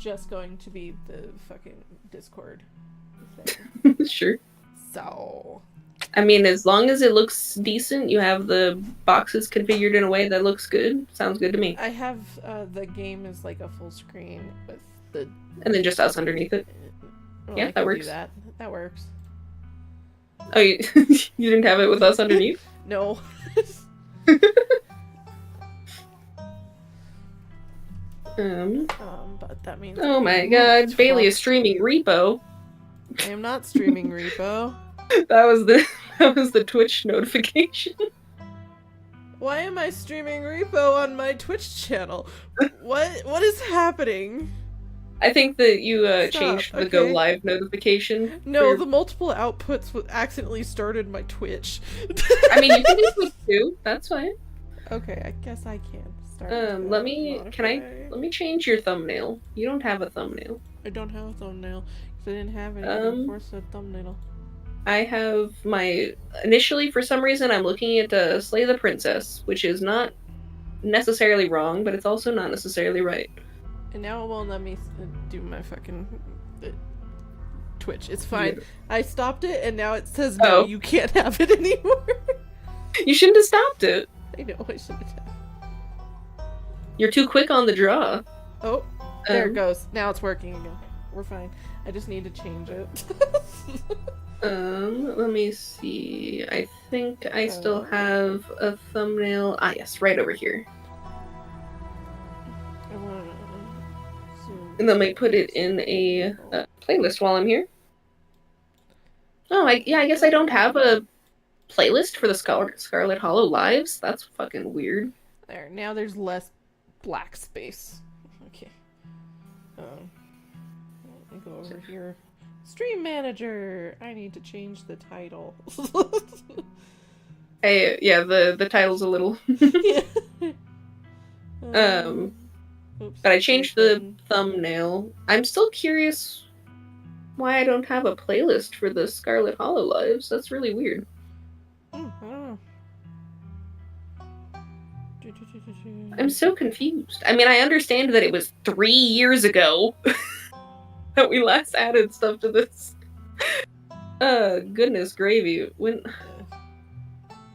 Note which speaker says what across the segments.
Speaker 1: just going to be the fucking Discord
Speaker 2: thing. Sure.
Speaker 1: So...
Speaker 2: I mean, as long as it looks decent, you have the boxes configured in a way that looks good. Sounds good to me.
Speaker 1: I have the game is like a full screen with the...
Speaker 2: And then just us underneath it.
Speaker 1: Well,
Speaker 2: yeah, that works.
Speaker 1: That works.
Speaker 2: Oh, you didn't have it with us underneath?
Speaker 1: No. But that means...
Speaker 2: Oh my god, Bailey is streaming Repo.
Speaker 1: I am not streaming Repo.
Speaker 2: That was the Twitch notification.
Speaker 1: Why am I streaming Repo on my Twitch channel? What is happening?
Speaker 2: I think that you changed the Go Live notification.
Speaker 1: No, the multiple outputs accidentally started my Twitch.
Speaker 2: I mean, you can do Twitch too. That's fine.
Speaker 1: Okay, I guess I can start.
Speaker 2: Let me change your thumbnail. You don't have a thumbnail.
Speaker 1: I don't have a thumbnail because I didn't have anything for a thumbnail.
Speaker 2: I have initially, for some reason, I'm looking at Slay the Princess, which is not necessarily wrong, but it's also not necessarily right.
Speaker 1: And now it won't let me do my fucking Twitch. It's fine. Yeah. I stopped it, and now it says, no, you can't have it anymore.
Speaker 2: You shouldn't have stopped it.
Speaker 1: I know, I shouldn't have.
Speaker 2: You're too quick on the draw.
Speaker 1: Oh, there it goes. Now it's working again. We're fine. I just need to change it.
Speaker 2: Let me see. I think I still have a thumbnail. Ah, yes, right over here. And let me put it in a playlist while I'm here. Oh, I guess I don't have a playlist for the Scarlet Hollow Lives. That's fucking weird.
Speaker 1: There, now there's less black space. Okay. Let me go over here. Stream Manager! I need to change the title.
Speaker 2: Hey, yeah, the title's a little... But I changed the thumbnail. I'm still curious why I don't have a playlist for the Scarlet Hollow Lives. That's really weird. I'm so confused. I mean, I understand that it was 3 years ago that we last added stuff to this. Goodness gravy. When...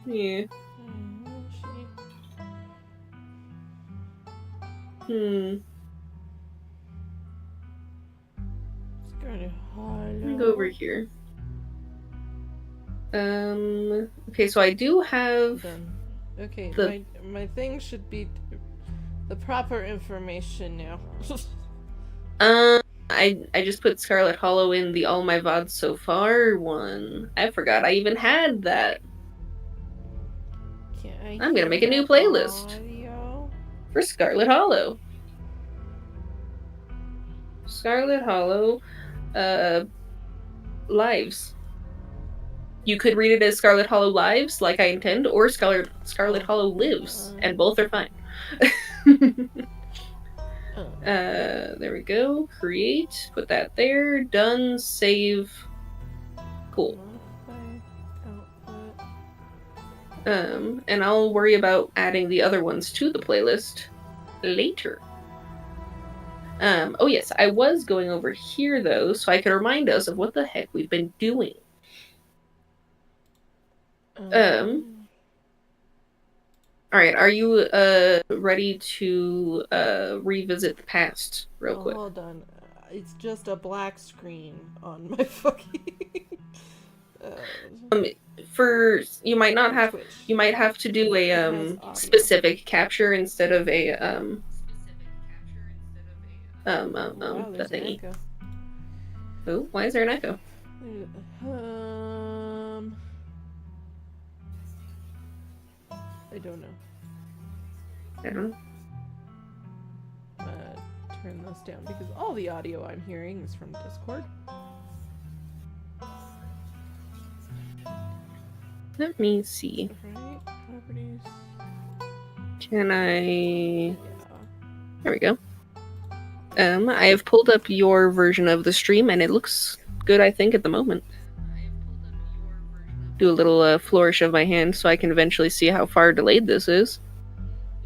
Speaker 2: Yeah. Let me go over here. Okay, so I do have...
Speaker 1: Okay, my thing should be the proper information now.
Speaker 2: I just put Scarlet Hollow in the All My VODs So Far one. I forgot I even had that. I'm gonna make a new playlist for Scarlet Hollow. Scarlet Hollow Lives. You could read it as Scarlet Hollow Lives, like I intend, or Scarlet Hollow Lives, and both are fine. There we go. Create. Put that there. Done. Save. Cool. And I'll worry about adding the other ones to the playlist later. Oh yes, I was going over here though, so I could remind us of what the heck we've been doing. Alright, are you ready to revisit the past real quick?
Speaker 1: Hold on. It's just a black screen on my fucking
Speaker 2: you might not have Twitch. You might have to do a specific capture instead of a the thingy. Oh, why is there an echo?
Speaker 1: I don't know.
Speaker 2: I don't know.
Speaker 1: Turn this down because all the audio I'm hearing is from Discord.
Speaker 2: Let me see.
Speaker 1: Right, properties.
Speaker 2: Can I? Yeah. There we go. I have pulled up your version of the stream, and it looks good, I think, at the moment. Do a little flourish of my hand so I can eventually see how far delayed this is.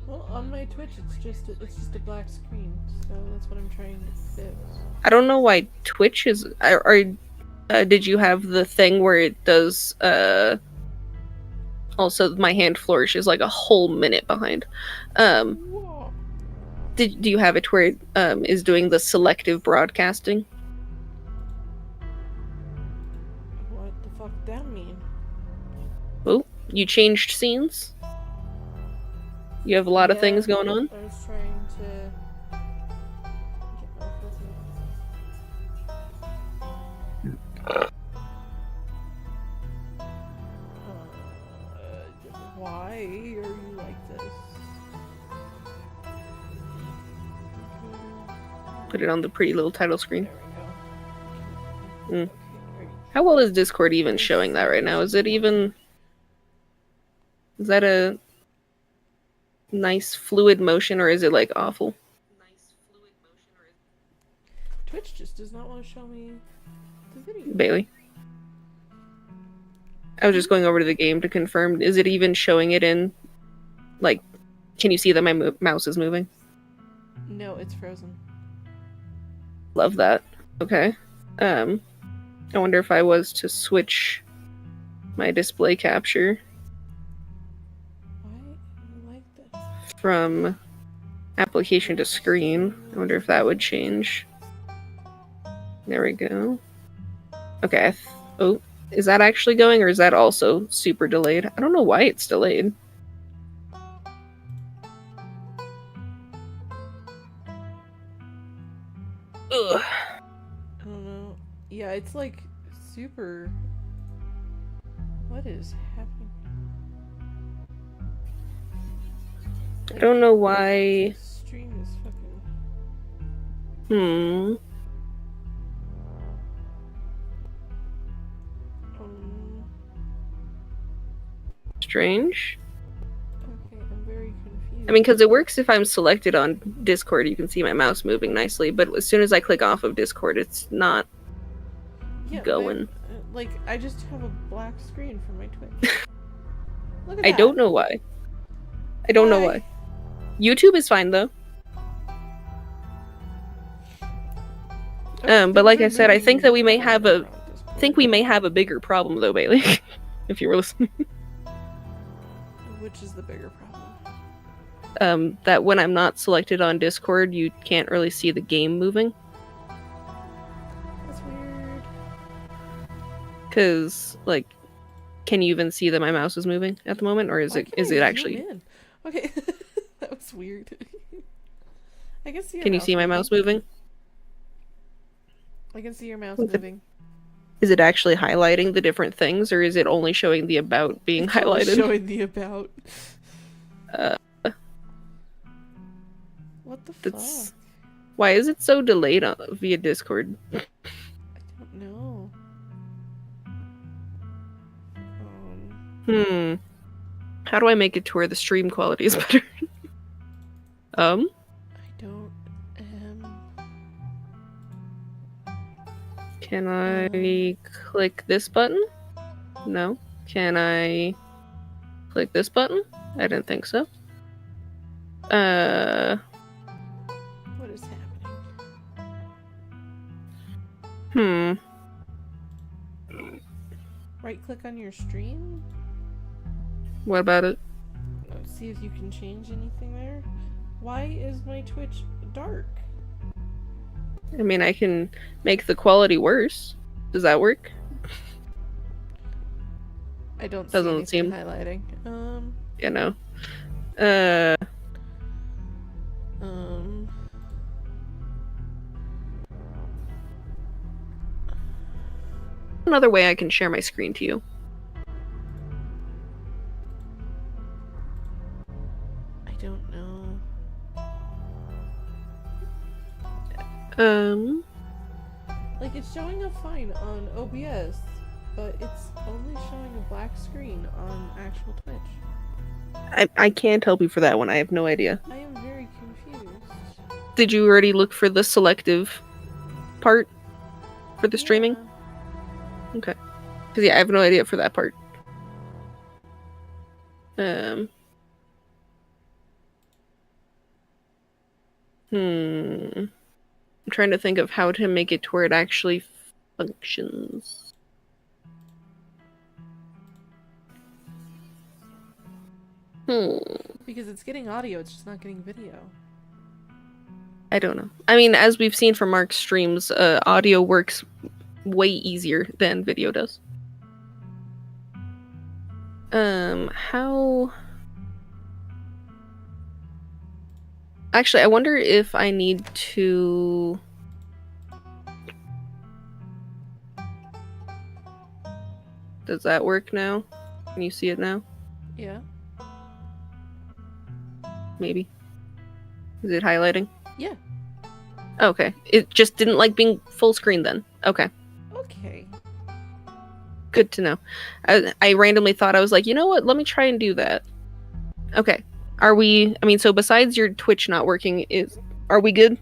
Speaker 1: Well, on my Twitch, it's just a black screen, so that's what I'm trying to fix.
Speaker 2: I don't know why Twitch is. Did you have the thing where it does? Also, my hand flourish is like a whole minute behind.
Speaker 1: Whoa.
Speaker 2: Do you have it where it is doing the selective broadcasting?
Speaker 1: What the fuck does that mean?
Speaker 2: Oh, you changed scenes? You have a lot of things going on?
Speaker 1: I was trying to get my why are you like this?
Speaker 2: Put it on the pretty little title screen.
Speaker 1: There we go.
Speaker 2: Mm. How well is Discord even showing that right now? Is it even... Is that a nice fluid motion, or is it like awful?
Speaker 1: Twitch just does not want to show me the video.
Speaker 2: Bailey. I was just going over to the game to confirm. Is it even showing it in... Like, can you see that my mouse is moving?
Speaker 1: No, it's frozen.
Speaker 2: Love that. Okay. I wonder if I was to switch my display capture
Speaker 1: Why do you like this?
Speaker 2: from application to screen. I wonder if that would change. There we go. Okay. Oh, is that actually going, or is that also super delayed? I don't know why it's delayed. Ugh.
Speaker 1: I don't know. Yeah, it's like super. What is happening?
Speaker 2: I don't know why.
Speaker 1: The stream is fucking.
Speaker 2: Hmm. Strange.
Speaker 1: Okay, I'm very confused.
Speaker 2: I mean, because it works if I'm selected on Discord, you can see my mouse moving nicely, but as soon as I click off of Discord, it's not going.
Speaker 1: Like, I just have a black screen for my Twitch. Look at
Speaker 2: I
Speaker 1: that.
Speaker 2: don't know why. I don't know why. YouTube is fine, though. But like I said, I think that we may have a... I think we may have a bigger problem, though, Bailey. If you were listening.
Speaker 1: Which is the bigger problem?
Speaker 2: That when I'm not selected on Discord, you can't really see the game moving.
Speaker 1: That's weird.
Speaker 2: Because, like, can you even see that my mouse is moving at the moment, or is it actually?
Speaker 1: In? Okay, that was weird. I can see.
Speaker 2: Can you see my mouse moving?
Speaker 1: I can see your mouse moving.
Speaker 2: Is it actually highlighting the different things, or is it only showing the about being highlighted?
Speaker 1: Showing the about. What the fuck?
Speaker 2: Why is it so delayed via Discord?
Speaker 1: I don't know.
Speaker 2: How do I make it to where the stream quality is better?
Speaker 1: I don't.
Speaker 2: Can I click this button? No. Can I click this button? I didn't think so.
Speaker 1: What is happening? Right click on your stream?
Speaker 2: What about it?
Speaker 1: See if you can change anything there. Why is my Twitch dark?
Speaker 2: I mean, I can make the quality worse. Does that work?
Speaker 1: I don't
Speaker 2: Doesn't
Speaker 1: see anything
Speaker 2: seem
Speaker 1: highlighting.
Speaker 2: You know. Another way I can share my screen to you.
Speaker 1: I don't know. Like, it's showing up fine on OBS, but it's only showing a black screen on actual Twitch.
Speaker 2: I can't help you for that one. I have no idea.
Speaker 1: I am very confused.
Speaker 2: Did you already look for the selective part for the streaming? Okay. Because, yeah, I have no idea for that part. I'm trying to think of how to make it to where it actually functions.
Speaker 1: Because it's getting audio, it's just not getting video.
Speaker 2: I don't know. I mean, as we've seen from Mark's streams, audio works way easier than video does. How... Actually, I wonder if I need to... Does that work now? Can you see it now?
Speaker 1: Yeah.
Speaker 2: Maybe. Is it highlighting?
Speaker 1: Yeah.
Speaker 2: Okay. It just didn't like being full screen then. Okay.
Speaker 1: Okay.
Speaker 2: Good to know. I randomly thought, I was like, you know what? Let me try and do that. Okay. Are we... I mean, so besides your Twitch not working, are we good?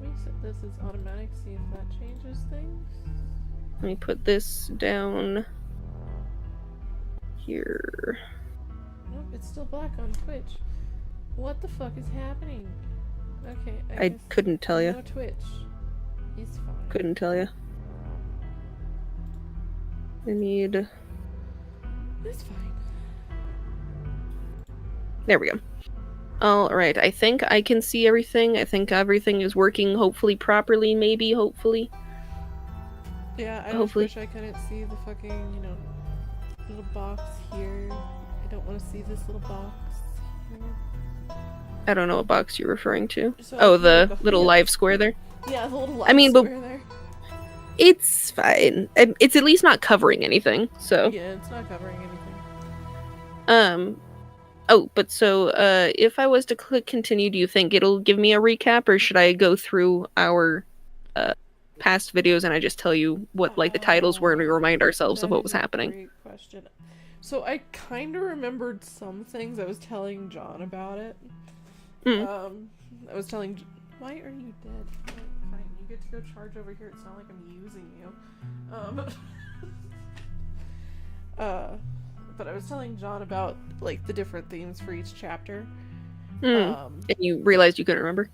Speaker 1: We said this is automatic. See if that changes things.
Speaker 2: Let me put this down here.
Speaker 1: Nope, it's still black on Twitch. What the fuck is happening? Okay,
Speaker 2: I
Speaker 1: guess
Speaker 2: couldn't tell you.
Speaker 1: no Twitch. He's fine.
Speaker 2: Couldn't tell you. I need...
Speaker 1: It's fine.
Speaker 2: There we go. Alright, I think I can see everything. I think everything is working hopefully properly, maybe, hopefully.
Speaker 1: Yeah, I
Speaker 2: Hopefully.
Speaker 1: just wish I couldn't see the fucking, you know, little box here. I don't want to see this little box here.
Speaker 2: I don't know what box you're referring to.
Speaker 1: So
Speaker 2: Oh,
Speaker 1: if you
Speaker 2: the
Speaker 1: look up-
Speaker 2: little
Speaker 1: yeah.
Speaker 2: live square there?
Speaker 1: Yeah, the little
Speaker 2: I mean, but-
Speaker 1: square there.
Speaker 2: It's fine. It's at least not covering anything, so...
Speaker 1: Yeah, it's not covering anything.
Speaker 2: Oh, but so, if I was to click continue, do you think it'll give me a recap, or should I go through our, past videos and I just tell you what, like, the titles were and we remind ourselves of
Speaker 1: That
Speaker 2: what
Speaker 1: is
Speaker 2: was
Speaker 1: a
Speaker 2: happening?
Speaker 1: Great question. So I kind of remembered some things. I was telling John about it. I was telling... Why are you dead? Fine, you get to go charge over here. It's not like I'm using you. But I was telling John about, like, the different themes for each chapter.
Speaker 2: And you realized you couldn't remember?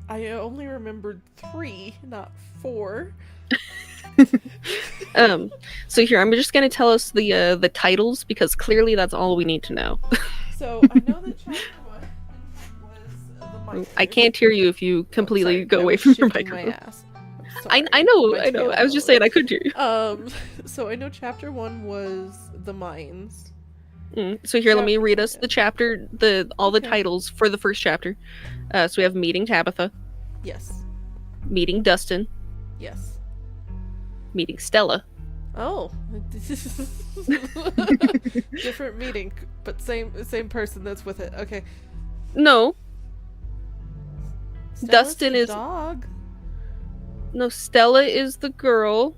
Speaker 1: I only remembered 3, not 4.
Speaker 2: So here, I'm just gonna tell us the titles, because clearly that's all we need to know.
Speaker 1: So I know that chapter 1 was the mic.
Speaker 2: I can't hear you if you completely
Speaker 1: Sorry,
Speaker 2: go
Speaker 1: I
Speaker 2: away
Speaker 1: was
Speaker 2: from your
Speaker 1: shifting
Speaker 2: microphone.
Speaker 1: My ass. Sorry,
Speaker 2: I know,
Speaker 1: my
Speaker 2: I know.
Speaker 1: tail
Speaker 2: I was just
Speaker 1: fell
Speaker 2: saying I couldn't hear you.
Speaker 1: So I know chapter 1 was the mines.
Speaker 2: So here, let me
Speaker 1: Chapter-
Speaker 2: read us the chapter, all the
Speaker 1: Okay.
Speaker 2: titles for the first chapter. So we have Meeting Tabitha,
Speaker 1: Yes.
Speaker 2: Meeting Dustin,
Speaker 1: Yes.
Speaker 2: Meeting Stella,
Speaker 1: Oh. Different meeting, but same person that's with it. Okay.
Speaker 2: No,
Speaker 1: Stella's
Speaker 2: Dustin
Speaker 1: the
Speaker 2: is-
Speaker 1: dog.
Speaker 2: no, Stella is the girl.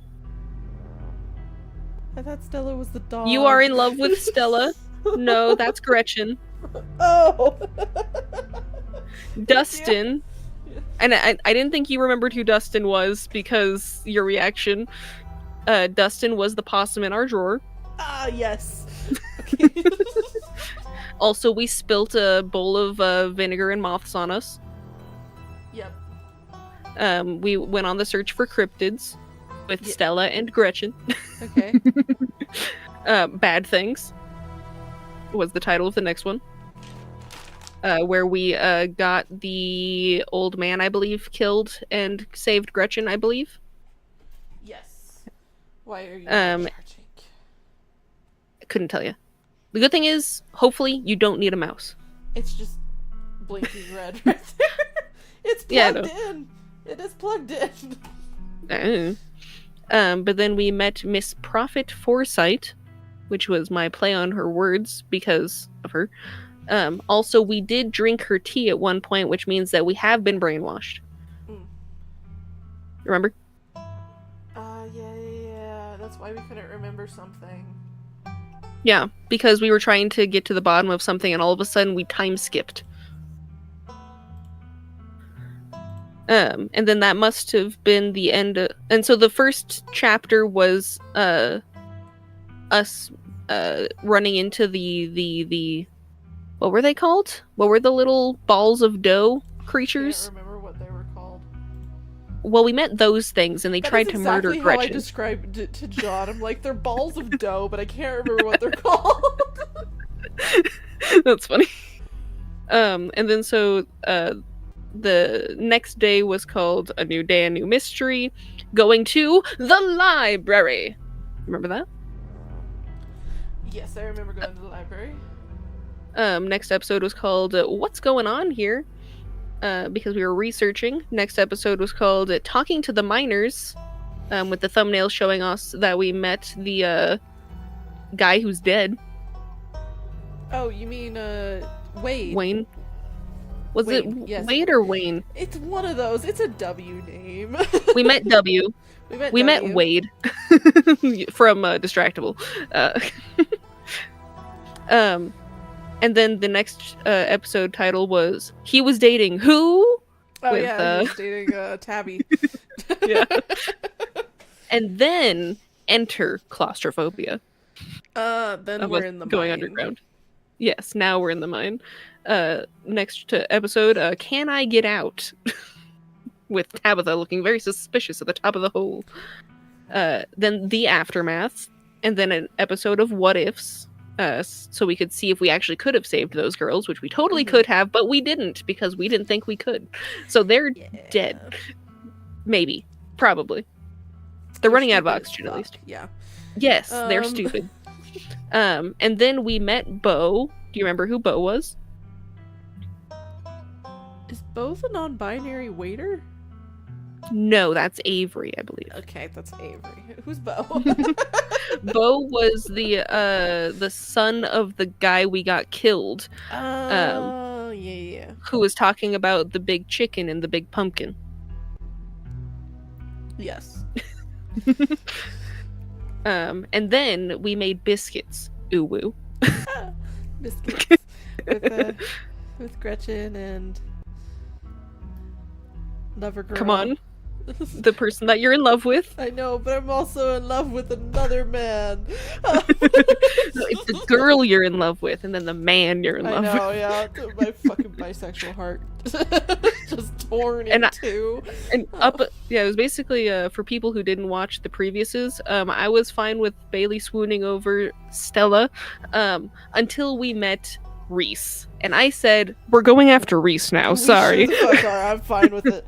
Speaker 1: I thought Stella was the dog.
Speaker 2: You are in love with Stella. No, that's Gretchen.
Speaker 1: Oh.
Speaker 2: Dustin, and I didn't think you remembered who Dustin was because your reaction. Dustin was the possum in our drawer.
Speaker 1: Ah, yes. Okay.
Speaker 2: Also, we spilt a bowl of vinegar and moths on us.
Speaker 1: Yep.
Speaker 2: We went on the search for cryptids with
Speaker 1: Yeah.
Speaker 2: Stella and Gretchen.
Speaker 1: Okay.
Speaker 2: Bad Things was the title of the next one. Where we got the old man, I believe, killed and saved Gretchen, I believe.
Speaker 1: Yes. Why are you
Speaker 2: Um,
Speaker 1: charging?
Speaker 2: I couldn't tell you. The good thing is, hopefully, you don't need a mouse.
Speaker 1: It's just blinking red right there. It's
Speaker 2: Yeah, I
Speaker 1: plugged in. It is plugged in.
Speaker 2: But then we met Miss Prophet Foresight, which was my play on her words because of her. Also, we did drink her tea at one point, which means that we have been brainwashed.
Speaker 1: Mm.
Speaker 2: Remember?
Speaker 1: Yeah. That's why we couldn't remember something.
Speaker 2: Yeah, because we were trying to get to the bottom of something and all of a sudden we time skipped. And then that must have been the end and so the first chapter was us running into the what were they called? What were the little balls of dough? creatures.
Speaker 1: I can't remember what they were called.
Speaker 2: Well, we met those things, and they tried to murder
Speaker 1: That's exactly how I
Speaker 2: Gretchen.
Speaker 1: described it to John. I'm like, they're balls of dough, but I can't remember what they're called.
Speaker 2: That's funny. And then so the next day was called A New Day, A New Mystery, going to the library. Remember that?
Speaker 1: Yes, I remember going to the library.
Speaker 2: Next episode was called What's Going On Here? Because we were researching. Next episode was called Talking to the Miners, with the thumbnail showing us that we met the guy who's dead.
Speaker 1: Oh, you mean Wade?
Speaker 2: Wayne. Was
Speaker 1: Wade,
Speaker 2: it
Speaker 1: yes.
Speaker 2: Wade or Wayne?
Speaker 1: It's one of those. It's a W name.
Speaker 2: We met W. We met
Speaker 1: W.
Speaker 2: Wade from Distractable. And then the next episode title was He Was Dating Who?
Speaker 1: Oh yeah, he was dating Tabby.
Speaker 2: Yeah. And then enter claustrophobia.
Speaker 1: Then we're in the
Speaker 2: going
Speaker 1: mine.
Speaker 2: underground. Yes, now we're in the mine. Next episode, Can I Get Out? With Tabitha looking very suspicious at the top of the hole. Then the aftermath, and then an episode of What Ifs, so we could see if we actually could have saved those girls, which we totally could have, but we didn't because we didn't think we could. So they're dead. Maybe. Probably. They're running out of oxygen, at least.
Speaker 1: Yeah.
Speaker 2: Yes, they're stupid. And then we met Bo. Do you remember who Bo was?
Speaker 1: Is both a non-binary waiter?
Speaker 2: No, that's Avery, I believe.
Speaker 1: Okay, that's Avery. Who's Bo?
Speaker 2: Bo was the son of the guy we got killed.
Speaker 1: Oh, yeah.
Speaker 2: Who was talking about the big chicken and the big pumpkin.
Speaker 1: Yes.
Speaker 2: And then we made biscuits. Ooh woo.
Speaker 1: Biscuits. With Gretchen and Lover Girl.
Speaker 2: Come on. The person that you're in love with.
Speaker 1: I know, but I'm also in love with another man.
Speaker 2: It's the girl you're in love with, and then the man you're in love with.
Speaker 1: I know, yeah. My fucking bisexual heart just torn in two.
Speaker 2: And it was basically for people who didn't watch the previously. I was fine with Bailey swooning over Stella until we met Reese. And I said, we're going after Reese now. Sorry.
Speaker 1: I'm fine with it.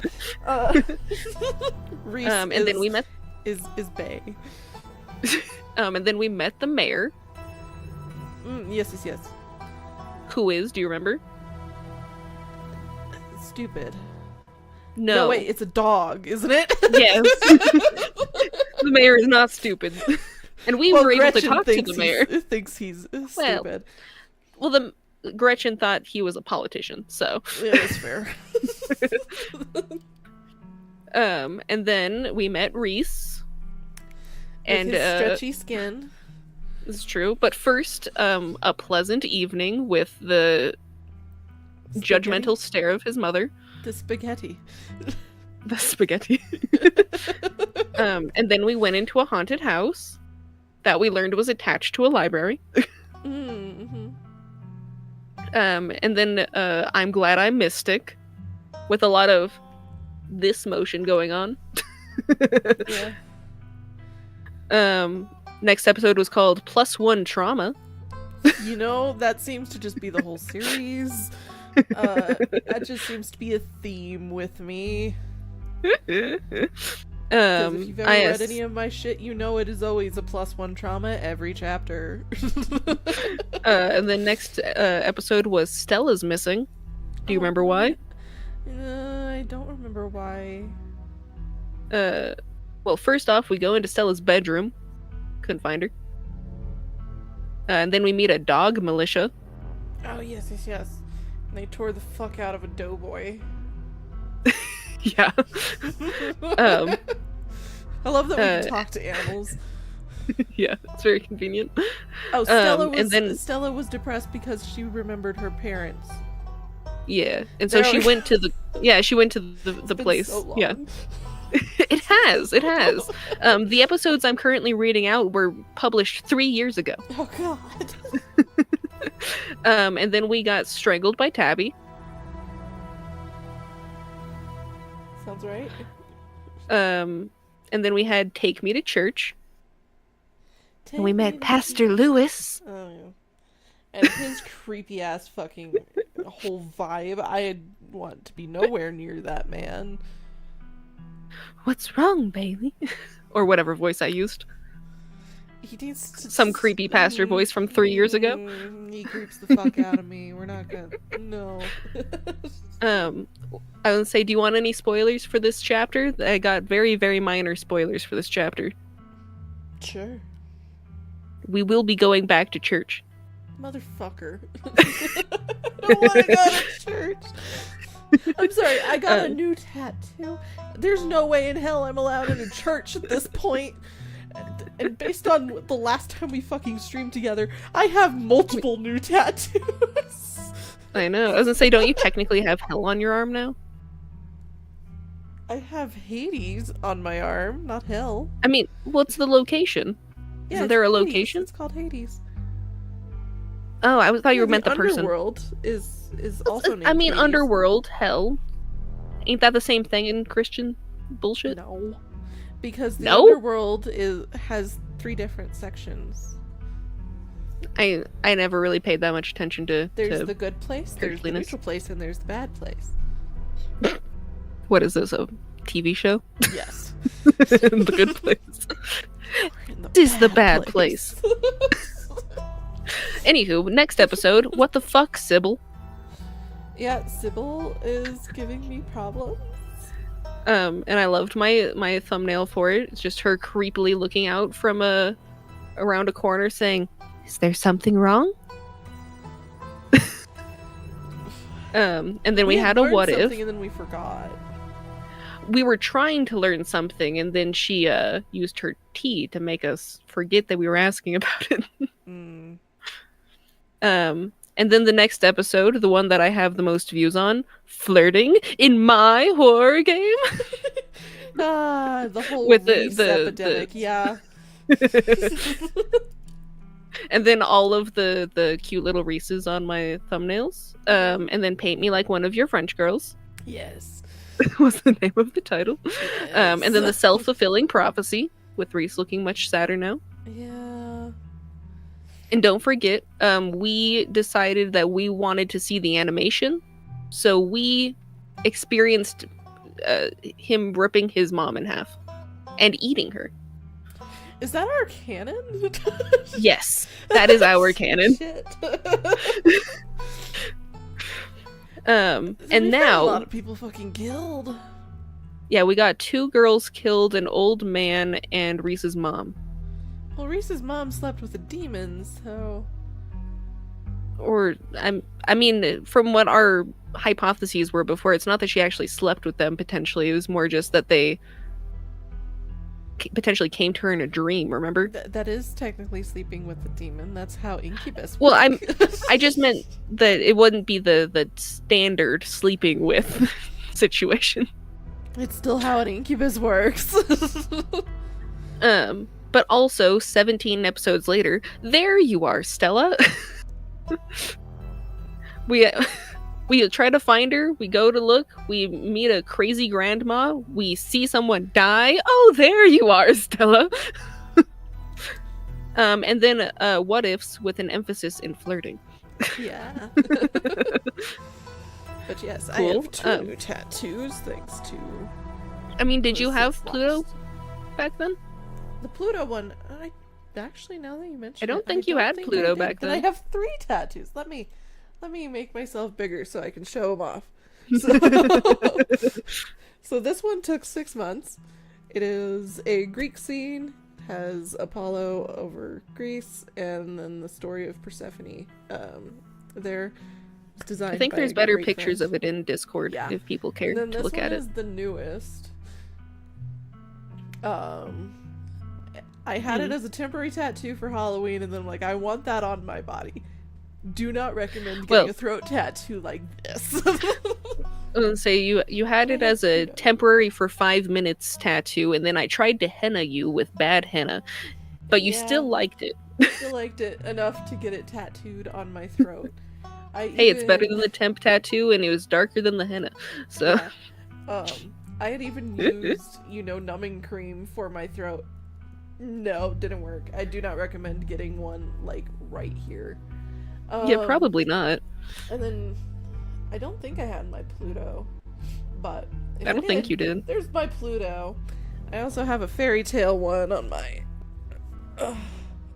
Speaker 1: Reese
Speaker 2: and then we met
Speaker 1: is Bae.
Speaker 2: And then we met the mayor.
Speaker 1: Yes.
Speaker 2: Who is? Do you remember?
Speaker 1: Stupid.
Speaker 2: No,
Speaker 1: wait, it's a dog, isn't it?
Speaker 2: Yes. The mayor is not stupid. And we were able to talk to the mayor.
Speaker 1: Thinks he's stupid.
Speaker 2: Well, Gretchen thought he was a politician, so.
Speaker 1: Yeah, that's fair.
Speaker 2: And then we met Reese.
Speaker 1: With his stretchy skin.
Speaker 2: This is true. But first, a pleasant evening with the judgmental stare of his mother.
Speaker 1: The spaghetti.
Speaker 2: The spaghetti. And then we went into a haunted house that we learned was attached to a library.
Speaker 1: Mm-hmm.
Speaker 2: And then I'm Glad I'm Mystic, with a lot of this motion going on.
Speaker 1: Yeah.
Speaker 2: Next episode was called +1 Trauma.
Speaker 1: You know, that seems to just be the whole series. That just seems to be a theme with me. If you've ever read any of my shit, you know it is always a +1 trauma every chapter.
Speaker 2: And the next episode was Stella's Missing. Do you remember why?
Speaker 1: I don't remember why.
Speaker 2: Well, first off, we go into Stella's bedroom. Couldn't find her. And then we meet a dog militia.
Speaker 1: Oh, yes. And they tore the fuck out of a doughboy.
Speaker 2: Yeah.
Speaker 1: I love that we can talk to animals.
Speaker 2: Yeah, it's very convenient.
Speaker 1: Oh, Stella was depressed because she remembered her parents.
Speaker 2: Yeah, and so she went to the place.
Speaker 1: So long.
Speaker 2: Yeah. It has. The episodes I'm currently reading out were published 3 years ago.
Speaker 1: Oh god.
Speaker 2: And then we got strangled by Tabby.
Speaker 1: sounds right.
Speaker 2: And then we had Take Me to Church.
Speaker 1: Take
Speaker 2: And we
Speaker 1: me
Speaker 2: met
Speaker 1: to
Speaker 2: Pastor
Speaker 1: church.
Speaker 2: Lewis.
Speaker 1: Oh, yeah. And his creepy ass fucking whole vibe. I want to be nowhere near that man.
Speaker 2: What's wrong, Bailey? Or whatever voice I used.
Speaker 1: He needs to...
Speaker 2: Some creepy pastor voice from 3 years ago.
Speaker 1: He creeps the fuck out of me. We're not gonna... No.
Speaker 2: I would say, do you want any spoilers for this chapter? I got very, very minor spoilers for this chapter.
Speaker 1: Sure.
Speaker 2: We will be going back to church.
Speaker 1: Motherfucker. I don't want to go to church. I'm sorry, I got a new tattoo. There's no way in hell I'm allowed in a church at this point. And based on the last time we fucking streamed together, I have multiple new tattoos.
Speaker 2: I know. I was gonna say, don't you technically have hell on your arm now?
Speaker 1: I have Hades on my arm, not hell.
Speaker 2: I mean, what's the location?
Speaker 1: Yeah,
Speaker 2: Isn't there a
Speaker 1: Hades.
Speaker 2: location?
Speaker 1: It's called Hades.
Speaker 2: Oh, I thought you meant the person.
Speaker 1: Underworld is also named
Speaker 2: I mean,
Speaker 1: Hades.
Speaker 2: Underworld, hell. Ain't that the same thing in Christian bullshit?
Speaker 1: No. Because the
Speaker 2: No?
Speaker 1: Underworld has 3 different sections.
Speaker 2: I never really paid that much attention to
Speaker 1: There's the good place, there's the
Speaker 2: churchliness.
Speaker 1: neutral place, and there's the bad place.
Speaker 2: What is this, a TV show?
Speaker 1: Yes.
Speaker 2: The good place. This is the bad place. Anywho, next episode, what the fuck, Sybil?
Speaker 1: Yeah, Sybil is giving me problems.
Speaker 2: And I loved my thumbnail for it. It's just her creepily looking out from around a corner saying, "Is there something wrong?" And then we had a what if.
Speaker 1: And then we forgot.
Speaker 2: We were trying to learn something, and then she used her tea to make us forget that we were asking about it.
Speaker 1: Mm.
Speaker 2: And then the next episode, the one that I have the most views on, flirting in my horror game.
Speaker 1: The whole
Speaker 2: With
Speaker 1: Reese epidemic, yeah.
Speaker 2: And then all of the cute little Reeses on my thumbnails. And then Paint Me Like One of Your French Girls.
Speaker 1: Yes.
Speaker 2: Was the name of the title.
Speaker 1: Yes.
Speaker 2: And then the Self-Fulfilling Prophecy, with Reese looking much sadder now.
Speaker 1: Yeah.
Speaker 2: And don't forget, we decided that we wanted to see the animation. So we experienced him ripping his mom in half and eating her.
Speaker 1: Is that our canon?
Speaker 2: Yes, that is our canon.
Speaker 1: Shit.
Speaker 2: And
Speaker 1: We've got
Speaker 2: now
Speaker 1: a lot of people fucking killed.
Speaker 2: yeah, we got 2 girls killed, an old man, and Reese's mom.
Speaker 1: Well, Reese's mom slept with a demon, so...
Speaker 2: Or, I mean, from what our hypotheses were before, it's not that she actually slept with them, potentially. It was more just that they potentially came to her in a dream, remember?
Speaker 1: That is technically sleeping with the demon. That's how incubus
Speaker 2: Well,
Speaker 1: work.
Speaker 2: I just meant that it wouldn't be the standard sleeping with situation.
Speaker 1: It's still how an incubus works.
Speaker 2: But also, 17 episodes later, there you are, Stella. We try to find her, we go to look, we meet a crazy grandma, we see someone die. Oh, there you are, Stella. And then what ifs with an emphasis in flirting.
Speaker 1: Yeah. But yes, I
Speaker 2: Cool.
Speaker 1: have 2 new tattoos thanks to...
Speaker 2: I mean, did you have
Speaker 1: Lost.
Speaker 2: Pluto back then?
Speaker 1: The Pluto one, actually, now that you mention
Speaker 2: I don't
Speaker 1: it,
Speaker 2: think you had
Speaker 1: think
Speaker 2: Pluto
Speaker 1: I did.
Speaker 2: back
Speaker 1: Then
Speaker 2: then.
Speaker 1: I have 3 tattoos. Let me make myself bigger so I can show them off. So this one took 6 months. It is a Greek scene, has Apollo over Greece, and then the story of Persephone. There, it's designed.
Speaker 2: I think
Speaker 1: by
Speaker 2: there's
Speaker 1: a
Speaker 2: better
Speaker 1: great
Speaker 2: pictures
Speaker 1: friend.
Speaker 2: of it in Discord
Speaker 1: Yeah.
Speaker 2: if people care
Speaker 1: And then
Speaker 2: to
Speaker 1: this
Speaker 2: look
Speaker 1: one
Speaker 2: at it.
Speaker 1: is the newest. I had it as a temporary tattoo for Halloween, and then I'm like, I want that on my body. Do not recommend getting a throat tattoo like this.
Speaker 2: I was gonna say you had it as a temporary for 5 minutes tattoo, and then I tried to henna you with bad henna, but you
Speaker 1: Yeah.
Speaker 2: still liked it.
Speaker 1: Still liked it enough to get it tattooed on my throat.
Speaker 2: Hey, it's better than the temp tattoo, and it was darker than the henna. So
Speaker 1: Yeah. I had even used, numbing cream for my throat. No, didn't work. I do not recommend getting one, like, right here.
Speaker 2: Yeah, probably not.
Speaker 1: And then, I don't think I had my Pluto, but...
Speaker 2: I don't think you did.
Speaker 1: There's my Pluto. I also have a fairy tale one on my...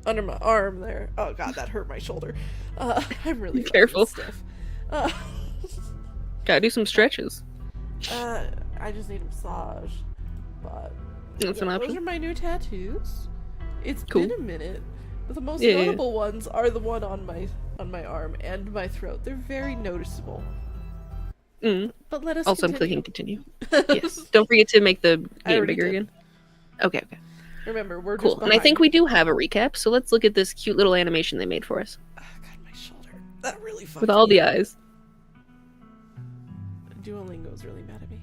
Speaker 1: under my arm there. Oh god, that hurt my shoulder. I'm really
Speaker 2: careful.
Speaker 1: Stiff.
Speaker 2: Gotta do some stretches.
Speaker 1: I just need a massage. But
Speaker 2: that's an option.
Speaker 1: Those are my new tattoos. It's
Speaker 2: cool.
Speaker 1: been a minute. But the most notable ones are the one on my arm and my throat. They're very noticeable. But let us
Speaker 2: also,
Speaker 1: continue.
Speaker 2: I'm clicking continue. Yes. Don't forget to make the game bigger again. Okay.
Speaker 1: Remember, we're
Speaker 2: cool.
Speaker 1: Just
Speaker 2: and I think we do have a recap, so let's look at this cute little animation they made for us.
Speaker 1: Oh, god, my shoulder. That really fucked
Speaker 2: with all
Speaker 1: me
Speaker 2: the
Speaker 1: up.
Speaker 2: eyes.
Speaker 1: Duolingo's really mad at me.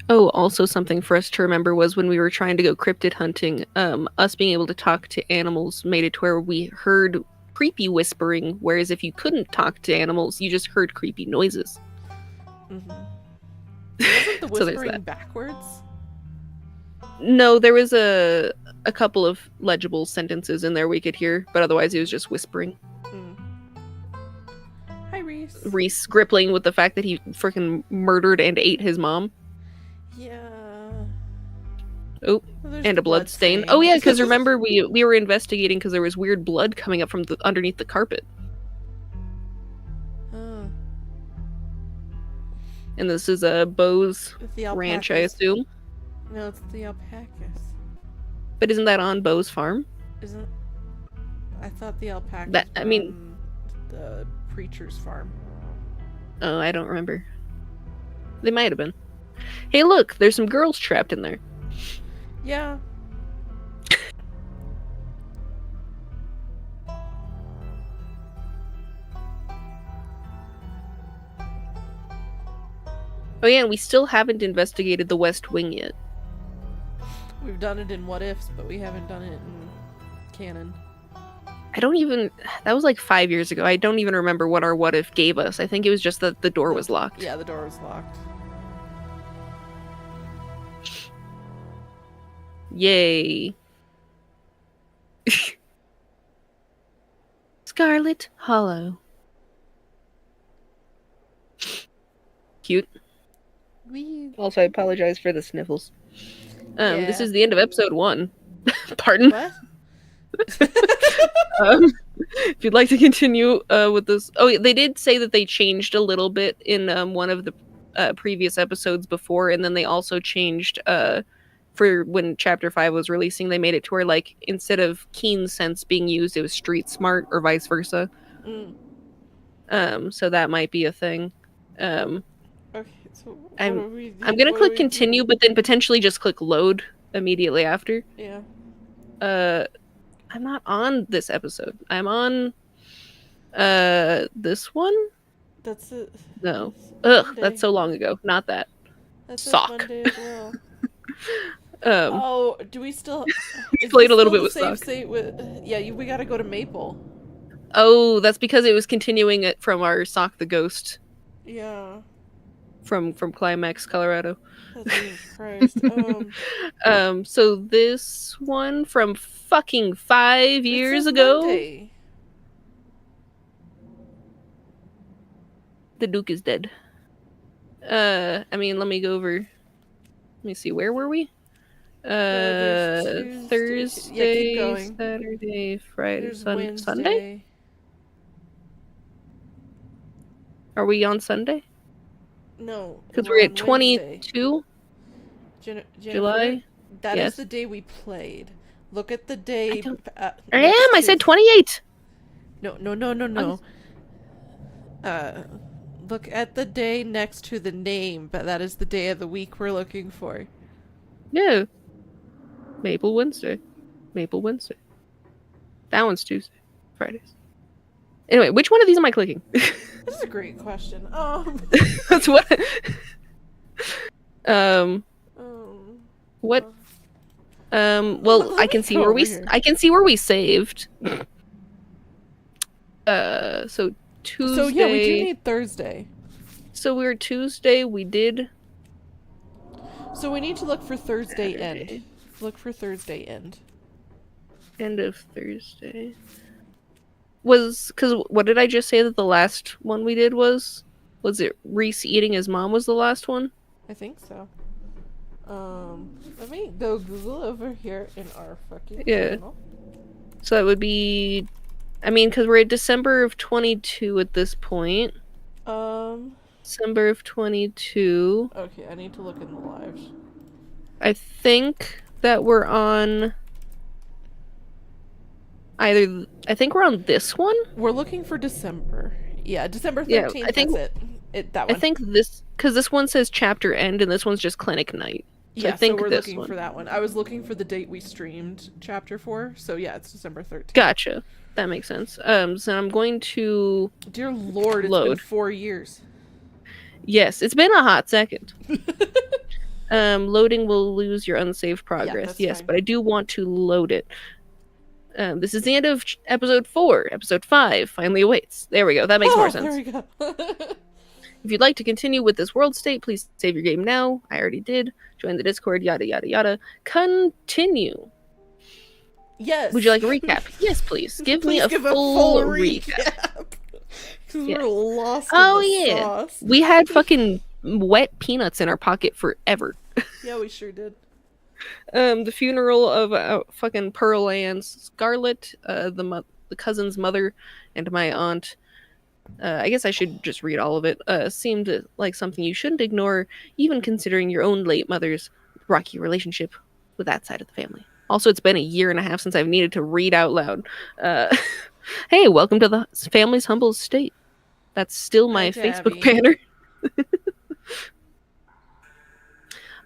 Speaker 2: Oh, also something for us to remember was when we were trying to go cryptid hunting, us being able to talk to animals made it to where we heard creepy whispering, whereas if you couldn't talk to animals, you just heard creepy noises.
Speaker 1: Mm-hmm. Wasn't the
Speaker 2: So
Speaker 1: whispering backwards?
Speaker 2: No, there was a couple of legible sentences in there we could hear, but otherwise it was just whispering.
Speaker 1: Hi, Reese.
Speaker 2: Reese grippling with the fact that he freaking murdered and ate his mom.
Speaker 1: Yeah.
Speaker 2: Oh, and a blood stain. Oh yeah, because remember we were investigating because there was weird blood coming up from underneath the carpet. And this is a Bo's ranch, I assume.
Speaker 1: No, it's the alpacas.
Speaker 2: But isn't that on Bo's farm?
Speaker 1: Isn't? I thought the alpacas. The preacher's farm.
Speaker 2: Oh, I don't remember. They might have been. Hey, look, there's some girls trapped in there.
Speaker 1: Yeah.
Speaker 2: Oh yeah, and we still haven't investigated the West Wing yet.
Speaker 1: We've done it in What Ifs, but we haven't done it in canon.
Speaker 2: That was like 5 years ago. I don't even remember what our What If gave us. I think it was just that the door was locked.
Speaker 1: Yeah, the door was locked.
Speaker 2: Yay. Scarlet Hollow. Cute. Also, I apologize for the sniffles. This is the end of episode 1. Pardon?
Speaker 1: What?
Speaker 2: If you'd like to continue with this... Oh, they did say that they changed a little bit in one of the previous episodes before, and then they also changed... for when Chapter 5 was releasing, they made it to where, like, instead of keen sense being used, it was street smart, or vice versa. So that might be a thing.
Speaker 1: Okay, so
Speaker 2: I'm gonna click continue, but then potentially just click load immediately after.
Speaker 1: Yeah.
Speaker 2: I'm not on this episode. I'm on this one?
Speaker 1: That's it.
Speaker 2: No. Ugh, that's so long ago. Not that.
Speaker 1: That's
Speaker 2: Sock.
Speaker 1: Monday as well. Do we still
Speaker 2: played a little bit with Sock.
Speaker 1: We gotta go to Maple.
Speaker 2: Oh, that's because it was continuing it from our Sock the Ghost.
Speaker 1: Yeah.
Speaker 2: From Climax, Colorado.
Speaker 1: Jesus Christ.
Speaker 2: So this one from fucking 5 years ago.
Speaker 1: Monday.
Speaker 2: The Duke is dead. Let me go over. Let me see, where were we? Thursday, Saturday, Friday, Sunday? Are we on Sunday?
Speaker 1: No.
Speaker 2: Because we're at 22? July?
Speaker 1: That is the day we played. Look at the day.
Speaker 2: I said 28!
Speaker 1: No. Look at the day next to the name, but that is the day of the week we're looking for.
Speaker 2: Yeah. Maple Wednesday. That one's Tuesday. Fridays. Anyway, which one of these am I clicking?
Speaker 1: This is a great question.
Speaker 2: That's what. What? Well, I can see where we saved. So Tuesday.
Speaker 1: So yeah, we do need Thursday.
Speaker 2: So we were Tuesday. We did.
Speaker 1: So we need to look for Thursday
Speaker 2: Saturday.
Speaker 1: end. Look for Thursday end.
Speaker 2: End of Thursday. Was because what did I just say that the last one we did was? Was it Reese eating his mom was the last one?
Speaker 1: I think so. Let me go Google over here in our fucking channel.
Speaker 2: So that would be, I mean, because we're at December of 22 at this point. December of 22.
Speaker 1: Okay, I need to look in the lives.
Speaker 2: I think that we're on I think we're on this one.
Speaker 1: We're looking for December. Yeah, December 13th,
Speaker 2: Yeah, I think
Speaker 1: that's it. That one.
Speaker 2: I think this, because this one says chapter end and this one's just clinic night. So
Speaker 1: yeah,
Speaker 2: I think
Speaker 1: so we're
Speaker 2: this
Speaker 1: looking
Speaker 2: one.
Speaker 1: for that one. I was looking for the date we streamed chapter 4, so yeah, it's December 13th.
Speaker 2: Gotcha. That makes sense. So I'm going to
Speaker 1: Dear Lord, it's
Speaker 2: load.
Speaker 1: been 4 years.
Speaker 2: Yes, it's been a hot second. Loading will lose your unsaved progress.
Speaker 1: that's
Speaker 2: Yes,
Speaker 1: fine.
Speaker 2: but I do want to load it. This is the end of episode 4. Episode 5 finally awaits. There we go. That makes more sense.
Speaker 1: There we go.
Speaker 2: If you'd like to continue with this world state, please save your game now. I already did. Join the Discord, yada yada yada. Continue.
Speaker 1: Yes.
Speaker 2: Would you like a recap? Yes, please. Give me a full recap.
Speaker 1: Because
Speaker 2: Yeah.
Speaker 1: we're lost
Speaker 2: Oh,
Speaker 1: in the
Speaker 2: yeah.
Speaker 1: sauce.
Speaker 2: We had fucking wet peanuts in our pocket forever.
Speaker 1: Yeah, we sure did.
Speaker 2: The funeral of fucking Pearl Ann's Scarlet, the cousin's mother, and my aunt. I guess I should just read all of it. Seemed like something you shouldn't ignore, even considering your own late mother's rocky relationship with that side of the family. Also, it's been a year and a half since I've needed to read out loud. Hey, welcome to the family's humble state. That's still my
Speaker 1: Hi,
Speaker 2: Facebook
Speaker 1: Tabby.
Speaker 2: banner.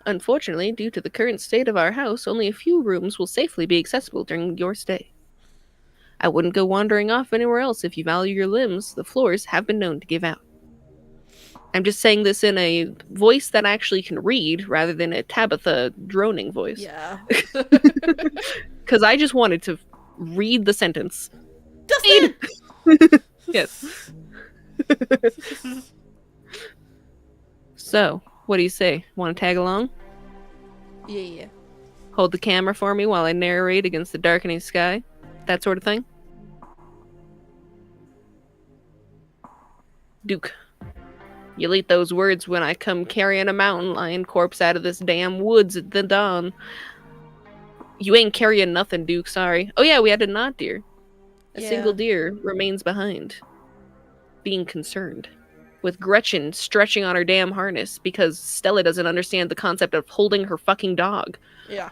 Speaker 2: Unfortunately, due to the current state of our house, only a few rooms will safely be accessible during your stay. I wouldn't go wandering off anywhere else if you value your limbs. The floors have been known to give out. I'm just saying this in a voice that I actually can read rather than a Tabitha droning voice.
Speaker 1: Yeah.
Speaker 2: Because I just wanted to read the sentence.
Speaker 1: Dustin!
Speaker 2: Yes. So, what do you say? Want to tag along?
Speaker 1: Yeah.
Speaker 2: Hold the camera for me while I narrate against the darkening sky? That sort of thing? Duke, you'll eat those words when I come carrying a mountain lion corpse out of this damn woods at the dawn. You ain't carrying nothing, Duke, sorry. Oh yeah, we had a not deer. A single deer remains behind, being concerned, with Gretchen stretching on her damn harness because Stella doesn't understand the concept of holding her fucking dog.
Speaker 1: Yeah.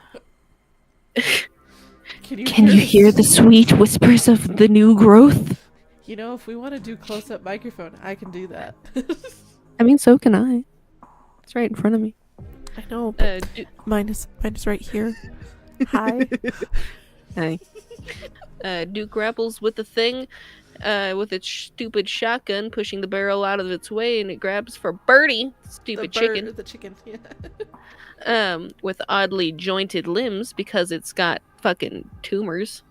Speaker 2: Can you hear the sweet whispers of the new growth?
Speaker 1: You know, if we want to do close-up microphone, I can do that.
Speaker 2: I mean, so can I. It's right in front of me.
Speaker 1: I know, but mine is right here. Hi.
Speaker 2: Hi. Duke grapples with the thing, with its stupid shotgun, pushing the barrel out of its way, and it grabs for Birdie, stupid chicken.
Speaker 1: The chicken, yeah.
Speaker 2: With oddly jointed limbs because it's got fucking tumors.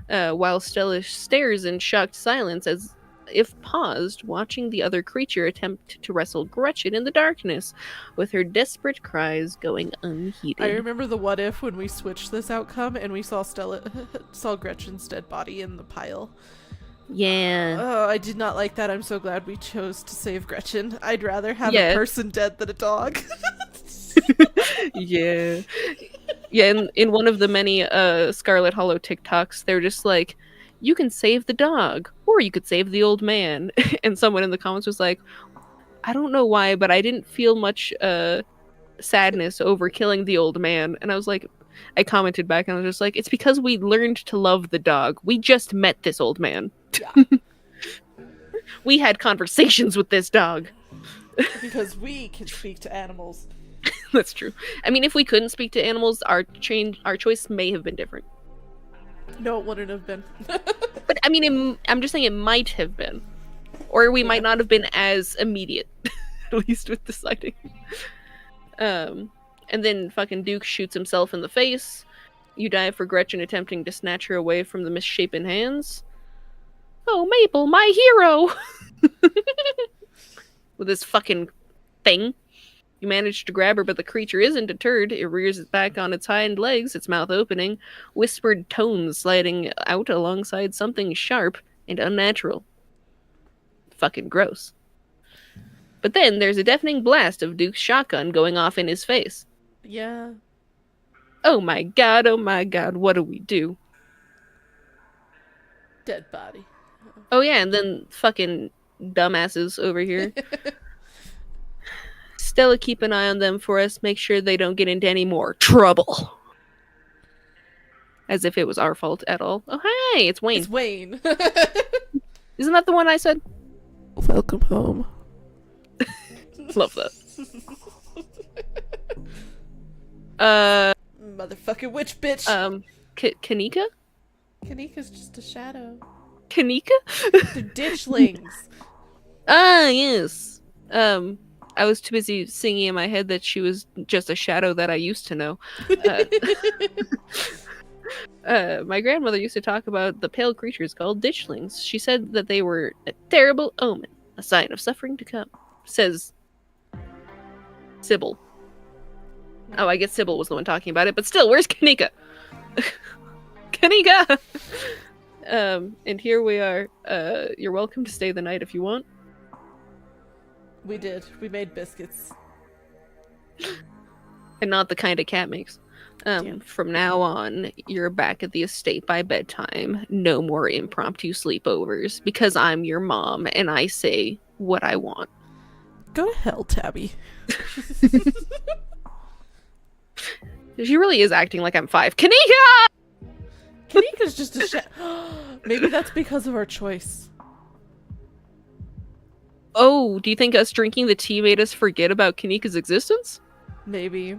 Speaker 2: While Stella stares in shocked silence as if paused, watching the other creature attempt to wrestle Gretchen in the darkness, with her desperate cries going unheeded.
Speaker 1: I remember the what if when we switched this outcome and we saw saw Gretchen's dead body in the pile.
Speaker 2: Yeah.
Speaker 1: Oh, I did not like that. I'm so glad we chose to save Gretchen. I'd rather have a person dead than a dog.
Speaker 2: Yeah. Yeah, in one of the many Scarlet Hollow TikToks, they're just like, you can save the dog, or you could save the old man. And someone in the comments was like, I don't know why, but I didn't feel much sadness over killing the old man. And I was like, I commented back and I was just like, it's because we learned to love the dog. We just met this old man.
Speaker 1: Yeah.
Speaker 2: We had conversations with this dog.
Speaker 1: Because we can speak to animals.
Speaker 2: That's true. I mean, if we couldn't speak to animals, our choice may have been different.
Speaker 1: No, it wouldn't have been.
Speaker 2: But I mean, I'm just saying it might have been, or we might not have been as immediate, at least with deciding. And then fucking Duke shoots himself in the face. You die for Gretchen attempting to snatch her away from the misshapen hands. Oh, Maple, my hero! with this fucking thing. You manage to grab her, but the creature isn't deterred. It rears its back on its hind legs, its mouth opening, whispered tones sliding out alongside something sharp and unnatural. Fucking gross. But then there's a deafening blast of Duke's shotgun going off in his face.
Speaker 1: Yeah.
Speaker 2: Oh my god, what do we do?
Speaker 1: Dead body.
Speaker 2: Oh yeah, and then fucking dumbasses over here. Stella, keep an eye on them for us. Make sure they don't get into any more trouble. As if it was our fault at all. Oh, hey, it's Wayne.
Speaker 1: It's Wayne.
Speaker 2: Isn't that the one I said?
Speaker 1: Welcome home.
Speaker 2: Love that.
Speaker 1: Motherfucking witch bitch.
Speaker 2: Kanika?
Speaker 1: Kanika's just a shadow.
Speaker 2: Kanika?
Speaker 1: They're ditchlings.
Speaker 2: Ah, yes. I was too busy singing in my head that she was just a shadow that I used to know. My grandmother used to talk about the pale creatures called ditchlings. She said that they were a terrible omen, a sign of suffering to come. Says Sybil. Oh, I guess Sybil was the one talking about it, but still, where's Kanika? Kanika! And here we are. You're welcome to stay the night if you want.
Speaker 1: We did. We made biscuits.
Speaker 2: And not the kind a cat makes. From now on, you're back at the estate by bedtime. No more impromptu sleepovers, because I'm your mom and I say what I want.
Speaker 1: Go to hell, Tabby.
Speaker 2: She really is acting like I'm 5. Kanika!
Speaker 1: Kanika's just a Maybe that's because of our choice.
Speaker 2: Oh, do you think us drinking the tea made us forget about Kanika's existence?
Speaker 1: Maybe.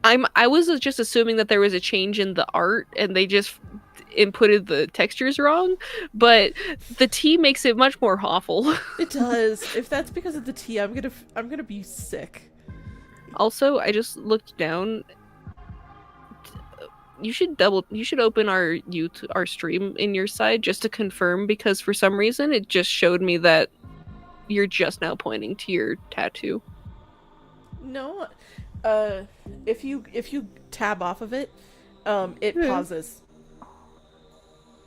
Speaker 2: I was just assuming that there was a change in the art and they just inputted the textures wrong, but the tea makes it much more awful. It
Speaker 1: does. If that's because of the tea, I'm gonna be sick.
Speaker 2: Also, I just looked down. You should open our stream in your side just to confirm, because for some reason it just showed me that you're just now pointing to your tattoo.
Speaker 1: No, if you tab off of it, it pauses.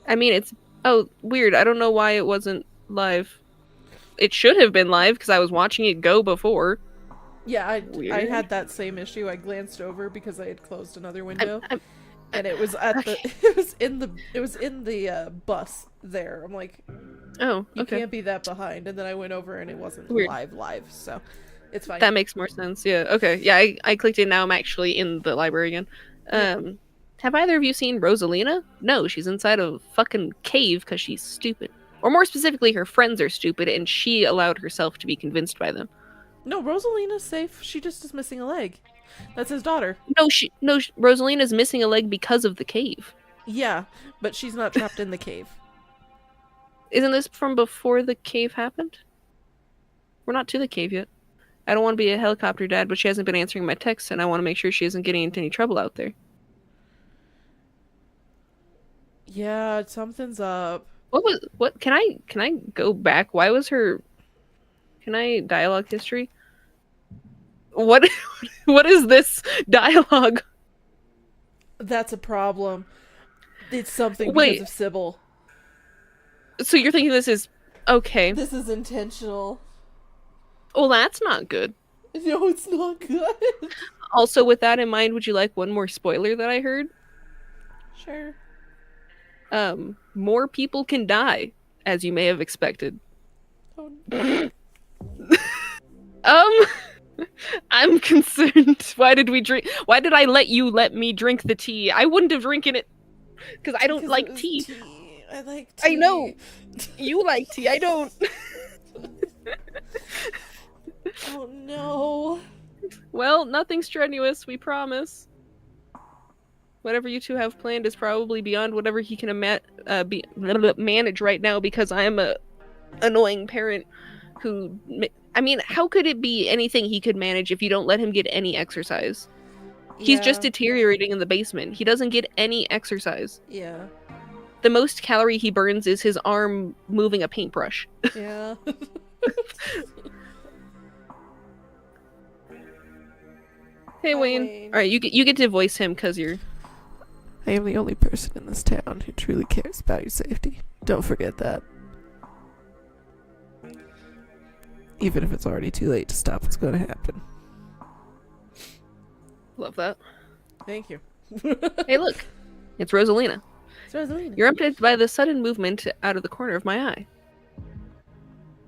Speaker 2: I mean, it's weird. I don't know why it wasn't live. It should have been live because I was watching it go before.
Speaker 1: Yeah, I had that same issue. I glanced over because I had closed another window, and it was at the it was in the bus there. I'm like,
Speaker 2: oh,
Speaker 1: you
Speaker 2: okay.
Speaker 1: can't be that behind. And then I went over and it wasn't
Speaker 2: weird.
Speaker 1: live, so it's fine.
Speaker 2: That makes more sense. Yeah. Okay. Yeah, I clicked it. Now I'm actually in the library again. Have either of you seen Rosalina? No, she's inside a fucking cave because she's stupid. Or more specifically, her friends are stupid, and she allowed herself to be convinced by them.
Speaker 1: No, Rosalina's safe. She just is missing a leg. That's his daughter.
Speaker 2: No, Rosalina's missing a leg because of the cave.
Speaker 1: Yeah, but she's not trapped in the cave.
Speaker 2: Isn't this from before the cave happened? We're not to the cave yet. I don't want to be a helicopter dad, but she hasn't been answering my texts, and I want to make sure she isn't getting into any trouble out there.
Speaker 1: Yeah, something's up.
Speaker 2: What can I go back? Why was her... Can I dialogue history? What is this dialogue?
Speaker 1: That's a problem. It's something because of Sybil.
Speaker 2: So you're thinking this is okay.
Speaker 1: This is intentional.
Speaker 2: Well, that's not good.
Speaker 1: No, it's not good.
Speaker 2: Also, with that in mind, would you like one more spoiler that I heard?
Speaker 1: Sure.
Speaker 2: More people can die, as you may have expected.
Speaker 1: Oh, no.
Speaker 2: I'm concerned. Why did I let me drink the tea? I wouldn't have drinking it because I don't like tea.
Speaker 1: I like tea.
Speaker 2: I know. You like tea. I don't.
Speaker 1: Oh no.
Speaker 2: Well, nothing strenuous, we promise. Whatever you two have planned is probably beyond whatever he can manage right now, because I am a annoying parent who... I mean, how could it be anything he could manage if you don't let him get any exercise? Yeah. He's just deteriorating in the basement. He doesn't get any exercise.
Speaker 1: Yeah.
Speaker 2: The most calorie he burns is his arm moving a paintbrush.
Speaker 1: Yeah.
Speaker 2: Hey,
Speaker 1: Hi,
Speaker 2: Wayne. All right, you get to voice him because you're.
Speaker 1: I am the only person in this town who truly cares about your safety. Don't forget that. Even if it's already too late to stop what's going to happen.
Speaker 2: Love that.
Speaker 1: Thank you.
Speaker 2: Hey, look. It's Rosalina.
Speaker 1: It's Rosalina.
Speaker 2: You're impacted by the sudden movement out of the corner of my eye.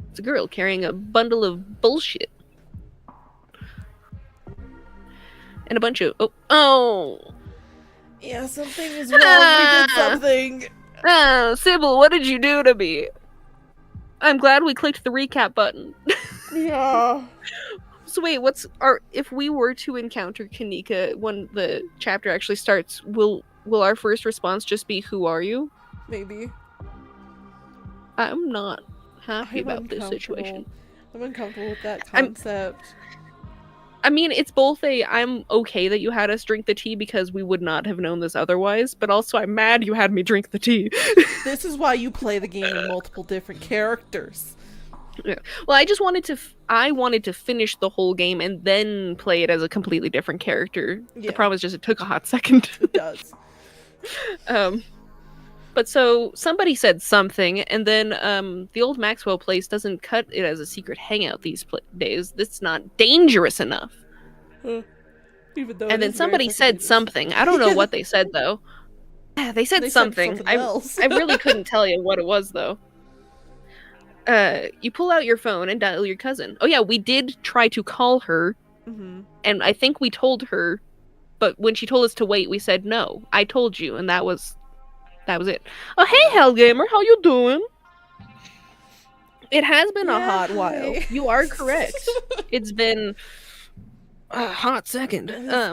Speaker 2: It's a girl carrying a bundle of bullshit. And a bunch of... Oh!
Speaker 1: Yeah, something is wrong. We did something.
Speaker 2: Sybil, what did you do to me? I'm glad we clicked the recap button.
Speaker 1: Yeah.
Speaker 2: So wait, if we were to encounter Kanika when the chapter actually starts, will our first response just be, "Who are you?"
Speaker 1: Maybe.
Speaker 2: I'm not happy about this situation.
Speaker 1: I'm uncomfortable with that concept.
Speaker 2: I mean, it's both I'm okay that you had us drink the tea because we would not have known this otherwise, but also I'm mad you had me drink the tea.
Speaker 1: This is why you play the game in multiple different characters.
Speaker 2: Yeah. Well, I wanted to finish the whole game and then play it as a completely different character. Yeah. The problem is just it took a hot second.
Speaker 1: It does.
Speaker 2: But so somebody said something, and then the old Maxwell place doesn't cut it as a secret hangout these days. That's not dangerous enough.
Speaker 1: Even though
Speaker 2: and then somebody said something. I don't know what they said though. They said something. I really couldn't tell you what it was though. You pull out your phone and dial your cousin. Oh yeah, we did try to call her, and I think we told her, but when she told us to wait, we said no. I told you, and that was it. Oh hey, Hellgamer, how you doing? It has been a hot while. You are correct. It's been a hot second.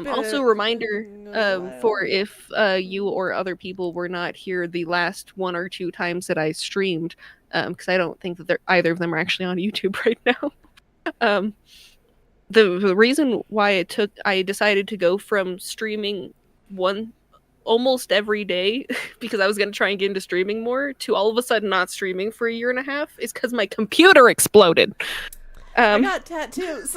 Speaker 2: Also, reminder for if you or other people were not here the last 1 or 2 times that I streamed. Because I don't think that either of them are actually on YouTube right now. The reason why I decided to go from streaming almost every day because I was going to try and get into streaming more to all of a sudden not streaming for 1.5 years is because my computer exploded.
Speaker 1: I got tattoos.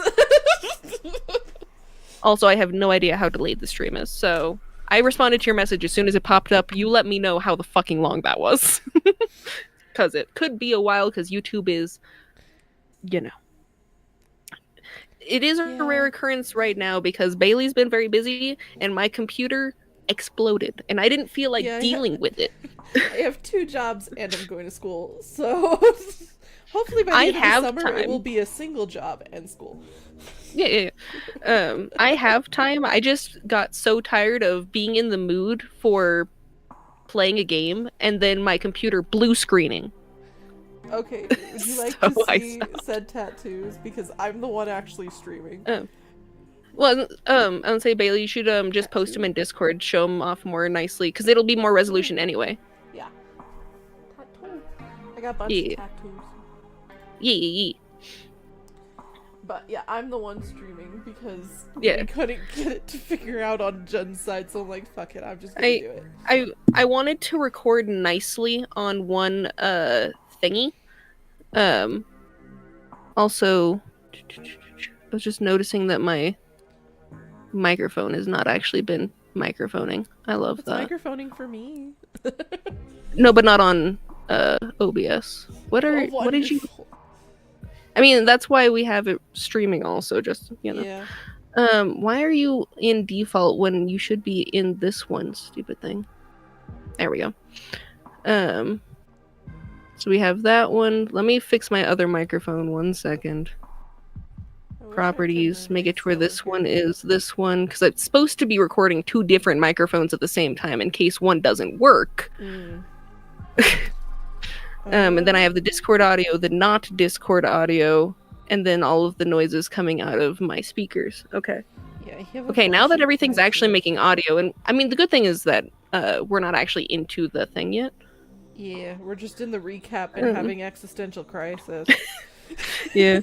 Speaker 2: Also, I have no idea how delayed the stream is, so I responded to your message as soon as it popped up. You let me know how the fucking long that was. Because it could be a while, because YouTube is, it is a rare occurrence right now because Bailey's been very busy and my computer exploded and I didn't feel like dealing with it.
Speaker 1: I have 2 jobs and I'm going to school, so hopefully by the end of the summer it will be a single job and school.
Speaker 2: Yeah. I have time. I just got so tired of being in the mood for playing a game and then my computer blue screening.
Speaker 1: Okay, would you like to see said tattoos? Because I'm the one actually streaming.
Speaker 2: Well, I would say, Bailey, you should just post them in Discord, show them off more nicely, because it'll be more resolution anyway.
Speaker 1: Yeah. Tattoo. I got a bunch of tattoos.
Speaker 2: Yeah.
Speaker 1: But yeah, I'm the one streaming because we couldn't get it to figure out on Jen's side, so I'm like, fuck it, I'm just gonna do it.
Speaker 2: I wanted to record nicely on one thingy. Also, I was just noticing that my microphone has not actually been microphoning. I love that.
Speaker 1: It's microphoning for me.
Speaker 2: No, but not on OBS. What did you... I mean, that's why we have it streaming also, just,
Speaker 1: Yeah.
Speaker 2: Why are you in default when you should be in this one, stupid thing? There we go. So we have that one. Let me fix my other microphone 1 second. Properties, make it to where this one is this one, because it's supposed to be recording 2 different microphones at the same time in case one doesn't work. And then I have the Discord audio, the not Discord audio, and then all of the noises coming out of my speakers. Okay.
Speaker 1: Yeah,
Speaker 2: okay, now that everything's actually making audio, and I mean, the good thing is that we're not actually into the thing yet.
Speaker 1: Yeah, we're just in the recap and having existential crisis.
Speaker 2: Yeah.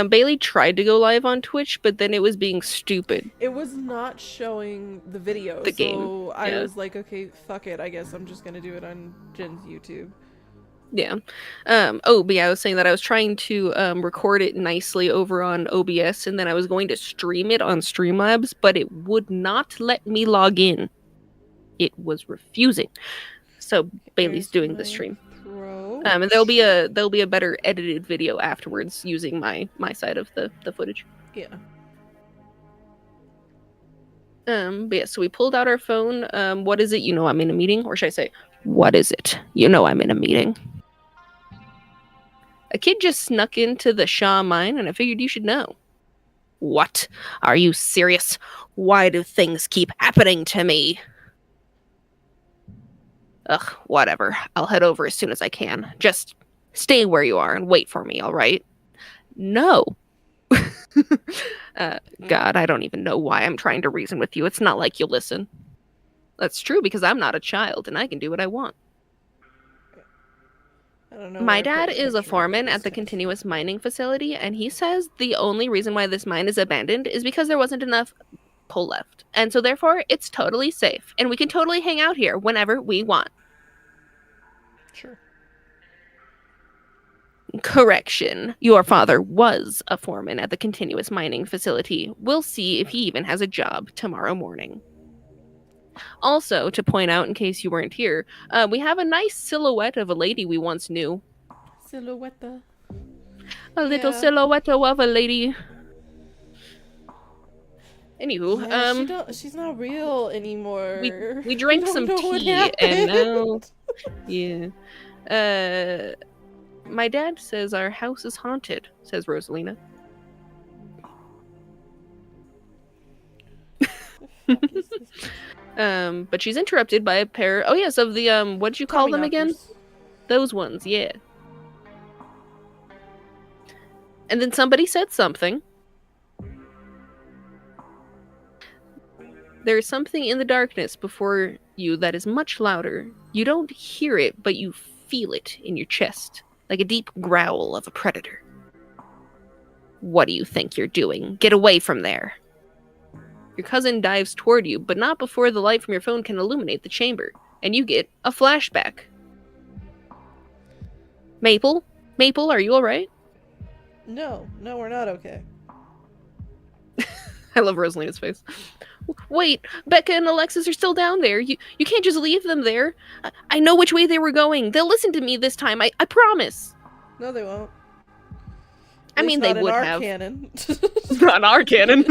Speaker 2: Bailey tried to go live on Twitch, but then it was being stupid.
Speaker 1: It was not showing the video,
Speaker 2: the game.
Speaker 1: So I was like, okay, fuck it, I guess I'm just gonna do it on Jen's YouTube.
Speaker 2: Yeah. But yeah, I was saying that I was trying to record it nicely over on OBS, and then I was going to stream it on Streamlabs, but it would not let me log in. It was refusing. So Bailey's
Speaker 1: Here's
Speaker 2: doing the
Speaker 1: my
Speaker 2: stream.
Speaker 1: throat.
Speaker 2: And there'll be a better edited video afterwards using my side of the footage.
Speaker 1: Yeah.
Speaker 2: But yeah, so we pulled out our phone. What is it? You know I'm in a meeting, or should I say, what is it? You know I'm in a meeting. A kid just snuck into the Shaw mine, and I figured you should know. What? Are you serious? Why do things keep happening to me? Ugh, whatever. I'll head over as soon as I can. Just stay where you are and wait for me, all right? No. God, I don't even know why I'm trying to reason with you. It's not like you'll listen. That's true because I'm not a child and I can do what I want.
Speaker 1: I don't know.
Speaker 2: My dad is a foreman at the continuous mining facility, and he says the only reason why this mine is abandoned is because there wasn't enough coal left. And so therefore, it's totally safe, and we can totally hang out here whenever we want.
Speaker 1: Sure.
Speaker 2: Correction. Your father was a foreman at the continuous mining facility. We'll see if he even has a job tomorrow morning. Also, to point out in case you weren't here, we have a nice silhouette of a lady we once knew.
Speaker 1: Silhouette.
Speaker 2: A little silhouette of a lady. Anywho,
Speaker 1: yeah, she's not real anymore.
Speaker 2: We drank some tea and now, yeah. My dad says our house is haunted, says Rosalina. But she's interrupted by a pair, oh yes, of the, what did you call them again? Those ones, yeah. And then somebody said something. There is something in the darkness before you that is much louder. You don't hear it, but you feel it in your chest, like a deep growl of a predator. What do you think you're doing? Get away from there. Your cousin dives toward you, but not before the light from your phone can illuminate the chamber, and you get a flashback. Maple? Maple, are you alright?
Speaker 1: No, we're not okay.
Speaker 2: I love Rosalina's face. Wait, Becca and Alexis are still down there. You can't just leave them there. I know which way they were going. They'll listen to me this time. I promise.
Speaker 1: No, they won't.
Speaker 2: I mean, they would have.
Speaker 1: Canon.
Speaker 2: Not in our canon.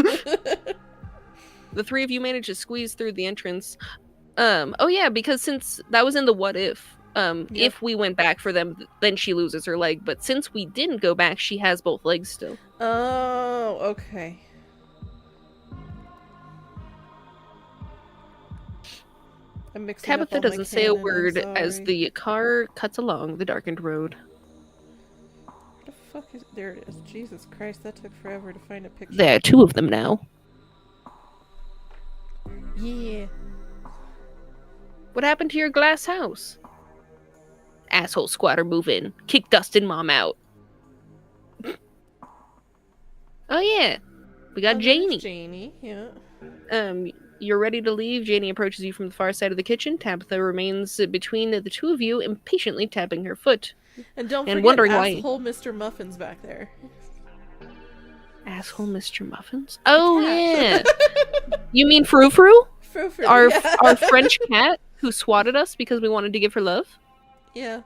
Speaker 2: The three of you managed to squeeze through the entrance. Oh yeah, because since that was in the what if, if we went back for them, then she loses her leg. But since we didn't go back, she has both legs still.
Speaker 1: Oh, okay.
Speaker 2: Tabitha doesn't say a word as the car cuts along the darkened road.
Speaker 1: What the fuck is... There it is. Jesus Christ, that took forever to find a picture.
Speaker 2: There are two of them now.
Speaker 1: Yeah.
Speaker 2: What happened to your glass house? Asshole squatter, move in. Kick Dustin mom out. Oh yeah. We got Janie.
Speaker 1: Janie, yeah.
Speaker 2: You're ready to leave. Janie approaches you from the far side of the kitchen. Tabitha remains between the two of you, impatiently tapping her foot.
Speaker 1: And don't forget
Speaker 2: wondering
Speaker 1: asshole Mr. Muffins back there.
Speaker 2: Asshole Mr. Muffins? Oh, yeah. You mean Frou Frou?
Speaker 1: Frou Frou,
Speaker 2: our French cat who swatted us because we wanted to give her love?
Speaker 1: Yeah.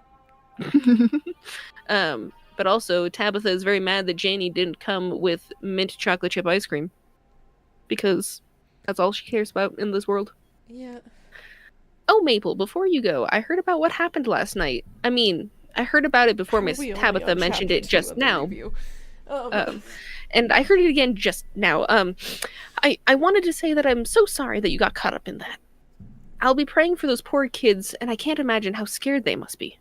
Speaker 2: But also, Tabitha is very mad that Janie didn't come with mint chocolate chip ice cream. Because that's all she cares about in this world.
Speaker 1: Yeah.
Speaker 2: Oh, Maple, before you go, I heard about what happened last night. I mean, I heard about it before Miss Tabitha mentioned it just now. And I heard it again just now. I wanted to say that I'm so sorry that you got caught up in that. I'll be praying for those poor kids, and I can't imagine how scared they must be.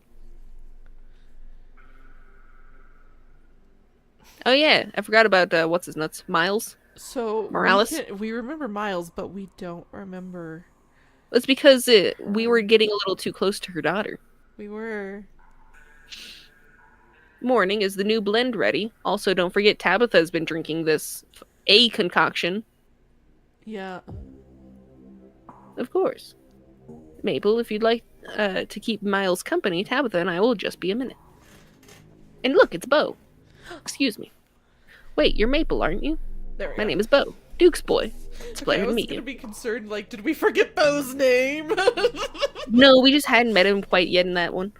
Speaker 2: Oh yeah, I forgot about, what's his nuts? Miles?
Speaker 1: So,
Speaker 2: Morales?
Speaker 1: We remember Miles, but we don't remember...
Speaker 2: It's because we were getting a little too close to her daughter.
Speaker 1: We were...
Speaker 2: Morning, is the new blend ready? Also, don't forget Tabitha's been drinking this concoction.
Speaker 1: Yeah.
Speaker 2: Of course. Maple, if you'd like to keep Miles company, Tabitha and I will just be a minute. And look, it's Bo. Excuse me. Wait, you're Maple, aren't you?
Speaker 1: There we
Speaker 2: My
Speaker 1: go.
Speaker 2: name is Bo. Duke's boy. It's a
Speaker 1: Okay,
Speaker 2: pleasure
Speaker 1: I
Speaker 2: to
Speaker 1: was
Speaker 2: meet
Speaker 1: gonna
Speaker 2: you.
Speaker 1: be concerned, like, did we forget Bo's name?
Speaker 2: No, we just hadn't met him quite yet in that one.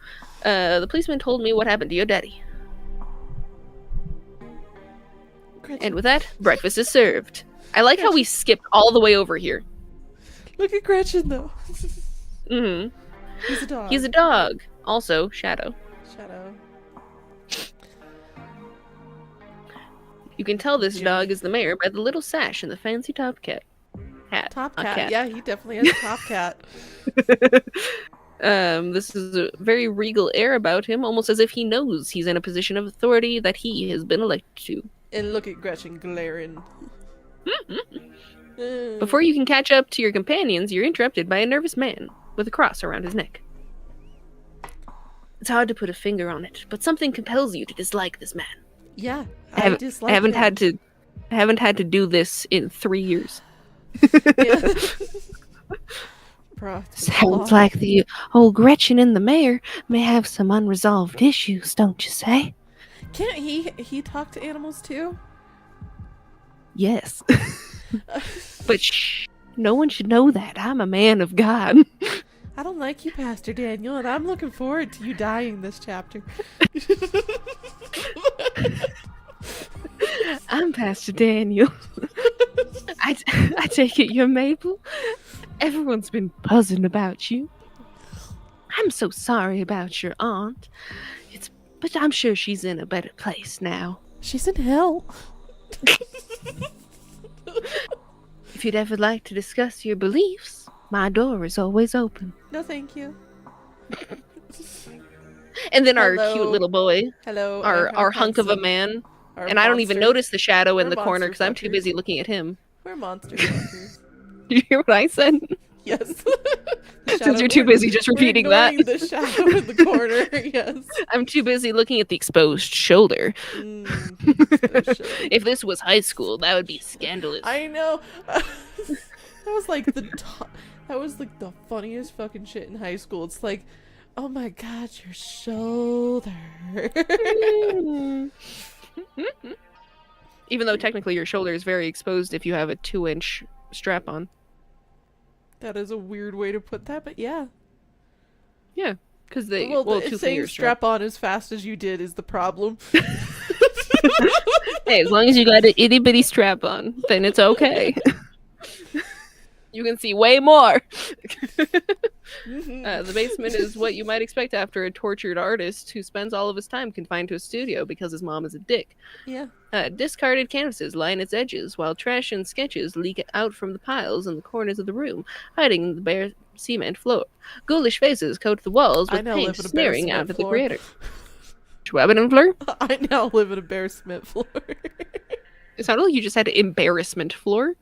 Speaker 2: The policeman told me what happened to your daddy. And with that, breakfast is served. I like how we skipped all the way over here.
Speaker 1: Look at Gretchen, though.
Speaker 2: Mm-hmm.
Speaker 1: He's a dog.
Speaker 2: He's a dog. Also, Shadow.
Speaker 1: Shadow.
Speaker 2: You can tell this
Speaker 1: Jimmy.
Speaker 2: dog is the mayor by the little sash and the fancy top cat. Hat.
Speaker 1: Top
Speaker 2: not
Speaker 1: cat. Yeah, he definitely has a top cat.
Speaker 2: This is a very regal air about him, almost as if he knows he's in a position of authority that he has been elected to.
Speaker 1: And look at Gretchen glaring.
Speaker 2: Before you can catch up to your companions, you're interrupted by a nervous man with a cross around his neck. It's hard to put a finger on it, but something compels you to dislike this man.
Speaker 1: Yeah,
Speaker 2: I haven't had to do this in 3 years.
Speaker 1: Yeah.
Speaker 2: Sounds like the old Gretchen and the mayor may have some unresolved issues, don't you say?
Speaker 1: Can't he talk to animals too?
Speaker 2: Yes. But shh, no one should know that. I'm a man of God.
Speaker 1: I don't like you, Pastor Daniel, and I'm looking forward to you dying this chapter.
Speaker 2: I'm Pastor Daniel. I take it you're Maple? Everyone's been buzzing about you. I'm so sorry about your aunt. But I'm sure she's in a better place now.
Speaker 1: She's in hell.
Speaker 2: If you'd ever like to discuss your beliefs, my door is always open.
Speaker 1: No, thank you.
Speaker 2: And then our
Speaker 1: Hello.
Speaker 2: cute little boy,
Speaker 1: Hello.
Speaker 2: our hunk of a man, and I don't even notice the shadow in the corner because I'm too busy looking at him.
Speaker 1: We're monster fuckers.
Speaker 2: Did you hear what I said?
Speaker 1: Yes.
Speaker 2: Since you're too busy just repeating that.
Speaker 1: The shadow in the corner, yes.
Speaker 2: I'm too busy looking at the exposed shoulder.
Speaker 1: Exposed shoulder.
Speaker 2: If this was high school, that would be scandalous.
Speaker 1: I know. That was like the funniest fucking shit in high school. It's like, oh my god, your shoulder.
Speaker 2: Even though technically your shoulder is very exposed if you have a 2-inch strap on.
Speaker 1: That is a weird way to put that, but yeah.
Speaker 2: Yeah, because they
Speaker 1: saying
Speaker 2: 2 fingers
Speaker 1: strap on as fast as you did is the problem.
Speaker 2: Hey, as long as you got an itty bitty strap on, then it's okay. You can see way more. The basement is what you might expect after a tortured artist who spends all of his time confined to a studio because his mom is a dick.
Speaker 1: Yeah.
Speaker 2: Discarded canvases line its edges, while trash and sketches leak out from the piles in the corners of the room, hiding in the bare cement floor. Ghoulish faces coat the walls with paint sneering out at the creator. Schwabenfleur?
Speaker 1: I now live in a bare cement floor.
Speaker 2: It sounded like you just had embarrassment floor.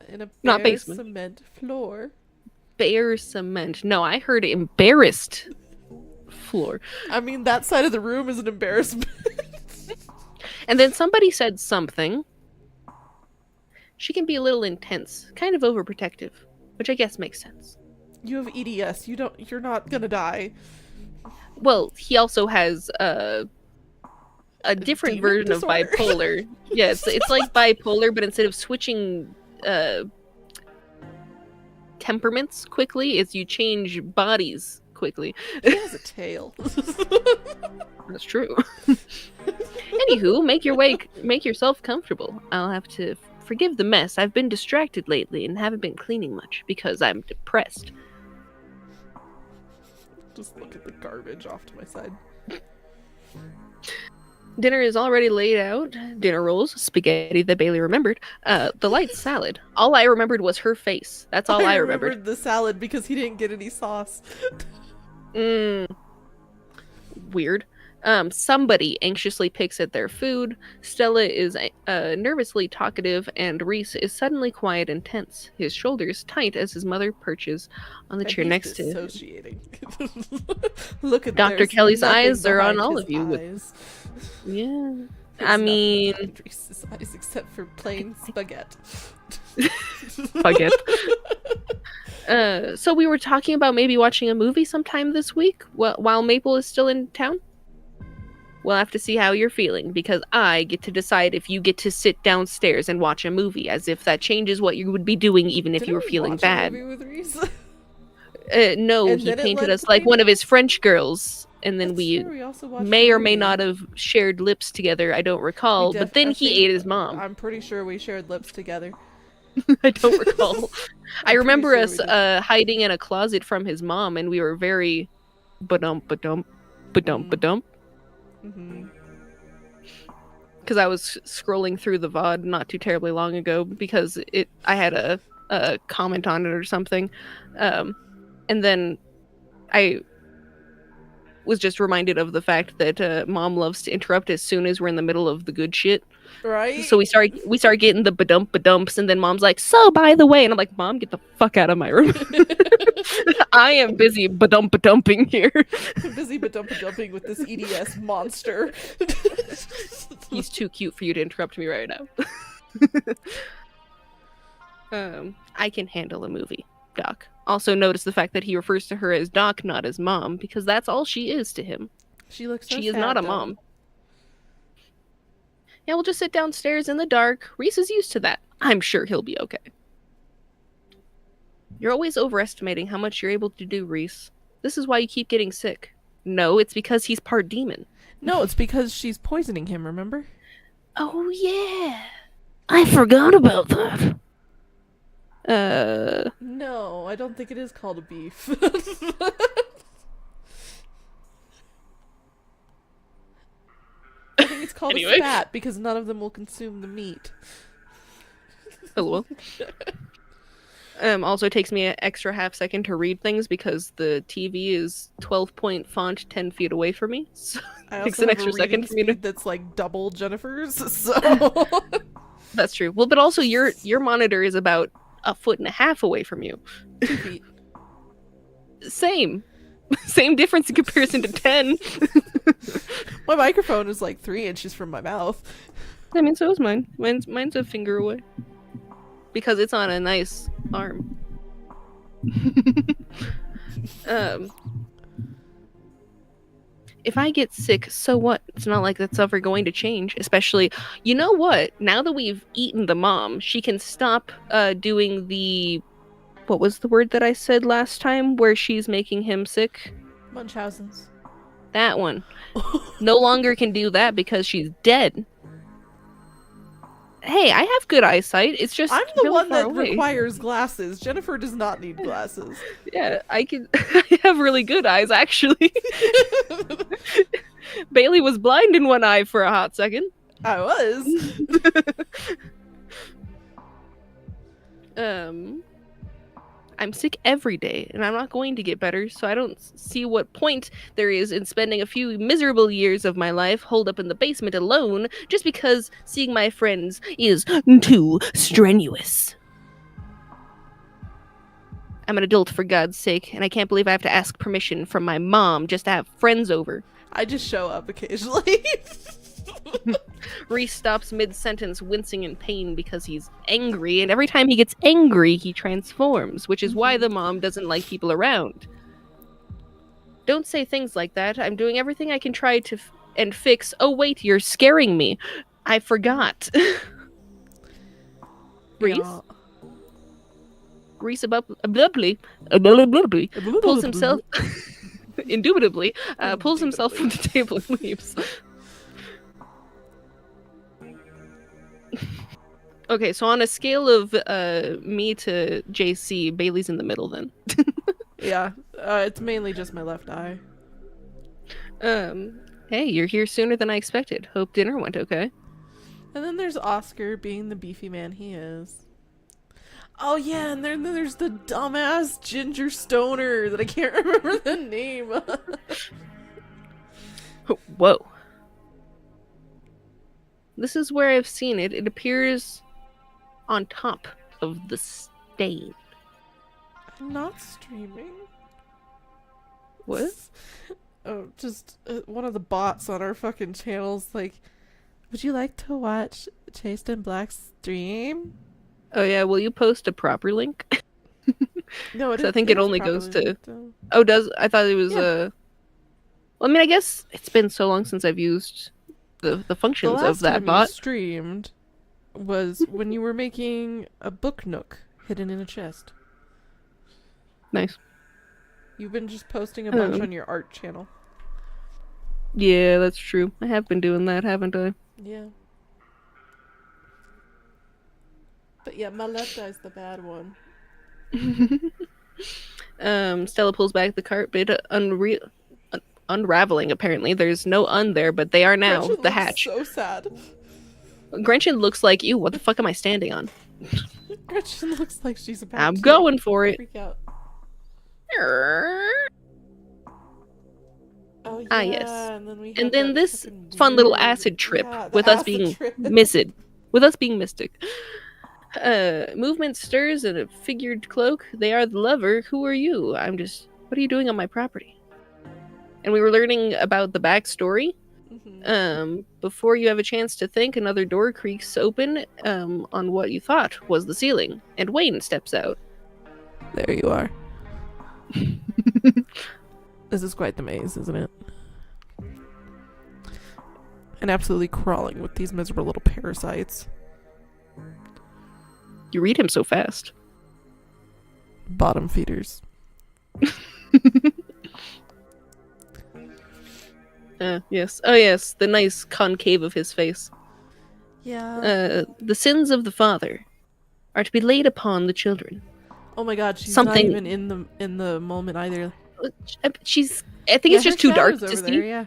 Speaker 1: In a bare
Speaker 2: Not basement.
Speaker 1: Cement floor.
Speaker 2: Bare cement. No, I heard embarrassed floor.
Speaker 1: I mean, that side of the room is an embarrassment.
Speaker 2: And then somebody said something. She can be a little intense, kind of overprotective, which I guess makes sense.
Speaker 1: You have EDS. You're not gonna die.
Speaker 2: Well, he also has a different version
Speaker 1: disorder.
Speaker 2: of bipolar. Yeah, it's like bipolar, but instead of switching temperaments quickly, it's you change bodies quickly.
Speaker 1: He has a tail.
Speaker 2: That's true. Anywho, make yourself comfortable. I'll have to forgive the mess. I've been distracted lately and haven't been cleaning much because I'm depressed.
Speaker 1: Just look at the garbage off to my side.
Speaker 2: Dinner is already laid out. Dinner rolls, spaghetti that Bailey remembered, the light salad. All I remembered was her face. That's all I remembered.
Speaker 1: The salad because he didn't get any sauce.
Speaker 2: Weird. Somebody anxiously picks at their food. Stella is nervously talkative, and Reese is suddenly quiet and tense. His shoulders tight as his mother perches on the chair next to him.
Speaker 1: Dissociating. Look at
Speaker 2: Dr. Kelly's eyes are on all of you.
Speaker 1: Eyes.
Speaker 2: Yeah.
Speaker 1: It's
Speaker 2: I mean...
Speaker 1: Reese's eyes except for plain spaghetti.
Speaker 2: Spaghetti. So we were talking about maybe watching a movie sometime this week while Maple is still in town. We'll have to see how you're feeling, because I get to decide if you get to sit downstairs and watch a movie, as if that changes what you would be doing even if
Speaker 1: Didn't
Speaker 2: you were
Speaker 1: we
Speaker 2: feeling
Speaker 1: watch
Speaker 2: bad.
Speaker 1: A movie with Reese?
Speaker 2: No,
Speaker 1: And
Speaker 2: he
Speaker 1: then it
Speaker 2: painted
Speaker 1: led
Speaker 2: us
Speaker 1: to
Speaker 2: like one of his
Speaker 1: paintings?
Speaker 2: French girls, and then
Speaker 1: That's
Speaker 2: we
Speaker 1: true, we also watched
Speaker 2: may
Speaker 1: a
Speaker 2: or may
Speaker 1: movie.
Speaker 2: not have shared lips together. I don't recall. But then
Speaker 1: I
Speaker 2: he
Speaker 1: think-
Speaker 2: ate his mom.
Speaker 1: I'm pretty sure we shared lips together.
Speaker 2: I don't recall. I
Speaker 1: I'm
Speaker 2: remember
Speaker 1: pretty
Speaker 2: us
Speaker 1: sure we did.
Speaker 2: hiding in a closet from his mom, and we were very ba-dump, ba-dump, ba-dump, ba-dump.
Speaker 1: Mm-hmm.
Speaker 2: Because I was scrolling through the VOD not too terribly long ago, because I had a comment on it or something. And then I was just reminded of the fact that mom loves to interrupt as soon as we're in the middle of the good shit.
Speaker 1: Right?
Speaker 2: So we start getting the ba-dumps, and then mom's like, "So by the way," and I'm like, "Mom, get the fuck out of my room." I am busy ba-dumping here.
Speaker 1: I'm busy dumping with this EDS monster.
Speaker 2: He's too cute for you to interrupt me right now. I can handle a movie, Doc. Also notice the fact that he refers to her as Doc, not as Mom, because that's all she is to him.
Speaker 1: She looks so
Speaker 2: She is
Speaker 1: sad,
Speaker 2: not a
Speaker 1: though.
Speaker 2: mom. Yeah, we'll just sit downstairs in the dark. Reese is used to that. I'm sure he'll be okay. You're always overestimating how much you're able to do, Reese. This is why you keep getting sick. No, it's because he's part demon.
Speaker 1: No, it's because she's poisoning him, remember?
Speaker 2: Oh, yeah. I forgot about that.
Speaker 1: No, I don't think it is called a beef. I think it's called
Speaker 2: Anyway.
Speaker 1: a spat because none of them will consume the meat.
Speaker 2: LOL. Also takes me an extra half second to read things because the TV is 12-point font 10 feet away from me. So
Speaker 1: I
Speaker 2: it takes
Speaker 1: also
Speaker 2: an
Speaker 1: have
Speaker 2: extra
Speaker 1: a reading
Speaker 2: second for me to...
Speaker 1: speed that's like double Jennifer's, so...
Speaker 2: That's true. Well, but also your monitor is about 1.5 feet away from you.
Speaker 1: 2 feet.
Speaker 2: Same. Same difference in comparison to 10.
Speaker 1: My microphone is like 3 inches from my mouth.
Speaker 2: I mean, so is mine. Mine's a finger away. Because it's on a nice arm. If I get sick, so what? It's not like that's ever going to change. Especially, you know what? Now that we've eaten the mom, she can stop doing the... What was the word that I said last time where she's making him sick?
Speaker 1: Munchausen's.
Speaker 2: That one. No longer can do that because she's dead. Hey, I have good eyesight. It's just
Speaker 1: I'm the
Speaker 2: really
Speaker 1: one
Speaker 2: far
Speaker 1: that
Speaker 2: away.
Speaker 1: requires glasses. Jennifer does not need glasses.
Speaker 2: Yeah, I can. I have really good eyes, actually. Bailey was blind in one eye for a hot second.
Speaker 1: I was.
Speaker 2: I'm sick every day, and I'm not going to get better, so I don't see what point there is in spending a few miserable years of my life holed up in the basement alone just because seeing my friends is too strenuous. I'm an adult, for God's sake, and I can't believe I have to ask permission from my mom just to have friends over.
Speaker 1: I just show up occasionally.
Speaker 2: Reese stops mid-sentence, wincing in pain because he's angry, and every time he gets angry, he transforms, which is why the mom doesn't like people around. Don't say things like that. I'm doing everything I can try to and fix. Oh wait, you're scaring me. I forgot. Reese?
Speaker 1: Yeah.
Speaker 2: Reese abruptly pulls himself... Indubitably, pulls himself from the table and leaves. Okay, so on a scale of me to JC, Bailey's in the middle then.
Speaker 1: Yeah, it's mainly just my left eye.
Speaker 2: Hey, you're here sooner than I expected. Hope dinner went okay.
Speaker 1: And then there's Oscar being the beefy man he is. Oh yeah, and then there's the dumbass ginger stoner that I can't remember the name.
Speaker 2: Whoa. This is where I've seen it. It appears on top of the stain.
Speaker 1: I'm not streaming.
Speaker 2: What?
Speaker 1: Oh, just one of the bots on our fucking channels like, would you like to watch Chased in Black stream?
Speaker 2: Oh yeah, will you post a proper link?
Speaker 1: No,
Speaker 2: Because I think it
Speaker 1: is
Speaker 2: only goes
Speaker 1: properly
Speaker 2: to.
Speaker 1: linked, though.
Speaker 2: Oh, does I thought it was
Speaker 1: Yeah.
Speaker 2: Well, I mean, I guess it's been so long since I've used the
Speaker 1: The
Speaker 2: functions of
Speaker 1: last
Speaker 2: that
Speaker 1: time you
Speaker 2: bot.
Speaker 1: streamed was when you were making a book nook hidden in a chest.
Speaker 2: Nice.
Speaker 1: You've been just posting a bunch
Speaker 2: Um,
Speaker 1: on your art channel.
Speaker 2: yeah, that's true. I have been doing that, haven't I?
Speaker 1: Yeah. But yeah, my left eye's the bad one.
Speaker 2: Stella pulls back the carpet, unraveling. Apparently, there's no there, but they are now.
Speaker 1: Gretchen
Speaker 2: The
Speaker 1: looks
Speaker 2: hatch.
Speaker 1: so sad.
Speaker 2: Gretchen looks like, ew, what the fuck am I standing on?
Speaker 1: Gretchen looks like she's about
Speaker 2: I'm
Speaker 1: to
Speaker 2: going for it.
Speaker 1: freak out. Oh yeah,
Speaker 2: Yes.
Speaker 1: and then we had
Speaker 2: And then
Speaker 1: that
Speaker 2: this
Speaker 1: fucking
Speaker 2: fun little
Speaker 1: weird-
Speaker 2: acid trip
Speaker 1: yeah, the
Speaker 2: with us
Speaker 1: acid
Speaker 2: being
Speaker 1: trip.
Speaker 2: with us being mystic. Movement stirs in a figured cloak. They are the lover. Who are you? What are you doing on my property? And we were learning about the backstory. Before you have a chance to think, another door creaks open on what you thought was the ceiling, and Wayne steps out.
Speaker 1: There you are. This is quite the maze, isn't it? And absolutely crawling with these miserable little parasites.
Speaker 2: You read him so fast.
Speaker 1: Bottom feeders.
Speaker 2: Yes. Oh, yes. The nice concave of his face.
Speaker 1: Yeah.
Speaker 2: The sins of the father are to be laid upon the children.
Speaker 1: Oh my god, she's
Speaker 2: Something-
Speaker 1: not even in the moment either.
Speaker 2: I think it's just too dark to see.
Speaker 1: There, yeah.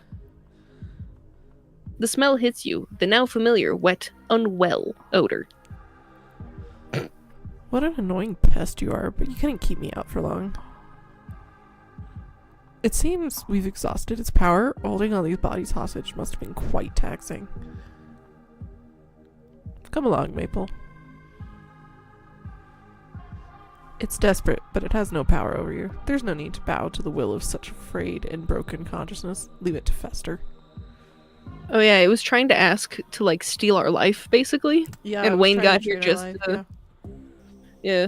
Speaker 2: The smell hits you. The now familiar, wet, unwell odor.
Speaker 1: What an annoying pest you are, but you couldn't keep me out for long. It seems we've exhausted its power. Holding all these bodies hostage must have been quite taxing. Come along, Maple. It's desperate, but it has no power over you. There's no need to bow to the will of such frayed and broken consciousness. Leave it to fester.
Speaker 2: Oh yeah, it was trying to ask to like steal our life, basically.
Speaker 1: Yeah,
Speaker 2: And
Speaker 1: I was
Speaker 2: Wayne
Speaker 1: trying
Speaker 2: got
Speaker 1: to
Speaker 2: here
Speaker 1: trade our
Speaker 2: just
Speaker 1: life,
Speaker 2: to- Yeah.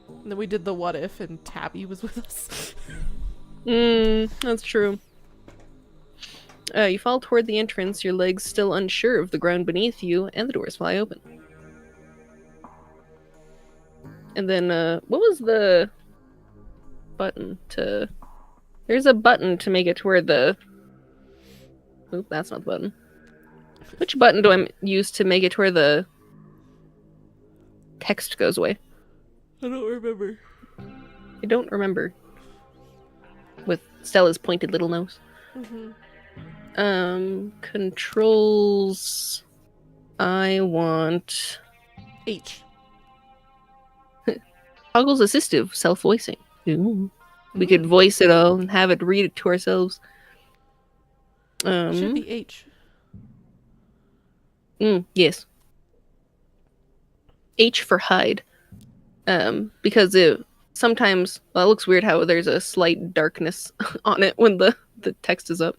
Speaker 1: And then we did the what if, and Tabby was with us.
Speaker 2: That's true. You fall toward the entrance, your legs still unsure of the ground beneath you, and the doors fly open. And then, what was the button to... There's a button to make it to where the... Oop, that's not the button. Which button do I use to make it to where the text goes away?
Speaker 1: I don't remember.
Speaker 2: I don't remember. With Stella's pointed little nose. Controls... I want...
Speaker 1: H.
Speaker 2: Toggles assistive self-voicing. Ooh. We could voice it all and have it read it to ourselves.
Speaker 1: Should be H.
Speaker 2: Yes. H for hide. Because it sometimes, well, it looks weird how there's a slight darkness on it when the text is up.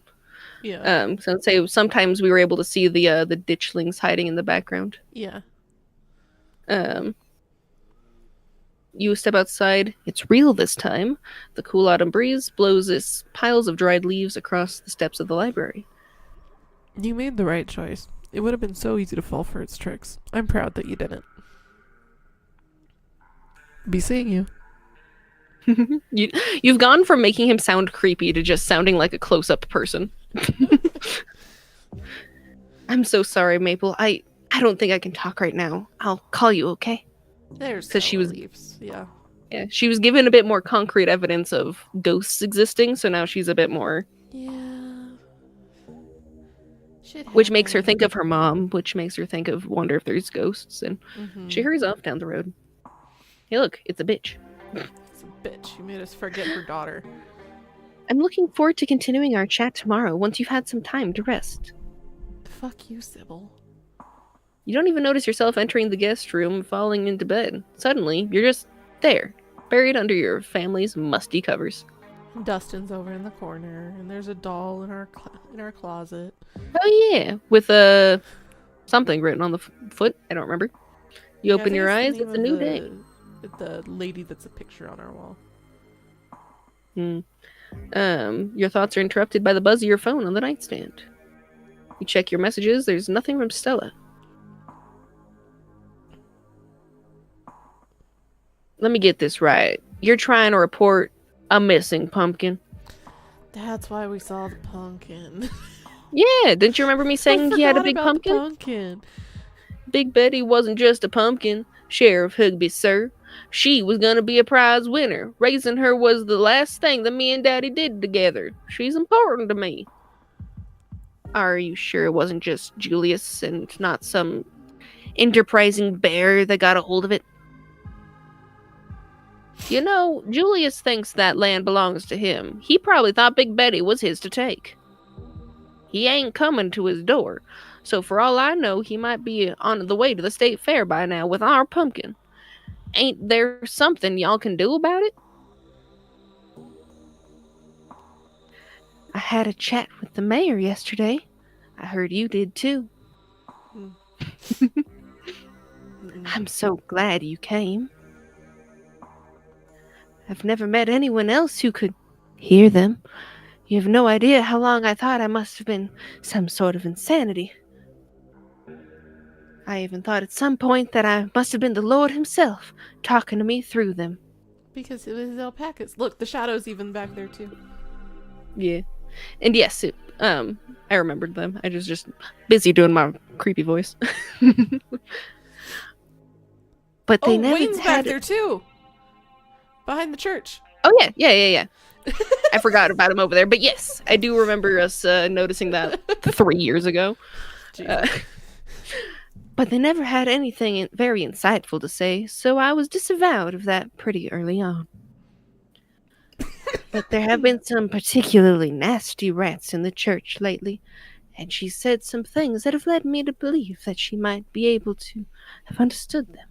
Speaker 1: Yeah.
Speaker 2: So let's say sometimes we were able to see the ditchlings hiding in the background.
Speaker 1: Yeah.
Speaker 2: You step outside. It's real this time. The cool autumn breeze blows its piles of dried leaves across the steps of the library.
Speaker 1: You made the right choice. It would have been so easy to fall for its tricks. I'm proud that you didn't. Be seeing you.
Speaker 2: You've gone from making him sound creepy to just sounding like a close-up person. I'm so sorry, Maple. I don't think I can talk right now. I'll call you, okay?
Speaker 1: There's
Speaker 2: 'Cause she was-
Speaker 1: leaves. Yeah.
Speaker 2: Yeah, she was given a bit more concrete evidence of ghosts existing, so now she's a bit more...
Speaker 1: Yeah. Shit
Speaker 2: Which makes her
Speaker 1: happened.
Speaker 2: think of her mom, which makes her think of wonder if there's ghosts, and she hurries off down the road. Hey look, it's a bitch.
Speaker 1: It's a bitch. You made us forget her daughter.
Speaker 2: I'm looking forward to continuing our chat tomorrow once you've had some time to rest.
Speaker 1: Fuck you, Sybil.
Speaker 2: You don't even notice yourself entering the guest room and falling into bed. Suddenly, you're just there, buried under your family's musty covers.
Speaker 1: Dustin's over in the corner, and there's a doll in our closet.
Speaker 2: Oh yeah, with something written on the foot. I don't remember. You
Speaker 1: Yeah, I
Speaker 2: open
Speaker 1: think
Speaker 2: your
Speaker 1: it's the
Speaker 2: eyes.
Speaker 1: name
Speaker 2: It's a
Speaker 1: of
Speaker 2: new
Speaker 1: the
Speaker 2: day.
Speaker 1: The lady that's a picture on our wall.
Speaker 2: Your thoughts are interrupted by the buzz of your phone on the nightstand. You check your messages. There's nothing from Stella. Let me get this right. You're trying to report a missing pumpkin.
Speaker 1: That's why we saw the pumpkin.
Speaker 2: Yeah, didn't you remember me saying he had a big pumpkin?
Speaker 1: Pumpkin?
Speaker 2: Big Betty wasn't just a pumpkin, Sheriff Higby, sir. She was gonna be a prize winner. Raising her was the last thing that me and Daddy did together. She's important to me. Are you sure it wasn't just Julius and not some enterprising bear that got a hold of it? You know, Julius thinks that land belongs to him. He probably thought Big Betty was his to take. He ain't coming to his door, so for all I know, he might be on the way to the state fair by now with our pumpkin. Ain't there something y'all can do about it? I had a chat with the mayor yesterday. I heard you did too. I'm so glad you came. I've never met anyone else who could hear them. You have no idea how long I thought I must have been some sort of insanity. I even thought at some point that I must have been the Lord himself talking to me through them.
Speaker 1: Because it was alpacas. Look, the shadow's even back there too.
Speaker 2: Yeah. And yes, I remembered them. I was just busy doing my creepy voice. But they never
Speaker 1: Wayne's
Speaker 2: had
Speaker 1: back there too. Behind the church.
Speaker 2: Oh yeah. I forgot about him over there, but yes, I do remember us noticing that 3 years ago. But they never had anything very insightful to say, so I was disavowed of that pretty early on. But there have been some particularly nasty rats in the church lately, and she said some things that have led me to believe that she might be able to have understood them.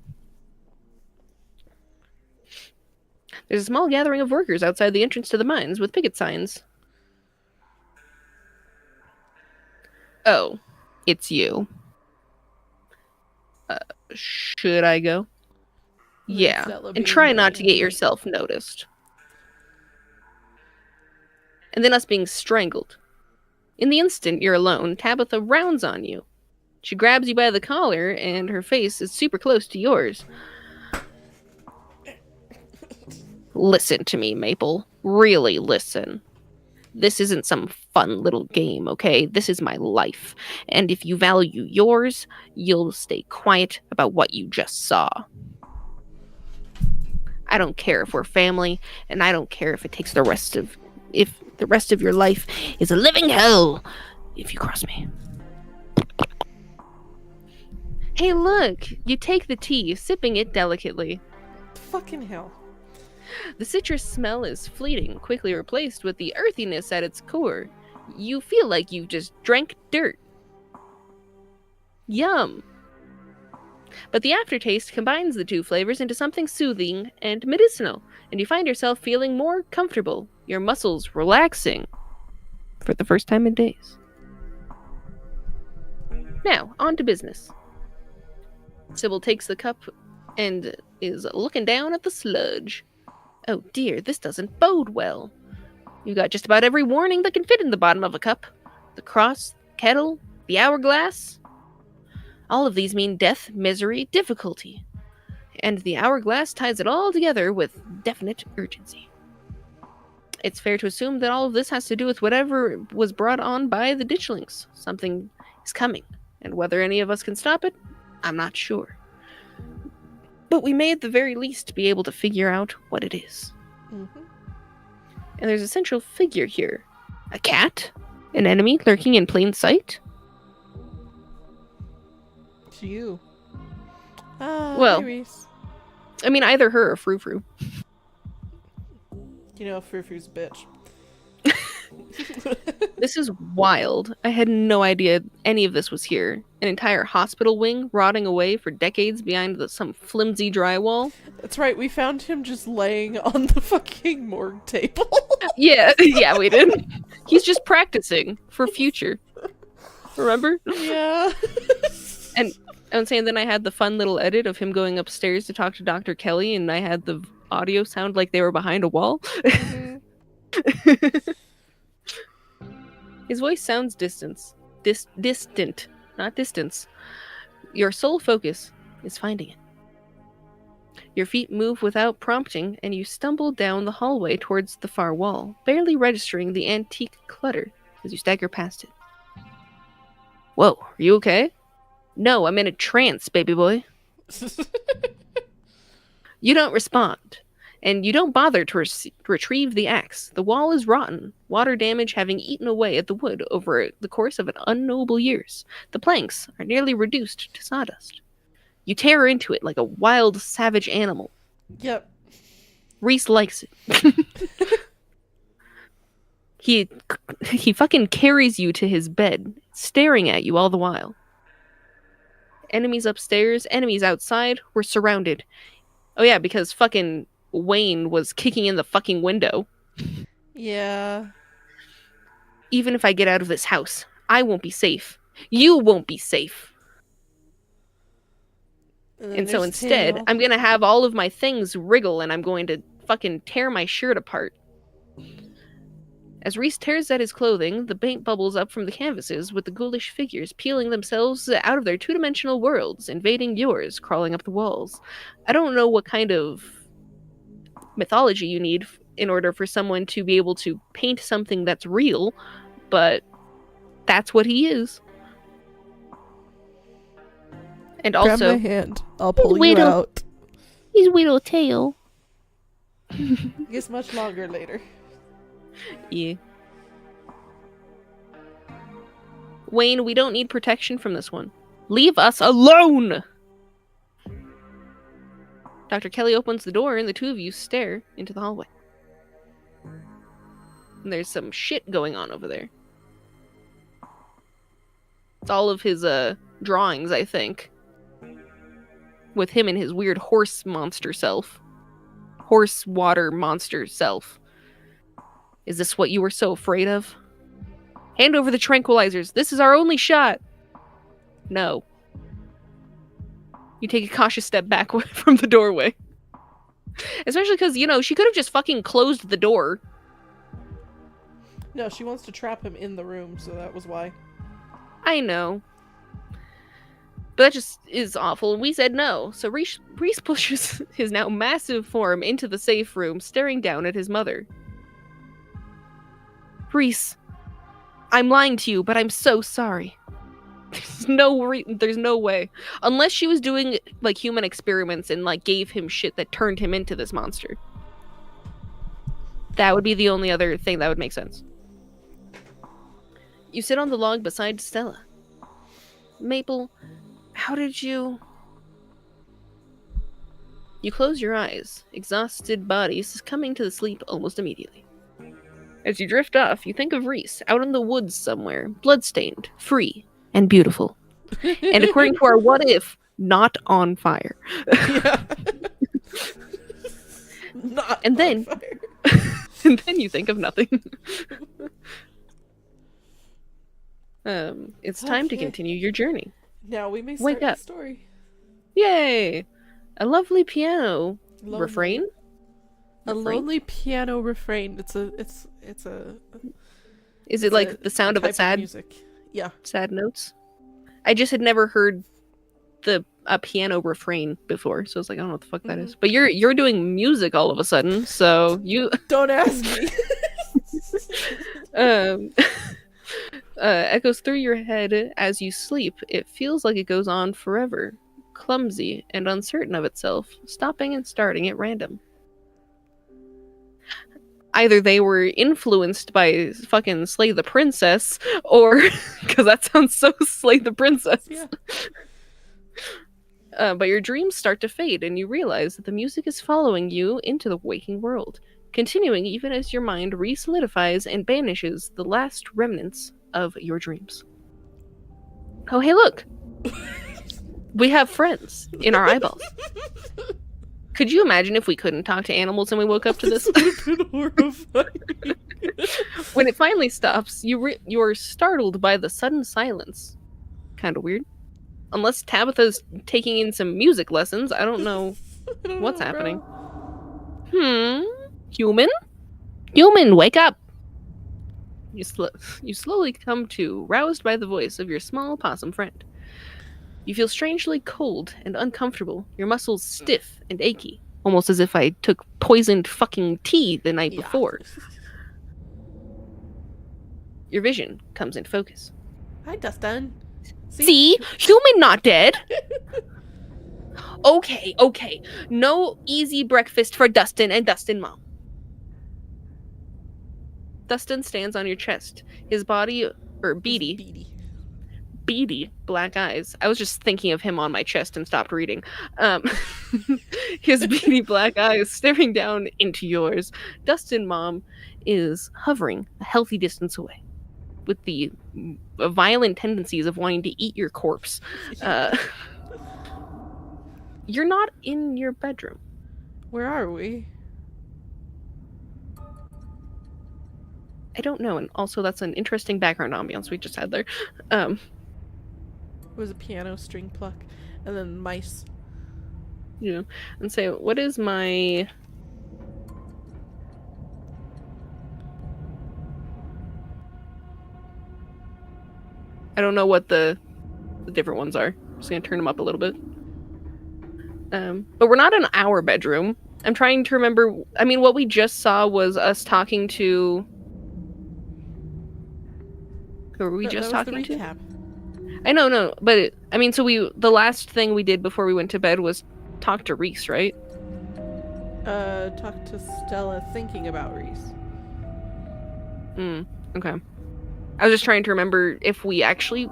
Speaker 2: There's a small gathering of workers outside the entrance to the mines with picket signs. Oh, it's you. Should I go? Yeah, and try not to get yourself noticed. And then us being strangled. In the instant you're alone, Tabitha rounds on you. She grabs you by the collar, and her face is super close to yours. Listen to me, Maple. Really listen. This isn't some fun little game, okay? This is my life. And if you value yours, you'll stay quiet about what you just saw. I don't care if we're family, and I don't care if it takes the rest of your life is a living hell if you cross me. Hey, look! You take the tea, sipping it delicately.
Speaker 1: Fucking hell.
Speaker 2: The citrus smell is fleeting, quickly replaced with the earthiness at its core. You feel like you've just drank dirt. Yum! But the aftertaste combines the two flavors into something soothing and medicinal, and you find yourself feeling more comfortable, your muscles relaxing, for the first time in days. Now, on to business. Sybil takes the cup and is looking down at the sludge. Oh dear, this doesn't bode well. You got just about every warning that can fit in the bottom of a cup. The cross, kettle, the hourglass. All of these mean death, misery, difficulty. And the hourglass ties it all together with definite urgency. It's fair to assume that all of this has to do with whatever was brought on by the ditchlings. Something is coming, and whether any of us can stop it, I'm not sure. But we may at the very least be able to figure out what it is.
Speaker 1: Mm-hmm.
Speaker 2: And there's a central figure here. A cat? An enemy lurking in plain sight?
Speaker 1: It's you.
Speaker 2: Well,
Speaker 1: Reese.
Speaker 2: I mean, either her or Frou-Frou.
Speaker 1: You know, Frou-Frou's a bitch.
Speaker 2: This is wild. I had no idea any of this was here. An entire hospital wing rotting away for decades behind some flimsy drywall.
Speaker 1: That's right, we found him just laying on the fucking morgue table.
Speaker 2: Yeah, we did. He's just practicing for future. Remember?
Speaker 1: Yeah.
Speaker 2: And I'm saying then I had the fun little edit of him going upstairs to talk to Dr. Kelly, and I had the audio sound like they were behind a wall.
Speaker 1: Mm-hmm.
Speaker 2: His voice sounds distant, not distance. Your sole focus is finding it. Your feet move without prompting, and you stumble down the hallway towards the far wall, barely registering the antique clutter as you stagger past it. Whoa, are you okay? No, I'm in a trance, baby boy. You don't respond, and you don't bother to retrieve the axe. The wall is rotten, water damage having eaten away at the wood over the course of unknowable years. The planks are nearly reduced to sawdust. You tear into it like a wild, savage animal.
Speaker 1: Yep.
Speaker 2: Reese likes it. He fucking carries you to his bed, staring at you all the while. Enemies upstairs, enemies outside. We're surrounded. Oh yeah, because fucking Wayne was kicking in the fucking window.
Speaker 1: Yeah.
Speaker 2: Even if I get out of this house, I won't be safe. You won't be safe. And so instead, I'm going to have all of my things wriggle and I'm going to fucking tear my shirt apart. As Reese tears at his clothing, the paint bubbles up from the canvases with the ghoulish figures peeling themselves out of their two-dimensional worlds, invading yours, crawling up the walls. I don't know what kind of mythology you need in order for someone to be able to paint something that's real, but that's what he is. And also,
Speaker 1: grab my hand. I'll pull you out.
Speaker 2: His little tail.
Speaker 1: It gets much longer later.
Speaker 2: Yeah. Wayne, we don't need protection from this one. Leave us alone! Dr. Kelly opens the door and the two of you stare into the hallway. And there's some shit going on over there. It's all of his drawings, I think. With him and his weird horse monster self. Horse water monster self. Is this what you were so afraid of? Hand over the tranquilizers. This is our only shot. No. You take a cautious step back from the doorway. Especially because, you know, she could have just fucking closed the door.
Speaker 1: No, she wants to trap him in the room, so that was why.
Speaker 2: I know. But that just is awful, and we said no. So Reese pushes his now massive form into the safe room, staring down at his mother. Reese, I'm lying to you, but I'm so sorry. There's no way. Unless she was doing, like, human experiments and, like, gave him shit that turned him into this monster. That would be the only other thing that would make sense. You sit on the log beside Stella. Maple, how did you... You close your eyes, exhausted body succumbing to the sleep almost immediately. As you drift off, you think of Reese, out in the woods somewhere, bloodstained, free, and beautiful. And according to our what if, not on fire.
Speaker 1: Yeah. Not
Speaker 2: and
Speaker 1: on
Speaker 2: then,
Speaker 1: fire.
Speaker 2: And then you think of nothing. It's time to continue your journey.
Speaker 1: Now we may
Speaker 2: Wake
Speaker 1: start
Speaker 2: up.
Speaker 1: the story.
Speaker 2: Yay! A lovely piano refrain.
Speaker 1: A lonely piano refrain. Is
Speaker 2: it like the sound of a sad
Speaker 1: music? Yeah.
Speaker 2: Sad notes? I just had never heard a piano refrain before, so I was like, I don't know what the fuck that is. But you're doing music all of a sudden, so you
Speaker 1: don't ask me.
Speaker 2: Echoes through your head as you sleep. It feels like it goes on forever, clumsy and uncertain of itself, stopping and starting at random. Either they were influenced by fucking Slay the Princess, or... because that sounds so Slay the Princess.
Speaker 1: Yeah.
Speaker 2: But your dreams start to fade, and you realize that the music is following you into the waking world, continuing even as your mind re-solidifies and banishes the last remnants of your dreams. Oh, hey, look! We have friends in our eyeballs. Could you imagine if we couldn't talk to animals and we woke up to this?
Speaker 1: This would have been horrifying.
Speaker 2: When it finally stops, you're startled by the sudden silence. Kind of weird. Unless Tabitha's taking in some music lessons, I don't know
Speaker 1: I don't
Speaker 2: what's
Speaker 1: know,
Speaker 2: happening.
Speaker 1: bro.
Speaker 2: Human? Human, wake up! You slowly come to, roused by the voice of your small possum friend. You feel strangely cold and uncomfortable, your muscles stiff and achy, almost as if I took poisoned fucking tea the night before. Your vision comes into focus.
Speaker 1: Hi, Dustin.
Speaker 2: See? Human not dead! Okay. No easy breakfast for Dustin and Dustin Mom. Dustin stands on your chest. His body, or beady, black eyes. I was just thinking of him on my chest and stopped reading. His beady black eyes staring down into yours. Dustin Mom is hovering a healthy distance away, with the violent tendencies of wanting to eat your corpse. You're not in your bedroom.
Speaker 1: Where are we?
Speaker 2: I don't know, and also that's an interesting background ambiance we just had there.
Speaker 1: It was a piano string pluck, and then mice.
Speaker 2: Yeah, and say, what is my... I don't know what the different ones are. I'm just gonna turn them up a little bit. But we're not in our bedroom. I'm trying to remember. I mean, what we just saw was us talking to... Who were we just talking to? I know, no, but I mean, so the last thing we did before we went to bed was talk to Reese, right?
Speaker 1: Talk to Stella thinking about Reese.
Speaker 2: Okay. I was just trying to remember if we actually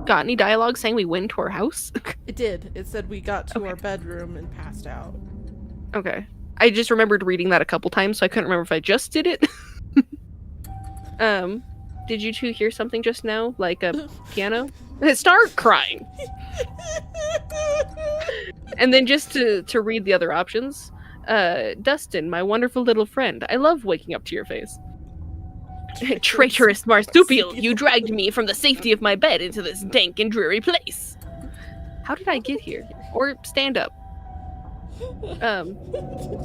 Speaker 2: got any dialogue saying we went to our house.
Speaker 1: It did. It said we got to our bedroom and passed out.
Speaker 2: Okay. I just remembered reading that a couple times, so I couldn't remember if I just did it. Did you two hear something just now? Like a piano? Start crying! And then just to read the other options. Dustin, my wonderful little friend, I love waking up to your face. Traitorous marsupial, you dragged me from the safety of my bed into this dank and dreary place. How did I get here? Or stand up?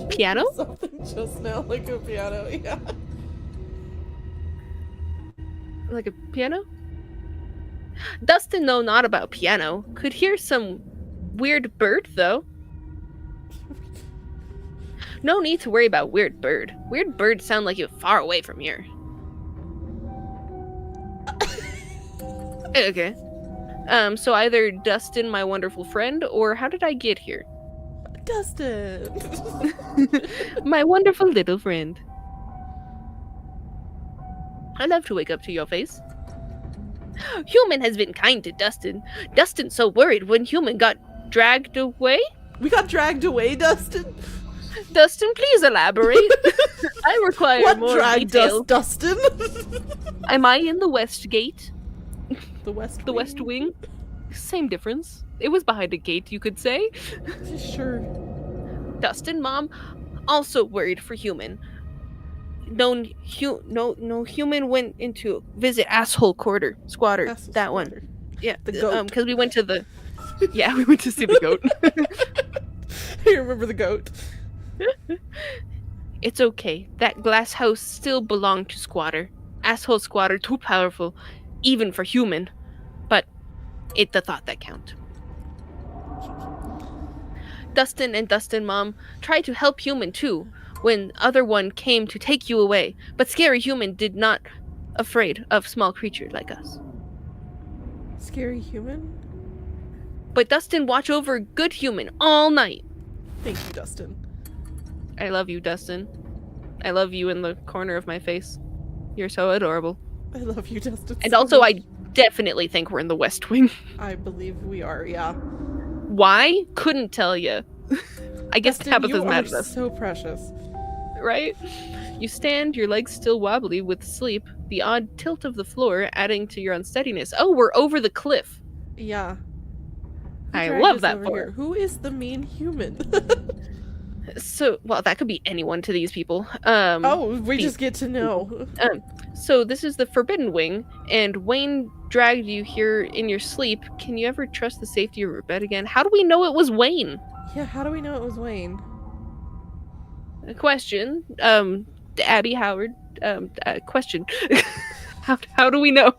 Speaker 2: Piano?
Speaker 1: Something just now like a piano, yeah.
Speaker 2: Like a piano? Dustin know not about piano. Could hear some weird bird, though. No need to worry about weird bird. Weird birds sound like you're far away from here. Okay. So either Dustin, my wonderful friend, or how did I get here?
Speaker 1: Dustin!
Speaker 2: My wonderful little friend. I love to wake up to your face. Human has been kind to Dustin. Dustin's so worried when Human got dragged away.
Speaker 1: We got dragged away, Dustin?
Speaker 2: Dustin, please elaborate. I require
Speaker 1: what
Speaker 2: more
Speaker 1: dragged
Speaker 2: detail.
Speaker 1: us, Dustin?
Speaker 2: Am I in the West Gate?
Speaker 1: The West Wing?
Speaker 2: The West Wing? Same difference. It was behind a gate, you could say.
Speaker 1: Sure.
Speaker 2: Dustin, Mom, also worried for Human. No human went into visit asshole squatter.
Speaker 1: Asshole
Speaker 2: that
Speaker 1: squatter.
Speaker 2: One. Yeah,
Speaker 1: the goat.
Speaker 2: Because we went to the... Yeah, we went to see the goat.
Speaker 1: I remember the goat.
Speaker 2: It's okay. That glass house still belonged to squatter. Asshole squatter, too powerful, even for Human. But it's the thought that count. Dustin and Dustin Mom tried to help Human too, when other one came to take you away, but scary Human did not afraid of small creature like us.
Speaker 1: Scary Human?
Speaker 2: But Dustin watch over good Human all night.
Speaker 1: Thank you, Dustin.
Speaker 2: I love you, Dustin. I love you in the corner of my face. You're so adorable.
Speaker 1: I love you, Dustin.
Speaker 2: And
Speaker 1: so
Speaker 2: also,
Speaker 1: much.
Speaker 2: I definitely think we're in the West Wing.
Speaker 1: I believe we are, yeah.
Speaker 2: Why? Couldn't tell you. I guess
Speaker 1: Dustin,
Speaker 2: Tabitha's
Speaker 1: you
Speaker 2: mad
Speaker 1: are
Speaker 2: at us.
Speaker 1: so precious.
Speaker 2: Right? You stand, your legs still wobbly with sleep, the odd tilt of the floor adding to your unsteadiness. Oh, we're over the cliff.
Speaker 1: Yeah.
Speaker 2: I love that part.
Speaker 1: Here? Who is the mean human?
Speaker 2: So, well, that could be anyone to these people.
Speaker 1: We just get to know.
Speaker 2: So this is the Forbidden Wing, and Wayne dragged you here in your sleep, can you ever trust the safety of your bed again? How do we know it was Wayne?
Speaker 1: Yeah, how do we know it was Wayne?
Speaker 2: A question. Abby Howard. Question. How do we know?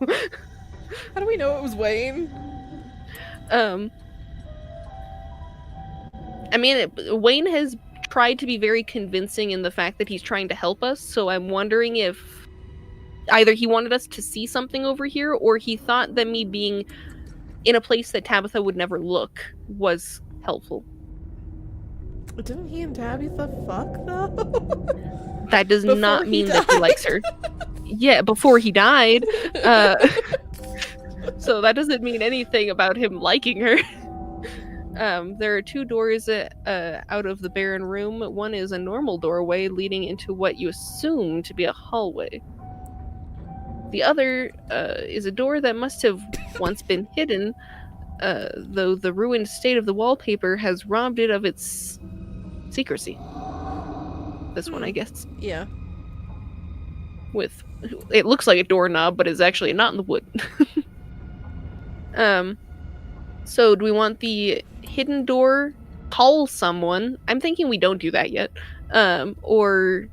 Speaker 1: How do we know it was Wayne?
Speaker 2: I mean, Wayne has tried to be very convincing in the fact that he's trying to help us, so I'm wondering if either he wanted us to see something over here, or he thought that me being in a place that Tabitha would never look was helpful.
Speaker 1: Didn't he and Tabitha fuck, though?
Speaker 2: That does
Speaker 1: Before
Speaker 2: not
Speaker 1: he
Speaker 2: mean that he
Speaker 1: died?
Speaker 2: likes her. Yeah, before he died. So that doesn't mean anything about him liking her. There are two doors out of the barren room. One is a normal doorway leading into what you assume to be a hallway. The other is a door that must have once been hidden, though the ruined state of the wallpaper has robbed it of its secrecy. This one, I guess.
Speaker 1: Yeah.
Speaker 2: It looks like a doorknob, but is actually not in the wood. So do we want the hidden door, call someone? I'm thinking we don't do that yet. Or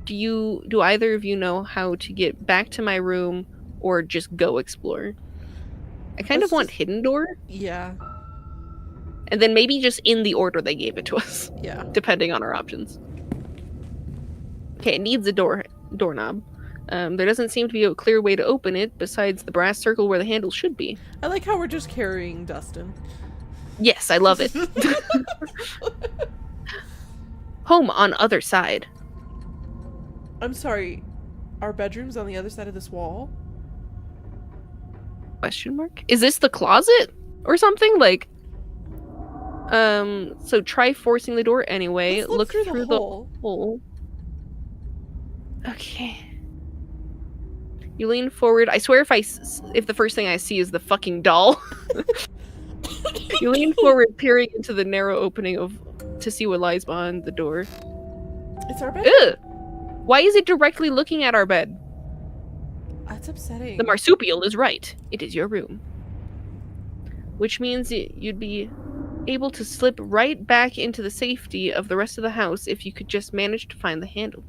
Speaker 2: do either of you know how to get back to my room or just go explore? I kind of want hidden door.
Speaker 1: Yeah.
Speaker 2: And then maybe just in the order they gave it to us.
Speaker 1: Yeah.
Speaker 2: Depending on our options. Okay, it needs a doorknob. There doesn't seem to be a clear way to open it besides the brass circle where the handle should be.
Speaker 1: I like how we're just carrying Dustin.
Speaker 2: Yes, I love it. Home on other side.
Speaker 1: I'm sorry. Our bedroom's on the other side of this wall?
Speaker 2: Question mark? Is this the closet or something? Like, so try forcing the door anyway.
Speaker 1: Let's look through the
Speaker 2: hole. Okay. You lean forward. I swear if the first thing I see is the fucking doll. You lean forward, peering into the narrow opening to see what lies behind the door.
Speaker 1: It's our bed.
Speaker 2: Ugh! Why is it directly looking at our bed?
Speaker 1: That's upsetting.
Speaker 2: The marsupial is right. It is your room. Which means you'd be able to slip right back into the safety of the rest of the house if you could just manage to find the handle.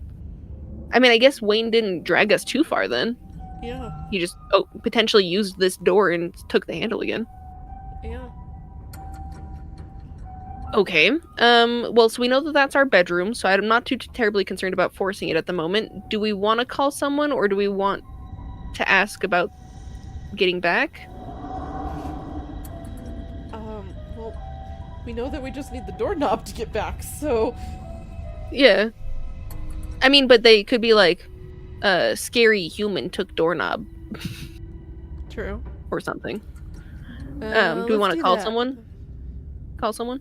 Speaker 2: I mean, I guess Wayne didn't drag us too far then.
Speaker 1: Yeah.
Speaker 2: He just potentially used this door and took the handle again.
Speaker 1: Yeah.
Speaker 2: Okay. Well, so we know that that's our bedroom, so I'm not too terribly concerned about forcing it at the moment. Do we want to call someone, or do we want to ask about getting back?
Speaker 1: Well, we know that we just need the doorknob to get back, so...
Speaker 2: Yeah. I mean, but they could be like, scary human took doorknob.
Speaker 1: True.
Speaker 2: Or something. Do we want to call someone? Call someone?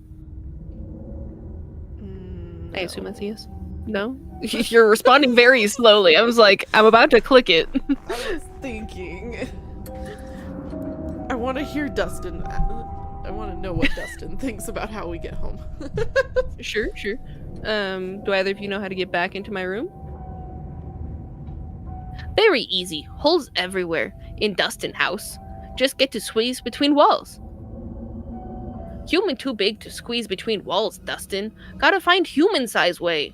Speaker 1: No.
Speaker 2: I assume that's a yes. No? You're responding very slowly. I was like, I'm about to click it.
Speaker 1: I was thinking... I want to hear Dustin. I want to know what Dustin thinks about how we get home.
Speaker 2: Sure. Do either of you know how to get back into my room? Very easy. Holes everywhere. In Dustin house. Just get to squeeze between walls. Human too big to squeeze between walls, Dustin. Gotta find human-size way.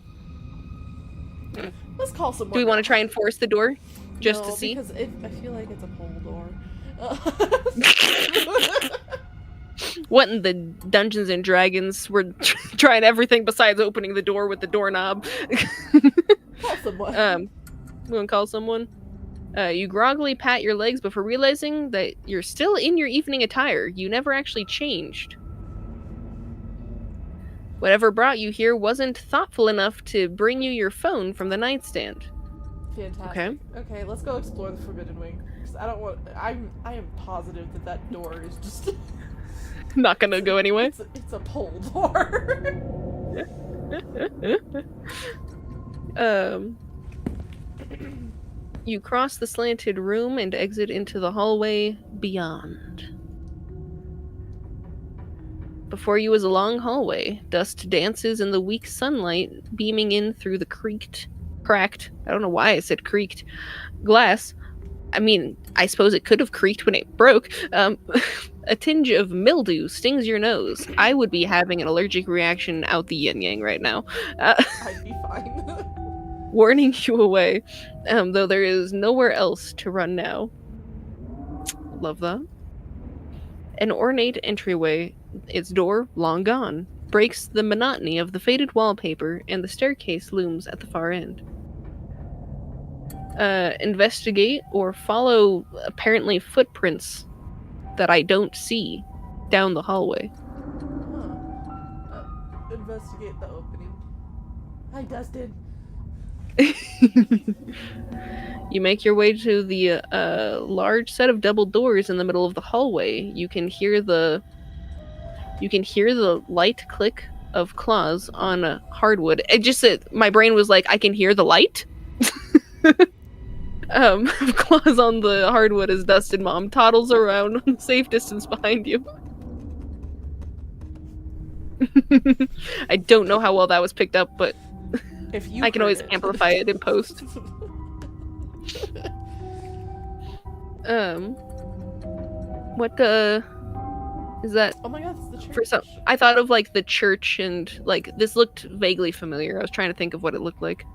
Speaker 1: Let's call someone.
Speaker 2: Do we want to try and force the door? Just
Speaker 1: No,
Speaker 2: to see?
Speaker 1: because I feel like it's a pole door.
Speaker 2: What in the Dungeons and Dragons? We're trying everything besides opening the door with the doorknob.
Speaker 1: Call someone.
Speaker 2: We want to call someone? You groggily pat your legs before realizing that you're still in your evening attire. You never actually changed. Whatever brought you here wasn't thoughtful enough to bring you your phone from the nightstand.
Speaker 1: Fantastic. Okay, let's go explore the Forbidden Wing. 'Cause I am positive that door is just
Speaker 2: Not gonna go anyway.
Speaker 1: It's a pole door.
Speaker 2: You cross the slanted room and exit into the hallway beyond. Before you is a long hallway. Dust dances in the weak sunlight, beaming in through the cracked, I don't know why I said creaked, glass. I mean, I suppose it could have creaked when it broke. A tinge of mildew stings your nose. I would be having an allergic reaction out the yin yang right now.
Speaker 1: I'd be fine.
Speaker 2: Warning you away, though there is nowhere else to run now. Love that. An ornate entryway, its door long gone, breaks the monotony of the faded wallpaper, and the staircase looms at the far end. Investigate or follow apparently footprints that I don't see down the hallway.
Speaker 1: Investigate the opening. Hi, Dustin.
Speaker 2: You make your way to the large set of double doors in the middle of the hallway. You can hear the light click of claws on hardwood. It just my brain was like, I can hear the light. Claws on the hardwood as Dustin Mom toddles around on safe distance behind you. I don't know how well that was picked up, but
Speaker 1: if you
Speaker 2: I can always amplify it in post. What is that?
Speaker 1: Oh my god, it's the church.
Speaker 2: For some, I thought of like the church, and like this looked vaguely familiar. I was trying to think of what it looked like.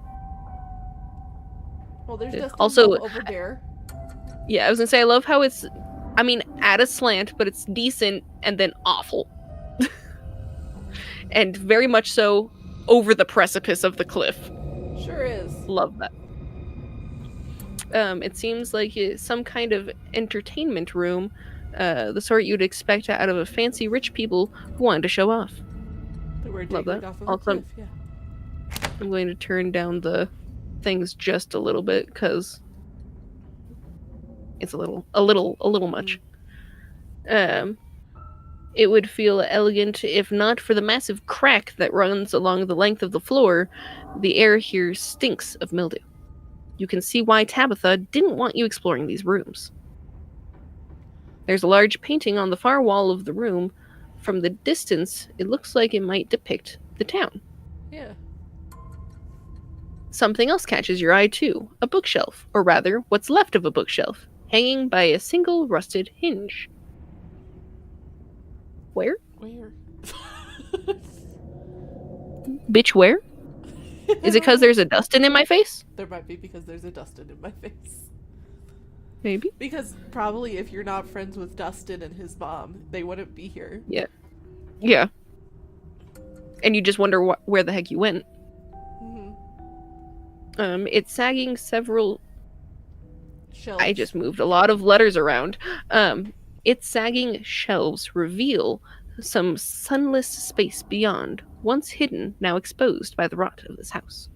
Speaker 1: Well, there's Dustin
Speaker 2: also
Speaker 1: over there.
Speaker 2: Yeah, I was gonna say I love how it's, I mean, at a slant, but it's decent and then awful, and very much so over the precipice of the cliff.
Speaker 1: Sure is.
Speaker 2: Love that. It seems like some kind of entertainment room, the sort you'd expect out of a fancy rich people who wanted to show off.
Speaker 1: Love that.
Speaker 2: Also, yeah. I'm going to turn down the things just a little bit because it's a little much. It would feel elegant if not for the massive crack that runs along the length of the floor. The air here stinks of mildew. You can see why Tabitha didn't want you exploring these rooms. There's a large painting on the far wall of the room. From the distance, it looks like it might depict the town.
Speaker 1: Yeah.
Speaker 2: Something else catches your eye too. A bookshelf, or rather, what's left of a bookshelf, hanging by a single rusted hinge. Where?
Speaker 1: Where?
Speaker 2: Bitch, where? Is it because there's a Dustin in my face?
Speaker 1: There might be, because there's a Dustin in my face.
Speaker 2: Maybe.
Speaker 1: Because probably if you're not friends with Dustin and his mom, they wouldn't be here.
Speaker 2: Yeah. Yeah. And you just wonder where the heck you went. Mm-hmm. It's sagging several...
Speaker 1: Shelves.
Speaker 2: I just moved a lot of letters around. Its sagging shelves reveal some sunless space beyond, once hidden, now exposed by the rot of this house.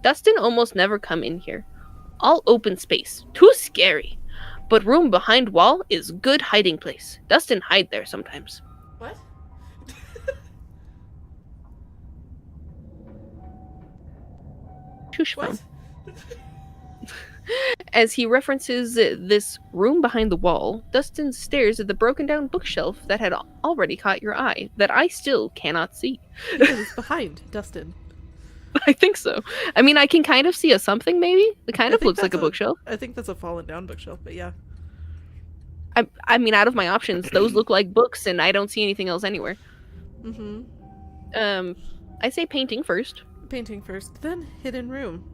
Speaker 2: Dustin almost never come in here. All open space. Too scary. But room behind wall is good hiding place. Dustin hide there sometimes.
Speaker 1: What?
Speaker 2: Shush
Speaker 1: What?
Speaker 2: As he references this room behind the wall, Dustin stares at the broken down bookshelf that had already caught your eye, that I still cannot see.
Speaker 1: Because it's behind Dustin.
Speaker 2: I think so. I mean, I can kind of see a something, maybe? It kind of looks like a bookshelf.
Speaker 1: I think that's a fallen down bookshelf, but yeah.
Speaker 2: I mean, out of my options, those look like books, and I don't see anything else anywhere.
Speaker 1: Mm-hmm.
Speaker 2: I say painting first.
Speaker 1: Painting first, then hidden room.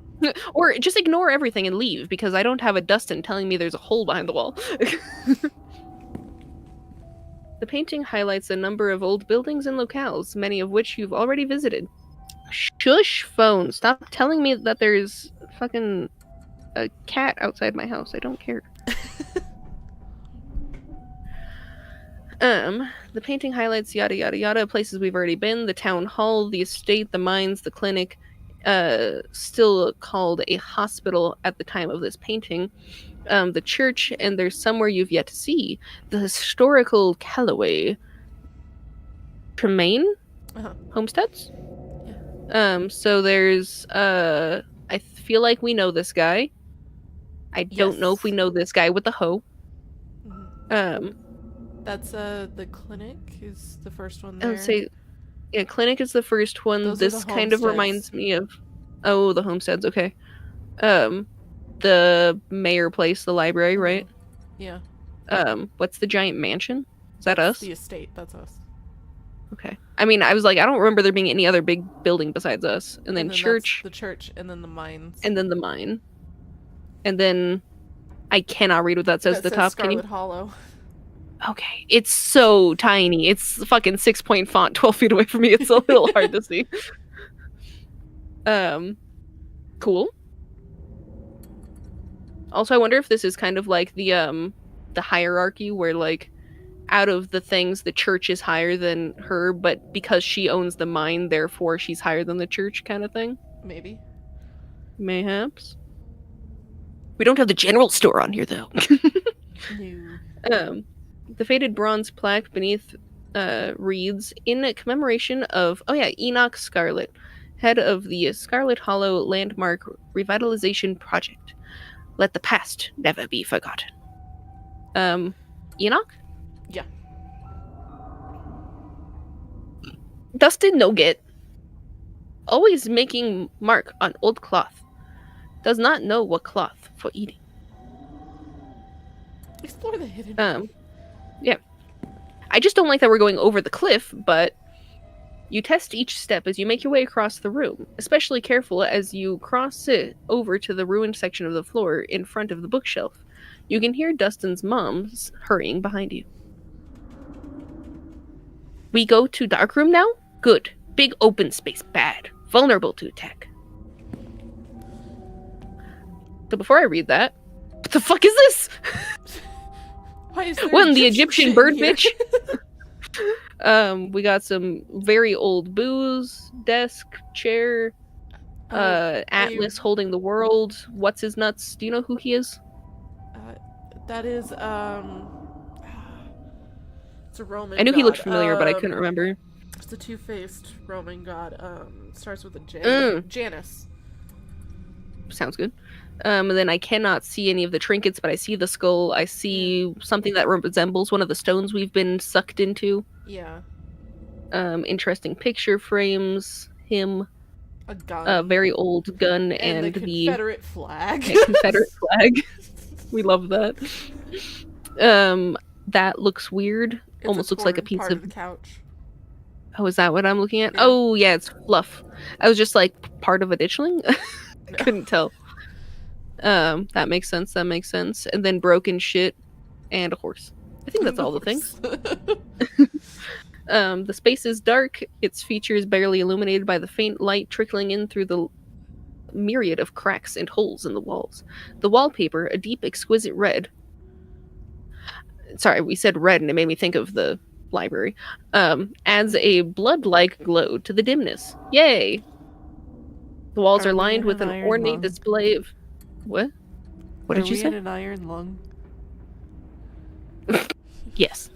Speaker 2: Or just ignore everything and leave, because I don't have a Dustin telling me there's a hole behind the wall. The painting highlights a number of old buildings and locales, many of which you've already visited. Shush, phone. Stop telling me that there's fucking a cat outside my house. I don't care. The painting highlights yada yada yada, places we've already been, the town hall, the estate, the mines, the clinic, still called a hospital at the time of this painting, the church, and there's somewhere you've yet to see, the historical Callaway Tremaine homesteads. Yeah. So there's I feel like we know this guy. I don't know if we know this guy with the hoe.
Speaker 1: That's the clinic is the first one there.
Speaker 2: I would say, yeah, clinic is the first one.
Speaker 1: Those
Speaker 2: this kind of reminds me of, the homesteads. Okay. the mayor place, the library, right?
Speaker 1: Yeah.
Speaker 2: What's the giant mansion? Is that
Speaker 1: That's
Speaker 2: us?
Speaker 1: the estate. That's us.
Speaker 2: Okay. I mean, I was like, I don't remember there being any other big building besides us. And then church.
Speaker 1: That's the church, and then the mines.
Speaker 2: And then the mine. And then I cannot read what that says at the top.
Speaker 1: Scarlet Hollow.
Speaker 2: Okay. It's so tiny. It's fucking 6-point font 12 feet away from me. It's a little hard to see. Cool. Also, I wonder if this is kind of like the hierarchy where, like, out of the things, the church is higher than her, but because she owns the mine, therefore she's higher than the church kind of thing?
Speaker 1: Maybe.
Speaker 2: Mayhaps. We don't have the general store on here, though.
Speaker 1: No.
Speaker 2: The faded bronze plaque beneath reads, in commemoration of, Enoch Scarlet, head of the Scarlet Hollow Landmark Revitalization Project. Let the past never be forgotten. Enoch?
Speaker 1: Yeah.
Speaker 2: Dustin Nogget. Always making mark on old cloth. Does not know what cloth for eating.
Speaker 1: Explore the hidden.
Speaker 2: Yeah. I just don't like that we're going over the cliff, but you test each step as you make your way across the room, especially careful as you cross it over to the ruined section of the floor in front of the bookshelf. You can hear Dustin's mom hurrying behind you. We go to dark room now? Good. Big open space, bad. Vulnerable to attack. So before I read that, what the fuck is this?
Speaker 1: Why is there
Speaker 2: When the Egyptian bird
Speaker 1: here?
Speaker 2: bitch? We got some very old booze, desk, chair, Atlas holding the world. What's his nuts? Do you know who he is?
Speaker 1: That is, it's a Roman
Speaker 2: I knew
Speaker 1: god.
Speaker 2: he looked familiar, but I couldn't remember.
Speaker 1: It's a two-faced Roman god. Starts with a J. Janus.
Speaker 2: Sounds good. And then I cannot see any of the trinkets, but I see the skull. I see something that resembles one of the stones we've been sucked into.
Speaker 1: Yeah.
Speaker 2: Interesting picture frames. Him.
Speaker 1: A gun.
Speaker 2: A very old gun and
Speaker 1: the Confederate flag.
Speaker 2: Confederate flag. We love that. That looks weird. Almost looks like a piece of
Speaker 1: the couch.
Speaker 2: Oh, is that what I'm looking at?
Speaker 1: Yeah.
Speaker 2: Oh, yeah, it's fluff. I was just like part of a ditchling. Couldn't tell. That makes sense. That makes sense. And then broken shit and a horse. I think that's all the things. The space is dark. Its features barely illuminated by the faint light trickling in through the myriad of cracks and holes in the walls. The wallpaper, a deep, exquisite red. Sorry, we said red and it made me think of the library. Adds a blood-like glow to the dimness. Yay! The walls are lined with an ornate display of... What? What did you say?
Speaker 1: An iron lung?
Speaker 2: Yes.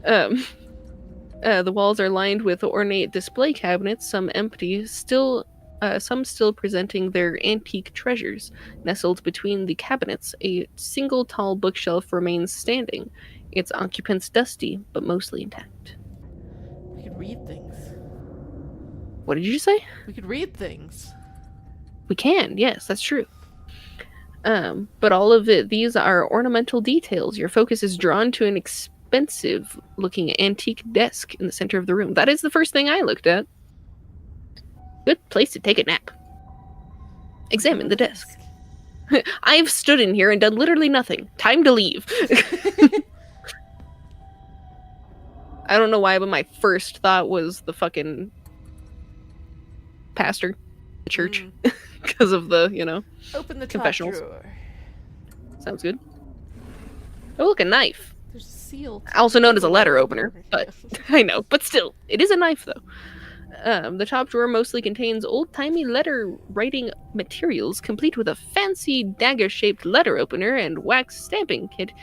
Speaker 2: The walls are lined with ornate display cabinets, some empty, some still presenting their antique treasures. Nestled between the cabinets, a single tall bookshelf remains standing, its occupants dusty, but mostly intact.
Speaker 1: We could read things.
Speaker 2: What did you say?
Speaker 1: We could read things.
Speaker 2: We can, yes, that's true. But all of these are ornamental details. Your focus is drawn to an expensive-looking antique desk in the center of the room. That is the first thing I looked at. Good place to take a nap. Examine the desk. I've stood in here and done literally nothing. Time to leave. I don't know why, but my first thought was the fucking pastor, the church, because of the,
Speaker 1: Open the
Speaker 2: confessionals.
Speaker 1: top drawer.
Speaker 2: Sounds good. Oh, look, a knife.
Speaker 1: There's a seal.
Speaker 2: Also known as a letter opener, but I know, but still, it is a knife though. The top drawer mostly contains old-timey letter writing materials, complete with a fancy dagger-shaped letter opener and wax stamping kit.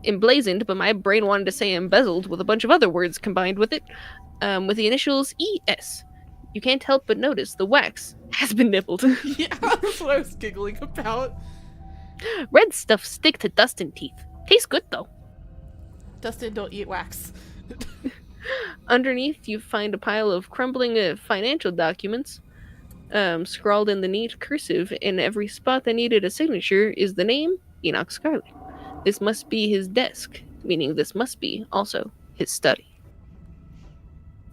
Speaker 2: Emblazoned, but my brain wanted to say embezzled with a bunch of other words combined with it, with the initials ES. You can't help but notice the wax has been nibbled.
Speaker 1: Yeah, that's what I was giggling about.
Speaker 2: Red stuff stick to Dustin teeth. Tastes good though.
Speaker 1: Dustin, don't eat wax.
Speaker 2: Underneath, you find a pile of crumbling financial documents. Scrawled in the neat cursive in every spot that needed a signature is the name Enoch Scarlet. This must be his desk, meaning this must be also his study.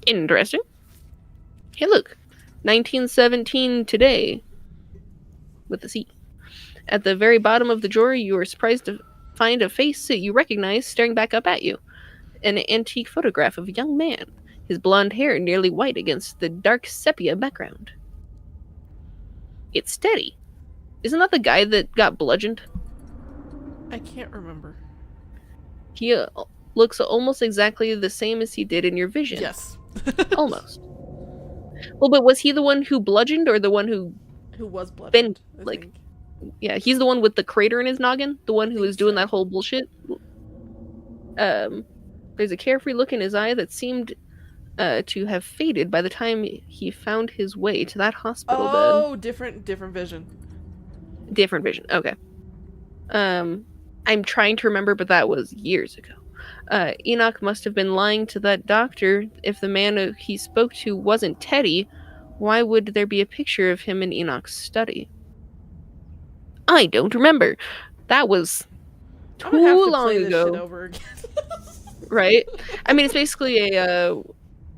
Speaker 2: Interesting. Hey, look. 1917 today. With a C. At the very bottom of the drawer, you are surprised to find a face that you recognize staring back up at you. An antique photograph of a young man, his blonde hair nearly white against the dark sepia background. It's Teddy. Isn't that the guy that got bludgeoned?
Speaker 1: I can't remember.
Speaker 2: He looks almost exactly the same as he did in your vision.
Speaker 1: Yes.
Speaker 2: Almost. Well, but was he the one who bludgeoned or the one who
Speaker 1: was bludgeoned?
Speaker 2: Like, yeah, he's the one with the crater in his noggin? The one who was doing that whole bullshit? There's a carefree look in his eye that seemed to have faded by the time he found his way to that hospital bed.
Speaker 1: Oh, different vision.
Speaker 2: Different vision, okay. I'm trying to remember, but that was years ago. Enoch must have been lying to that doctor. If the man he spoke to wasn't Teddy, why would there be a picture of him in Enoch's study? I don't remember. That was too long ago.
Speaker 1: Shit over again.
Speaker 2: Right? I mean, it's basically a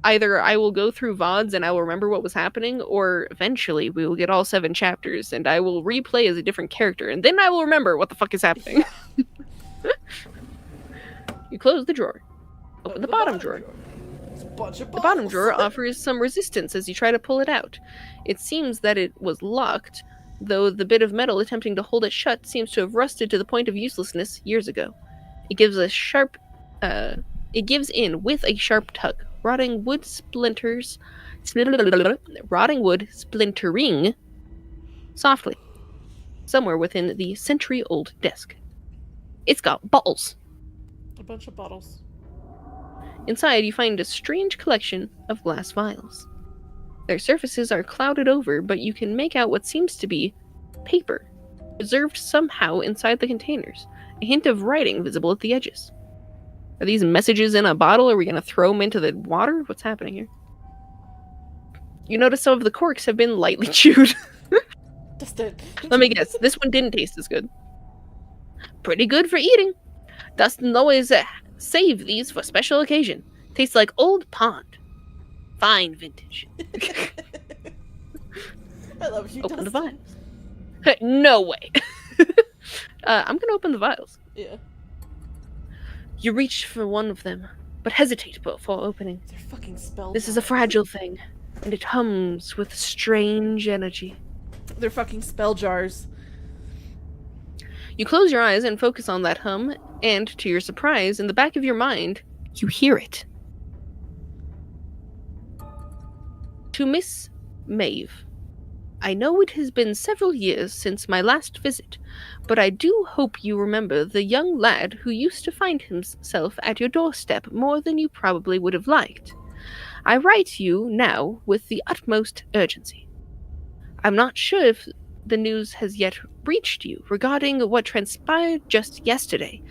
Speaker 2: either I will go through VODs and I will remember what was happening, or eventually we will get all 7 chapters and I will replay as a different character, and then I will remember what the fuck is happening. You close the drawer. Open the bottom drawer.
Speaker 1: The
Speaker 2: bottom drawer offers some resistance as you try to pull it out. It seems that it was locked, though the bit of metal attempting to hold it shut seems to have rusted to the point of uselessness years ago. It gives in with a sharp tug. Rotting wood splintering softly somewhere within the century-old desk. It's got bottles.
Speaker 1: A bunch of bottles.
Speaker 2: Inside, you find a strange collection of glass vials. Their surfaces are clouded over, but you can make out what seems to be paper, preserved somehow inside the containers, a hint of writing visible at the edges. Are these messages in a bottle? Are we going to throw them into the water? What's happening here? You notice some of the corks have been lightly chewed.
Speaker 1: Just it.
Speaker 2: Let me guess. This one didn't taste as good. Pretty good for eating. Dustin always save these for special occasion. Tastes like old pond. Fine vintage.
Speaker 1: I love you,
Speaker 2: Open
Speaker 1: Dustin.
Speaker 2: the vials. No way. I'm going to open the vials.
Speaker 1: Yeah.
Speaker 2: You reach for one of them, but hesitate before opening.
Speaker 1: They're fucking spell
Speaker 2: This is a fragile thing, and it hums with strange energy.
Speaker 1: They're fucking spell jars.
Speaker 2: You close your eyes and focus on that hum, and to your surprise, in the back of your mind, you hear it. To Miss Maeve, I know it has been several years since my last visit, but I do hope you remember the young lad who used to find himself at your doorstep more than you probably would have liked. I write you now with the utmost urgency. I'm not sure if the news has yet reached you regarding what transpired just yesterday.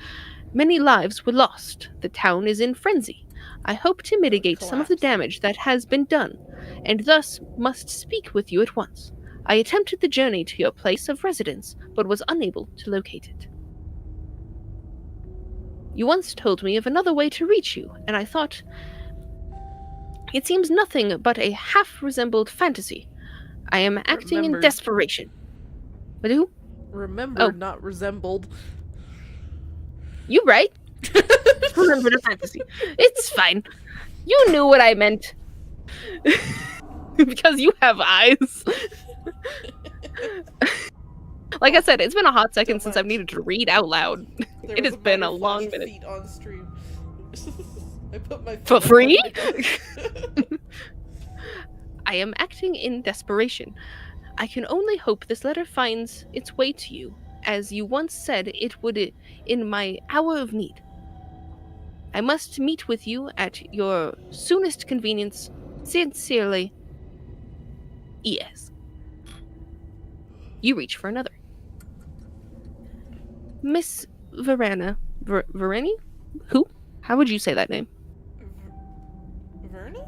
Speaker 2: Many lives were lost. The town is in frenzy. I hope to mitigate some of the damage that has been done, and thus must speak with you at once. I attempted the journey to your place of residence, but was unable to locate it. You once told me of another way to reach you, and I thought, it seems nothing but a half-resembled fantasy. I am acting in desperation. What who?
Speaker 1: Remembered, not resembled.
Speaker 2: You right. Remember the fantasy. It's fine. You knew what I meant. Because you have eyes. Like I said, it's been a hot second since I've needed to read out loud. It has been a long minute.
Speaker 1: Feet on stream. I put my feet
Speaker 2: for free?
Speaker 1: on
Speaker 2: I am acting in desperation. I can only hope this letter finds its way to you, as you once said it would in my hour of need. I must meet with you at your soonest convenience. Sincerely, E.S. You reach for another. Miss Verena. Vereni? Who? How would you say that name?
Speaker 1: Verna?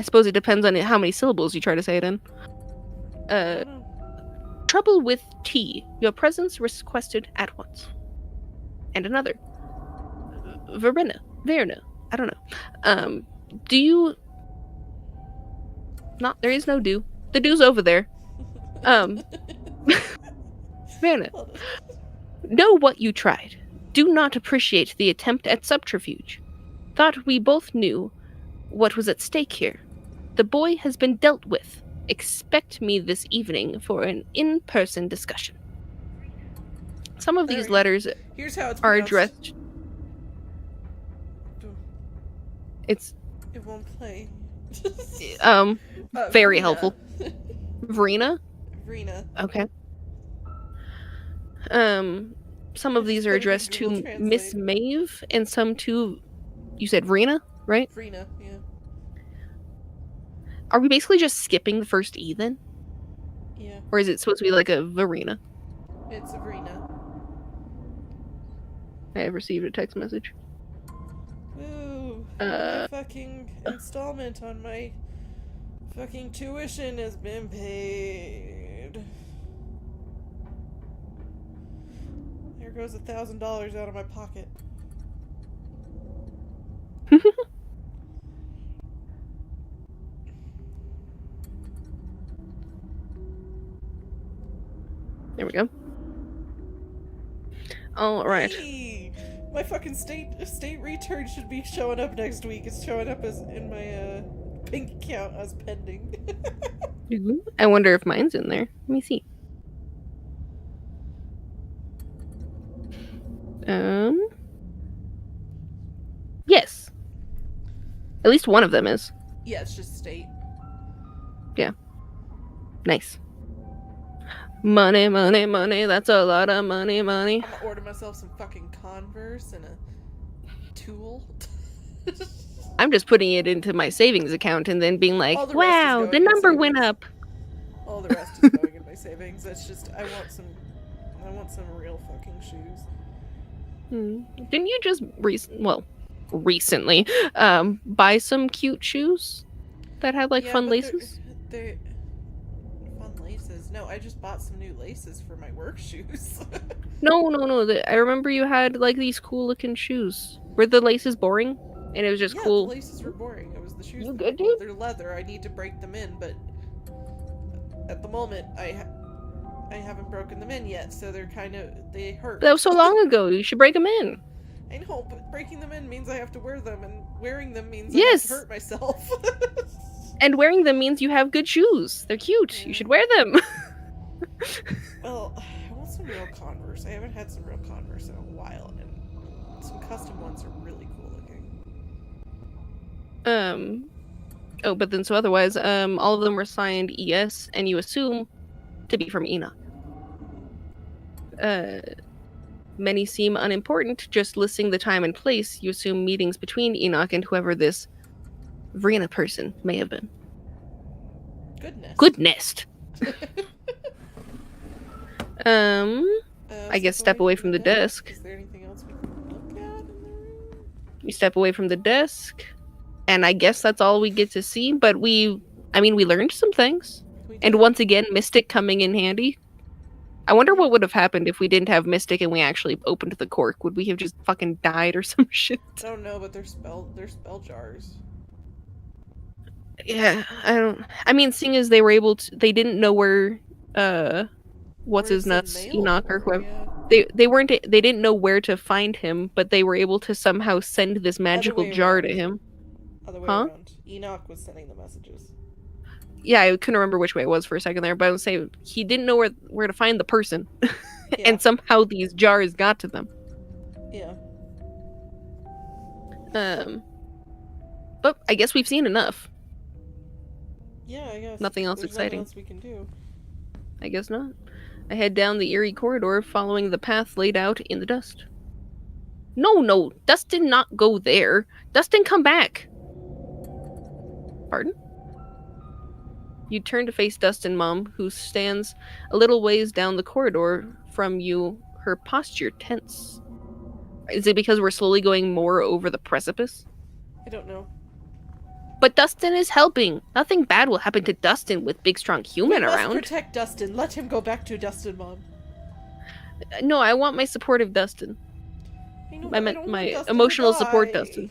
Speaker 2: I suppose it depends on how many syllables you try to say it in.
Speaker 1: I don't know.
Speaker 2: Trouble with tea. Your presence requested at once. And another. Verena. I don't know. Do you... Not, there is no do. The do's over there. Verena. Know what you tried. Do not appreciate the attempt at subterfuge. Thought we both knew what was at stake here. The boy has been dealt with. Expect me this evening for an in-person discussion. Some of these letters
Speaker 1: Here's how it's
Speaker 2: are
Speaker 1: pronounced.
Speaker 2: addressed. It's
Speaker 1: It won't play.
Speaker 2: very
Speaker 1: Verena.
Speaker 2: helpful. Verena?
Speaker 1: Verena.
Speaker 2: Okay. Some of these are addressed to Miss Maeve, and some to, you said Verena, right?
Speaker 1: Verena, yeah.
Speaker 2: Are we basically just skipping the first E then?
Speaker 1: Yeah.
Speaker 2: Or is it supposed to be like a Verena?
Speaker 1: It's a Verena.
Speaker 2: I have received a text message.
Speaker 1: Ooh. My fucking installment on my fucking tuition has been paid. There goes $1,000 out of my pocket.
Speaker 2: There we go. All right.
Speaker 1: Hey, my fucking state return should be showing up next week. It's showing up as in my bank account as pending.
Speaker 2: I wonder if mine's in there. Let me see. Yes. At least one of them is.
Speaker 1: Yeah, it's just state.
Speaker 2: Yeah. Nice. Money, money, money. That's a lot of money, money.
Speaker 1: I'm gonna order myself some fucking Converse and a tool.
Speaker 2: I'm just putting it into my savings account and then being like,
Speaker 1: All the rest is
Speaker 2: wow,
Speaker 1: going
Speaker 2: the
Speaker 1: in
Speaker 2: number went
Speaker 1: savings.
Speaker 2: up.
Speaker 1: All the rest is going in my savings. That's just I want some real fucking shoes.
Speaker 2: Didn't you just recently buy some cute shoes that had like fun
Speaker 1: but
Speaker 2: laces?
Speaker 1: They're fun laces. No, I just bought some new laces for my work shoes.
Speaker 2: No. I remember you had like these cool looking shoes. Were the laces boring? And it was just cool.
Speaker 1: The laces were boring. It was the shoes.
Speaker 2: You
Speaker 1: that
Speaker 2: good,
Speaker 1: were cool.
Speaker 2: dude?
Speaker 1: They're leather. I need to break them in, but at the moment I haven't broken them in yet, so they hurt.
Speaker 2: That was so long ago. You should break them in.
Speaker 1: I know, but breaking them in means I have to wear them, and wearing them means I
Speaker 2: Yes.
Speaker 1: have to hurt myself.
Speaker 2: And wearing them means you have good shoes. They're cute.
Speaker 1: Yeah.
Speaker 2: You should wear them.
Speaker 1: Well, I want some real Converse. I haven't had some real Converse in a while, and some custom ones are really cool looking.
Speaker 2: Oh, but then so otherwise, all of them were signed ES, and you assume to be from Enoch. Many seem unimportant, just listing the time and place. You assume meetings between Enoch and whoever this Verena person may have been.
Speaker 1: Goodness.
Speaker 2: I guess step away from the desk.
Speaker 1: Is there anything else we can look at in the room?
Speaker 2: You step away from the desk, and I guess that's all we get to see, but we learned some things. And once again, Mystic coming in handy. I wonder what would have happened if we didn't have Mystic and we actually opened the cork. Would we have just fucking died or some shit?
Speaker 1: I don't know, but they're spell jars.
Speaker 2: Yeah, seeing as they were able to, they didn't know where, what's his nuts, Enoch or whoever. Yeah. They didn't know where to find him, but they were able to somehow send this magical jar to him.
Speaker 1: Other way around. Enoch was sending the messages.
Speaker 2: Yeah, I couldn't remember which way it was for a second there, but I would say he didn't know where to find the person.
Speaker 1: Yeah.
Speaker 2: And somehow these jars got to them.
Speaker 1: Yeah.
Speaker 2: But I guess we've seen enough.
Speaker 1: Yeah, I guess.
Speaker 2: Nothing else exciting.
Speaker 1: Nothing else we can do.
Speaker 2: I guess not. I head down the eerie corridor, following the path laid out in the dust. No, Dustin not go there. Dustin, come back. Pardon? You turn to face Dustin, Mom, who stands a little ways down the corridor from you, her posture tense. Is it because we're slowly going more over the precipice?
Speaker 1: I don't know.
Speaker 2: But Dustin is helping. Nothing bad will happen to Dustin with big, strong human
Speaker 1: we must
Speaker 2: around.
Speaker 1: protect Dustin. Let him go back to Dustin, Mom.
Speaker 2: No, I want my supportive Dustin. I meant my emotional support Dustin.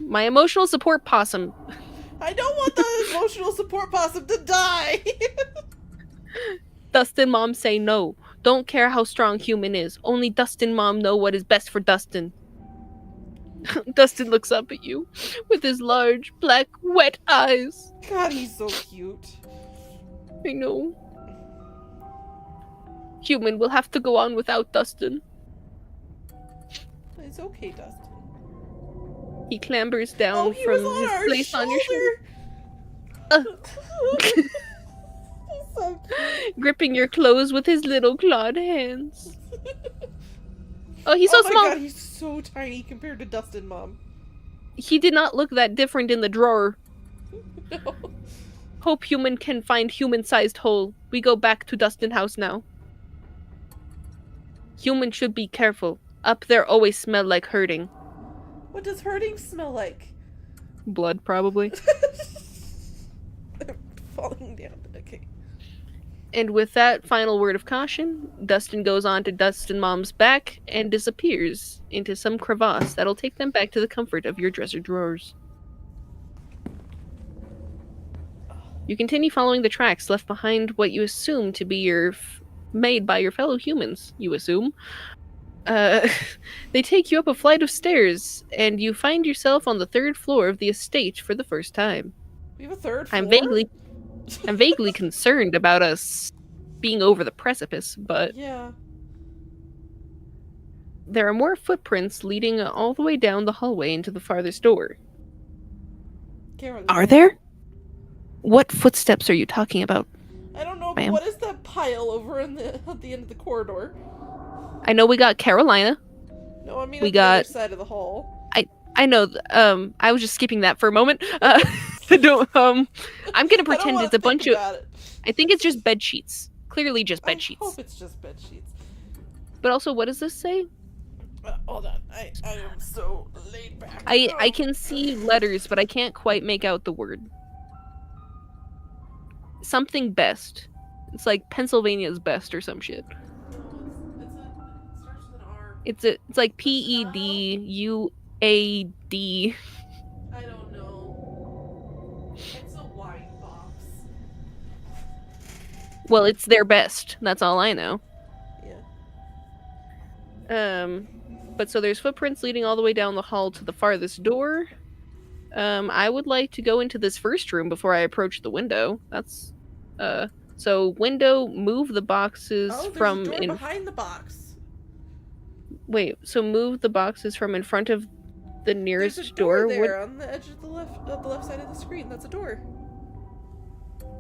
Speaker 2: My emotional support possum.
Speaker 1: I don't want the emotional support possum to die!
Speaker 2: Dustin Mom say no. Don't care how strong human is. Only Dustin Mom know what is best for Dustin. Dustin looks up at you with his large, black, wet eyes.
Speaker 1: God, he's so cute.
Speaker 2: I know. Human will have to go on without Dustin.
Speaker 1: It's okay, Dustin.
Speaker 2: He clambers down from his place on your shoulder.
Speaker 1: He's so cute.
Speaker 2: Gripping your clothes with his little clawed hands. Oh, he's so small.
Speaker 1: Oh my God, he's so tiny compared to Dustin, Mom.
Speaker 2: He did not look that different in the drawer.
Speaker 1: No.
Speaker 2: Hope human can find human-sized hole. We go back to Dustin house now. Human should be careful. Up there always smell like hurting.
Speaker 1: What does hurting smell like?
Speaker 2: Blood, probably.
Speaker 1: I'm falling down. Okay.
Speaker 2: And with that final word of caution, Dustin goes on to Dustin Mom's back and disappears into some crevasse that'll take them back to the comfort of your dresser drawers. You continue following the tracks left behind what you assume to be made by your fellow humans, you assume. They take you up a flight of stairs, and you find yourself on the 3rd floor of the estate for the first time.
Speaker 1: We have a 3rd floor?
Speaker 2: I'm vaguely concerned about us being over the precipice, but...
Speaker 1: Yeah.
Speaker 2: There are more footprints leading all the way down the hallway into the farthest door.
Speaker 1: Carol,
Speaker 2: Are there? What footsteps are you talking about?
Speaker 1: I don't know, but what is that pile over at the end of the corridor?
Speaker 2: I know we got Carolina.
Speaker 1: No, I mean
Speaker 2: we
Speaker 1: on
Speaker 2: got
Speaker 1: the other side of the hall.
Speaker 2: I know. I was just skipping that for a moment. I'm gonna pretend it's a bunch of. I think it's just bed sheets. Clearly, just bed sheets.
Speaker 1: I hope it's just bed sheets.
Speaker 2: But also, what does this say?
Speaker 1: Hold on, I am so laid back.
Speaker 2: I can see letters, but I can't quite make out the word. Something best. It's like Pennsylvania's best or some shit.
Speaker 1: It starts with an R.
Speaker 2: It's like PEDUAD.
Speaker 1: I don't know. It's a wine box.
Speaker 2: Well, it's their best. That's all I know.
Speaker 1: Yeah.
Speaker 2: But so there's footprints leading all the way down the hall to the farthest door. I would like to go into this first room before I approach the window. That's so window, move the boxes from
Speaker 1: there's a door behind the box.
Speaker 2: Wait, so move the boxes from in front of the nearest
Speaker 1: There's a door.
Speaker 2: door.
Speaker 1: There on the edge of the left side of the screen. That's a door.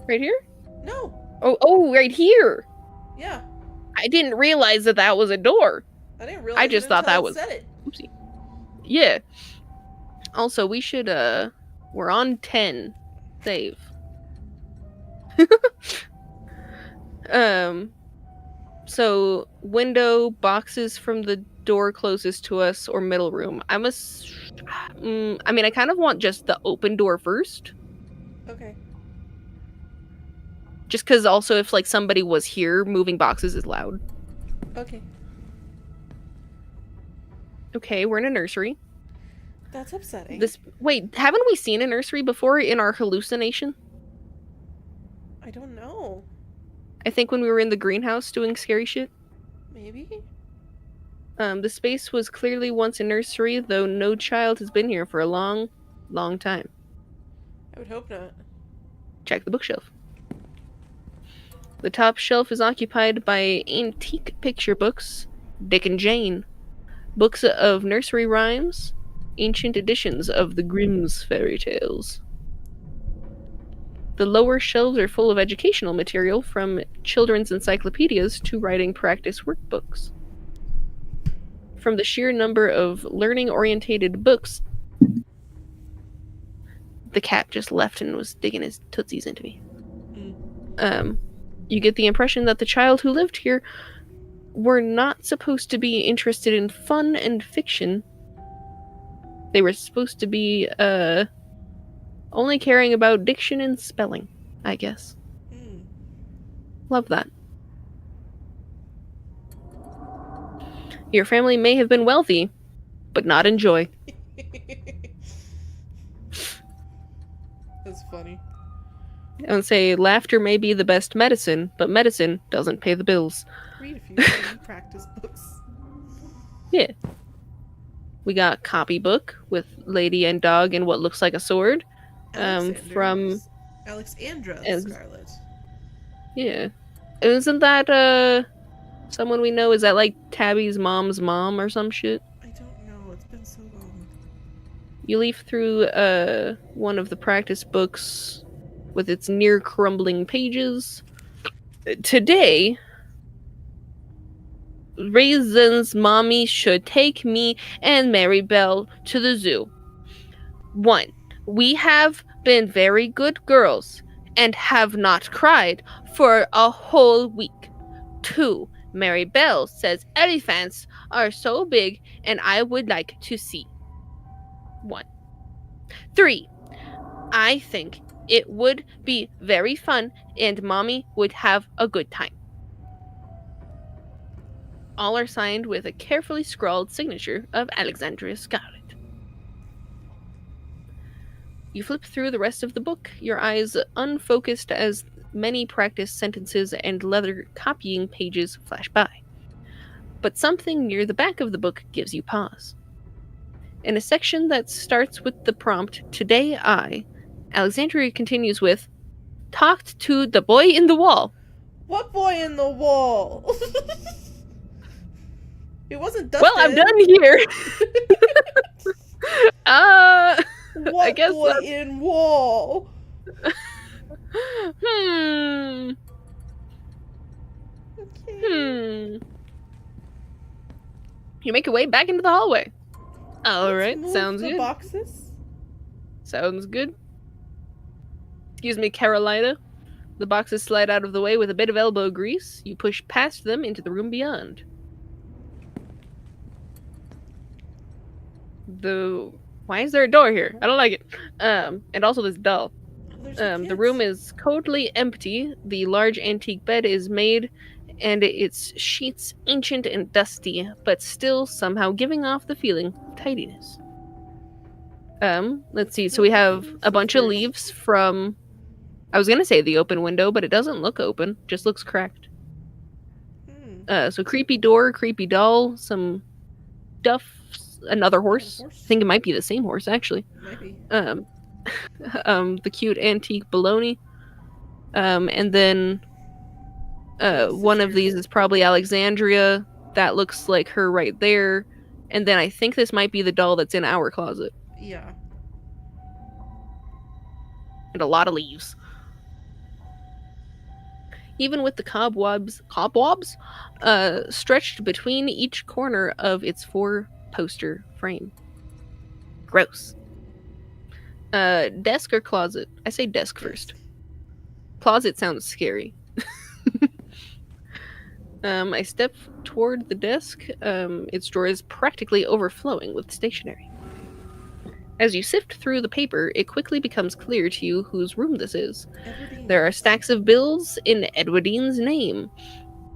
Speaker 2: Right here?
Speaker 1: No.
Speaker 2: Oh, right here.
Speaker 1: Yeah.
Speaker 2: I didn't realize that was a door.
Speaker 1: I didn't realize.
Speaker 2: I just thought that was.
Speaker 1: Said it.
Speaker 2: Oopsie. Yeah. Also, we should we're on 10. Save. So window, boxes from the door closest to us, or middle room. I mean, I kind of want just the open door first.
Speaker 1: Okay.
Speaker 2: Just because also if like somebody was here, moving boxes is loud.
Speaker 1: Okay.
Speaker 2: Okay, we're in a nursery.
Speaker 1: That's upsetting.
Speaker 2: Wait, haven't we seen a nursery before in our hallucination?
Speaker 1: I don't know.
Speaker 2: I think when we were in the greenhouse doing scary shit.
Speaker 1: Maybe?
Speaker 2: The space was clearly once a nursery, though no child has been here for a long, long time.
Speaker 1: I would hope not.
Speaker 2: Check the bookshelf. The top shelf is occupied by antique picture books, Dick and Jane, books of nursery rhymes, ancient editions of the Grimm's fairy tales. The lower shelves are full of educational material, from children's encyclopedias to writing practice workbooks. From the sheer number of learning-orientated books... The cat just left and was digging his tootsies into me. You get the impression that the child who lived here were not supposed to be interested in fun and fiction. They were supposed to be, only caring about diction and spelling, I guess. Love that. Your family may have been wealthy, but not in joy.
Speaker 1: That's funny.
Speaker 2: I would say laughter may be the best medicine, but medicine doesn't pay the bills.
Speaker 1: Read a few free practice books.
Speaker 2: Yeah. We got copybook with Lady and Dog and what looks like a sword. From
Speaker 1: Alexandra Scarlet.
Speaker 2: Yeah. Isn't that someone we know? Is that like Tabby's mom's mom or some shit?
Speaker 1: I don't know. It's been so long.
Speaker 2: You leaf through one of the practice books with its near crumbling pages. Today, Raisin's mommy should take me and Mary Bell to the zoo. 1. We have been very good girls and have not cried for a whole week. 2. Mary Bell says elephants are so big and I would like to see 1. 3. I think it would be very fun and Mommy would have a good time. All are signed with a carefully scrawled signature of Alexandria Scarlet. You flip through the rest of the book, your eyes unfocused as many practice sentences and leather copying pages flash by. But something near the back of the book gives you pause. In a section that starts with the prompt, Today I, Alexandria continues with, talked to the boy in the wall.
Speaker 1: What boy in the wall? It wasn't Dustin.
Speaker 2: Well, I'm done here.
Speaker 1: What
Speaker 2: I guess
Speaker 1: boy in wall?
Speaker 2: Okay. You make your way back into the hallway. Alright, sounds good.
Speaker 1: Boxes?
Speaker 2: Sounds good. Excuse me, Carolina. The boxes slide out of the way with a bit of elbow grease. You push past them into the room beyond. Why is there a door here? I don't like it. And also this doll. The room is totally empty. The large antique bed is made, and its sheets ancient and dusty, but still somehow giving off the feeling of tidiness. Let's see. So we have a bunch of leaves from, I was gonna say the open window, but it doesn't look open. Just looks cracked. So creepy door, creepy doll, some duff, another horse. I think it might be the same horse, actually.
Speaker 1: Maybe.
Speaker 2: The cute antique baloney. And then one of these is probably Alexandria. That looks like her right there. And then I think this might be the doll that's in our closet.
Speaker 1: Yeah.
Speaker 2: And a lot of leaves. Even with the cobwebs stretched between each corner of its 4-poster frame. Gross. Desk or closet? I say desk first. Closet sounds scary. I step toward the desk. Its drawer is practically overflowing with stationery. As you sift through the paper, it quickly becomes clear to you whose room this is. There are stacks of bills in Edwardine's name.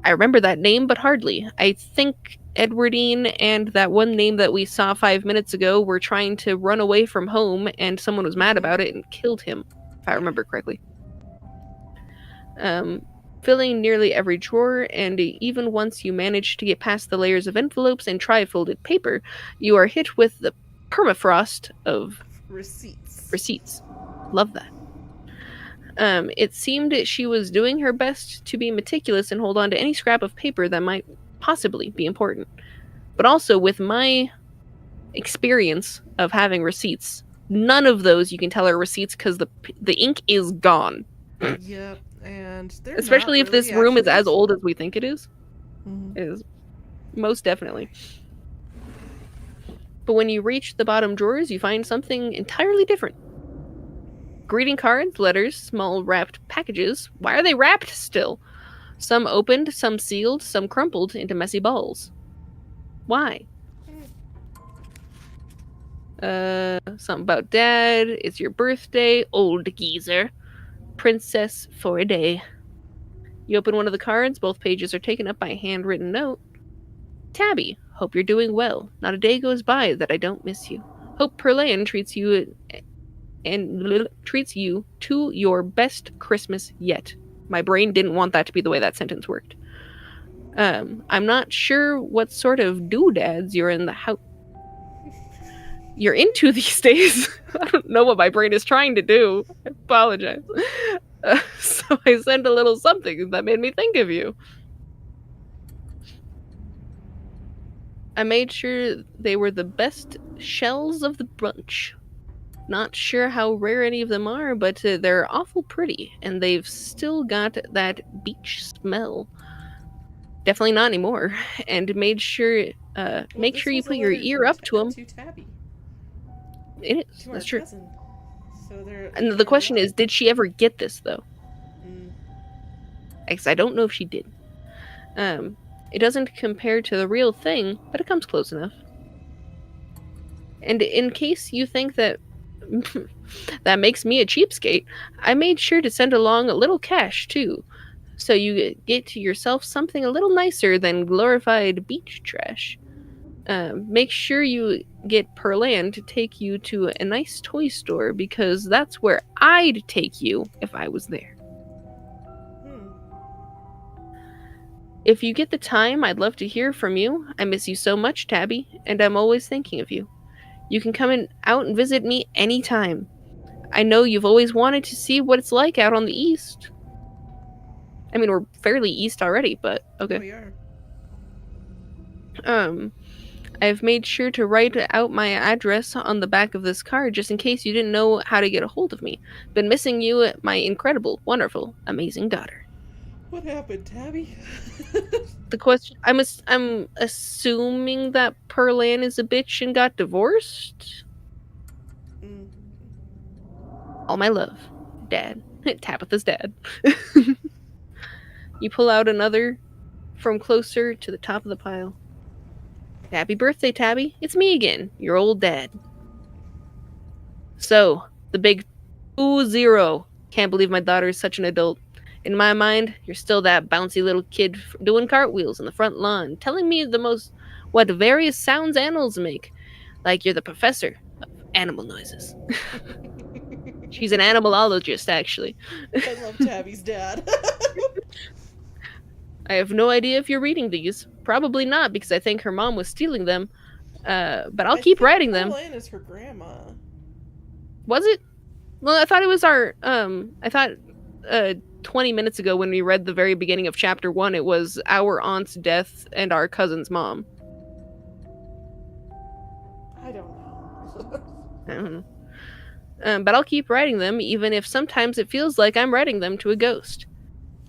Speaker 2: I remember that name, but hardly. I think Edwardine and that one name that we saw 5 minutes ago were trying to run away from home, and someone was mad about it and killed him, if I remember correctly. Filling nearly every drawer, and even once you manage to get past the layers of envelopes and tri-folded paper, you are hit with the permafrost of receipts. Love that. It seemed she was doing her best to be meticulous and hold on to any scrap of paper that might possibly be important. But also, with my experience of having receipts, none of those you can tell are receipts because the ink is gone.
Speaker 1: Yep, and they're
Speaker 2: especially if this room is as old as we think it is.
Speaker 1: Mm-hmm.
Speaker 2: It is most definitely. But when you reach the bottom drawers, you find something entirely different. Greeting cards, letters, small wrapped packages. Why are they wrapped still? Some opened, some sealed, some crumpled into messy balls. Why? Something about dad. It's your birthday, old geezer. Princess for a day. You open one of the cards. Both pages are taken up by a handwritten note. Tabby, hope you're doing well. Not a day goes by that I don't miss you. Hope Perlan treats you to your best Christmas yet. My brain didn't want that to be the way that sentence worked. I'm not sure what sort of doodads you're in the house. You're into these days. I don't know what my brain is trying to do. I apologize. So I sent a little something that made me think of you. I made sure they were the best shells of the bunch. Not sure how rare any of them are, but they're awful pretty, and they've still got that beach smell. Definitely not anymore. And made sure, make sure you put your ear up to them.
Speaker 1: To Tabby.
Speaker 2: It is. That's true.
Speaker 1: Cousin. So
Speaker 2: And the question is, did she ever get this though? Because I don't know if she did. It doesn't compare to the real thing, but it comes close enough. And in case you think that that makes me a cheapskate, I made sure to send along a little cash too, so you get to yourself something a little nicer than glorified beach trash. Make sure you get Perlan to take you to a nice toy store, because that's where I'd take you if I was there. If you get the time, I'd love to hear from you. I miss you so much, Tabby, and I'm always thinking of you. You can come out and visit me anytime. I know you've always wanted to see what it's like out on the east. I mean, we're fairly east already, but okay.
Speaker 1: We are.
Speaker 2: I've made sure to write out my address on the back of this card just in case you didn't know how to get a hold of me. Been missing you, my incredible, wonderful, amazing daughter.
Speaker 1: What happened, Tabby?
Speaker 2: The question, I'm assuming that Perlan is a bitch and got divorced? All my love. Dad. Tabitha's dad. You pull out another from closer to the top of the pile. Happy birthday, Tabby. It's me again, your old dad. So, the big 2-0. Can't believe my daughter is such an adult. In my mind, you're still that bouncy little kid doing cartwheels in the front lawn, telling me what various sounds animals make. Like you're the professor of animal noises. She's an animalologist, actually.
Speaker 1: I love Tabby's dad.
Speaker 2: I have no idea if you're reading these. Probably not, because I think her mom was stealing them. But I'll keep writing them.
Speaker 1: Perlan is her grandma.
Speaker 2: Was it? Well, I thought it was our. I thought 20 minutes ago when we read the very beginning of chapter 1, it was our aunt's death and our cousin's mom.
Speaker 1: I don't know.
Speaker 2: I don't know. But I'll keep writing them, even if sometimes it feels like I'm writing them to a ghost.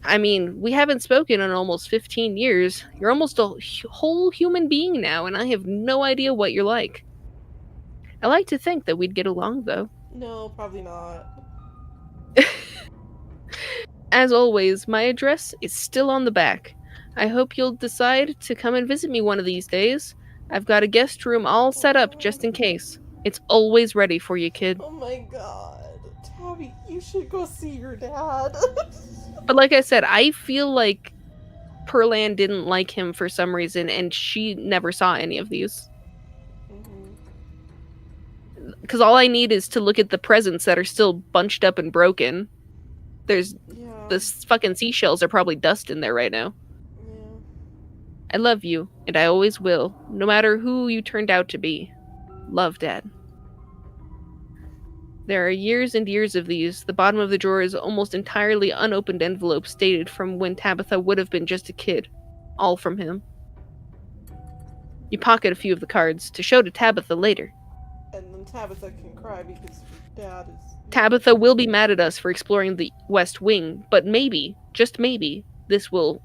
Speaker 2: I mean, we haven't spoken in almost 15 years. You're almost a whole human being now, and I have no idea what you're like. I like to think that we'd get along, though.
Speaker 1: No, probably not.
Speaker 2: As always, my address is still on the back. I hope you'll decide to come and visit me one of these days. I've got a guest room all set up just in case. It's always ready for you, kid.
Speaker 1: Oh my god. Tabby, you should go see your dad.
Speaker 2: But like I said, I feel like Perlan didn't like him for some reason, and she never saw any of these. Because all I need is to look at the presents that are still bunched up and broken. The fucking seashells are probably dust in there right now.
Speaker 1: Yeah.
Speaker 2: I love you, and I always will, no matter who you turned out to be. Love, Dad. There are years and years of these. The bottom of the drawer is almost entirely unopened envelopes dated from when Tabitha would have been just a kid. All from him. You pocket a few of the cards to show to Tabitha later.
Speaker 1: And then Tabitha can cry because Dad is...
Speaker 2: Tabitha will be mad at us for exploring the West Wing, but maybe, just maybe, this will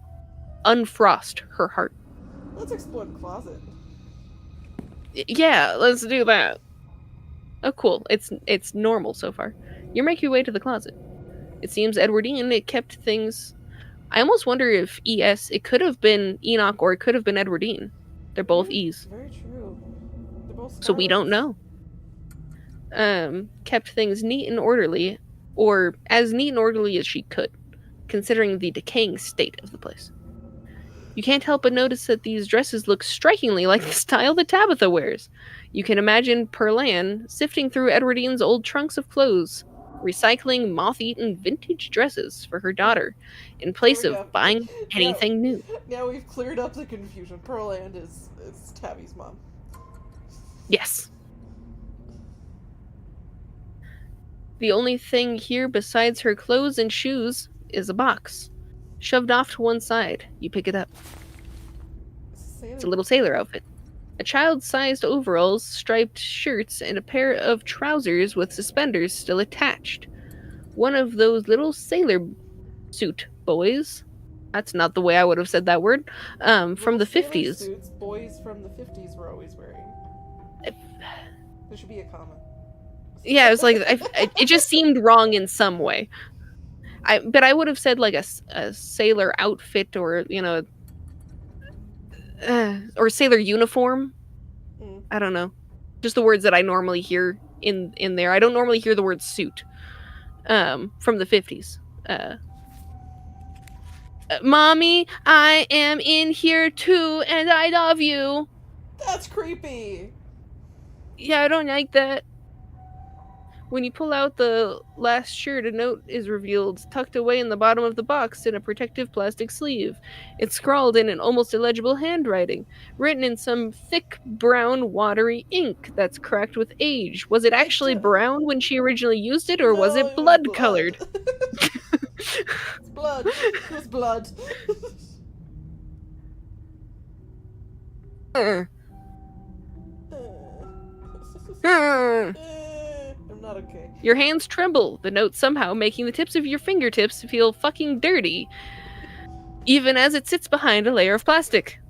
Speaker 2: unfrost her heart.
Speaker 1: Let's explore the closet.
Speaker 2: Yeah, let's do that. Oh, cool. It's normal so far. You make your way to the closet. It seems Edwardine kept things... I almost wonder if E.S. It could have been Enoch or it could have been Edwardine. They're both E's.
Speaker 1: Very true. They're both Scarlets.
Speaker 2: So we don't know. kept things neat and orderly, or as neat and orderly as she could, considering the decaying state of the place. You can't help but notice that these dresses look strikingly like the style that Tabitha wears. You can imagine Perlan sifting through Edwardine's old trunks of clothes, recycling moth-eaten vintage dresses for her daughter, in place of buying anything new.
Speaker 1: Now we've cleared up the confusion. Pearland is Tabby's mom.
Speaker 2: Yes. The only thing here besides her clothes and shoes is a box. Shoved off to one side, you pick it up. It's a little sailor outfit. A child-sized overalls, striped shirts, and a pair of trousers with suspenders still attached. One of those little sailor suit boys. That's not the way I would have said that word. From the 50s.
Speaker 1: Suits boys from the 50s were always wearing. There should be a comma.
Speaker 2: Yeah, it was like it just seemed wrong in some way. But I would have said like a sailor outfit, or or sailor uniform. I don't know. Just the words that I normally hear in there. I don't normally hear the word suit. From the 50s. Mommy, I am in here too, and I love you.
Speaker 1: That's creepy.
Speaker 2: Yeah, I don't like that. When you pull out the last shirt, a note is revealed, tucked away in the bottom of the box in a protective plastic sleeve. It's scrawled in an almost illegible handwriting, written in some thick, brown, watery ink that's cracked with age. Was it actually brown when she originally used it, or was it blood-colored?
Speaker 1: It's blood. It was blood. I'm not okay.
Speaker 2: Your hands tremble, the note somehow making the tips of your fingertips feel fucking dirty, even as it sits behind a layer of plastic.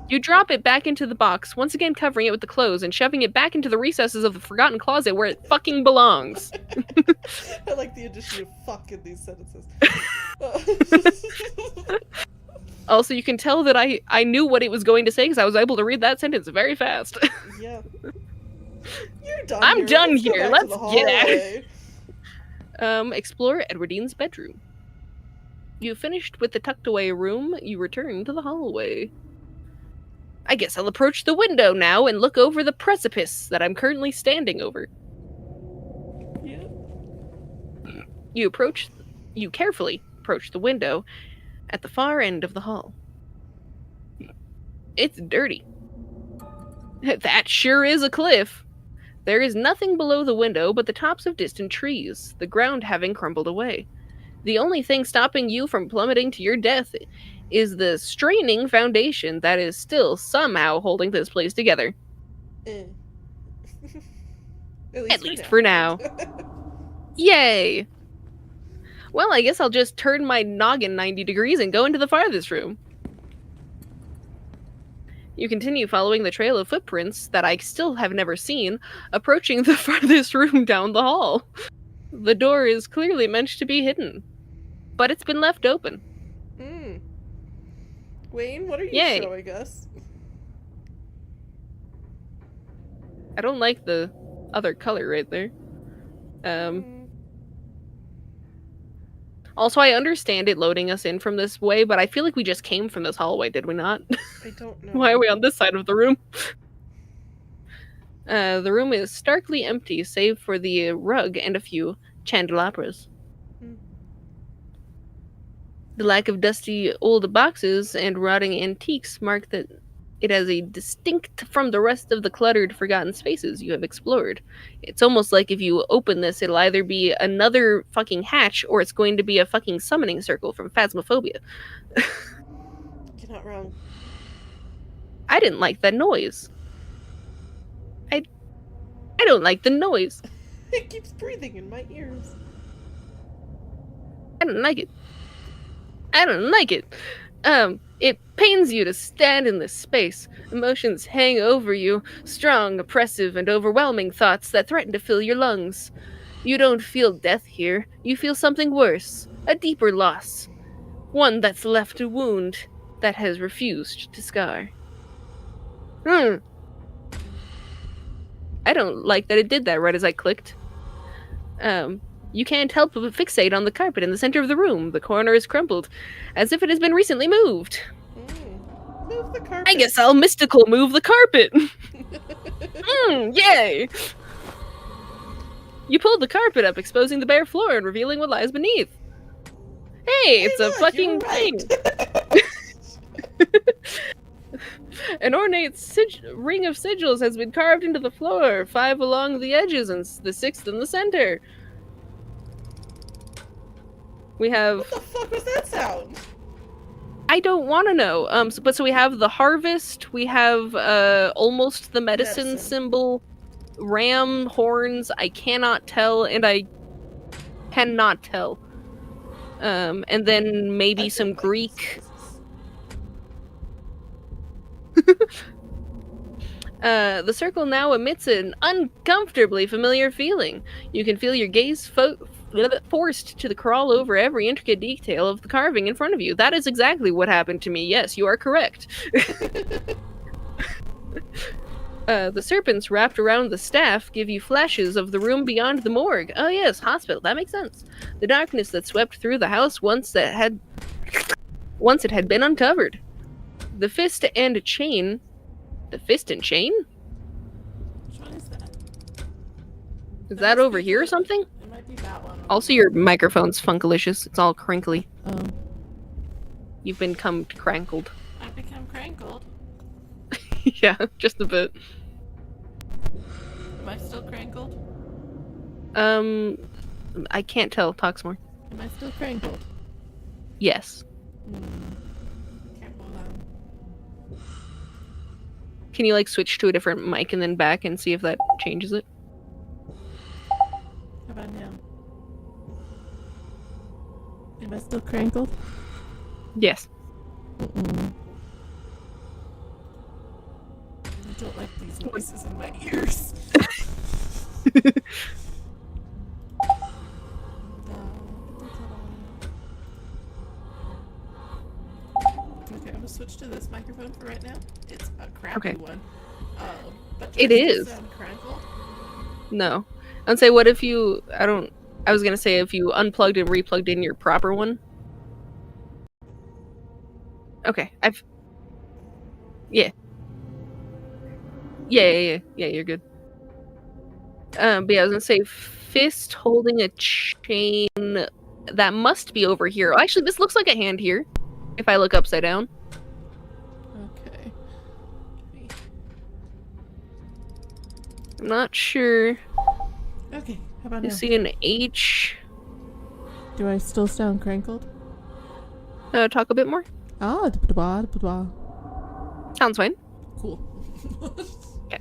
Speaker 2: You drop it back into the box, once again covering it with the clothes and shoving it back into the recesses of the forgotten closet where it fucking belongs.
Speaker 1: I like the addition of fuck in these sentences.
Speaker 2: Also, you can tell that I knew what it was going to say because I was able to read that sentence very fast.
Speaker 1: Yeah. You're done.
Speaker 2: I'm done here. Let's get at it. Explore Edwardine's bedroom. You finished with the tucked away room. You return to the hallway. I guess I'll approach the window now and look over the precipice that I'm currently standing over.
Speaker 1: Yeah.
Speaker 2: You carefully approach the window at the far end of the hall. It's dirty. That sure is a cliff. There is nothing below the window but the tops of distant trees, the ground having crumbled away. The only thing stopping you from plummeting to your death is the straining foundation that is still somehow holding this place together. At least for now. Yay! Well, I guess I'll just turn my noggin 90 degrees and go into the farthest room. You continue following the trail of footprints that I still have never seen, approaching the farthest room down the hall. The door is clearly meant to be hidden, but it's been left open.
Speaker 1: Wayne, what are you showing us?
Speaker 2: I don't like the other color right there. Also, I understand it loading us in from this way, but I feel like we just came from this hallway, did we not?
Speaker 1: I don't know.
Speaker 2: Why are we on this side of the room? The room is starkly empty, save for the rug and a few candelabras. The lack of dusty old boxes and rotting antiques mark that it as a distinct from the rest of the cluttered, forgotten spaces you have explored. It's almost like if you open this, it'll either be another fucking hatch, or it's going to be a fucking summoning circle from Phasmophobia.
Speaker 1: You're not wrong.
Speaker 2: I didn't like that noise. I don't like the noise.
Speaker 1: It keeps breathing in my ears.
Speaker 2: I don't like it. I don't like it. It pains you to stand in this space. Emotions hang over you, strong, oppressive, and overwhelming thoughts that threaten to fill your lungs. You don't feel death here. You feel something worse, a deeper loss. One that's left a wound that has refused to scar. I don't like that it did that right as I clicked. You can't help but fixate on the carpet in the center of the room. The corner is crumpled, as if it has been recently moved.
Speaker 1: Move the carpet.
Speaker 2: I guess I'll mystical move the carpet. Yay! You pulled the carpet up, exposing the bare floor and revealing what lies beneath. Hey, it's a fucking thing. An ornate ring of sigils has been carved into the floor, 5 along the edges and the 6th in the center. We have...
Speaker 1: What the fuck was that sound?
Speaker 2: I don't want to know. So we have the harvest, we have almost the medicine symbol, ram horns, I cannot tell, and I cannot tell. And then maybe some Greek. The circle now emits an uncomfortably familiar feeling. You can feel your gaze forced to crawl over every intricate detail of the carving in front of you. That is exactly what happened to me. Yes, you are correct. The serpents wrapped around the staff give you flashes of the room beyond the morgue. Oh yes, hospital. That makes sense. The darkness that swept through the house once it had been uncovered. The fist and chain. The fist and chain?
Speaker 1: Which one is that?
Speaker 2: Is that over here or something?
Speaker 1: It might be that one.
Speaker 2: Also, your microphone's funkalicious. It's all crinkly.
Speaker 1: Oh.
Speaker 2: You've become crankled.
Speaker 1: I've become crankled.
Speaker 2: Yeah, just a bit.
Speaker 1: Am I still crankled?
Speaker 2: I can't tell. Talk some more.
Speaker 1: Am I still crankled?
Speaker 2: Yes.
Speaker 1: Can't hold on.
Speaker 2: Can you, like, switch to a different mic and then back and see if that changes it?
Speaker 1: How about now? Am I still crankled?
Speaker 2: Yes.
Speaker 1: I don't like these voices in my ears. Okay, I'm gonna switch to this microphone for right now. It's a crappy one. But
Speaker 2: it is.
Speaker 1: Sound crankled?
Speaker 2: No. I'd say, what if you... I was gonna say if you unplugged and replugged in your proper one. Okay, Yeah. Yeah, you're good. But yeah, I was gonna say, fist holding a chain, that must be over here. Oh, actually, this looks like a hand here, if I look upside down.
Speaker 1: Okay.
Speaker 2: I'm not sure.
Speaker 1: Okay, how about
Speaker 2: You
Speaker 1: now?
Speaker 2: see an H.
Speaker 1: Do I still sound crankled?
Speaker 2: Talk a bit more.
Speaker 1: Ah,
Speaker 2: Sounds fine.
Speaker 1: cool.
Speaker 2: Okay.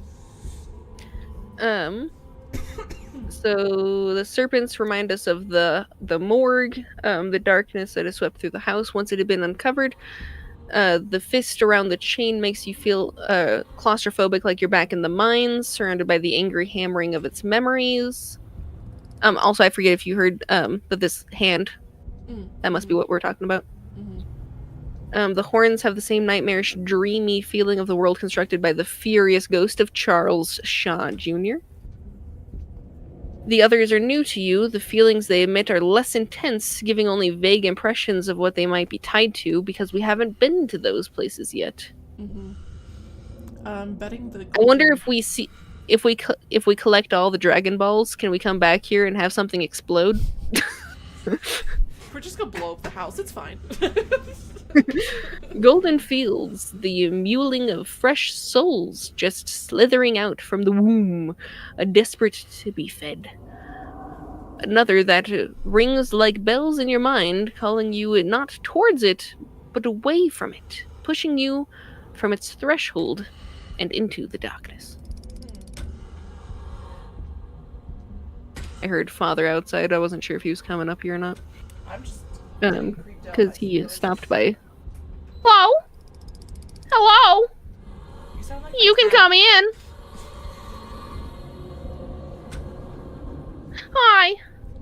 Speaker 2: So the serpents remind us of the morgue, the darkness that has swept through the house once it had been uncovered. The fist around the chain makes you feel claustrophobic, like you're back in the mines, surrounded by the angry hammering of its memories. Also, I forget if you heard that this hand, that must be what we're talking about. The horns have the same nightmarish, dreamy feeling of the world constructed by the furious ghost of Charles Shaw Jr. The others are new to you. The feelings they emit are less intense, giving only vague impressions of what they might be tied to, because we haven't been to those places yet.
Speaker 1: Betting the.
Speaker 2: I wonder if we see, if we collect all the Dragon Balls, can we come back here and have something explode?
Speaker 1: We're just gonna blow up the house. It's fine.
Speaker 2: Golden fields, the mewling of fresh souls just slithering out from the womb, desperate to be fed. Another that rings like bells in your mind, calling you not towards it, but away from it, pushing you from its threshold and into the darkness. I heard Father outside. I wasn't sure if he was coming up here or not.
Speaker 1: I'm just
Speaker 2: because he stopped by. Hello? Hello?
Speaker 1: You sound like
Speaker 2: You can come in. Hi.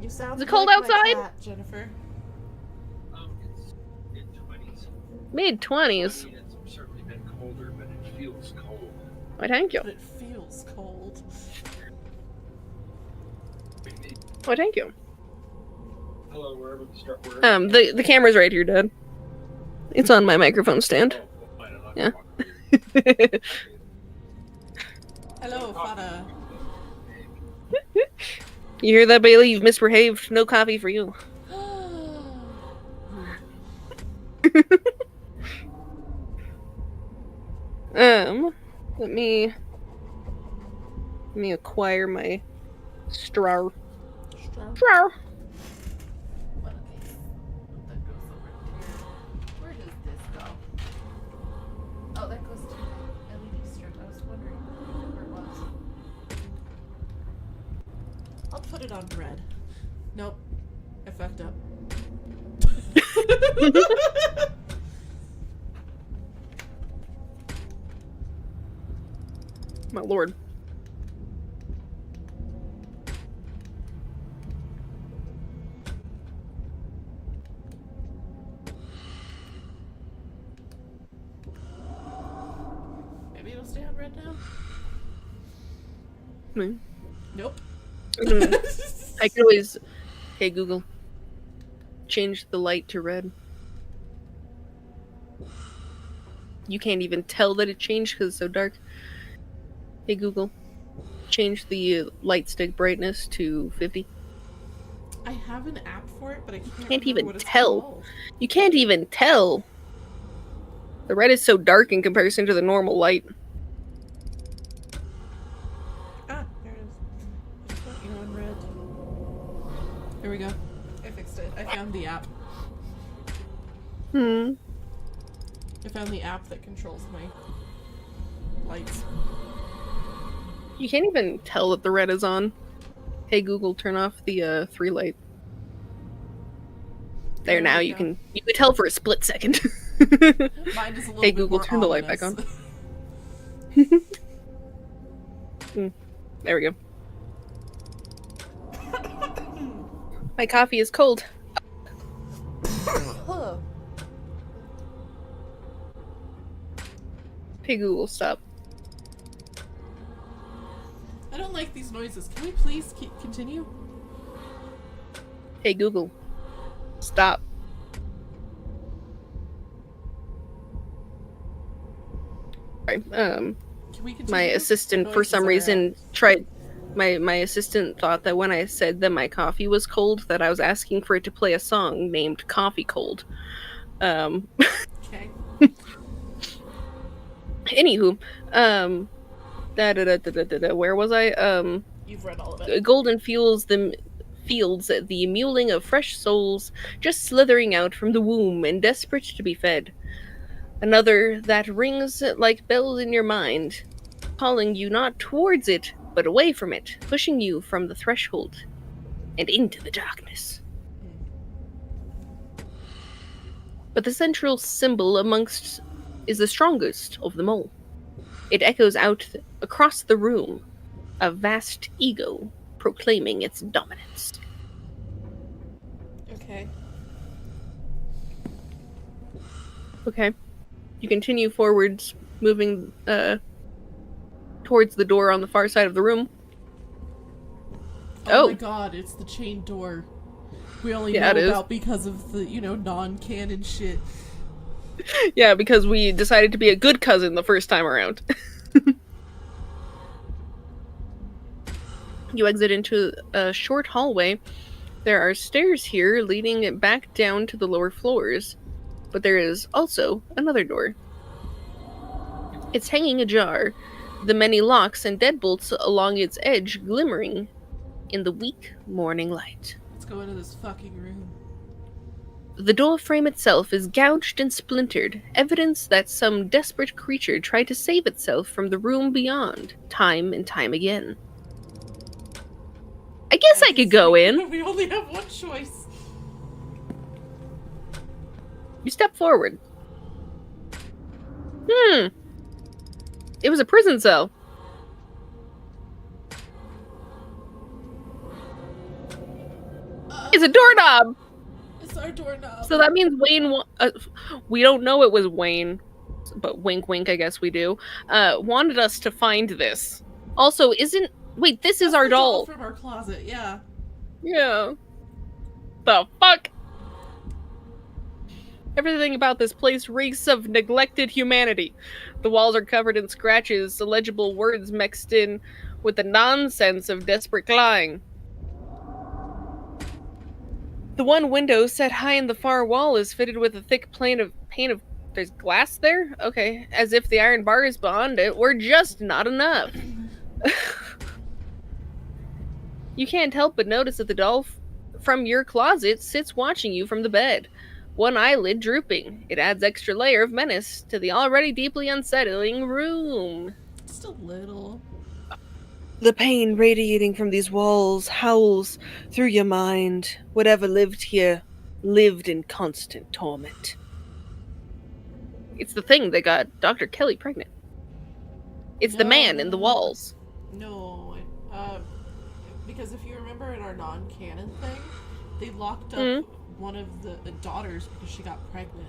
Speaker 1: You sound
Speaker 2: Is it cold
Speaker 1: like
Speaker 2: outside?
Speaker 1: my cat, Jennifer.
Speaker 2: Mid-20s.
Speaker 3: It's certainly been colder, but it feels cold.
Speaker 2: Why, thank you.
Speaker 1: But it feels cold.
Speaker 2: Oh, thank you.
Speaker 3: Hello, wherever the start.
Speaker 2: The camera's right here, Dad. It's on my microphone stand. Yeah.
Speaker 1: Hello, Fada.
Speaker 2: You hear that, Bailey? You've misbehaved. No coffee for you. Let me acquire my straw. Straw.
Speaker 1: Where does this go? Oh, that goes to the LED strip. I was wondering where it was. I'll put it on red. Nope. I fucked up.
Speaker 2: My lord.
Speaker 1: Maybe it'll stay on red now? Nope.
Speaker 2: I could always... Hey, Google. Change the light to red. You can't even tell that it changed because it's so dark. Hey, Google. Change the light stick brightness to 50.
Speaker 1: I have an app for it, but I
Speaker 2: Can't even
Speaker 1: what it's
Speaker 2: tell.
Speaker 1: called.
Speaker 2: You can't even tell. The red is so dark in comparison to the normal light.
Speaker 1: Ah, there it is. Just put you on red. There we go. I fixed it. I found the app. I found the app that controls my lights.
Speaker 2: You can't even tell that the red is on. Hey Google, turn off the 3 light. There, now you can tell for a split second.
Speaker 1: Mine is a little
Speaker 2: Hey
Speaker 1: bit
Speaker 2: Google,
Speaker 1: more
Speaker 2: turn the light back on. There we go. My coffee is cold. Hey Google, stop.
Speaker 1: I don't like these noises. Can we please continue?
Speaker 2: Hey Google, stop. Sorry.
Speaker 1: Can we continue?
Speaker 2: My assistant, for some reason, tried. My assistant thought that when I said that my coffee was cold, that I was asking for it to play a song named "Coffee Cold."
Speaker 1: Okay.
Speaker 2: Anywho, where was I?
Speaker 1: You've read all of it.
Speaker 2: Golden fields the mewling of fresh souls just slithering out from the womb and desperate to be fed. Another that rings like bells in your mind, calling you not towards it, but away from it, pushing you from the threshold and into the darkness. But the central symbol amongst is the strongest of them all. It echoes out across the room, a vast ego proclaiming its dominance.
Speaker 1: Okay.
Speaker 2: Okay. You continue forwards, moving towards the door on the far side of the room.
Speaker 1: Oh my god, it's the chain door. We only know
Speaker 2: it
Speaker 1: about because of the, non-canon shit.
Speaker 2: Yeah, because we decided to be a good cousin the first time around. You exit into a short hallway. There are stairs here leading back down to the lower floors, but there is also another door. It's hanging ajar, the many locks and deadbolts along its edge glimmering in the weak morning light.
Speaker 1: Let's go into this fucking room.
Speaker 2: The door frame itself is gouged and splintered, evidence that some desperate creature tried to save itself from the room beyond, time and time again. I guess I could go in.
Speaker 1: We only have one choice.
Speaker 2: You step forward. It was a prison cell. It's a doorknob!
Speaker 1: It's our doorknob.
Speaker 2: So that means Wayne... we don't know it was Wayne, but wink wink, I guess we do. Wanted us to find this. Also, isn't... Wait, this is our doll.
Speaker 1: From our closet, yeah.
Speaker 2: Yeah. The fuck? Everything about this place reeks of neglected humanity. The walls are covered in scratches, illegible words mixed in with the nonsense of desperate clawing. The one window set high in the far wall is fitted with a thick pane of there's glass there? Okay. As if the iron bars beyond it were just not enough. You can't help but notice that the doll from your closet sits watching you from the bed, one eyelid drooping. It adds extra layer of menace to the already deeply unsettling room.
Speaker 1: Just a little.
Speaker 2: The pain radiating from these walls howls through your mind. Whatever lived here lived in constant torment. It's the thing that got Dr. Kelly pregnant. It's the man in the walls.
Speaker 1: No, because if you remember in our non-canon thing, they locked up one of the daughters because she got pregnant.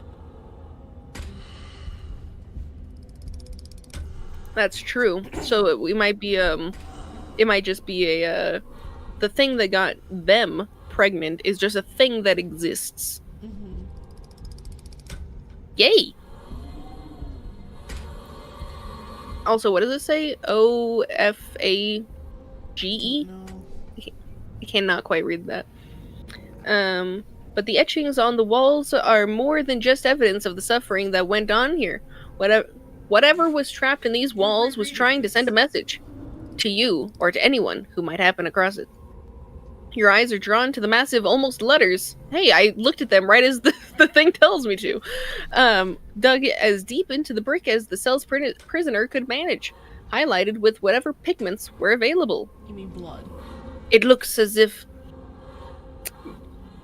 Speaker 2: That's true. So we might be it might just be a the thing that got them pregnant is just a thing that exists.
Speaker 1: Mm-hmm.
Speaker 2: Yay! Also, what does it say? OFAGE?
Speaker 1: No.
Speaker 2: I cannot quite read that. But the etchings on the walls are more than just evidence of the suffering that went on here. Whatever was trapped in these walls was trying to send a message to you or to anyone who might happen across it. Your eyes are drawn to the massive, almost letters. Hey, I looked at them right as the thing tells me to. Dug as deep into the brick as the cell's prisoner could manage, highlighted with whatever pigments were available.
Speaker 1: You mean blood?
Speaker 2: It looks as if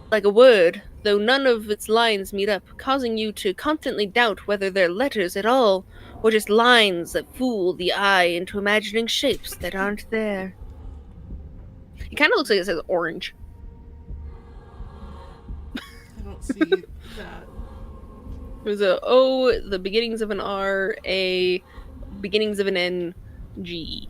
Speaker 2: like a word, though none of its lines meet up, causing you to constantly doubt whether they're letters at all, or just lines that fool the eye into imagining shapes that aren't there. It kind of looks like it says orange.
Speaker 1: I don't see that.
Speaker 2: There's a O, the beginnings of an R, A, beginnings of an N, G.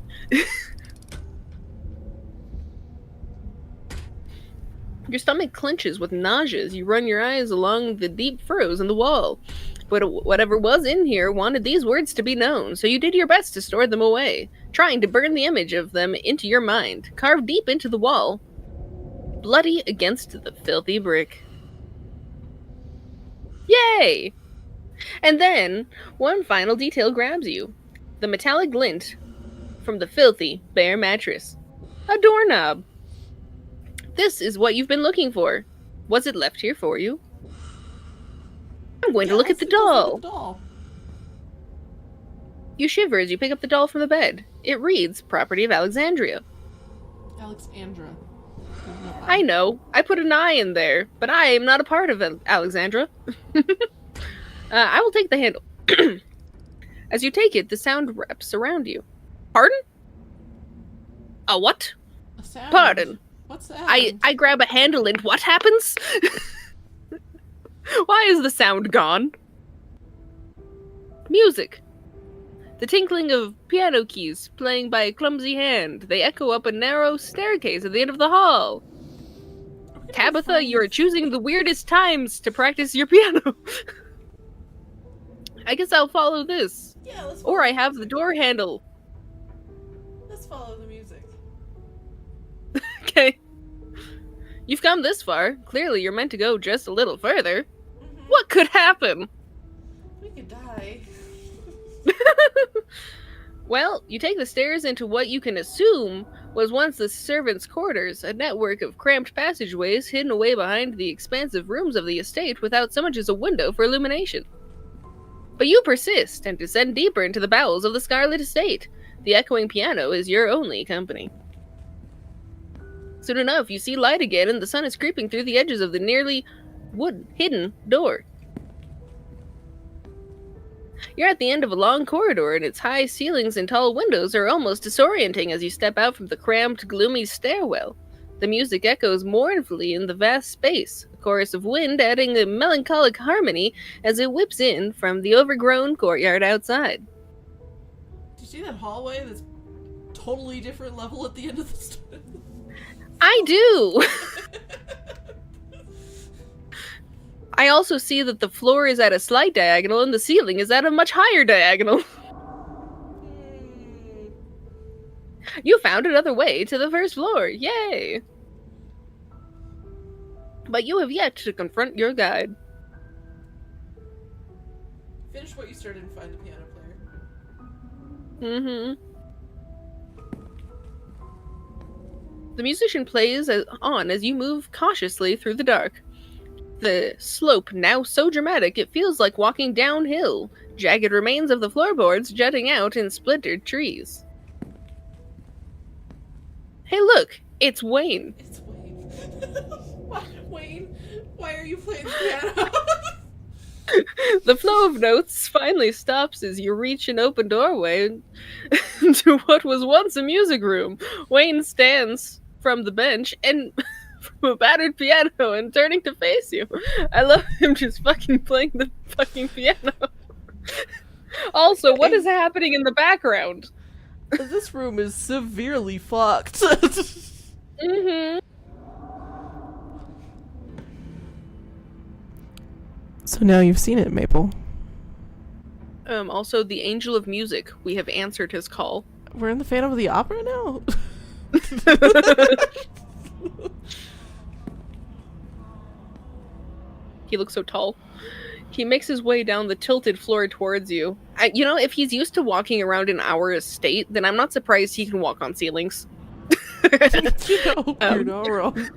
Speaker 2: Your stomach clenches with nausea as you run your eyes along the deep furrows in the wall. But whatever was in here wanted these words to be known, so you did your best to store them away, trying to burn the image of them into your mind, carved deep into the wall, bloody against the filthy brick. Yay! And then, one final detail grabs you. The metallic glint from the filthy, bare mattress. A doorknob. This is what you've been looking for. Was it left here for you? I'm going to look at the doll. You shiver as you pick up the doll from the bed. It reads, property of Alexandria.
Speaker 1: Alexandra.
Speaker 2: I know. I put an I in there, but I am not a part of Alexandra. I will take the handle. As you take it, the sound wraps around you. Pardon? A what?
Speaker 1: A sound.
Speaker 2: Pardon.
Speaker 1: What's that?
Speaker 2: I grab a handle and what happens? Why is the sound gone? Music. The tinkling of piano keys playing by a clumsy hand. They echo up a narrow staircase at the end of the hall. Tabitha, you're choosing the weirdest times to practice your piano. I guess I'll follow this.
Speaker 1: Yeah, let's
Speaker 2: Or I have the door handle.
Speaker 1: Let's follow the music.
Speaker 2: Okay. You've come this far. Clearly you're meant to go just a little further.
Speaker 1: Mm-hmm.
Speaker 2: What could happen?
Speaker 1: We could die.
Speaker 2: Well, you take the stairs into what you can assume was once the servants' quarters, a network of cramped passageways hidden away behind the expansive rooms of the estate without so much as a window for illumination. But you persist and descend deeper into the bowels of the Scarlet estate. The echoing piano is your only company. Soon enough, you see light again, and the sun is creeping through the edges of the nearly hidden door. You're at the end of a long corridor, and its high ceilings and tall windows are almost disorienting as you step out from the cramped, gloomy stairwell. The music echoes mournfully in the vast space, a chorus of wind adding a melancholic harmony as it whips in from the overgrown courtyard outside.
Speaker 1: Do you see that hallway that's totally different level at the end of the story?
Speaker 2: I do! I also see that the floor is at a slight diagonal and the ceiling is at a much higher diagonal. You found another way to the first floor. Yay! But you have yet to confront your guide.
Speaker 1: Finish what you started and find a piano player.
Speaker 2: Mm-hmm. The musician plays on as you move cautiously through the dark. The slope now so dramatic it feels like walking downhill. Jagged remains of the floorboards jutting out in splintered trees. Hey look! It's Wayne!
Speaker 1: It's Wayne. Wayne, why are you playing the piano?
Speaker 2: The flow of notes finally stops as you reach an open doorway to what was once a music room. Wayne stands from the bench and from a battered piano and turning to face you. I love him just fucking playing the fucking piano. Also, what is happening in the background?
Speaker 1: This room is severely fucked.
Speaker 2: Mm-hmm.
Speaker 1: So now you've seen it, Maple.
Speaker 2: Also, the Angel of Music. We have answered his call.
Speaker 1: We're in the Phantom of the Opera now?
Speaker 2: He looks so tall. He makes his way down the tilted floor towards you. If he's used to walking around in our estate, then I'm not surprised he can walk on ceilings.
Speaker 1: You're not wrong.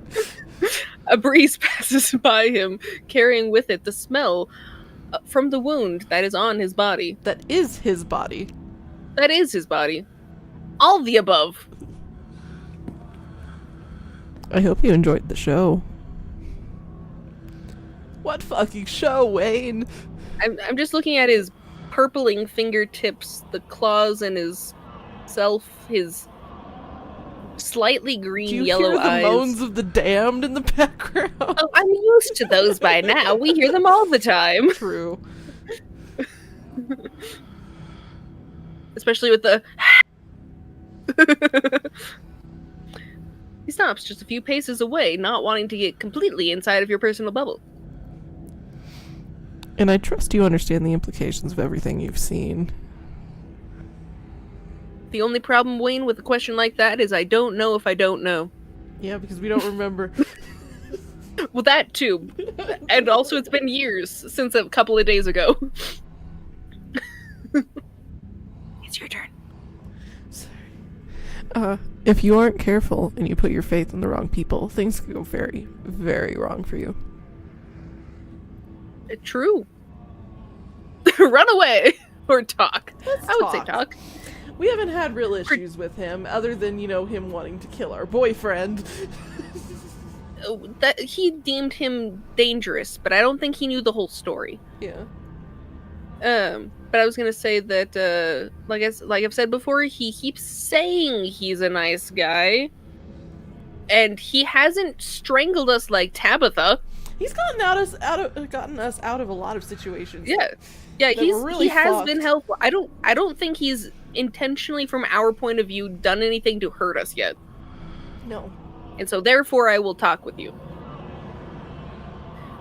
Speaker 2: A breeze passes by him, carrying with it the smell from the wound that is on his body.
Speaker 1: That is his body.
Speaker 2: That is his body. All the above.
Speaker 1: I hope you enjoyed the show. What fucking show, Wayne?
Speaker 2: I'm just looking at his purpling fingertips, the claws in his his slightly green yellow eyes.
Speaker 1: Do you hear the moans of the damned in the background?
Speaker 2: Oh, I'm used to those by now. We hear them all the time.
Speaker 1: True.
Speaker 2: Especially with the... He stops just a few paces away, not wanting to get completely inside of your personal bubble.
Speaker 1: And I trust you understand the implications of everything you've seen.
Speaker 2: The only problem, Wayne, with a question like that is I don't know if I don't know.
Speaker 1: Yeah, because we don't remember.
Speaker 2: Well, that too. And also it's been years since a couple of days ago. It's your turn.
Speaker 1: Sorry. If you aren't careful and you put your faith in the wrong people, things can go very, very wrong for you.
Speaker 2: True. Run away! Or talk. I would say talk.
Speaker 1: We haven't had real issues with him, other than, him wanting to kill our boyfriend.
Speaker 2: That he deemed him dangerous, but I don't think he knew the whole story.
Speaker 1: Yeah.
Speaker 2: But I was gonna say that, like I've said before, he keeps saying he's a nice guy, and he hasn't strangled us like Tabitha.
Speaker 1: He's gotten us out of a lot of situations.
Speaker 2: Yeah, he has been helpful. I don't think he's intentionally, from our point of view, done anything to hurt us yet.
Speaker 1: No.
Speaker 2: And so therefore I will talk with you.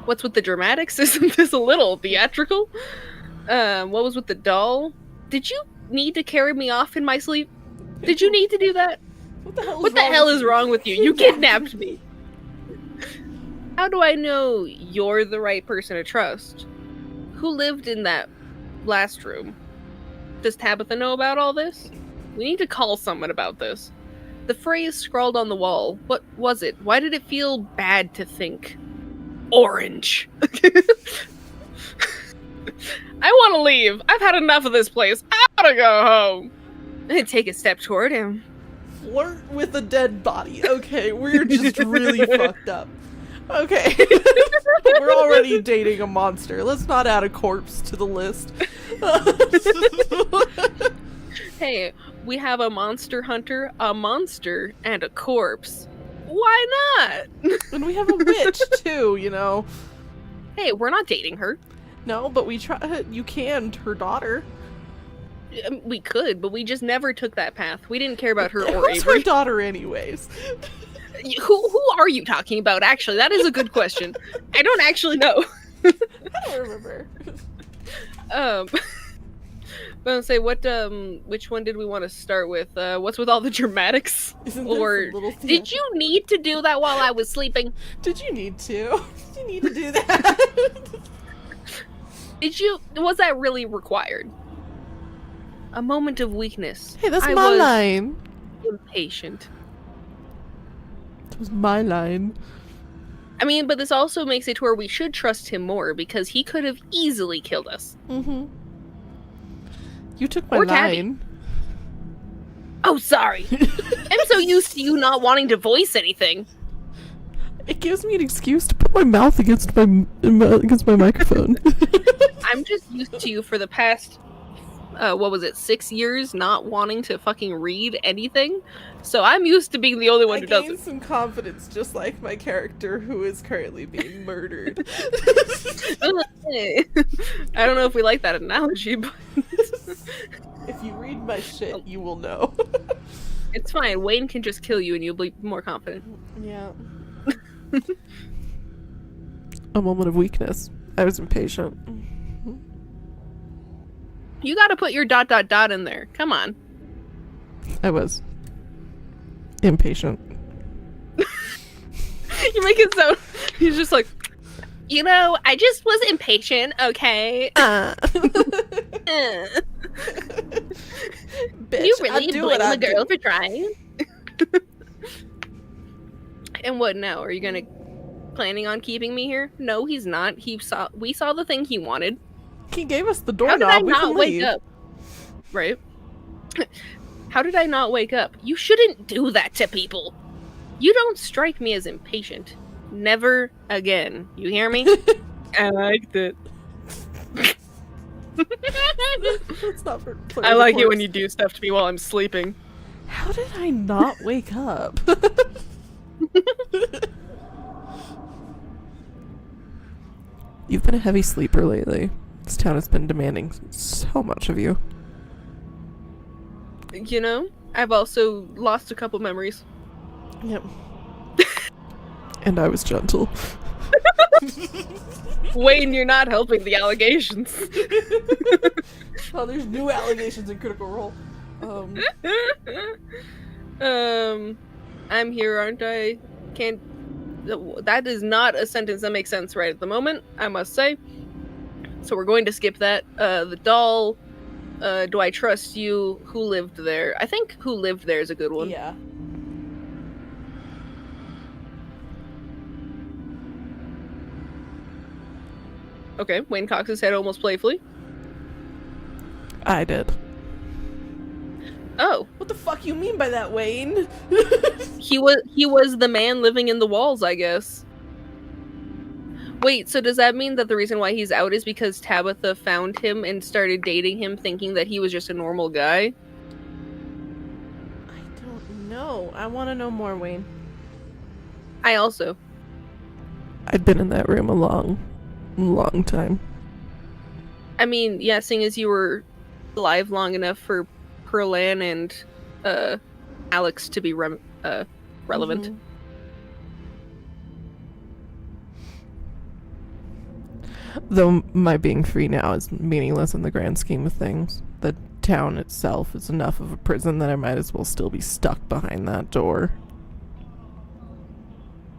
Speaker 2: What's with the dramatics? Isn't this a little theatrical? What was with the doll? Did you need to carry me off in my sleep? Did you need to do that?
Speaker 1: What the hell is wrong with you?
Speaker 2: You kidnapped me. How do I know you're the right person to trust? Who lived in that last room? Does Tabitha know about all this? We need to call someone about this. The phrase scrawled on the wall. What was it? Why did it feel bad to think? Orange. I want to leave. I've had enough of this place. I want to go home. And take a step toward him.
Speaker 1: Flirt with a dead body. Okay, we're just really fucked up. Okay. We're already dating a monster. Let's not add a corpse to the list.
Speaker 2: Hey, we have a monster hunter, a monster, and a corpse. Why not?
Speaker 1: And we have a witch, too,
Speaker 2: Hey, we're not dating her.
Speaker 1: No, but you canned her daughter.
Speaker 2: We could, but we just never took that path. We didn't care about her or
Speaker 1: Who's
Speaker 2: Avery.
Speaker 1: her daughter anyways?
Speaker 2: Who are you talking about, actually? That is a good question. I don't actually know.
Speaker 1: I don't remember.
Speaker 2: But I'll say, which one did we want to start with? What's with all the dramatics?
Speaker 1: Isn't this
Speaker 2: Or
Speaker 1: a little
Speaker 2: did you need to do that while I was sleeping?
Speaker 1: Did you need to? Did you need to do that?
Speaker 2: Was that really required? A moment of weakness.
Speaker 1: Hey, that's
Speaker 2: I
Speaker 1: my
Speaker 2: was
Speaker 1: line.
Speaker 2: impatient.
Speaker 1: That was my line.
Speaker 2: I mean, but this also makes it to where we should trust him more, because he could have easily killed us.
Speaker 1: Mm-hmm. You took my
Speaker 2: Or Tabby.
Speaker 1: line.
Speaker 2: Oh, sorry. I'm so used to you not wanting to voice anything.
Speaker 1: It gives me an excuse to put my mouth against my microphone.
Speaker 2: I'm just used to you for the past, 6 years not wanting to fucking read anything. So I'm used to being the only one
Speaker 1: I
Speaker 2: who does
Speaker 1: gained
Speaker 2: it.
Speaker 1: some confidence, just like my character who is currently being murdered.
Speaker 2: I don't know if we like that analogy, but
Speaker 1: If you read my shit, you will know.
Speaker 2: it's fine. Wayne can just kill you and you'll be more confident.
Speaker 1: Yeah. A moment of weakness. I was impatient.
Speaker 2: You gotta put your ... in there. Come on.
Speaker 1: I was impatient.
Speaker 2: You make it so... He's just like, I just was impatient, okay?
Speaker 1: Bitch,
Speaker 2: You
Speaker 1: I
Speaker 2: really
Speaker 1: do
Speaker 2: blame
Speaker 1: what I
Speaker 2: the girl
Speaker 1: do.
Speaker 2: for trying? And what now? Are you gonna... planning on keeping me here? No, he's not. We saw the thing he wanted.
Speaker 1: He gave us the
Speaker 2: How did I
Speaker 1: doorknob. We
Speaker 2: not
Speaker 1: can
Speaker 2: wake
Speaker 1: leave.
Speaker 2: up? Right? How did I not wake up? You shouldn't do that to people. You don't strike me as impatient. Never again. You hear me? I liked it.
Speaker 1: Let's not play
Speaker 2: I
Speaker 1: with
Speaker 2: like
Speaker 1: the
Speaker 2: it when
Speaker 1: horse.
Speaker 2: you do stuff to me while I'm sleeping.
Speaker 1: How did I not wake up? You've been a heavy sleeper lately. This town has been demanding so much of you.
Speaker 2: I've also lost a couple memories.
Speaker 1: Yep. And I was gentle.
Speaker 2: Wayne, you're not helping the allegations.
Speaker 1: Oh, there's new allegations in Critical Role.
Speaker 2: I'm here, aren't I? That is not a sentence that makes sense right at the moment, I must say. So we're going to skip that. The doll, do I trust you? Who lived there? I think who lived there is a good one.
Speaker 1: Yeah.
Speaker 2: Okay, Wayne cocks his head almost playfully.
Speaker 1: I did.
Speaker 2: Oh,
Speaker 1: What the fuck you mean by that, Wayne?
Speaker 2: he was the man living in the walls, I guess. Wait, so does that mean that the reason why he's out is because Tabitha found him and started dating him thinking that he was just a normal guy?
Speaker 1: I don't know. I want to know more, Wayne.
Speaker 2: I also.
Speaker 1: I'd been in that room a long time.
Speaker 2: I mean, yeah, seeing as you were alive long enough for Perlan and Alex to be relevant.
Speaker 1: Mhm. Though my being free now is meaningless in the grand scheme of things. The town itself is enough of a prison that I might as well still be stuck behind that door.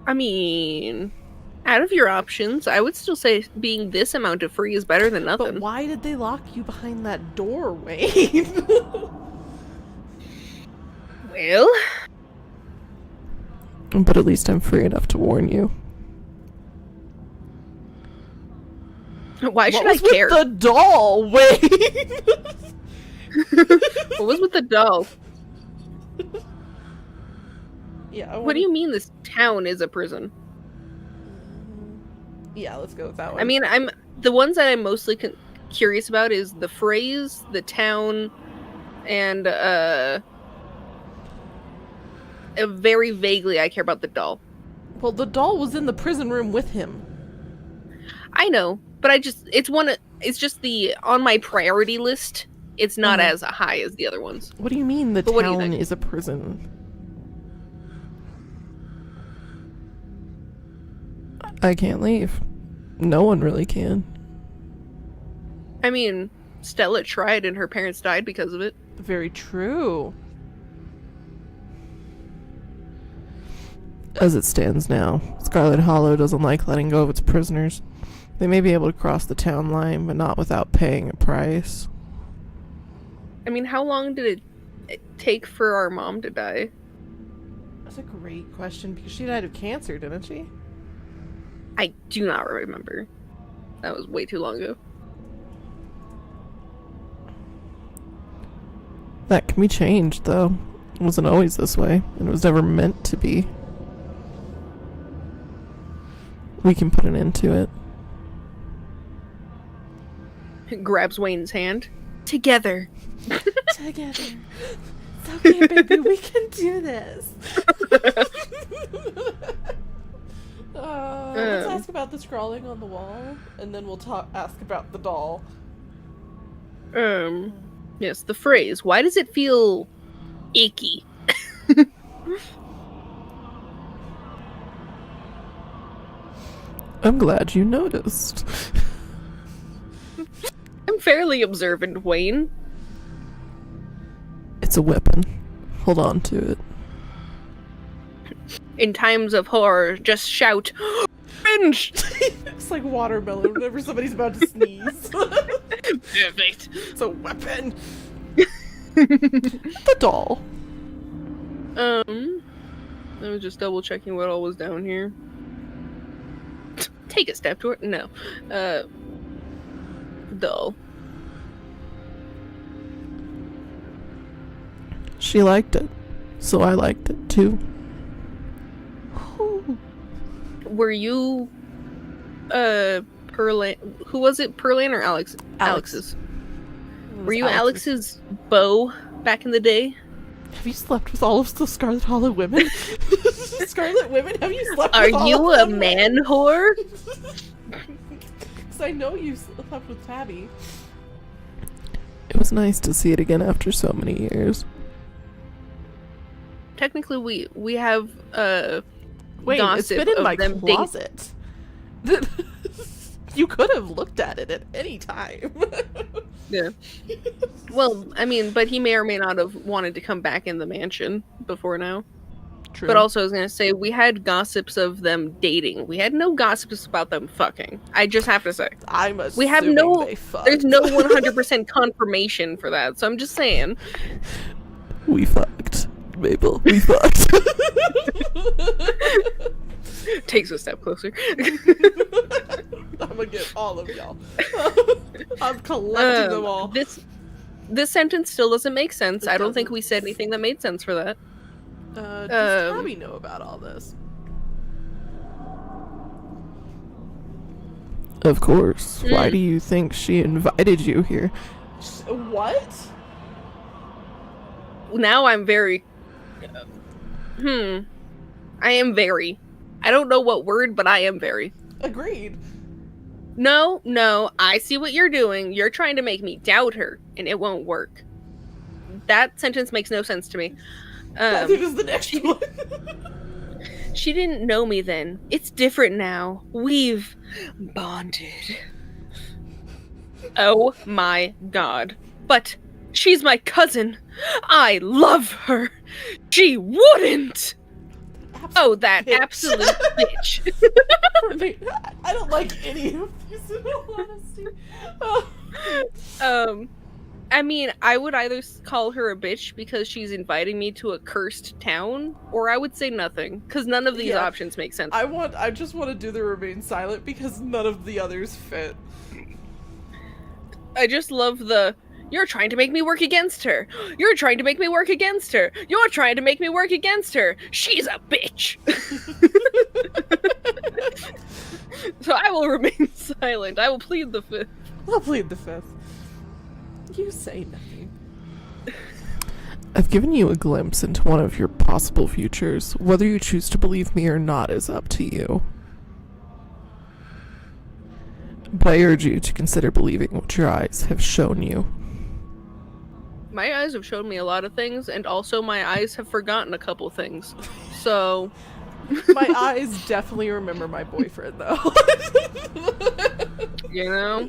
Speaker 2: I mean, out of your options, I would still say being this amount of free is better than nothing.
Speaker 1: But why did they lock you behind that door, Wayne?
Speaker 2: Well,
Speaker 1: But at least I'm free enough to warn you.
Speaker 2: why should
Speaker 1: What
Speaker 2: I
Speaker 1: was
Speaker 2: care?
Speaker 1: with the doll, Wayne?
Speaker 2: What was with the doll?
Speaker 1: Yeah.
Speaker 2: What do you mean this town is a prison?
Speaker 1: Yeah, let's go with that one.
Speaker 2: I mean, the ones that I'm mostly curious about is the phrase, the town, and very vaguely I care about the doll.
Speaker 1: well, the doll was in the prison room with him.
Speaker 2: I know, but it's just the on my priority list. It's not as high as the other ones.
Speaker 1: What do you mean the
Speaker 2: But what do you
Speaker 1: town
Speaker 2: think?
Speaker 1: is a prison? I can't leave. No one really can.
Speaker 2: I mean, Stella tried and her parents died because of it.
Speaker 1: Very true. As it stands now, Scarlet Hollow doesn't like letting go of its prisoners. They may be able to cross the town line, but not without paying a price.
Speaker 2: I mean, how long did it take for our mom to die?
Speaker 1: That's a great question, because she died of cancer, didn't she?
Speaker 2: I do not remember. That was way too long ago.
Speaker 1: That can be changed, though. It wasn't always this way, and it was never meant to be. We can put an end to it.
Speaker 2: Grabs Wayne's hand. Together.
Speaker 1: Together. It's okay, baby, we can do this. Let's ask about the scrawling on the wall, and then we'll ask about the doll.
Speaker 2: Yes, the phrase, why does it feel icky?
Speaker 1: I'm glad you noticed.
Speaker 2: I'm fairly observant, Wayne.
Speaker 1: It's a weapon. Hold on to it.
Speaker 2: In times of horror, just shout, "Cringe!"
Speaker 1: It's like watermelon whenever somebody's about to sneeze.
Speaker 2: Perfect.
Speaker 1: It's a weapon. The doll.
Speaker 2: I was just double checking what all was down here. Take a step toward. No. Doll.
Speaker 1: She liked it, so I liked it too.
Speaker 2: Were you, Perlan? Who was it? Perlan or Alex? Alex's. Were you Alex's beau back in the day?
Speaker 1: Have you slept with all of the Scarlet Hollow women? Scarlet women? Have you slept
Speaker 2: Are
Speaker 1: with all
Speaker 2: you
Speaker 1: of
Speaker 2: a
Speaker 1: them?
Speaker 2: man whore?
Speaker 1: Because I know you slept with Tabby. It was nice to see it again after so many years.
Speaker 2: Technically, we have
Speaker 1: Wait, it's
Speaker 2: gossip
Speaker 1: been in
Speaker 2: of
Speaker 1: my
Speaker 2: them
Speaker 1: closet. You could have looked at it at any time.
Speaker 2: Yeah. Well, I mean, but he may or may not have wanted to come back in the mansion before now.
Speaker 1: True.
Speaker 2: But also, I was gonna say, we had gossips of them dating. We had no gossips about them fucking. I just have to say.
Speaker 1: I'm
Speaker 2: We have
Speaker 1: assuming
Speaker 2: no.
Speaker 1: they fucked.
Speaker 2: There's no 100% confirmation for that, so I'm just saying.
Speaker 1: We fucked. Mabel, we fucked.
Speaker 2: Takes a step closer.
Speaker 1: I'm gonna get all of y'all. I'm collecting them all.
Speaker 2: This sentence still doesn't make sense. I don't think we said anything that made sense for that.
Speaker 1: Does Tabby know about all this? Of course. Why do you think she invited you here? What?
Speaker 2: Now I'm very... I am very. I don't know what word, but I am very.
Speaker 1: Agreed.
Speaker 2: No, I see what you're doing. You're trying to make me doubt her, and it won't work. That sentence makes no sense to me.
Speaker 1: Neither does the next one.
Speaker 2: She didn't know me then. It's different now. We've bonded. Oh my god. But she's my cousin. I love her. She wouldn't. Oh, that
Speaker 1: bitch.
Speaker 2: Absolute bitch.
Speaker 1: I don't like any of these, in all honesty.
Speaker 2: I mean, I would either call her a bitch because she's inviting me to a cursed town, or I would say nothing, because none of these options make sense.
Speaker 1: I just want to do the remain silent because none of the others fit.
Speaker 2: I just love the, you're trying to make me work against her. You're trying to make me work against her. You're trying to make me work against her. She's a bitch. So I will remain silent. I will plead the fifth.
Speaker 1: I'll plead the fifth. You say nothing. I've given you a glimpse into one of your possible futures. Whether you choose to believe me or not is up to you. But I urge you to consider believing what your eyes have shown you.
Speaker 2: My eyes have shown me a lot of things, and also my eyes have forgotten a couple things. So,
Speaker 1: My eyes definitely remember my boyfriend, though.
Speaker 2: You know?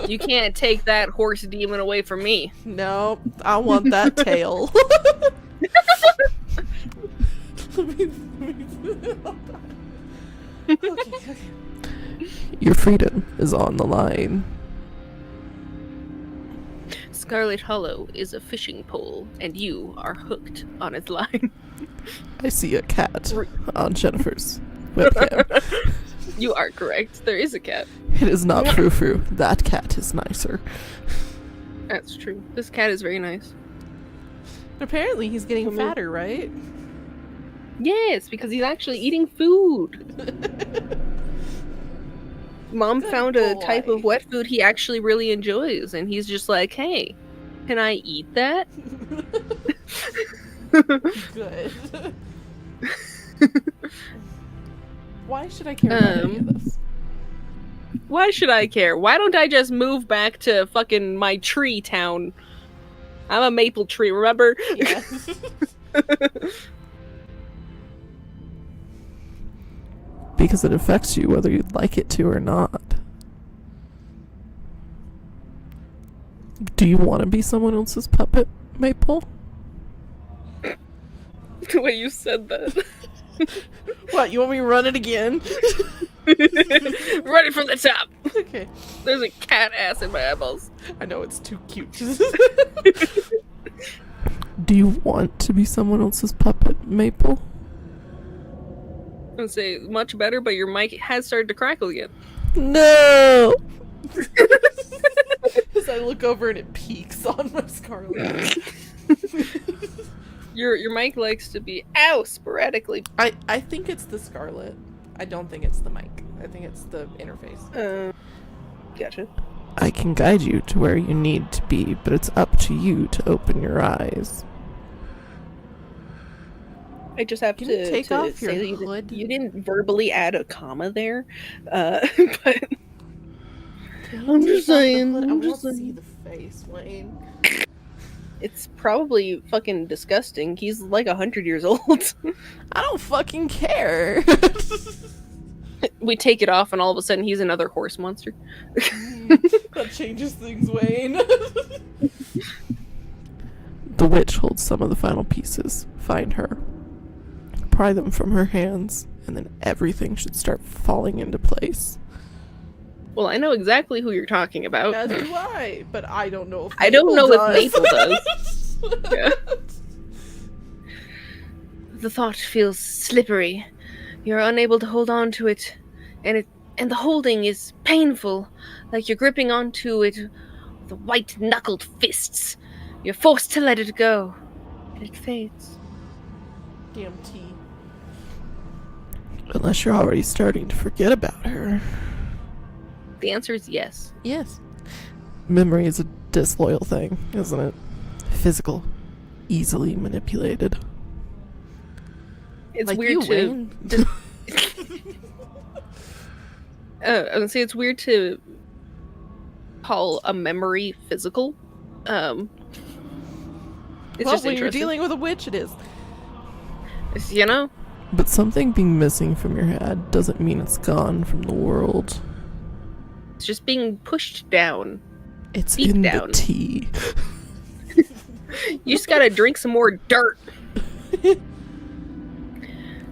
Speaker 2: You can't take that horse demon away from me.
Speaker 1: No, I want that tail. Okay. Your freedom is on the line.
Speaker 2: Scarlet Hollow is a fishing pole, and you are hooked on its line.
Speaker 1: I see a cat on Jennifer's webcam.
Speaker 2: You are correct. There is a cat.
Speaker 1: It is not Frou-Frou. That cat is nicer.
Speaker 2: That's true. This cat is very nice.
Speaker 1: Apparently he's getting fatter, right?
Speaker 2: Yes, because he's actually eating food. Mom found a type of wet food he actually really enjoys, and he's just like, hey, can I eat that?
Speaker 1: Good. Why should I care about any of this?
Speaker 2: Why should I care? Why don't I just move back to fucking my tree town? I'm a maple tree, remember?
Speaker 1: Yes. Because it affects you whether you'd like it to or not. Do you want to be someone else's puppet, Maple?
Speaker 2: The way you said that.
Speaker 1: What, you want me to run it again?
Speaker 2: Run it from the top.
Speaker 1: Okay.
Speaker 2: There's a cat ass in my eyeballs.
Speaker 1: I know, it's too cute. Do you want to be someone else's puppet, Maple?
Speaker 2: I would say much better, but your mic has started to crackle again.
Speaker 1: No! As I look over and it peaks on my Scarlet.
Speaker 2: Your mic likes to be sporadically.
Speaker 1: I think it's the Scarlet. I don't think it's the mic. I think it's the interface.
Speaker 2: Gotcha.
Speaker 1: I can guide you to where you need to be, but it's up to you to open your eyes.
Speaker 2: I just have
Speaker 1: Can
Speaker 2: to
Speaker 1: you take off your
Speaker 2: say that
Speaker 1: hood?
Speaker 2: you didn't verbally add a comma there, but I'm just saying.
Speaker 1: I
Speaker 2: I'm
Speaker 1: want
Speaker 2: just
Speaker 1: to see
Speaker 2: saying.
Speaker 1: the face, Wayne.
Speaker 2: It's probably fucking disgusting. He's like 100 years old.
Speaker 1: I don't fucking care.
Speaker 2: We take it off, and all of a sudden, he's another horse monster.
Speaker 1: That changes things, Wayne. The witch holds some of the final pieces. Find her. Pry them from her hands, and then everything should start falling into place.
Speaker 2: Well, I know exactly who you're talking about.
Speaker 1: As do I, but I don't know if
Speaker 2: I don't know
Speaker 1: Maple
Speaker 2: if Maple does. Yeah. The thought feels slippery. You're unable to hold on to it, and the holding is painful, like you're gripping onto it with white-knuckled fists. You're forced to let it go, and it fades.
Speaker 1: Damn tea. Unless you're already starting to forget about her.
Speaker 2: The answer is yes.
Speaker 1: Yes. Memory is a disloyal thing, isn't it? Physical. Easily manipulated.
Speaker 2: It's
Speaker 1: like
Speaker 2: weird
Speaker 1: you,
Speaker 2: to.
Speaker 1: Wayne.
Speaker 2: I was gonna say it's weird to call a memory physical. It's
Speaker 1: Well,
Speaker 2: just
Speaker 1: when you're
Speaker 2: interesting.
Speaker 1: dealing with a witch, it is.
Speaker 2: You know?
Speaker 1: But something being missing from your head doesn't mean it's gone from the world.
Speaker 2: It's just being pushed down.
Speaker 1: It's
Speaker 2: Deep
Speaker 1: in
Speaker 2: down.
Speaker 1: the tea.
Speaker 2: You just gotta drink some more dirt.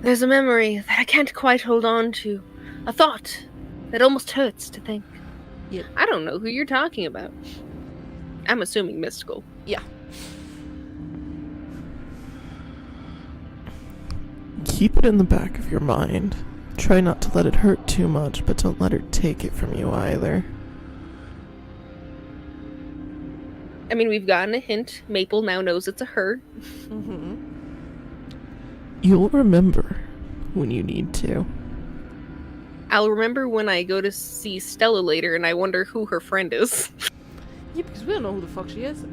Speaker 2: There's a memory that I can't quite hold on to. A thought that almost hurts to think.
Speaker 1: Yep.
Speaker 2: I don't know who you're talking about. I'm assuming mystical.
Speaker 1: Yeah. Keep it in the back of your mind. Try not to let it hurt too much, but don't let her take it from you either.
Speaker 2: I mean, we've gotten a hint. Maple now knows it's a her.
Speaker 1: Mm-hmm. You'll remember when you need to.
Speaker 2: I'll remember when I go to see Stella later and I wonder who her friend is.
Speaker 1: Yeah, because we don't know who the fuck she is.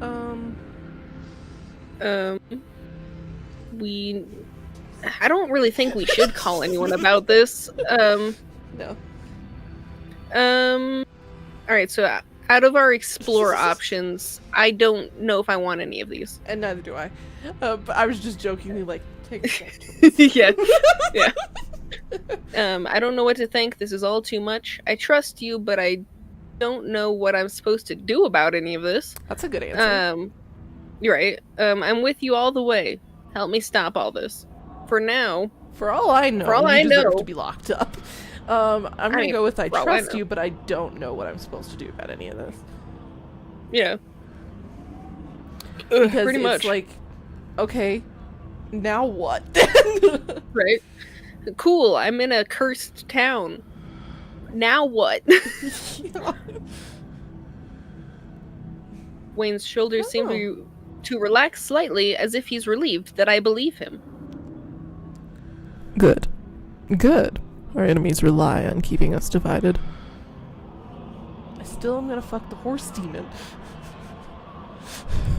Speaker 2: I don't really think we should call anyone about this.
Speaker 1: No.
Speaker 2: Alright, so out of our explore options, I don't know if I want any of these.
Speaker 1: And neither do I. But I was just jokingly like, Take a step towards.
Speaker 2: Yeah. Yeah. I don't know what to think. This is all too much. I trust you, but I don't know what I'm supposed to do about any of this.
Speaker 1: That's a good answer.
Speaker 2: You're right. I'm with you all the way. Help me stop all this. For now.
Speaker 1: For all I know,
Speaker 2: For all
Speaker 1: you
Speaker 2: I
Speaker 1: deserve
Speaker 2: know-
Speaker 1: to be locked up. I'm gonna go with I
Speaker 2: for all I
Speaker 1: trust
Speaker 2: know.
Speaker 1: you, but I don't know what I'm supposed to do about any of this.
Speaker 2: Yeah.
Speaker 1: Because
Speaker 2: Pretty
Speaker 1: it's
Speaker 2: much.
Speaker 1: like, okay, now what?
Speaker 2: Right? Cool, I'm in a cursed town. Now what? Wayne's shoulders seem to relax slightly, as if he's relieved that I believe him.
Speaker 1: Good. Good. Our enemies rely on keeping us divided. I still am gonna fuck the horse demon.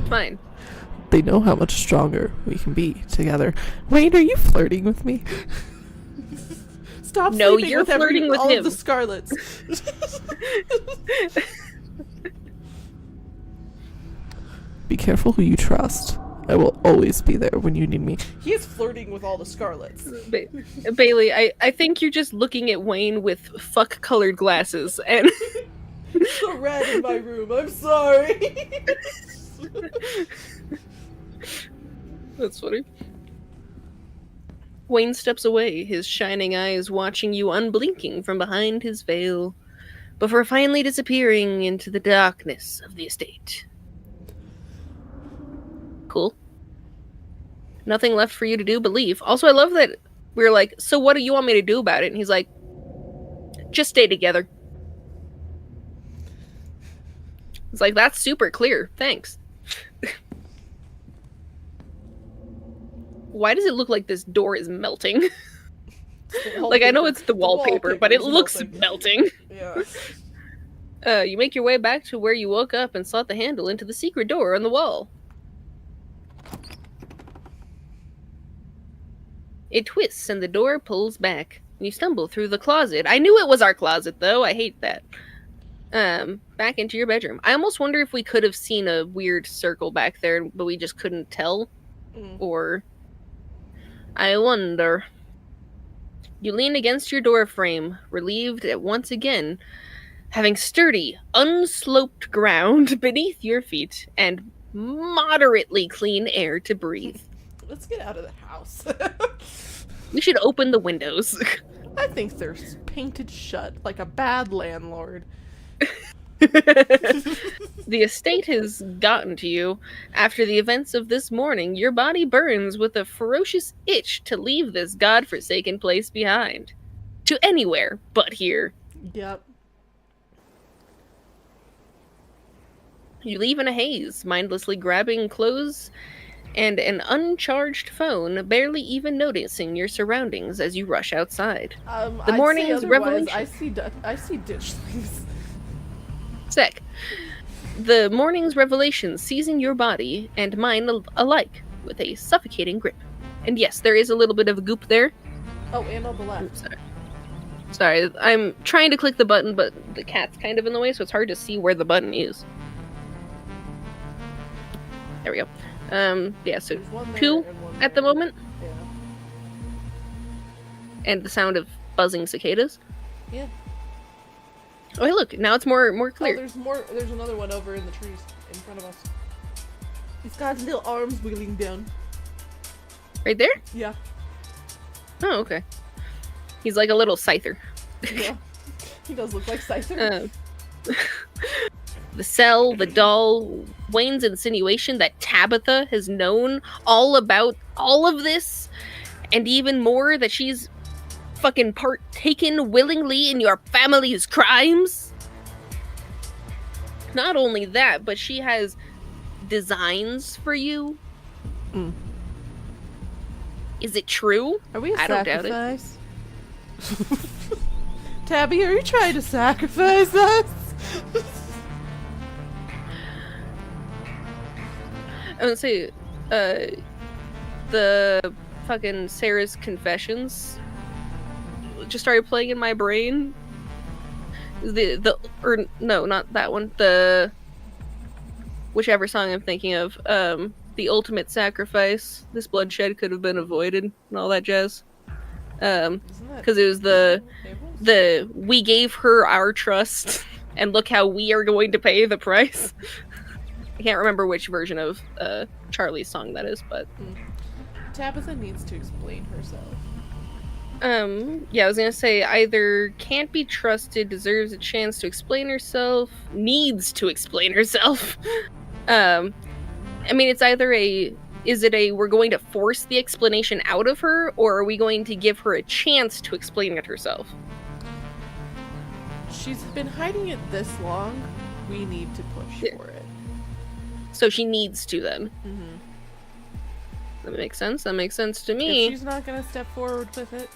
Speaker 2: Fine.
Speaker 1: They know how much stronger we can be together. Wayne, are you flirting with me? Stop
Speaker 2: No,
Speaker 1: sleeping
Speaker 2: you're
Speaker 1: with
Speaker 2: flirting with
Speaker 1: all
Speaker 2: him.
Speaker 1: of the Scarlets. Be careful who you trust. I will always be there when you need me. He is flirting with all the Scarlets.
Speaker 2: Bailey, I think you're just looking at Wayne with fuck-colored glasses, and...
Speaker 1: It's the red in my room, I'm sorry.
Speaker 2: That's funny. Wayne steps away, his shining eyes watching you unblinking from behind his veil, before finally disappearing into the darkness of the estate. Cool. Nothing left for you to do but leave. Also, I love that we're like, so what do you want me to do about it? And he's like, just stay together. It's like, that's super clear. Thanks. Why does it look like this door is melting? Like, I know it's the wallpaper, but it looks melting.
Speaker 1: Yeah.
Speaker 2: You make your way back to where you woke up and slot the handle into the secret door on the wall. It twists and the door pulls back. You stumble through the closet. I knew it was our closet, though. I hate that. Back into your bedroom. I almost wonder if we could have seen a weird circle back there, but we just couldn't tell. Or... I wonder. You lean against your door frame, relieved at once again having sturdy, unsloped ground beneath your feet and moderately clean air to breathe.
Speaker 1: Let's get out of the house.
Speaker 2: We should open the windows.
Speaker 1: I think they're painted shut like a bad landlord.
Speaker 2: The estate has gotten to you. After the events of this morning, your body burns with a ferocious itch to leave this godforsaken place behind. To anywhere but here.
Speaker 1: Yep.
Speaker 2: You leave in a haze, mindlessly grabbing clothes and an uncharged phone, barely even noticing your surroundings as you rush outside. The morning's revelation...
Speaker 1: I see ditch things.
Speaker 2: Sick. The morning's revelation seizing your body and mine alike with a suffocating grip. And yes, there is a little bit of goop there.
Speaker 1: Oh, and on the left.
Speaker 2: Oops, sorry, I'm trying to click the button, but the cat's kind of in the way, so it's hard to see where the button is. There we go. Yeah, so 2 at the moment.
Speaker 1: Yeah.
Speaker 2: And the sound of buzzing cicadas.
Speaker 1: Yeah.
Speaker 2: Oh, hey, look, now it's more clear.
Speaker 1: Oh, there's another one over in the trees in front of us. He's got his little arms wiggling down.
Speaker 2: Right there?
Speaker 1: Yeah.
Speaker 2: Oh, okay. He's like a little scyther.
Speaker 1: Yeah. He does look like Scyther.
Speaker 2: The cell, the doll, Wayne's insinuation that Tabitha has known all about all of this, and even more, that she's fucking partaken willingly in your family's crimes. Not only that, but she has designs for you. Is it true?
Speaker 1: Are we a
Speaker 2: I don't doubt it.
Speaker 1: sacrifice? Tabby, are you trying to sacrifice us?
Speaker 2: I would say, the fucking Sarah's Confessions just started playing in my brain. Or no, not that one. Whichever song I'm thinking of. the ultimate sacrifice. This bloodshed could have been avoided and all that jazz. Because it was the we gave her our trust, and look how we are going to pay the price. I can't remember which version of Charlie's song that is, but
Speaker 1: Tabitha needs to explain herself.
Speaker 2: Yeah, I was gonna say either can't be trusted, deserves a chance to explain herself, needs to explain herself. I mean, it's either we're going to force the explanation out of her, or are we going to give her a chance to explain it herself?
Speaker 1: She's been hiding it this long. We need to push for it.
Speaker 2: So she needs to then.
Speaker 1: Mm-hmm.
Speaker 2: That makes sense. That makes sense to me.
Speaker 1: If she's not going to step forward with it,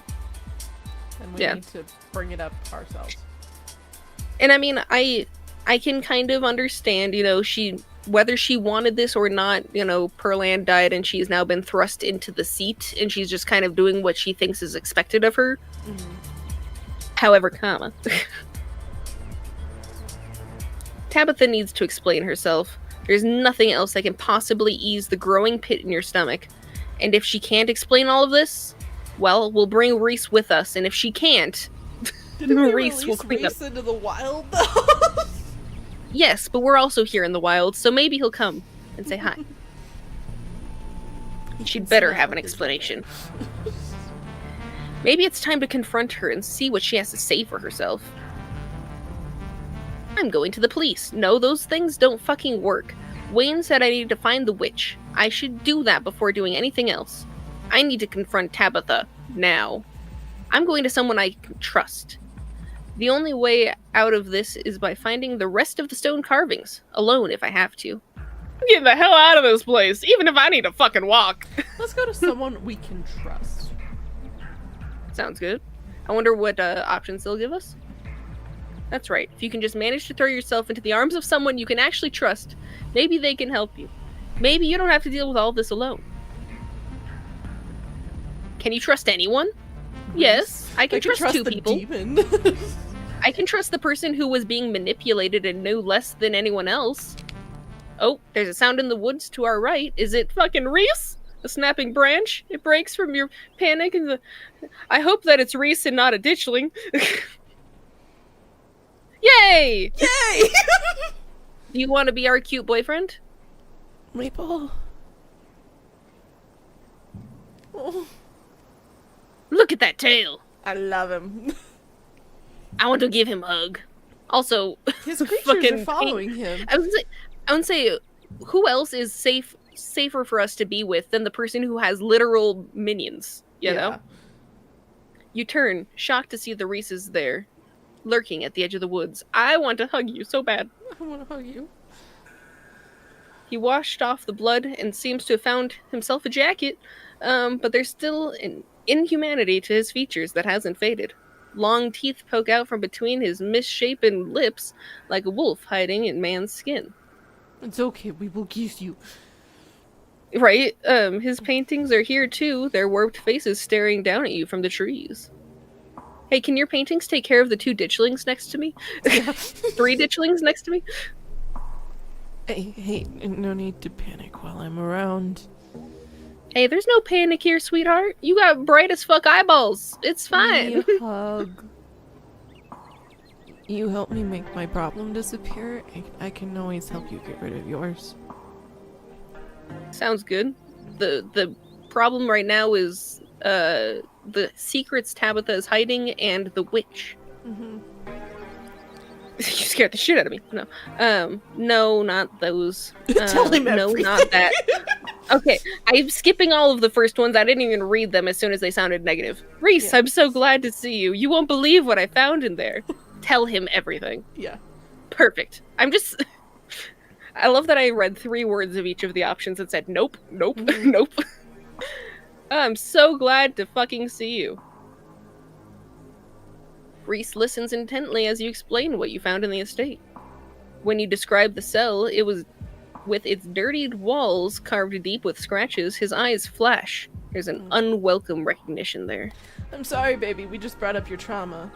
Speaker 1: then we need to bring it up ourselves.
Speaker 2: And I mean, I can kind of understand, you know, whether she wanted this or not, you know, Pearland died and she's now been thrust into the seat and she's just kind of doing what she thinks is expected of her. Mm-hmm. However, Tabitha needs to explain herself. There's nothing else that can possibly ease the growing pit in your stomach. And if she can't explain all of this, well, we'll bring Reese with us. And if she can't,
Speaker 1: Reese will clean up. Into the wild, though?
Speaker 2: Yes, but we're also here in the wild, so maybe he'll come and say hi. She'd better have an explanation. Maybe it's time to confront her and see what she has to say for herself. I'm going to the police. No, those things don't fucking work. Wayne said I needed to find the witch. I should do that before doing anything else. I need to confront Tabitha. Now. I'm going to someone I can trust. The only way out of this is by finding the rest of the stone carvings. Alone, if I have to. Get the hell out of this place, even if I need to fucking walk.
Speaker 1: Let's go to someone we can trust.
Speaker 2: Sounds good. I wonder what options they'll give us. That's right. If you can just manage to throw yourself into the arms of someone you can actually trust, maybe they can help you. Maybe you don't have to deal with all this alone. Can you trust anyone? Yes, I can trust two people.
Speaker 1: Demon.
Speaker 2: I can trust the person who was being manipulated and knew less than anyone else. Oh, there's a sound in the woods to our right. Is it fucking Reese? A snapping branch? It breaks from your panic and I hope that it's Reese and not a ditchling. Yay!
Speaker 1: Yay!
Speaker 2: Do you want to be our cute boyfriend?
Speaker 1: Maple.
Speaker 2: Oh. Look at that tail.
Speaker 1: I love him.
Speaker 2: I want to give him a hug. Also,
Speaker 1: his creatures are following him.
Speaker 2: I would say, who else is safer for us to be with than the person who has literal minions? You know? You turn, shocked to see the Reeses there, lurking at the edge of the woods. I want to hug you so bad.
Speaker 1: I want to hug you.
Speaker 2: He washed off the blood and seems to have found himself a jacket, but there's still an inhumanity to his features that hasn't faded. Long teeth poke out from between his misshapen lips like a wolf hiding in man's skin.
Speaker 1: It's okay, we will kiss you.
Speaker 2: Right? His paintings are here too, their warped faces staring down at you from the trees. Hey, can your paintings take care of the 2 ditchlings next to me? 3 ditchlings next to me?
Speaker 1: Hey, no need to panic while I'm around.
Speaker 2: Hey, there's no panic here, sweetheart. You got bright as fuck eyeballs. It's fine.
Speaker 1: Hug. You help me make my problem disappear. I can always help you get rid of yours.
Speaker 2: Sounds good. The problem right now is the secrets Tabitha is hiding and the witch.
Speaker 1: Mm-hmm.
Speaker 2: You scared the shit out of me. No. No, not those.
Speaker 1: Tell him everything.
Speaker 2: No, not that. Okay, I'm skipping all of the first ones. I didn't even read them as soon as they sounded negative. Reese, yes. I'm so glad to see you. You won't believe what I found in there. Tell him everything.
Speaker 1: Yeah.
Speaker 2: Perfect. I love that I read 3 words of each of the options and said, nope, nope,
Speaker 1: Mm-hmm.
Speaker 2: nope. I'm so glad to fucking see you. Reese listens intently as you explain what you found in the estate. When you describe the cell, it was with its dirtied walls carved deep with scratches. His eyes flash. There's an unwelcome recognition there.
Speaker 1: I'm sorry, baby. We just brought up your trauma.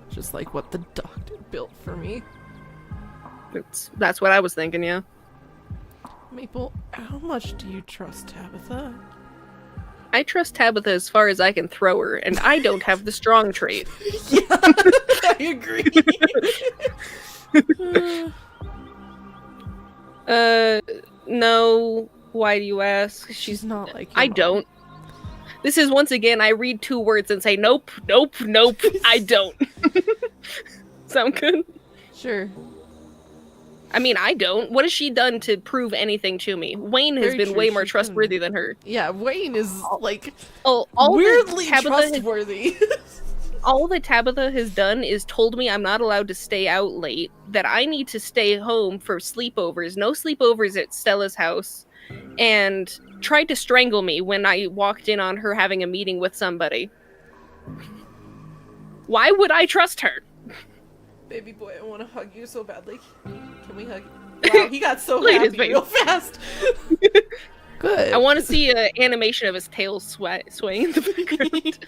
Speaker 1: Just like what the doctor built for me.
Speaker 2: That's what I was thinking, yeah.
Speaker 1: Maple, how much do you trust Tabitha?
Speaker 2: I trust Tabitha as far as I can throw her, and I don't have the strong trait.
Speaker 1: Yeah, I agree.
Speaker 2: No. Why do you ask?
Speaker 1: She's not like your
Speaker 2: I
Speaker 1: mom.
Speaker 2: don't. This is once again, I read 2 words and say nope, nope, nope, I don't. Sound good?
Speaker 1: Sure.
Speaker 2: I mean, I don't. What has she done to prove anything to me? Wayne has
Speaker 1: Very
Speaker 2: been
Speaker 1: true,
Speaker 2: way more
Speaker 1: she
Speaker 2: trustworthy than her.
Speaker 1: Yeah, Wayne is, like,
Speaker 2: All
Speaker 1: weirdly
Speaker 2: that
Speaker 1: trustworthy.
Speaker 2: all that Tabitha has done is told me I'm not allowed to stay out late, that I need to stay home for sleepovers, no sleepovers at Stella's house, and tried to strangle me when I walked in on her having a meeting with somebody. Why would I trust her?
Speaker 1: Baby boy, I want to hug you so badly. Can we hug? Wow, he got so
Speaker 2: Look at his
Speaker 1: happy real fast. Good.
Speaker 2: I want to see an animation of his tail swaying in the background.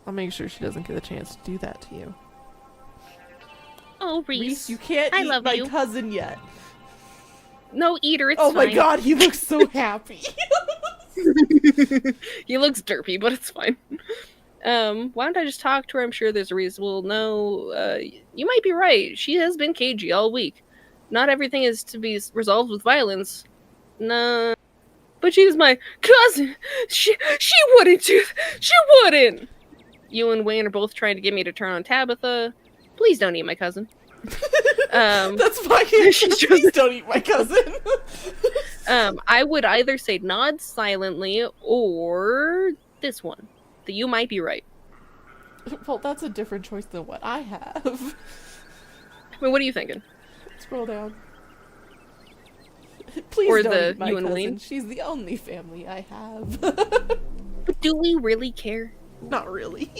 Speaker 1: I'll make sure she doesn't get a chance to do that to you.
Speaker 2: Oh,
Speaker 1: Reese,
Speaker 2: Reese.
Speaker 1: you can't
Speaker 2: I
Speaker 1: eat
Speaker 2: love
Speaker 1: my
Speaker 2: you.
Speaker 1: cousin yet.
Speaker 2: No, eater, it's
Speaker 1: Oh
Speaker 2: fine.
Speaker 1: my god, he looks so happy.
Speaker 2: He looks derpy, but it's fine. Why don't I just talk to her? I'm sure there's a reason. Well, no, you might be right. She has been cagey all week. Not everything is to be resolved with violence. No. But she's my cousin! She wouldn't do She wouldn't! You and Wayne are both trying to get me to turn on Tabitha. Please don't eat my cousin.
Speaker 1: That's fine. Please don't eat my cousin.
Speaker 2: I would either say nod silently or this one. The you might be right.
Speaker 1: Well, that's a different choice than what I have.
Speaker 2: I mean, what are you thinking?
Speaker 1: Scroll down. Please
Speaker 2: Or
Speaker 1: don't
Speaker 2: the
Speaker 1: eat my
Speaker 2: you and
Speaker 1: cousin.
Speaker 2: Wayne?
Speaker 1: She's the only family I have.
Speaker 2: But do we really care?
Speaker 1: Not really.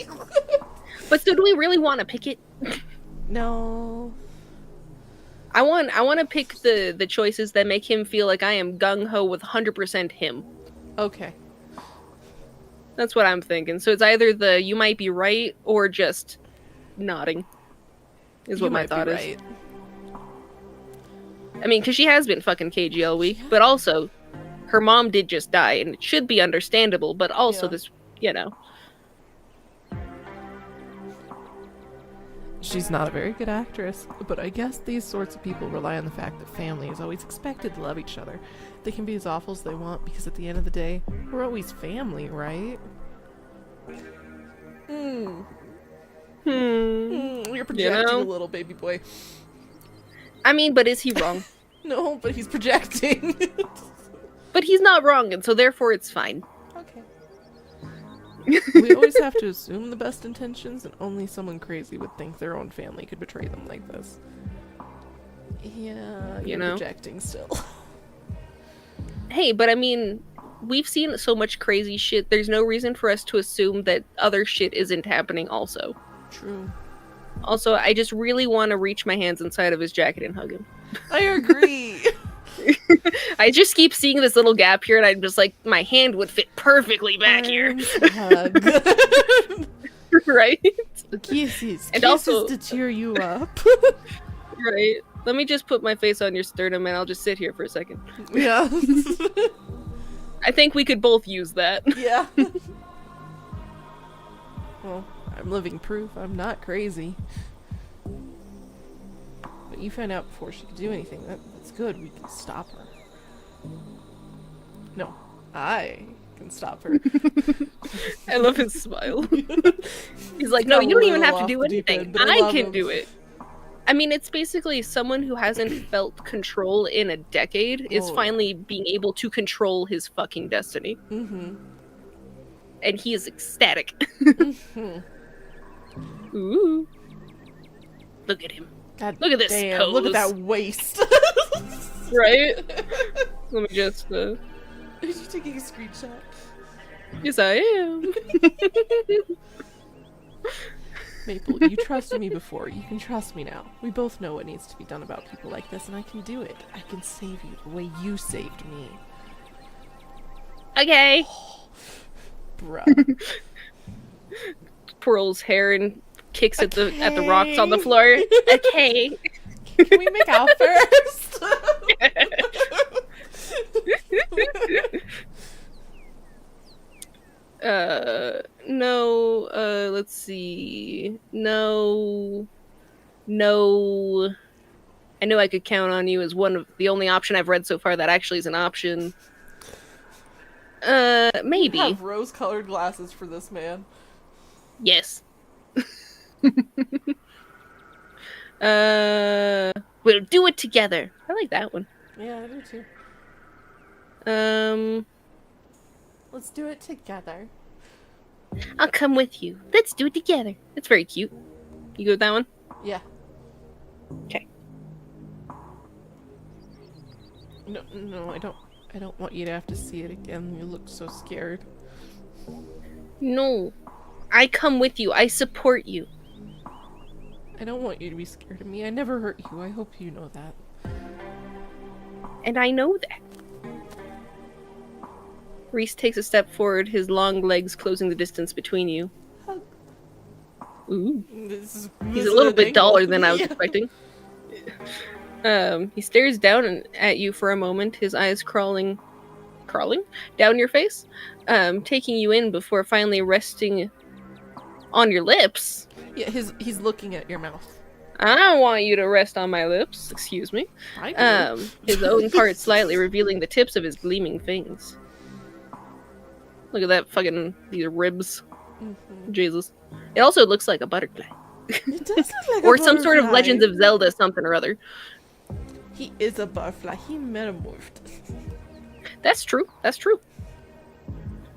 Speaker 2: But so do we really want to pick it?
Speaker 1: No.
Speaker 2: I want to pick the choices that make him feel like I am gung-ho with 100% him.
Speaker 1: Okay.
Speaker 2: That's what I'm thinking. So it's either the you might be right or just nodding. Is what
Speaker 1: You
Speaker 2: my
Speaker 1: might
Speaker 2: thought
Speaker 1: be
Speaker 2: is.
Speaker 1: right.
Speaker 2: I mean, because she has been fucking cagey all week, but also her mom did just die, and it should be understandable, but also
Speaker 1: Yeah.
Speaker 2: this, you know.
Speaker 1: She's not a very good actress, but I guess these sorts of people rely on the fact that family is always expected to love each other. They can be as awful as they want because at the end of the day, we're always family, right? You're projecting a little, baby boy.
Speaker 2: I mean, but is he wrong?
Speaker 1: No, but he's projecting.
Speaker 2: But he's not wrong, and so therefore it's fine.
Speaker 1: Okay. We always have to assume the best intentions, and only someone crazy would think their own family could betray them like this. Yeah,
Speaker 2: You
Speaker 1: you're
Speaker 2: know?
Speaker 1: projecting still.
Speaker 2: Hey, but I mean, we've seen so much crazy shit, there's no reason for us to assume that other shit isn't happening also.
Speaker 1: True.
Speaker 2: Also, I just really want to reach my hands inside of his jacket and hug him.
Speaker 1: I agree.
Speaker 2: I just keep seeing this little gap here, and I'm just like, my hand would fit perfectly back here.
Speaker 1: Hug.
Speaker 2: Right?
Speaker 1: Kisses.
Speaker 2: And
Speaker 1: Kisses
Speaker 2: also-
Speaker 1: to cheer you up.
Speaker 2: Right. Let me just put my face on your sternum, and I'll just sit here for a second.
Speaker 1: Yeah.
Speaker 2: I think we could both use that.
Speaker 1: Yeah. Well, I'm living proof I'm not crazy. But you found out before she could do anything. That's good. We can stop her. No, I can stop her.
Speaker 2: I love his smile. He's like, no, you don't even have to do anything.
Speaker 1: But
Speaker 2: I
Speaker 1: love
Speaker 2: can
Speaker 1: him.
Speaker 2: do it. I mean, it's basically someone who hasn't felt control in a decade is
Speaker 1: Oh.
Speaker 2: finally being able to control his fucking destiny.
Speaker 1: Mm-hmm.
Speaker 2: And he is ecstatic.
Speaker 1: Mm-hmm.
Speaker 2: Ooh. Look at him.
Speaker 1: God
Speaker 2: Look at this
Speaker 1: damn,
Speaker 2: pose.
Speaker 1: look at that waist.
Speaker 2: Right? Let me just,
Speaker 1: Are you taking a screenshot?
Speaker 2: yes I am.
Speaker 1: Maple, you trusted me before. You can trust me now. We both know what needs to be done about people like this, and I can do it. I can save you the way you saved me.
Speaker 2: Okay.
Speaker 1: Bruh.
Speaker 2: Twirls hair and kicks at the rocks on the floor. Okay.
Speaker 1: Can we make out first?
Speaker 2: No, let's see. No. I knew I could count on you as one of the only option I've read so far that actually is an option. Maybe.
Speaker 1: You have rose-colored glasses for this man.
Speaker 2: Yes. We'll do it together. I like that one.
Speaker 1: Yeah, I do too. Let's do it together.
Speaker 2: I'll come with you. Let's do it together. That's very cute. You go with that one?
Speaker 1: Yeah.
Speaker 2: Okay.
Speaker 1: No, I don't want you to have to see it again. You look so scared.
Speaker 2: No. I come with you. I support you.
Speaker 1: I don't want you to be scared of me. I never hurt you. I hope you know that.
Speaker 2: And I know that. Reese takes a step forward, his long legs closing the distance between you.
Speaker 1: Hug.
Speaker 2: Ooh.
Speaker 1: He's
Speaker 2: He's a little bit taller than I was expecting. He stares down at you for a moment, his eyes crawling down your face, taking you in before finally resting on your lips.
Speaker 1: Yeah, he's looking at your mouth.
Speaker 2: I don't want you to rest on my lips. Excuse me.
Speaker 1: I do.
Speaker 2: His own part slightly revealing the tips of his gleaming fangs. Look at that fucking these ribs.
Speaker 1: Mm-hmm.
Speaker 2: Jesus. It also looks like a butterfly.
Speaker 1: It does look like
Speaker 2: Or
Speaker 1: a
Speaker 2: some sort of
Speaker 1: butterfly.
Speaker 2: Legends of Zelda something or other.
Speaker 1: He is a butterfly. He metamorphed.
Speaker 2: That's true. That's true.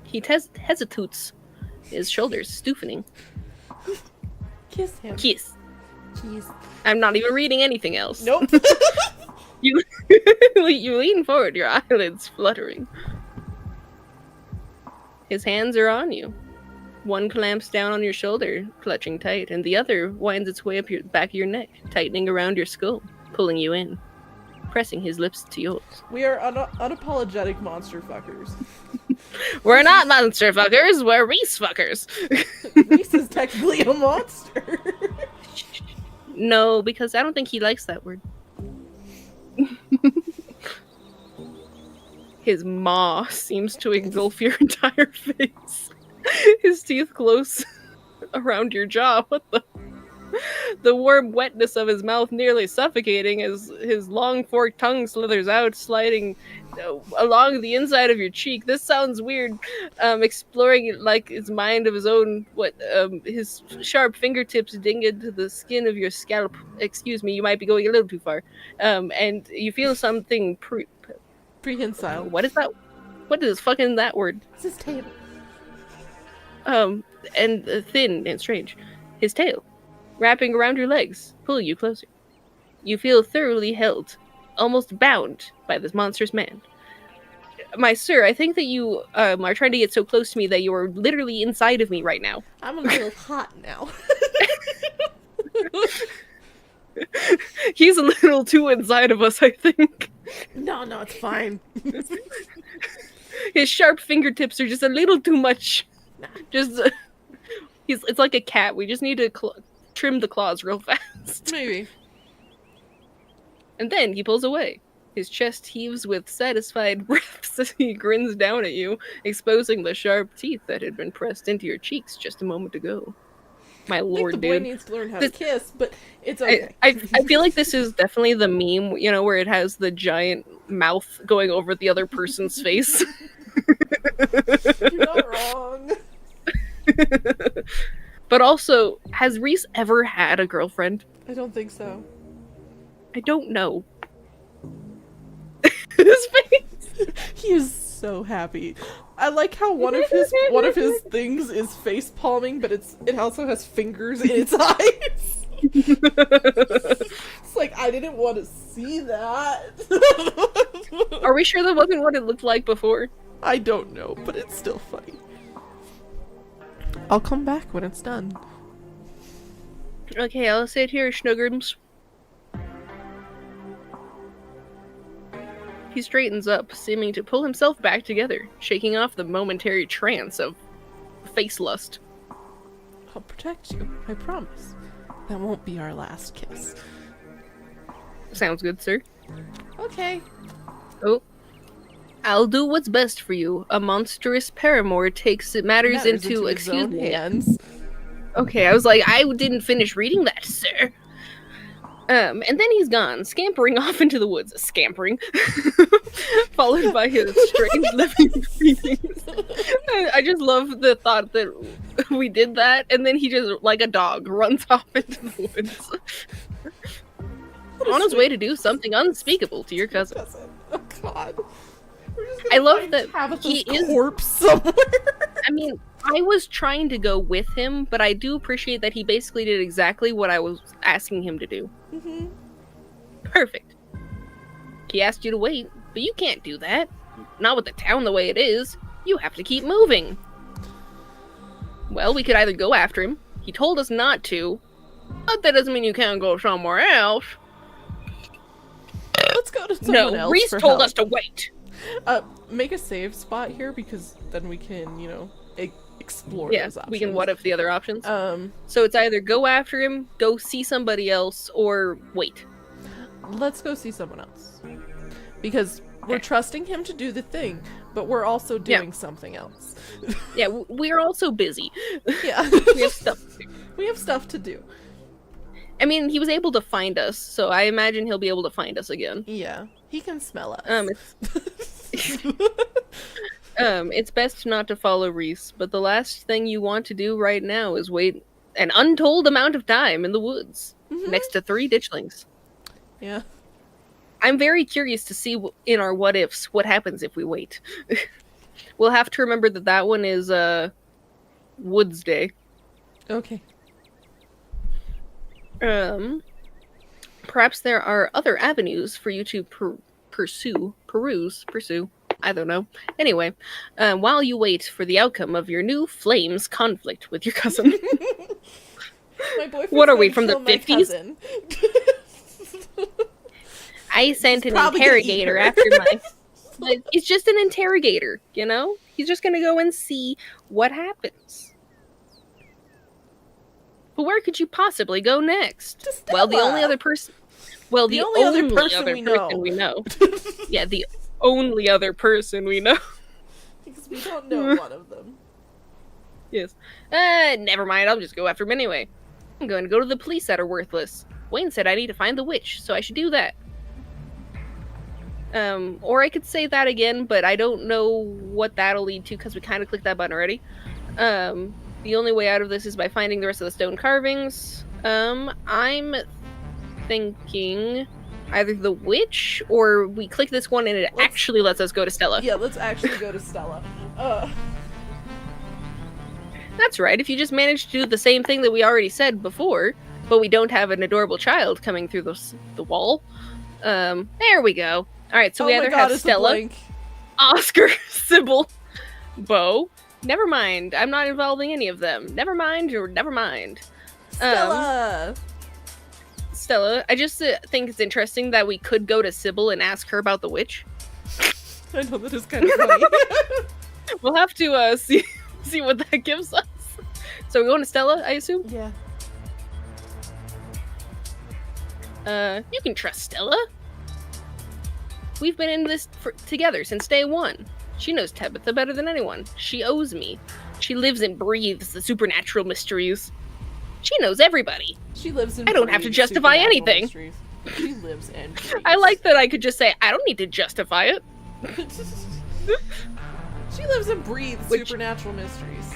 Speaker 2: He hesitates, his shoulders stiffening.
Speaker 1: Kiss him.
Speaker 2: Kiss.
Speaker 1: Kiss.
Speaker 2: I'm not even reading anything else.
Speaker 1: Nope.
Speaker 2: You lean forward, your eyelids fluttering. His hands are on you. One clamps down on your shoulder, clutching tight, and the other winds its way up your back of your neck, tightening around your skull, pulling you in, pressing his lips to yours.
Speaker 1: We are unapologetic monster fuckers.
Speaker 2: We're not monster fuckers, we're Reese fuckers.
Speaker 1: Reese is technically a monster.
Speaker 2: No, because I don't think he likes that word. His maw seems to engulf your entire face. His teeth close around your jaw. What the? The warm wetness of his mouth nearly suffocating as his long forked tongue slithers out, sliding along the inside of your cheek. This sounds weird. Exploring it like his mind of his own. His sharp fingertips ding into the skin of your scalp. Excuse me, you might be going a little too far. And you feel something
Speaker 1: Prehensile.
Speaker 2: What is that? What is fucking that word?
Speaker 1: It's his tail.
Speaker 2: And thin and strange. His tail, wrapping around your legs, pulling you closer. You feel thoroughly held, almost bound by this monstrous man. My sir, I think that you are trying to get so close to me that you are literally inside of me right now.
Speaker 1: I'm a little hot now.
Speaker 2: He's a little too inside of us, I think.
Speaker 1: No, it's fine.
Speaker 2: His sharp fingertips are just a little too much. Just, it's like a cat. We just need to trim the claws real fast.
Speaker 1: Maybe.
Speaker 2: And then he pulls away. His chest heaves with satisfied breaths as he grins down at you, exposing the sharp teeth that had been pressed into your cheeks just a moment ago. My lord,
Speaker 1: I think the boy
Speaker 2: dude.
Speaker 1: needs to learn how to kiss, but it's okay.
Speaker 2: I feel like this is definitely the meme, you know, where it has the giant mouth going over the other person's face.
Speaker 1: You're not wrong.
Speaker 2: But also, has Reese ever had a girlfriend?
Speaker 1: I don't think so.
Speaker 2: I don't know. His face.
Speaker 1: He is so happy. I like how one of his things is face palming, but it also has fingers in its eyes. It's like, I didn't want to see that.
Speaker 2: Are we sure that wasn't what it looked like before?
Speaker 1: I don't know, but it's still funny. I'll come back when it's done.
Speaker 2: Okay, I'll sit here, Schnuggums. He straightens up, seeming to pull himself back together, shaking off the momentary trance of face lust.
Speaker 1: I'll protect you, I promise. That won't be our last kiss.
Speaker 2: Sounds good, sir.
Speaker 1: Okay.
Speaker 2: Oh. I'll do what's best for you. A monstrous paramour takes matters into
Speaker 1: his
Speaker 2: excuse
Speaker 1: own
Speaker 2: me.
Speaker 1: hands.
Speaker 2: Okay, I was like, I didn't finish reading that, sir. And then he's gone, scampering off into the woods. Scampering. Followed by his strange living breathings. I just love the thought that we did that, and then he just, like a dog, runs off into the woods. On his way to do something unspeakable to your cousin.
Speaker 1: Oh god.
Speaker 2: I love that
Speaker 1: he is corpse somewhere.
Speaker 2: I mean, I was trying to go with him, but I do appreciate that he basically did exactly what I was asking him to do.
Speaker 1: Mm-hmm.
Speaker 2: Perfect. He asked you to wait, but you can't do that. Not with the town the way it is. You have to keep moving. Well, we could either go after him. He told us not to, but that doesn't mean you can't go somewhere else.
Speaker 1: Let's go to someone else.
Speaker 2: No, Reese
Speaker 1: for
Speaker 2: told
Speaker 1: help.
Speaker 2: us to wait.
Speaker 1: Make a save spot here because then we can, explore
Speaker 2: Yeah,
Speaker 1: those options.
Speaker 2: we can what if the other options.
Speaker 1: So
Speaker 2: So it's either go after him, go see somebody else, or wait.
Speaker 1: let's go see someone else. Because we're trusting him to do the thing, but we're also doing something else.
Speaker 2: Yeah, we're also busy.
Speaker 1: Yeah.
Speaker 2: We have stuff to do.
Speaker 1: We have stuff to do.
Speaker 2: I mean, he was able to find us, so I imagine he'll be able to find us again.
Speaker 1: Yeah. He can smell us.
Speaker 2: It's best not to follow Reese, but the last thing you want to do right now is wait an untold amount of time in the woods, next to 3 ditchlings.
Speaker 1: Yeah.
Speaker 2: I'm very curious to see in our what ifs what happens if we wait. We'll have to remember that one is Woods Day.
Speaker 1: Okay.
Speaker 2: Perhaps there are other avenues for you to pursue. I don't know. Anyway, while you wait for the outcome of your new flames conflict with your cousin.
Speaker 1: My boyfriend's
Speaker 2: What are we,
Speaker 1: gonna
Speaker 2: from the
Speaker 1: kill my
Speaker 2: 50s?
Speaker 1: cousin.
Speaker 2: I sent an
Speaker 1: probably gonna eat
Speaker 2: interrogator
Speaker 1: her.
Speaker 2: after my... Like, it's just an interrogator, you know? He's just gonna go and see what happens. But where could you possibly go next?
Speaker 1: To
Speaker 2: Well, the
Speaker 1: Stella.
Speaker 2: only other person... Well, the only other person we know. Yeah, the only other person we know.
Speaker 1: Because we don't know one of them.
Speaker 2: Yes. Never mind, I'll just go after him anyway. I'm going to go to the police that are worthless. Wayne said I need to find the witch, so I should do that. Or I could say that again, but I don't know what that'll lead to because we kind of clicked that button already. The only way out of this is by finding the rest of the stone carvings. I'm thinking either the witch or we click this one and it actually lets us go to Stella.
Speaker 1: Yeah, let's actually go to Stella.
Speaker 2: That's right, if you just manage to do the same thing that we already said before, but we don't have an adorable child coming through the wall. There we go. Alright, so we either have Stella, Oscar, Sybil, Bo. Never mind, I'm not involving any of them. Never mind or never mind.
Speaker 1: Stella!
Speaker 2: Stella, I just think it's interesting that we could go to Sybil and ask her about the witch.
Speaker 1: I know, that is kind of funny.
Speaker 2: We'll have to see what that gives us. So we're going to Stella, I assume?
Speaker 1: Yeah.
Speaker 2: You can trust Stella. We've been in this together since day one. She knows Tabitha better than anyone. She owes me. She lives and breathes the supernatural mysteries. She knows everybody.
Speaker 1: She lives in
Speaker 2: I don't have to justify anything.
Speaker 1: Mysteries. She lives and breathes.
Speaker 2: I like that I could just say, I don't need to justify it.
Speaker 1: She lives and breathes supernatural mysteries.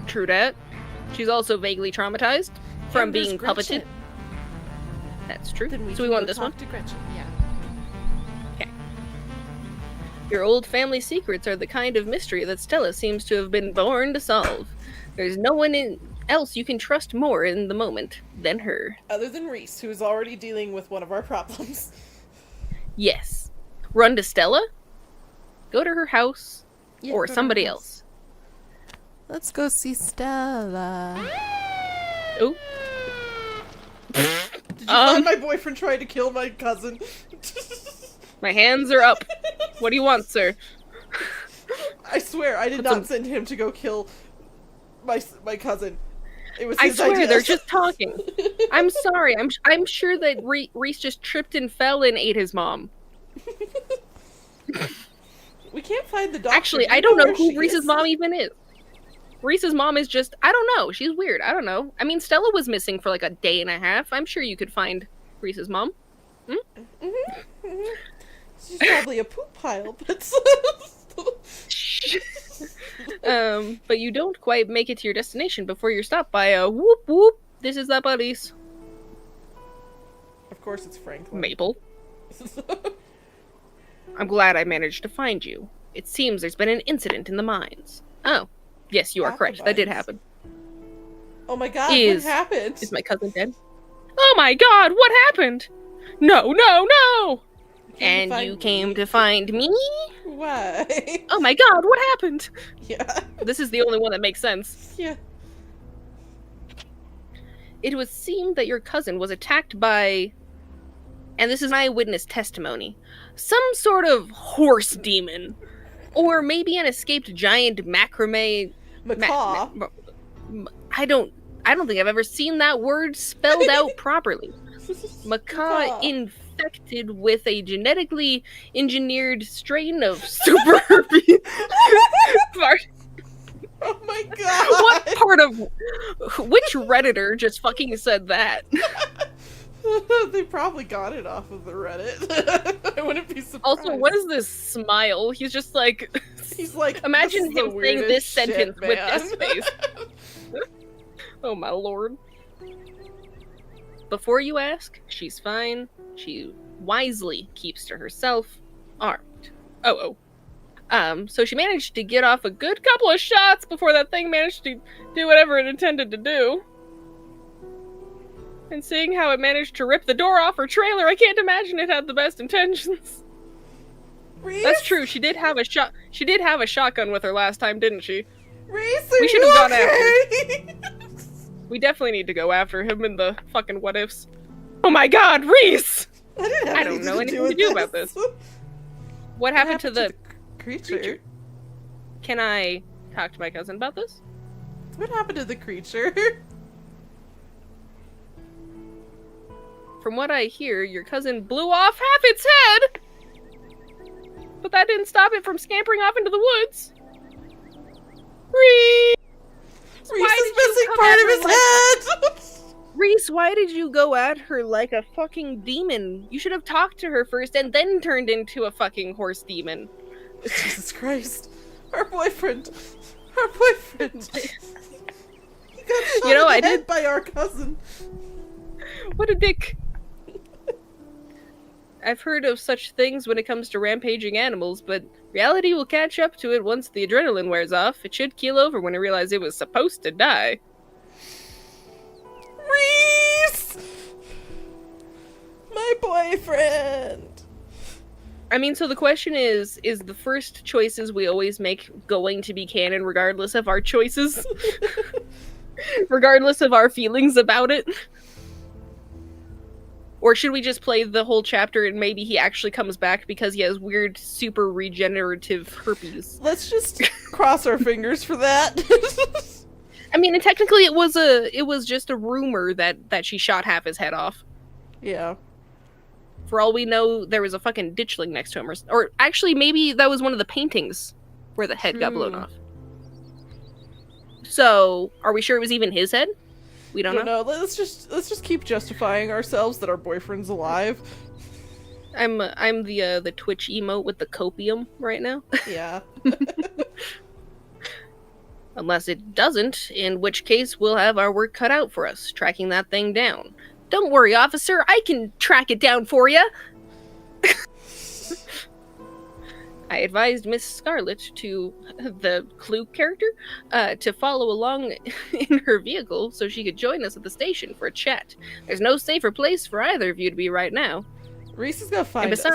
Speaker 2: True that. She's also vaguely traumatized from
Speaker 1: And there's
Speaker 2: being
Speaker 1: Gretchen.
Speaker 2: puppeted. That's true.
Speaker 1: Then
Speaker 2: So we
Speaker 1: can
Speaker 2: want
Speaker 1: go
Speaker 2: this
Speaker 1: talk
Speaker 2: one?
Speaker 1: to Gretchen. Yeah.
Speaker 2: Your old family secrets are the kind of mystery that Stella seems to have been born to solve. There's no one else you can trust more in the moment than her.
Speaker 1: Other than Reese, who is already dealing with one of our problems.
Speaker 2: Yes. Run to Stella? Go to her house?
Speaker 1: Yeah,
Speaker 2: or
Speaker 1: go to her
Speaker 2: somebody
Speaker 1: house.
Speaker 2: else?
Speaker 1: Let's go see Stella.
Speaker 2: Oh.
Speaker 1: Did you find my boyfriend trying to kill my cousin?
Speaker 2: My hands are up. What do you want, sir?
Speaker 1: I swear, I did not send him to go kill my cousin. It was
Speaker 2: I
Speaker 1: his
Speaker 2: swear,
Speaker 1: idea.
Speaker 2: they're just talking. I'm sorry. I'm sure that Reese just tripped and fell and ate his mom.
Speaker 1: We can't find the doctor.
Speaker 2: Actually,
Speaker 1: Do you
Speaker 2: I don't know
Speaker 1: where
Speaker 2: who
Speaker 1: she
Speaker 2: Reese's
Speaker 1: is?
Speaker 2: mom even is. Reese's mom is just, I don't know. She's weird. I don't know. I mean, Stella was missing for like a day and a half. I'm sure you could find Reese's mom.
Speaker 1: She's probably a poop pile, but...
Speaker 2: But you don't quite make it to your destination before you're stopped by a whoop whoop. This is the buddies.
Speaker 1: Of course it's Franklin.
Speaker 2: Maple. I'm glad I managed to find you. It seems there's been an incident in the mines. Oh, yes, you are correct. That did happen.
Speaker 1: Oh my god, what happened?
Speaker 2: Is my cousin dead? Oh my god, what happened? No, no, no! And you came to find me?
Speaker 1: Why?
Speaker 2: Oh my god, what happened?
Speaker 1: Yeah.
Speaker 2: This is the only one that makes sense.
Speaker 1: Yeah.
Speaker 2: It would seem that your cousin was attacked by... And this is my eyewitness testimony. Some sort of horse demon. Or maybe an escaped giant macrame...
Speaker 1: Macaw.
Speaker 2: I don't think I've ever seen that word spelled out properly. Macaw infected with a genetically engineered strain of super herpes.
Speaker 1: Oh my god!
Speaker 2: What part of... Which Redditor just fucking said that?
Speaker 1: They probably got it off of the Reddit. I wouldn't be surprised.
Speaker 2: Also, what is this smile? He's just like...
Speaker 1: He's like,
Speaker 2: imagine him saying this sentence
Speaker 1: shit,
Speaker 2: with this face. Oh my lord. Before you ask, she's fine. She wisely keeps to herself, armed. So she managed to get off a good couple of shots before that thing managed to do whatever it intended to do. And seeing how it managed to rip the door off her trailer, I can't imagine it had the best intentions.
Speaker 1: Reese?
Speaker 2: That's true. She did have a shotgun with her last time, didn't she?
Speaker 1: Reese,
Speaker 2: we should have gone
Speaker 1: okay?
Speaker 2: after. We definitely need to go after him in the fucking what ifs. Oh my god, Reese! I don't know anything to do about this. What happened to the
Speaker 1: creature?
Speaker 2: Can I talk to my cousin about this?
Speaker 1: What happened to the creature?
Speaker 2: From what I hear, your cousin blew off half its head! But that didn't stop it from scampering off into the woods. Reese!
Speaker 1: Reese is missing part of his head!
Speaker 2: Reese, why did you go at her like a fucking demon? You should have talked to her first and then turned into a fucking horse demon.
Speaker 1: Jesus Christ. Our boyfriend. Our boyfriend. He got shot in the head by our cousin.
Speaker 2: What a dick. I've heard of such things when it comes to rampaging animals, but reality will catch up to it once the adrenaline wears off. It should keel over when it realized it was supposed to die.
Speaker 1: Reese! My boyfriend!
Speaker 2: I mean, so the question is the first choices we always make going to be canon regardless of our choices? Regardless of our feelings about it? Or should we just play the whole chapter and maybe he actually comes back because he has weird, super regenerative herpes?
Speaker 1: Let's just cross our fingers for that.
Speaker 2: I mean, and technically it was just a rumor that she shot half his head off.
Speaker 1: Yeah.
Speaker 2: For all we know, there was a fucking ditchling next to him. Or actually, maybe that was one of the paintings where the head got blown off. So, are we sure it was even his head? We don't know.
Speaker 1: Let's just keep justifying ourselves that our boyfriend's alive.
Speaker 2: I'm the Twitch emote with the copium right now.
Speaker 1: Yeah.
Speaker 2: Unless it doesn't, in which case we'll have our work cut out for us, tracking that thing down. Don't worry, officer, I can track it down for you. I advised Miss Scarlet, to the Clue character, to follow along in her vehicle so she could join us at the station for a chat. There's no safer place for either of you to be right now.
Speaker 1: Reese is gonna find us.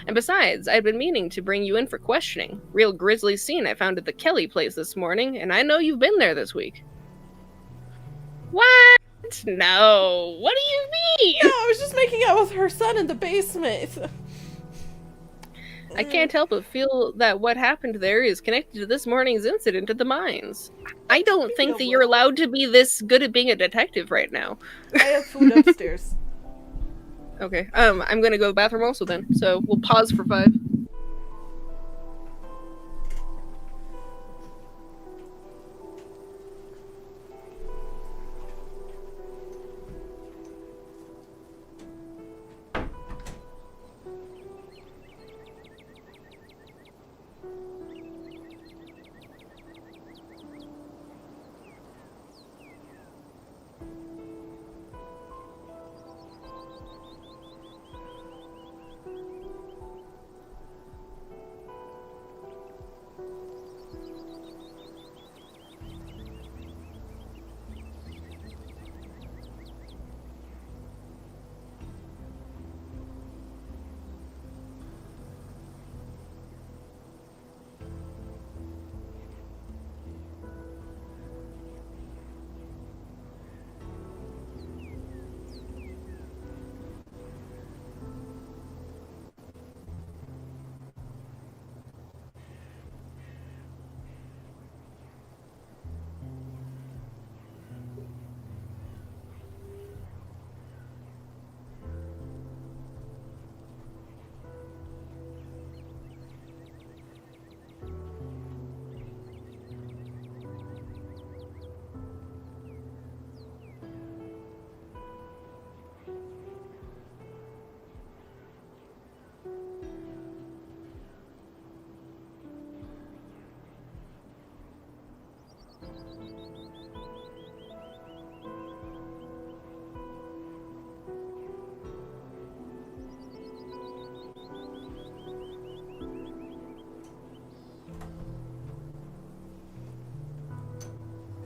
Speaker 2: And besides, I've been meaning to bring you in for questioning. Real grisly scene I found at the Kelly place this morning, and I know you've been there this week. What? No. What do you mean?
Speaker 1: No, I was just making out with her son in the basement.
Speaker 2: I can't help but feel that what happened there is connected to this morning's incident at the mines. I don't
Speaker 1: Maybe
Speaker 2: think
Speaker 1: a
Speaker 2: that you're
Speaker 1: little.
Speaker 2: allowed to be this good at being a detective right now.
Speaker 1: I have food upstairs.
Speaker 2: Okay, I'm gonna go to the bathroom also then, so we'll pause for 5.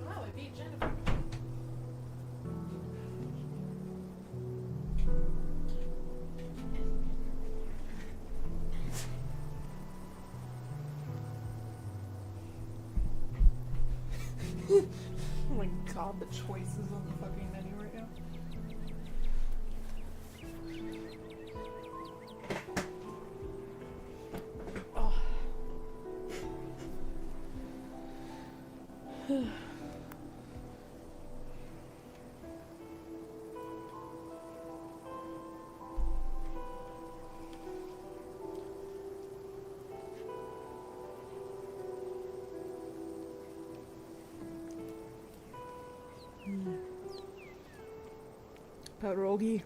Speaker 1: Wow, I beat Jennifer. Oh my god, the choices on the fucking menu right now. Oh. Pierogi.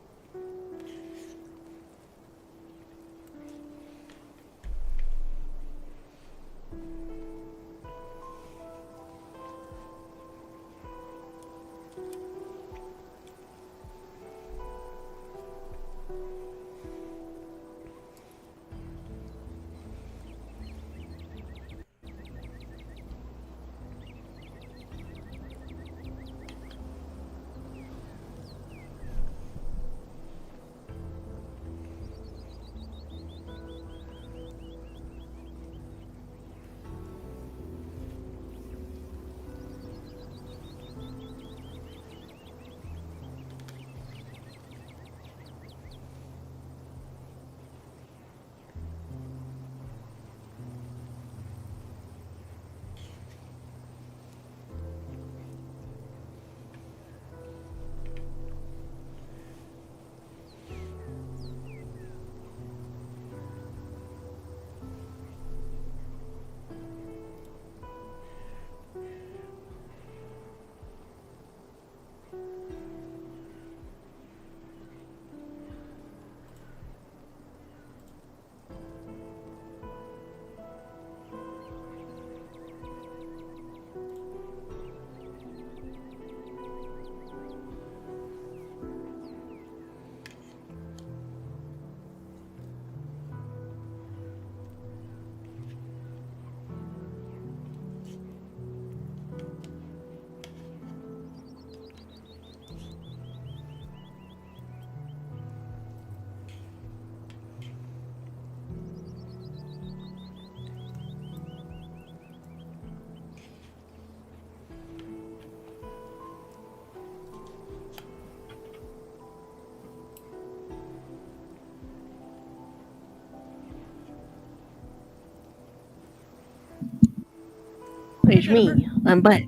Speaker 2: It's me. I'm back.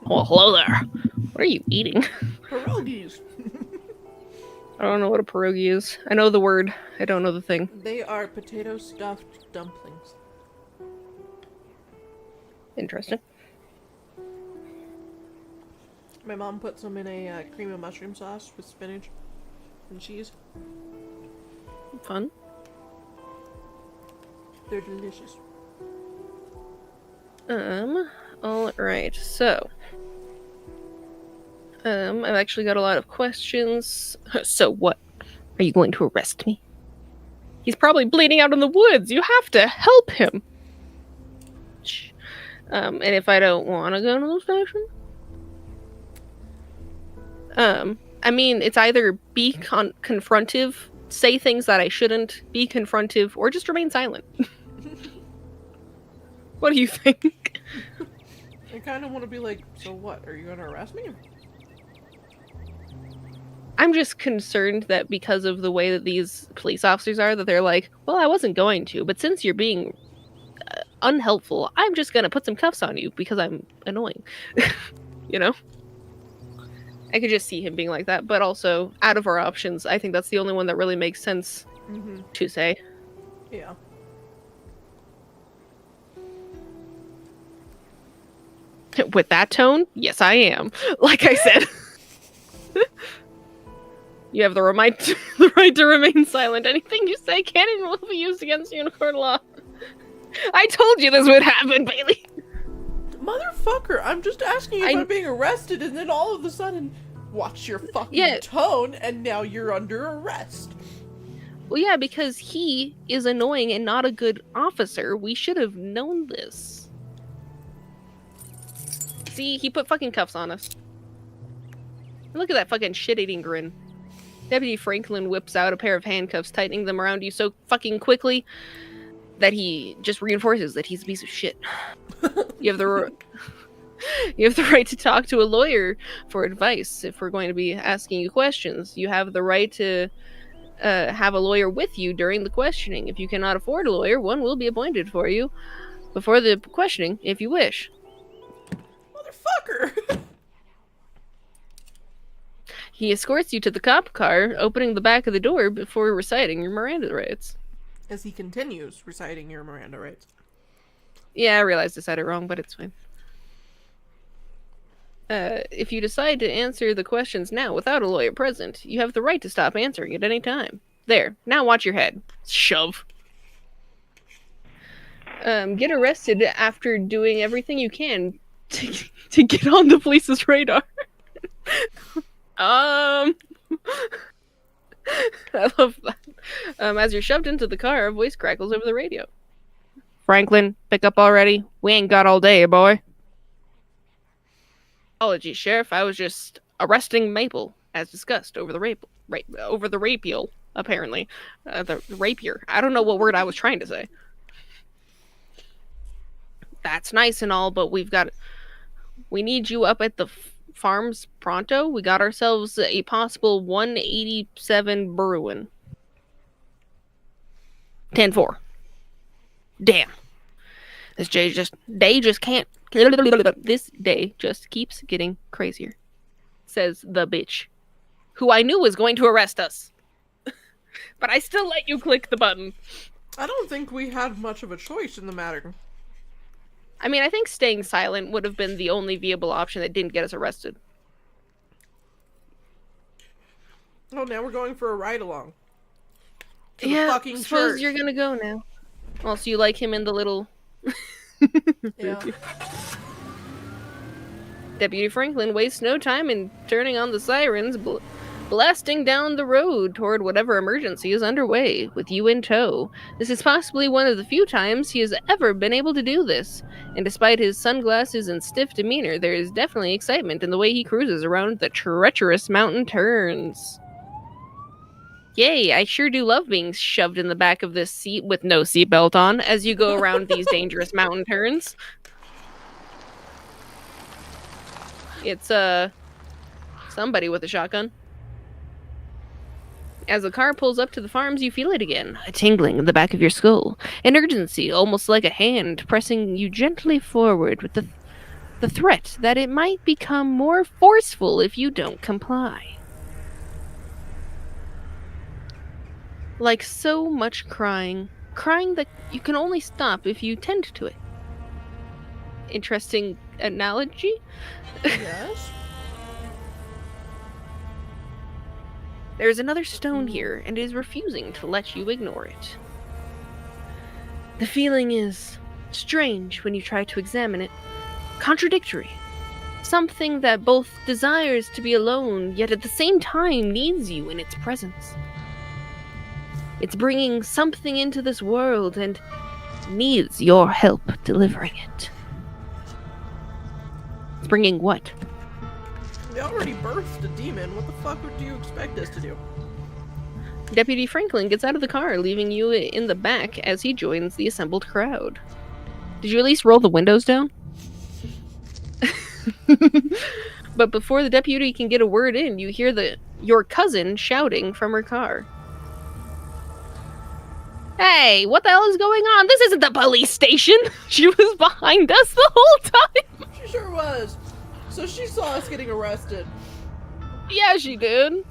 Speaker 2: Oh, hello there. What are you eating?
Speaker 1: Pierogies.
Speaker 2: I don't know what a pierogi is. I know the word. I don't know the thing.
Speaker 1: They are potato stuffed dumplings.
Speaker 2: Interesting.
Speaker 1: My mom puts them in a cream of mushroom sauce with spinach and cheese.
Speaker 2: Fun.
Speaker 1: They're delicious.
Speaker 2: Alright, so. I've actually got a lot of questions. So what? Are you going to arrest me? He's probably bleeding out in the woods. You have to help him. And if I don't want to go to the station? I mean, it's either be confrontive, say things that I shouldn't, be confrontive, or just remain silent. What do you think?
Speaker 1: I kind of want to be like, so what? Are you going to arrest me?
Speaker 2: I'm just concerned that because of the way that these police officers are, that they're like, well, I wasn't going to, but since you're being unhelpful, I'm just going to put some cuffs on you because I'm annoying. You know? I could just see him being like that, but also, out of our options, I think that's the only one that really makes sense to say.
Speaker 1: Yeah.
Speaker 2: With that tone, yes, I am. Like I said. You have the right to remain silent. Anything you say can and will be used against you in a court of law. I told you this would happen, Bailey.
Speaker 1: Motherfucker, I'm just asking you if I'm being arrested, and then all of a sudden, watch your fucking tone, and now you're under arrest.
Speaker 2: Well, yeah, because he is annoying and not a good officer. We should have known this. See, he put fucking cuffs on us. Look at that fucking shit-eating grin. Deputy Franklin whips out a pair of handcuffs, tightening them around you so fucking quickly that he just reinforces that he's a piece of shit. You have the right to talk to a lawyer for advice if we're going to be asking you questions. You have the right to have a lawyer with you during the questioning. If you cannot afford a lawyer, one will be appointed for you before the questioning, if you wish.
Speaker 1: Motherfucker!
Speaker 2: He escorts you to the cop car, opening the back of the door before reciting your Miranda rights.
Speaker 1: As he continues reciting your Miranda rights.
Speaker 2: Yeah, I realized I said it wrong, but it's fine. If you decide to answer the questions now without a lawyer present, you have the right to stop answering at any time. There, now watch your head. Shove. Get arrested after doing everything you can to get on the police's radar. I love that. As you're shoved into the car, a voice crackles over the radio. Franklin, pick up already. We ain't got all day, boy. Apologies, Sheriff. I was just arresting Maple, as discussed, over the rapier, apparently. The rapier. I don't know what word I was trying to say. That's nice and all, but we need you up at the farms pronto. We got ourselves a possible 187 Bruin. 10-4. Damn. This day just keeps getting crazier. Says the bitch. Who I knew was going to arrest us. But I still let you click the button.
Speaker 1: I don't think we had much of a choice in the matter.
Speaker 2: I mean, I think staying silent would have been the only viable option that didn't get us arrested.
Speaker 1: Oh, now we're going for a ride-along. To
Speaker 2: yeah,
Speaker 1: the fucking
Speaker 2: suppose
Speaker 1: church.
Speaker 2: You're gonna go now. Also, you like him in the little...
Speaker 1: Yeah.
Speaker 2: Deputy Franklin wastes no time in turning on the sirens, blasting down the road toward whatever emergency is underway, with you in tow. This is possibly one of the few times he has ever been able to do this, and despite his sunglasses and stiff demeanor, there is definitely excitement in the way he cruises around the treacherous mountain turns. Yay, I sure do love being shoved in the back of this seat with no seatbelt on as you go around these dangerous mountain turns. It's, somebody with a shotgun. As the car pulls up to the farms, you feel it again, a tingling in the back of your skull, an urgency, almost like a hand pressing you gently forward with the threat that it might become more forceful if you don't comply. Like so much crying that you can only stop if you tend to it. Interesting analogy?
Speaker 1: Yes?
Speaker 2: There's another stone here, and it is refusing to let you ignore it. The feeling is strange when you try to examine it. Contradictory. Something that both desires to be alone, yet at the same time needs you in its presence. It's bringing something into this world and needs your help delivering it. It's bringing what?
Speaker 1: We already birthed a demon. What the fuck do you expect us to do?
Speaker 2: Deputy Franklin gets out of the car, leaving you in the back as he joins the assembled crowd. Did you at least roll the windows down? But before the deputy can get a word in, you hear your cousin shouting from her car. Hey, what the hell is going on? This isn't the police station! She was behind us the whole time!
Speaker 1: She sure was. So she saw us getting arrested.
Speaker 2: Yeah, she did.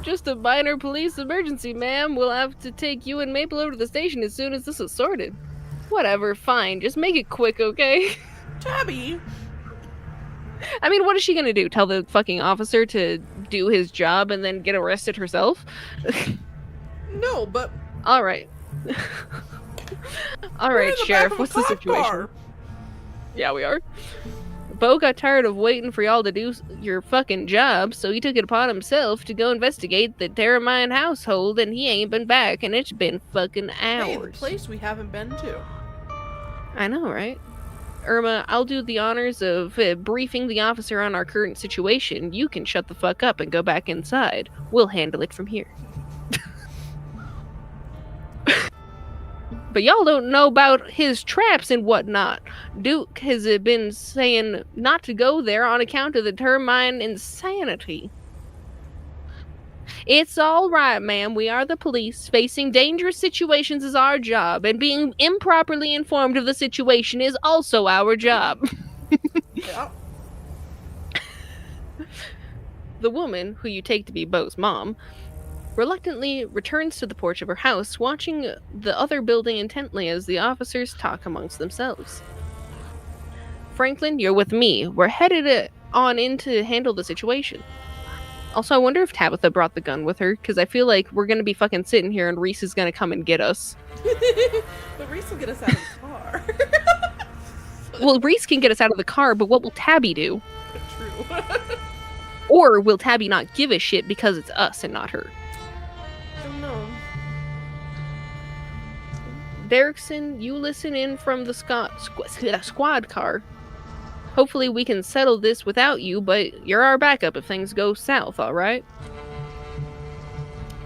Speaker 2: Just a minor police emergency, ma'am. We'll have to take you and Maple over to the station as soon as this is sorted. Whatever, fine. Just make it quick, okay?
Speaker 1: Tabby!
Speaker 2: I mean, what is she gonna do? Tell the fucking officer to do his job and then get arrested herself?
Speaker 1: No, but...
Speaker 2: Alright. Alright, Sheriff, what's the
Speaker 1: cop
Speaker 2: situation?
Speaker 1: car.
Speaker 2: Yeah, we are. Bo got tired of waiting for y'all to do your fucking job, so he took it upon himself to go investigate the Terramine household, and he ain't been back, and it's been fucking hours.
Speaker 1: Hey, the place we haven't been to.
Speaker 2: I know, right? Irma, I'll do the honors of briefing the officer on our current situation. You can shut the fuck up and go back inside. We'll handle it from here. But y'all don't know about his traps and whatnot. Duke has been saying not to go there on account of the Termine insanity. It's all right, ma'am. We are the police. Facing dangerous situations is our job, and being improperly informed of the situation is also our job.
Speaker 1: Yeah.
Speaker 2: The woman, who you take to be Bo's mom, reluctantly returns to the porch of her house, watching the other building intently as the officers talk amongst themselves. Franklin, you're with me. We're headed on in to handle the situation. Also, I wonder if Tabitha brought the gun with her, because I feel like we're going to be fucking sitting here and Reese is going to come and get us.
Speaker 1: But Reese will get us out of the car.
Speaker 2: Well, Reese can get us out of the car, but what will Tabby do?
Speaker 1: True.
Speaker 2: Or will Tabby not give a shit because it's us and not her?
Speaker 1: I don't know.
Speaker 2: Derrickson, you listen in from the squad car. Hopefully we can settle this without you, but you're our backup if things go south, alright?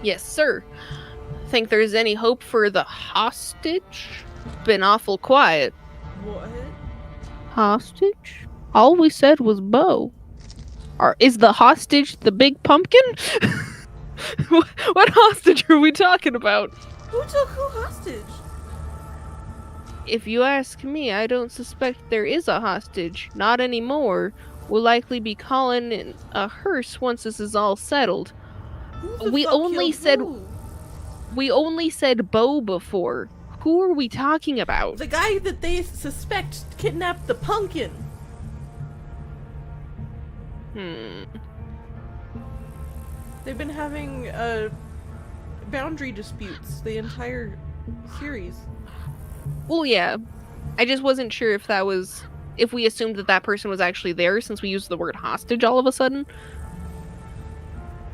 Speaker 2: Yes, sir. Think there's any hope for the hostage? Been awful quiet.
Speaker 1: What?
Speaker 2: Hostage? All we said was Bo. Is the hostage the big pumpkin? What hostage are we talking about?
Speaker 1: Who took who hostage?
Speaker 2: If you ask me, I don't suspect there is a hostage. Not anymore. We'll likely be calling in a hearse once this is all settled.
Speaker 1: Who the
Speaker 2: We
Speaker 1: fuck
Speaker 2: only
Speaker 1: killed
Speaker 2: said-
Speaker 1: who?
Speaker 2: We only said Bo before. Who are we talking about?
Speaker 1: The guy that they suspect kidnapped the pumpkin. They've been having boundary disputes the entire series.
Speaker 2: Well, yeah. I just wasn't sure if that was... If we assumed that that person was actually there since we used the word hostage all of a sudden.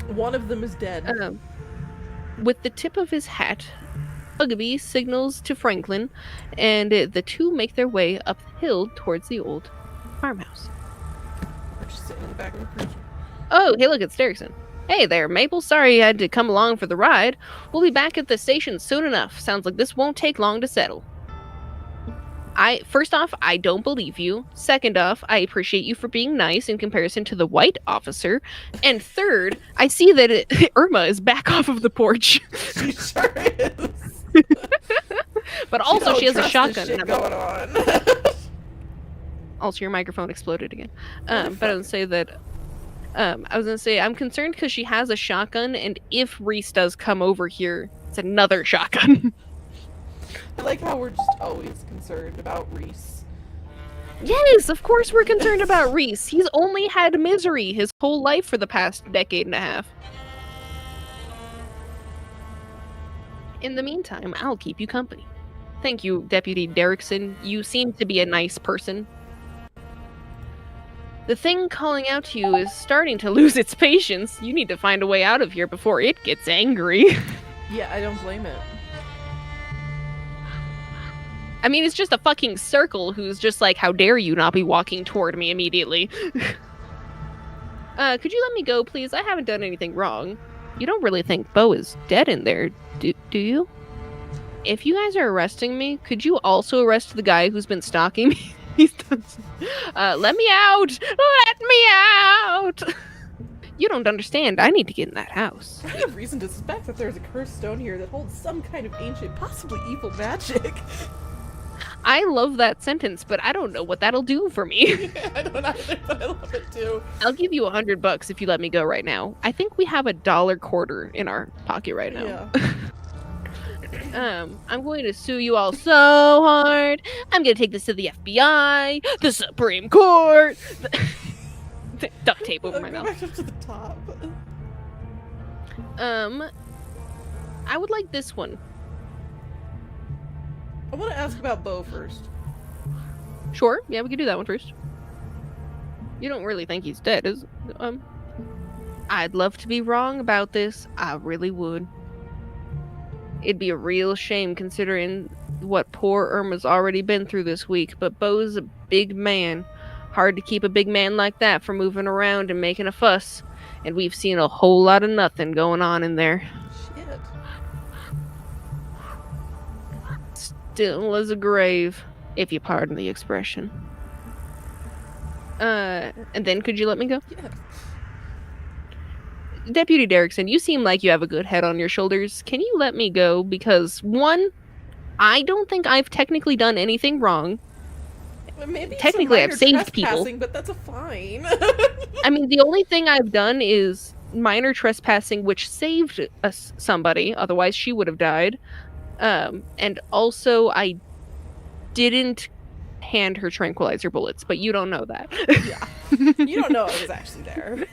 Speaker 1: One of them is dead.
Speaker 2: With the tip of his hat, Huggabee signals to Franklin, and the two make their way up the hill towards the old farmhouse.
Speaker 1: We're just sitting in the back of the cruiser.
Speaker 2: Oh, hey, look, it's Derrickson. Hey there, Maple. Sorry you had to come along for the ride. We'll be back at the station soon enough. Sounds like this won't take long to settle. First off, I don't believe you. Second off, I appreciate you for being nice in comparison to the white officer. And third, I see that Irma is back off of the porch.
Speaker 1: She sure is.
Speaker 2: But also, she has a
Speaker 1: Don't trust
Speaker 2: shotgun.
Speaker 1: this shit going on.
Speaker 2: Also, your microphone exploded again. But I was gonna say I'm concerned because she has a shotgun, and if Reese does come over here, it's another shotgun.
Speaker 1: I like how we're just always concerned about Reese.
Speaker 2: Yes, of course we're concerned about Reese. He's only had misery his whole life for the past decade and a half. In the meantime, I'll keep you company. Thank you, Deputy Derrickson. You seem to be a nice person. The thing calling out to you is starting to lose its patience. You need to find a way out of here before it gets angry.
Speaker 1: Yeah, I don't blame it.
Speaker 2: I mean, it's just a fucking circle who's just like, how dare you not be walking toward me immediately. Could you let me go, please? I haven't done anything wrong. You don't really think Bo is dead in there, do you? If you guys are arresting me, could you also arrest the guy who's been stalking me? Let me out! Let me out! You don't understand. I need to get in that house.
Speaker 1: I have reason to suspect that there's a cursed stone here that holds some kind of ancient, possibly evil magic.
Speaker 2: I love that sentence, but I don't know what that'll do for me.
Speaker 1: I don't either, but I love it too.
Speaker 2: I'll give you $100 if you let me go right now. I think we have $1.25 in our pocket right now.
Speaker 1: Yeah.
Speaker 2: I'm going to sue you all so hard. I'm going to take this to the FBI, the Supreme Court. Duct tape over my
Speaker 1: Go
Speaker 2: mouth.
Speaker 1: back up to the top.
Speaker 2: I would like this one.
Speaker 1: I want to ask about Bo first.
Speaker 2: Sure, yeah, we could do that one first. You don't really think he's dead, is I'd love to be wrong about this. I really would. It'd be a real shame considering what poor Irma's already been through this week, but Bo's a big man. Hard to keep a big man like that from moving around and making a fuss. And we've seen a whole lot of nothing going on in there.
Speaker 1: Shit.
Speaker 2: Still as a grave, if you pardon the expression. And then could you let me go?
Speaker 1: Yeah.
Speaker 2: Deputy Derrickson, you seem like you have a good head on your shoulders. Can you let me go? Because, one, I don't think I've technically done anything wrong.
Speaker 1: Maybe
Speaker 2: Technically, I've saved people.
Speaker 1: But that's a fine.
Speaker 2: I mean, the only thing I've done is minor trespassing, which saved somebody. Otherwise, she would have died. And also, I didn't hand her tranquilizer bullets, but you don't know that.
Speaker 1: Yeah. You don't know I was actually there.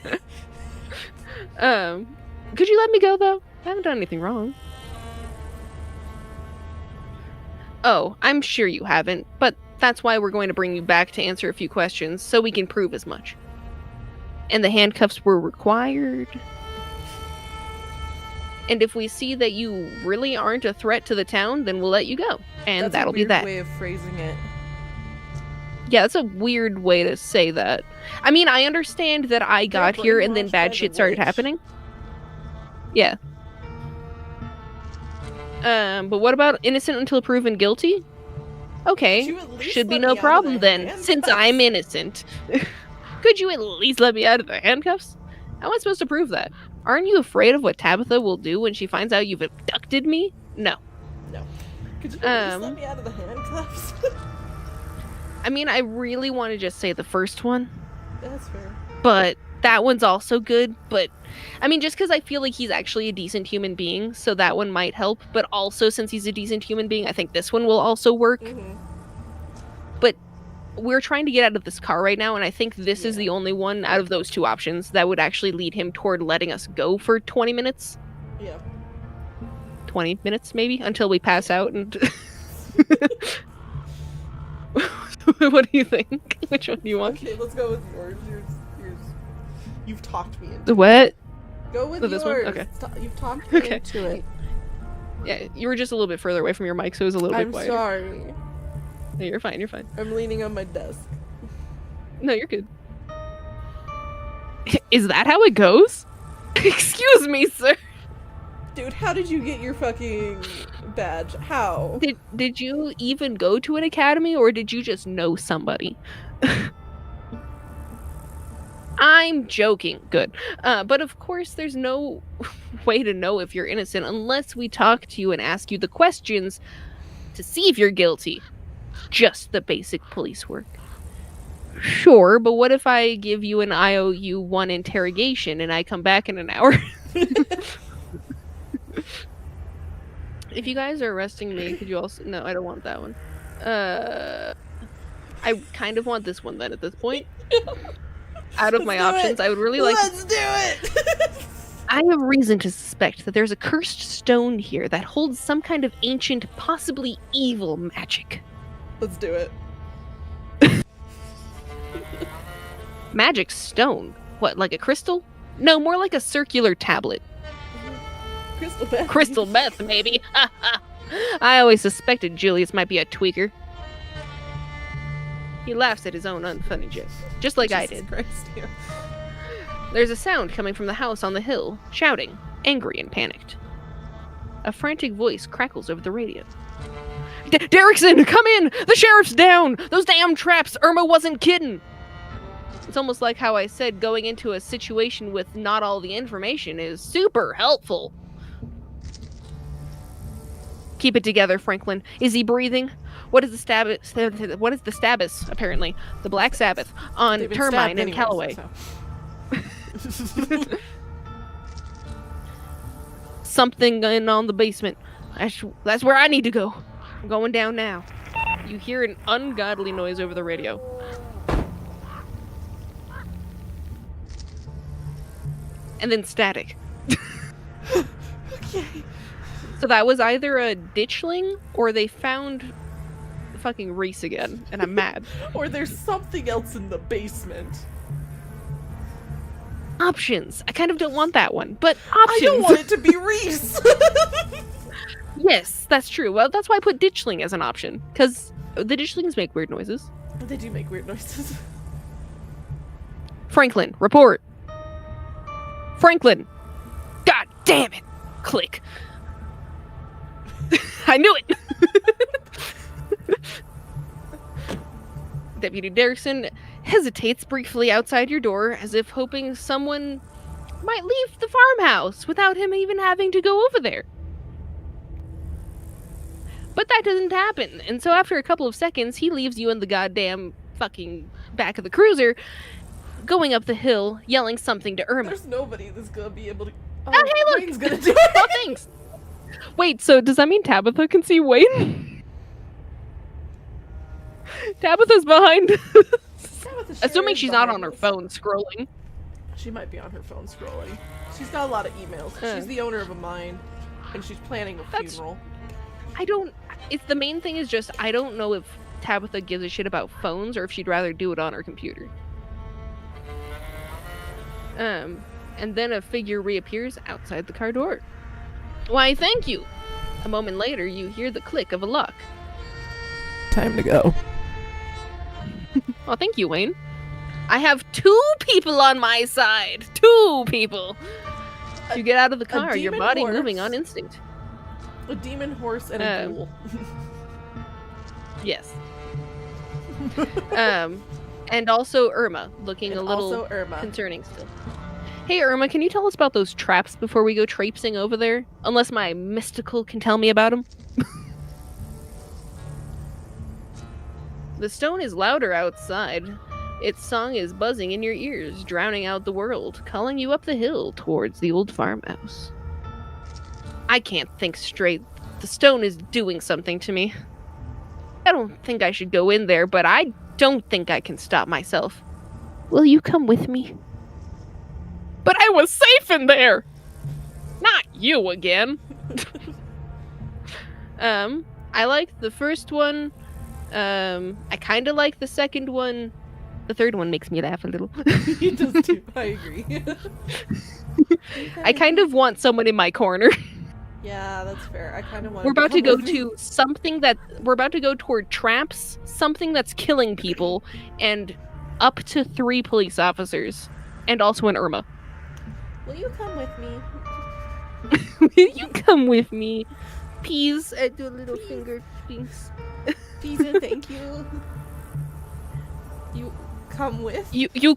Speaker 2: Could you let me go, though? I haven't done anything wrong. Oh, I'm sure you haven't, but that's why we're going to bring you back to answer a few questions, so we can prove as much. And the handcuffs were required. And if we see that you really aren't a threat to the town, then we'll let you go. And that'll be that.
Speaker 1: That's a weird way of phrasing it.
Speaker 2: Yeah, that's a weird way to say that. I mean, I understand that I got here and then bad shit started happening. Yeah. But what about innocent until proven guilty? Okay, should be no problem then, since I'm innocent. Could you at least let me out of the handcuffs? How am I supposed to prove that? Aren't you afraid of what Tabitha will do when she finds out you've abducted me? No.
Speaker 1: No. Could you at least let me out of the handcuffs?
Speaker 2: I mean, I really want to just say the first one.
Speaker 1: That's fair.
Speaker 2: But that one's also good, but I mean, just because I feel like he's actually a decent human being, so that one might help, but also since he's a decent human being, I think this one will also work.
Speaker 1: Mm-hmm.
Speaker 2: But we're trying to get out of this car right now, and I think this is the only one out of those two options that would actually lead him toward letting us go for 20 minutes.
Speaker 1: Yeah.
Speaker 2: 20 minutes, maybe, until we pass out and... What do you think? Which one do you want?
Speaker 1: Okay, let's go with yours. Yours. You've talked me into
Speaker 2: The what?
Speaker 1: Go with
Speaker 2: this
Speaker 1: yours.
Speaker 2: one? Okay.
Speaker 1: You've talked me into it.
Speaker 2: Yeah, you were just a little bit further away from your mic, so it was a little bit quieter.
Speaker 1: I'm sorry.
Speaker 2: No, you're fine, you're fine.
Speaker 1: I'm leaning on my desk.
Speaker 2: No, you're good. Is that how it goes? Excuse me, sir.
Speaker 1: Dude, how did you get your fucking badge? How?
Speaker 2: Did you even go to an academy, or did you just know somebody? I'm joking. Good. But of course, there's no way to know if you're innocent unless we talk to you and ask you the questions to see if you're guilty. Just the basic police work. Sure, but what if I give you an IOU-1 interrogation and I come back in an hour? If you guys are arresting me, could you also... No, I don't want that one. I kind of want this one then at this point. Out of my options, I would really like...
Speaker 1: Let's do it!
Speaker 2: I have reason to suspect that there's a cursed stone here that holds some kind of ancient, possibly evil magic.
Speaker 1: Let's do it.
Speaker 2: Magic stone? What, like a crystal? No, more like a circular tablet.
Speaker 1: Crystal meth.
Speaker 2: Crystal meth, maybe. I always suspected Julius might be a tweaker. He laughs at his own unfunny joke, just like I did.
Speaker 1: Christ, yeah.
Speaker 2: There's a sound coming from the house on the hill, shouting, angry and panicked. A frantic voice crackles over the radio. Derrickson, come in! The sheriff's down! Those damn traps! Irma wasn't kidding! It's almost like how I said going into a situation with not all the information is super helpful. Keep it together, Franklin. Is he breathing? What is the stabus, apparently? The Black Sabbath on Termine and Callaway.
Speaker 1: So.
Speaker 2: Something in on the basement. That's where I need to go. I'm going down now. You hear an ungodly noise over the radio. And then static.
Speaker 1: Okay.
Speaker 2: So that was either a ditchling or they found fucking Reese again, and I'm mad.
Speaker 1: Or there's something else in the basement.
Speaker 2: Options. I kind of don't want that one, but options.
Speaker 1: I don't want it to be Reese.
Speaker 2: Yes, that's true. Well, that's why I put ditchling as an option, because the ditchlings make weird noises.
Speaker 1: They do make weird noises.
Speaker 2: Franklin, report. Franklin! God damn it! Click. I knew it! Deputy Derrickson hesitates briefly outside your door as if hoping someone might leave the farmhouse without him even having to go over there. But that doesn't happen, and so after a couple of seconds, he leaves you in the goddamn fucking back of the cruiser, going up the hill, yelling something to Irma.
Speaker 1: There's nobody that's gonna be able to...
Speaker 2: Oh, hey, look!
Speaker 1: Wayne's gonna do it!
Speaker 2: Oh, thanks! Wait, so does that mean Tabitha can see Wayne? Tabitha's behind. Assuming she's not on her phone scrolling.
Speaker 1: She might be on her phone scrolling. She's got a lot of emails. She's the owner of a mine, and she's planning a funeral.
Speaker 2: It's the main thing is just, I don't know if Tabitha gives a shit about phones or if she'd rather do it on her computer. And then a figure reappears outside the car door. Why, thank you! A moment later, you hear the click of a lock.
Speaker 1: Time to go.
Speaker 2: Well, thank you, Wayne. I have 2 people on my side! 2 people! You get out of the car, your body moving on instinct.
Speaker 1: A demon horse and a ghoul.
Speaker 2: Yes. And also Irma, looking a little concerning still. Hey Irma, can you tell us about those traps before we go traipsing over there? Unless my mystical can tell me about them. The stone is louder outside. Its song is buzzing in your ears, drowning out the world, calling you up the hill towards the old farmhouse. I can't think straight. The stone is doing something to me. I don't think I should go in there, but I don't think I can stop myself. Will you come with me? But I was safe in there! Not you again! I liked the first one. I kinda like the second one. The third one makes me laugh a little.
Speaker 1: He does too, I agree.
Speaker 2: I kind of want someone in my corner.
Speaker 1: Yeah, that's fair. I kind of want.
Speaker 2: We're about to go to something that we're about to go toward traps, something that's killing people, and up to 3 police officers, and also an Irma.
Speaker 1: Will you come with me?
Speaker 2: Will you come with me? Peas. I do a little finger things.
Speaker 1: Peas and thank you. You come with?
Speaker 2: You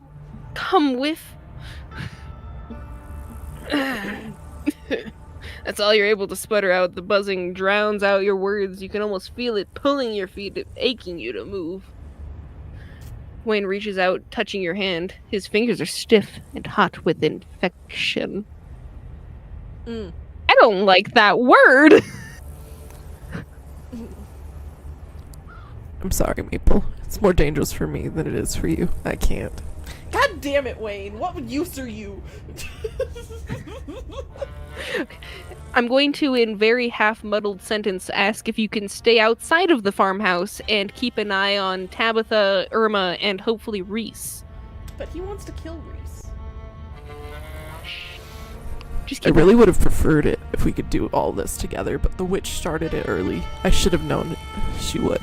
Speaker 2: come with? That's all you're able to sputter out. The buzzing drowns out your words. You can almost feel it pulling your feet, aching you to move. Wayne reaches out, touching your hand. His fingers are stiff and hot with infection.
Speaker 1: Mm.
Speaker 2: I don't like that word!
Speaker 1: I'm sorry, Maple. It's more dangerous for me than it is for you. I can't. God damn it, Wayne! What use are you?
Speaker 2: I'm going to, in very half-muddled sentence, ask if you can stay outside of the farmhouse and keep an eye on Tabitha, Irma, and hopefully Reese.
Speaker 1: But he wants to kill Reese.
Speaker 2: Just
Speaker 1: I
Speaker 2: keep
Speaker 1: really would have preferred it if we could do all this together, but the witch started it early. I should have known she would.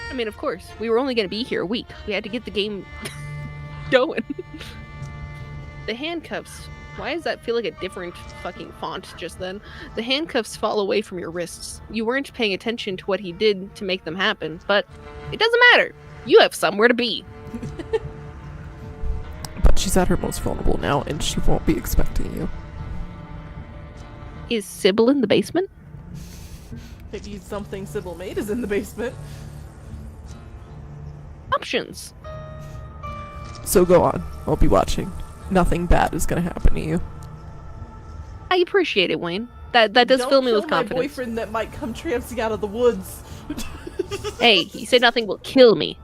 Speaker 2: I mean, of course. We were only going to be here a week. We had to get the game going. The handcuffs. Why does that feel like a different fucking font just then? The handcuffs fall away from your wrists. You weren't paying attention to what he did to make them happen, but it doesn't matter. You have somewhere to be.
Speaker 1: But she's at her most vulnerable now, and she won't be expecting you.
Speaker 2: Is Sybil in the basement?
Speaker 1: Maybe something Sybil made is in the basement.
Speaker 2: Options.
Speaker 1: So go on. I'll be watching. Nothing bad is gonna happen to you.
Speaker 2: I appreciate it, Wayne. That does fill me with
Speaker 1: Don't kill my
Speaker 2: confidence.
Speaker 1: boyfriend that might come tramping out of the woods.
Speaker 2: Hey, he said nothing will kill me.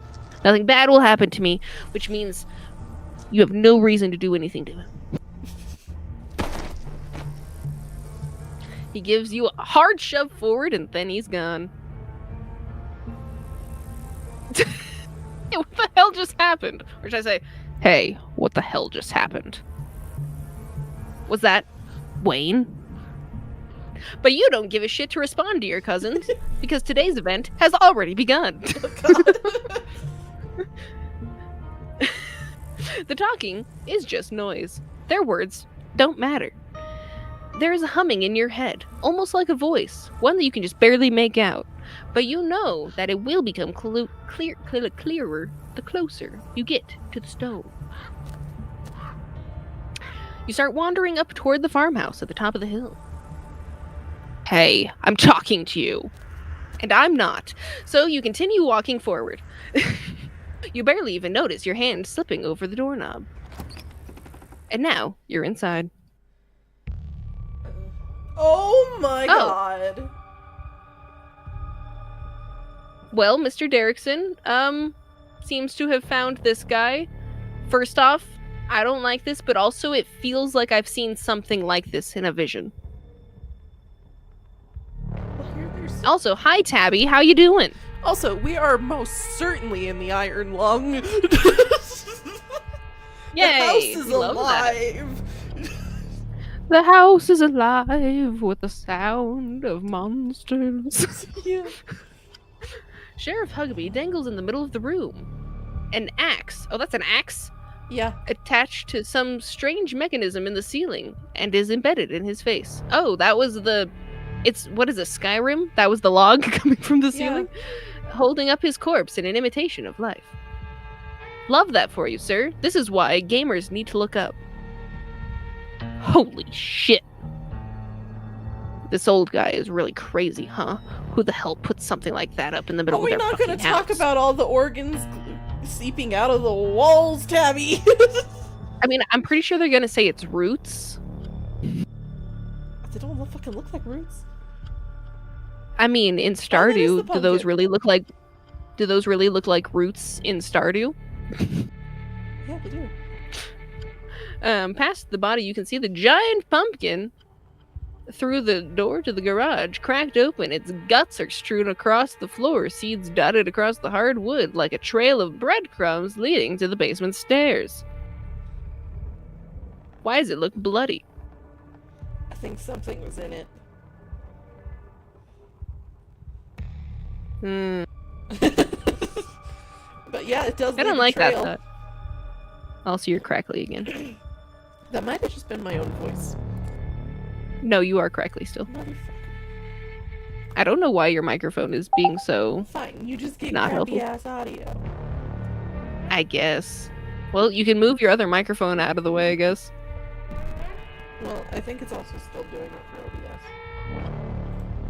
Speaker 2: Nothing bad will happen to me, which means you have no reason to do anything to him. He gives you a hard shove forward, and then he's gone. Hey, what the hell just happened? Or should I say, hey, what the hell just happened? Was that Wayne? But you don't give a shit to respond to your cousins, because today's event has already begun. The talking is just noise. Their words don't matter. There is a humming in your head, almost like a voice, one that you can just barely make out. But you know that it will become clearer the closer you get to the stove. You start wandering up toward the farmhouse at the top of the hill. Hey, I'm talking to you. And I'm not. So you continue walking forward. You barely even notice your hand slipping over the doorknob. And now you're inside.
Speaker 1: Oh my god.
Speaker 2: Well, Mr. Derrickson, seems to have found this guy. First off, I don't like this, but also it feels like I've seen something like this in a vision. Also, hi Tabby, how you doing?
Speaker 1: Also, we are most certainly in the Iron Lung.
Speaker 2: Yay!
Speaker 1: The house is
Speaker 2: we love that.
Speaker 1: alive.
Speaker 2: The house is alive with the sound of monsters.
Speaker 1: Yeah.
Speaker 2: Sheriff Huggby dangles in the middle of the room. An axe. Oh, that's an axe?
Speaker 1: Yeah.
Speaker 2: Attached to some strange mechanism in the ceiling and is embedded in his face. Oh, that was the... what is it, Skyrim? That was the log coming from the ceiling? Holding up his corpse in an imitation of life. Love that for you, sir. This is why gamers need to look up. Holy shit. This old guy is really crazy, huh? Who the hell put something like that up in the middle of their fucking house?
Speaker 1: We're not gonna talk about all the organs seeping out of the walls, Tabby.
Speaker 2: I mean, I'm pretty sure they're gonna say it's roots.
Speaker 1: They don't fucking look like roots.
Speaker 2: I mean, in Stardew, do those really look like roots in Stardew?
Speaker 1: Yeah, they do.
Speaker 2: Past the body, you can see the giant pumpkin through the door to the garage, cracked open. Its guts are strewn across the floor, seeds dotted across the hard wood like a trail of breadcrumbs leading to the basement stairs. Why does it look bloody?
Speaker 1: I think something was in it. But yeah, it does.
Speaker 2: I don't like that thought. Also, you're crackly again.
Speaker 1: That might have just been my own voice.
Speaker 2: No, you are crackly still.
Speaker 1: Motherfucker.
Speaker 2: I don't know why your microphone is being so...
Speaker 1: Fine, you just get
Speaker 2: not
Speaker 1: crappy
Speaker 2: helpful.
Speaker 1: ass audio.
Speaker 2: I guess. Well, you can move your other microphone out of the way, I guess.
Speaker 1: Well, I think it's also still doing it for OBS.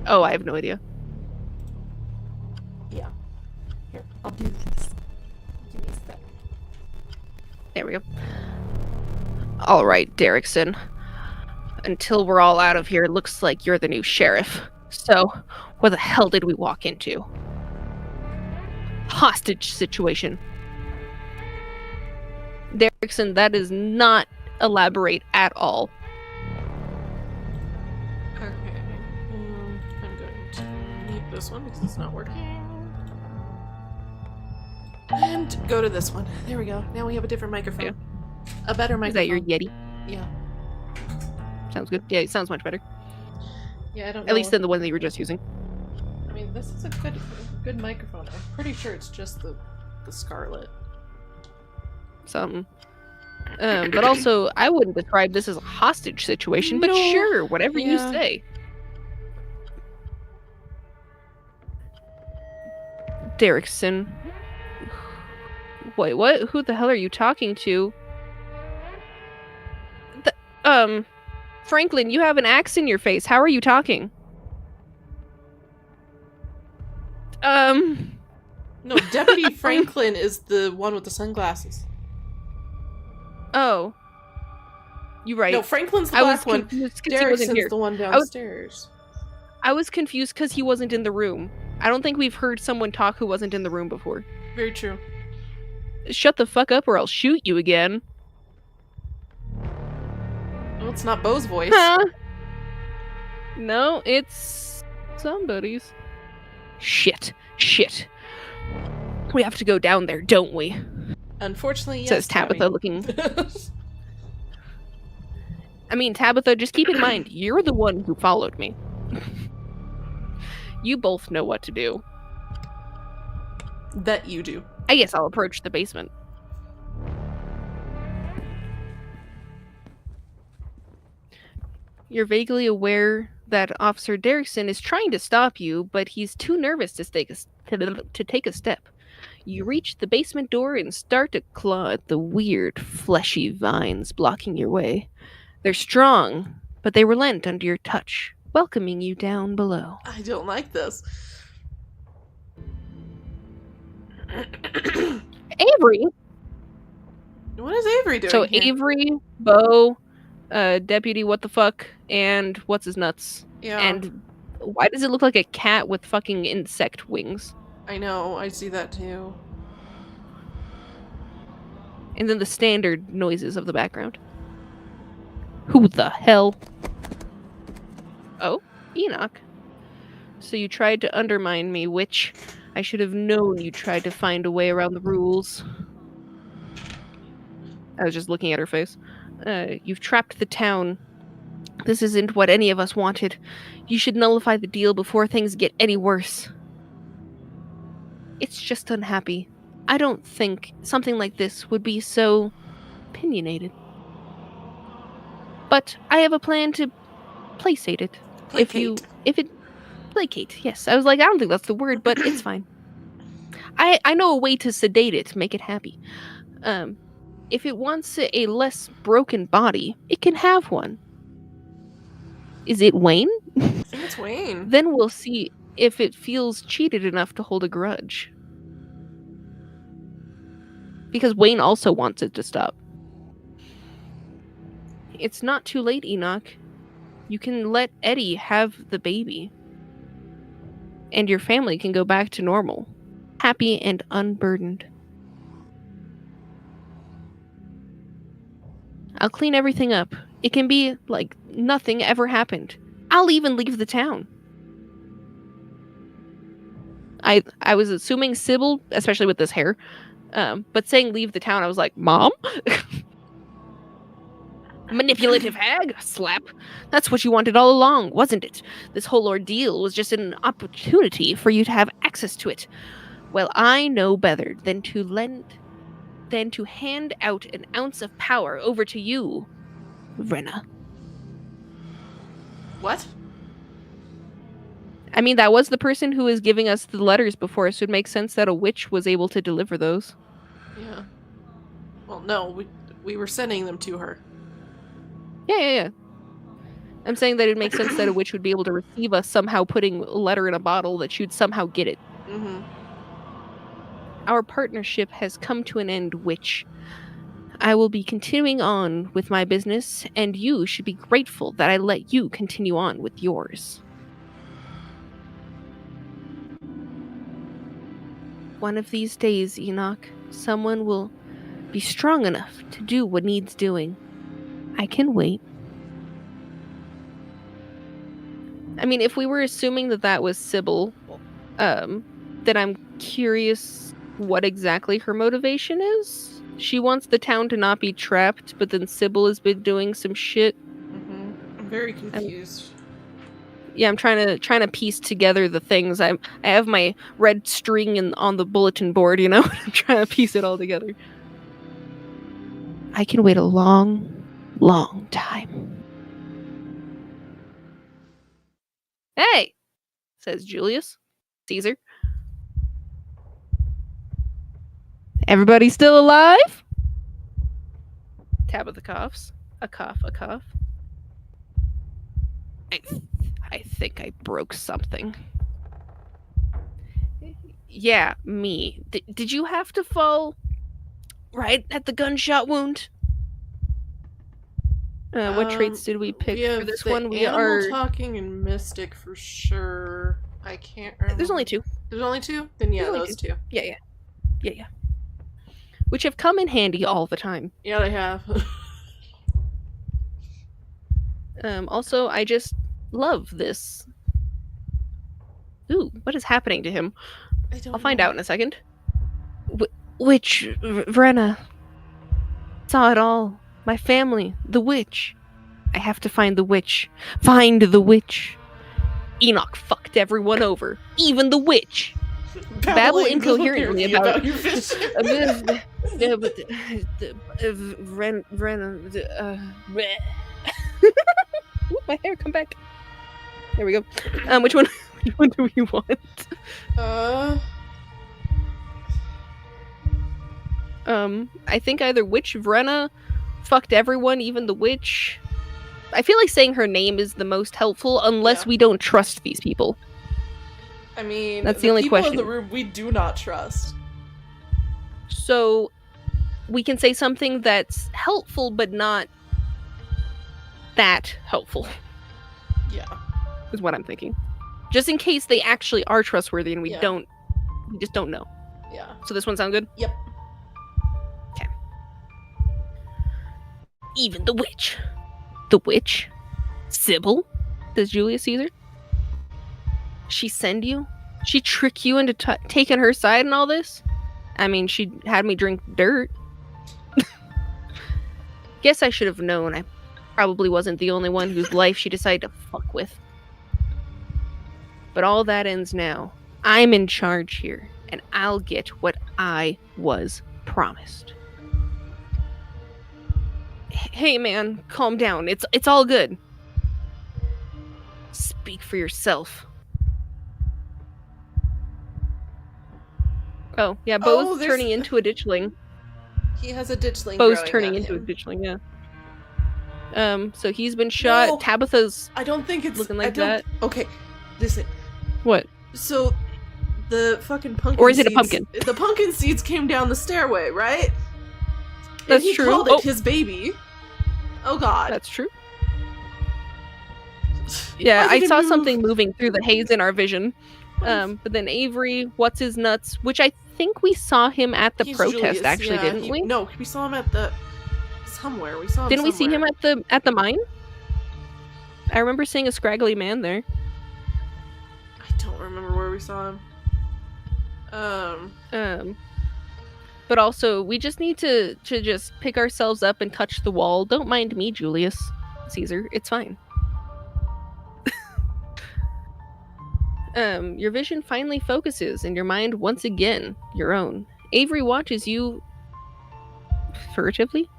Speaker 2: Oh, I have no idea.
Speaker 1: Yeah. Here, I'll do this.
Speaker 2: There we go. All right, Derrickson. Until we're all out of here, it looks like you're the new sheriff. So, what the hell did we walk into? Hostage situation. Derrickson, that does not elaborate at all.
Speaker 1: Okay. I'm going to mute this one because it's not working. And go to this one. There we go. Now we have a different microphone.
Speaker 2: Yeah.
Speaker 1: A better microphone.
Speaker 2: Is that your Yeti?
Speaker 1: Yeah.
Speaker 2: Sounds good. Yeah, it sounds much better.
Speaker 1: Yeah, I don't know.
Speaker 2: At least than the one that you were just using.
Speaker 1: I mean, this is a good microphone. I'm pretty sure it's just the Scarlet.
Speaker 2: Something. But also, I wouldn't describe this as a hostage situation, but
Speaker 1: No.
Speaker 2: sure, whatever you
Speaker 1: Yeah.
Speaker 2: say. Derrickson. Wait, what? Who the hell are you talking to? Franklin, you have an axe in your face. How are you talking?
Speaker 1: No, Deputy Franklin is the one with the sunglasses.
Speaker 2: Oh. You're right.
Speaker 1: No, Franklin's the
Speaker 2: I was
Speaker 1: black one.
Speaker 2: confused 'cause he wasn't here.
Speaker 1: Derrickson's the one downstairs.
Speaker 2: I was confused because he wasn't in the room. I don't think we've heard someone talk who wasn't in the room before.
Speaker 1: Very true.
Speaker 2: Shut the fuck up or I'll shoot you again.
Speaker 1: Well, it's not Bo's voice.
Speaker 2: Huh? No, it's somebody's. Shit. We have to go down there, don't we?
Speaker 1: Unfortunately, yes.
Speaker 2: Says Tabitha, looking. I mean, Tabitha, just keep in mind, you're the one who followed me. You both know what to do.
Speaker 1: That you do.
Speaker 2: I guess I'll approach the basement. You're vaguely aware that Officer Derrickson is trying to stop you, but he's too nervous to take a step. You reach the basement door and start to claw at the weird, fleshy vines blocking your way. They're strong, but they relent under your touch, welcoming you down below.
Speaker 1: I don't like this.
Speaker 2: Avery!
Speaker 1: What is Avery doing
Speaker 2: So
Speaker 1: here?
Speaker 2: Avery, Bo, Deputy What the Fuck, and What's His Nuts.
Speaker 1: Yeah,
Speaker 2: And why does it look like a cat with fucking insect wings?
Speaker 1: I know. I see that too.
Speaker 2: And then the standard noises of the background. Who the hell? Oh, Enoch. So you tried to undermine me, witch. I should have known you tried to find a way around the rules. I was just looking at her face. You've trapped the town. This isn't what any of us wanted. You should nullify the deal before things get any worse. It's just unhappy. I don't think something like this would be so opinionated. But I have a plan to placate it. Placate, yes. I was like, I don't think that's the word, but it's fine. I know a way to sedate it, make it happy. If it wants a less broken body, it can have one. Is it Wayne?
Speaker 1: I think it's Wayne.
Speaker 2: Then we'll see if it feels cheated enough to hold a grudge. Because Wayne also wants it to stop. It's not too late, Enoch. You can let Eddie have the baby. And your family can go back to normal. Happy and unburdened. I'll clean everything up. It can be like nothing ever happened. I'll even leave the town. I was assuming Sybil, especially with this hair, but saying leave the town, I was like, Mom? Manipulative hag? Slap. That's what you wanted all along, wasn't it? This whole ordeal was just an opportunity for you to have access to it. Well, I know better than to hand out an ounce of power over to you, Renna.
Speaker 1: What?
Speaker 2: I mean, that was the person who was giving us the letters before, so it makes sense that a witch was able to deliver those.
Speaker 1: Yeah. Well, no, we were sending them to her.
Speaker 2: Yeah. I'm saying that it makes sense that a witch would be able to receive us somehow putting a letter in a bottle, that she'd somehow get it.
Speaker 1: Mm-hmm.
Speaker 2: Our partnership has come to an end, witch. I will be continuing on with my business, and you should be grateful that I let you continue on with yours. One of these days, Enoch, someone will be strong enough to do what needs doing. I can wait. I mean, if we were assuming that that was Sybil, then I'm curious what exactly her motivation is. She wants the town to not be trapped, but then Sybil has been doing some shit.
Speaker 1: I'm very confused.
Speaker 2: I'm trying to piece together the things. I have my red string on the bulletin board, you know? I'm trying to piece it all together. I can wait a long, long time. Hey, says Julius Caesar. Everybody still alive? Tabitha coughs. A cough, a cough. I think I broke something. Yeah, me. Did you have to fall right at the gunshot wound? What traits did we pick for this one? We are
Speaker 1: talking and mystic for sure. I can't remember.
Speaker 2: There's only two.
Speaker 1: There's only two? Then yeah, those two.
Speaker 2: Yeah. Which have come in handy all the time.
Speaker 1: Yeah, they have.
Speaker 2: Also, I just love this. Ooh, what is happening to him? I'll find out in a second. Witch, Vrenna. Saw it all. My family, the witch. I have to find the witch. Find the witch. Enoch fucked everyone over, even the witch. Babble incoherently about
Speaker 1: your fish.
Speaker 2: My hair, come back. There we go. Which one do we want? I think either Witch Vrenna fucked everyone, even the witch. I feel like saying her name is the most helpful, unless we don't trust these people.
Speaker 1: I mean,
Speaker 2: that's the only question.
Speaker 1: People in the room we do not trust.
Speaker 2: So, we can say something that's helpful, but not that helpful.
Speaker 1: Yeah.
Speaker 2: Is what I'm thinking. Just in case they actually are trustworthy and we just don't know.
Speaker 1: Yeah.
Speaker 2: So this one sound good?
Speaker 1: Yep.
Speaker 2: Okay. Even the witch. The witch? Sybil? Says Julius Caesar. She send you? She trick you into taking her side and all this? I mean, she had me drink dirt. Guess I should have known. I probably wasn't the only one whose life she decided to fuck with. But all that ends now. I'm in charge here, and I'll get what I was promised. Hey man, calm down. It's all good. Speak for yourself. Oh, yeah, Bo's turning into a ditchling.
Speaker 1: He has a ditchling.
Speaker 2: Bo's turning into a ditchling, yeah. So he's been shot. No, Tabitha's
Speaker 1: I don't think it's
Speaker 2: looking like that.
Speaker 1: Okay, listen.
Speaker 2: What?
Speaker 1: So the fucking pumpkin
Speaker 2: Or is it
Speaker 1: seeds,
Speaker 2: a pumpkin?
Speaker 1: The pumpkin seeds came down the stairway, right?
Speaker 2: That's
Speaker 1: and he
Speaker 2: true.
Speaker 1: Called it his baby. Oh god.
Speaker 2: That's true. Yeah, I saw something moving through the haze in our vision. But then Avery, what's his nuts, which I think we saw him at the protest, Julius, actually, didn't we?
Speaker 1: No, we saw him at the somewhere. We saw him.
Speaker 2: Didn't we see him at the mine? I remember seeing a scraggly man there.
Speaker 1: I don't remember where we saw him.
Speaker 2: But also, we just need to just pick ourselves up and touch the wall. Don't mind me, Julius Caesar. It's fine. Your vision finally focuses, and your mind once again your own. Avery watches you furtively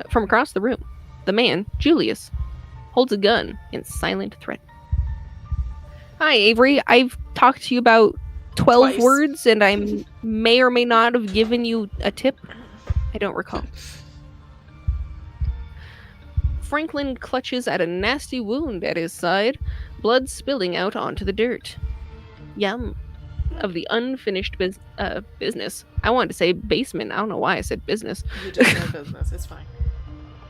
Speaker 2: from across the room. The man, Julius, holds a gun in silent threat. Hi, Avery. I've talked to you about 12
Speaker 1: Twice.
Speaker 2: Words, and I may or may not have given you a tip. I don't recall. Franklin clutches at a nasty wound at his side, blood spilling out onto the dirt. Yum. of the unfinished business. I wanted to say basement. I don't know why I said business.
Speaker 1: You just said business. It's fine.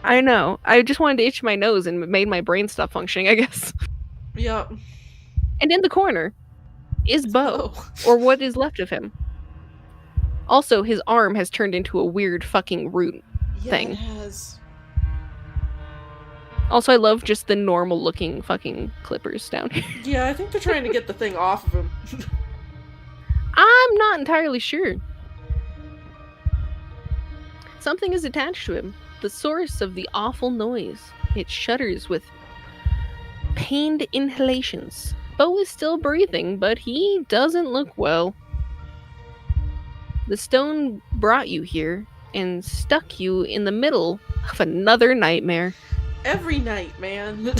Speaker 2: I know. I just wanted to itch my nose and made my brain stop functioning, I guess.
Speaker 1: Yep.
Speaker 2: And in the corner is Bo, or what is left of him. Also, his arm has turned into a weird fucking root thing.
Speaker 1: It has.
Speaker 2: Also, I love just the normal looking fucking clippers down here.
Speaker 1: Yeah, I think they're trying to get the thing off of him.
Speaker 2: I'm not entirely sure. Something is attached to him. The source of the awful noise. It shudders with pained inhalations. Bo is still breathing, but he doesn't look well. The stone brought you here and stuck you in the middle of another nightmare.
Speaker 1: Every night, man. I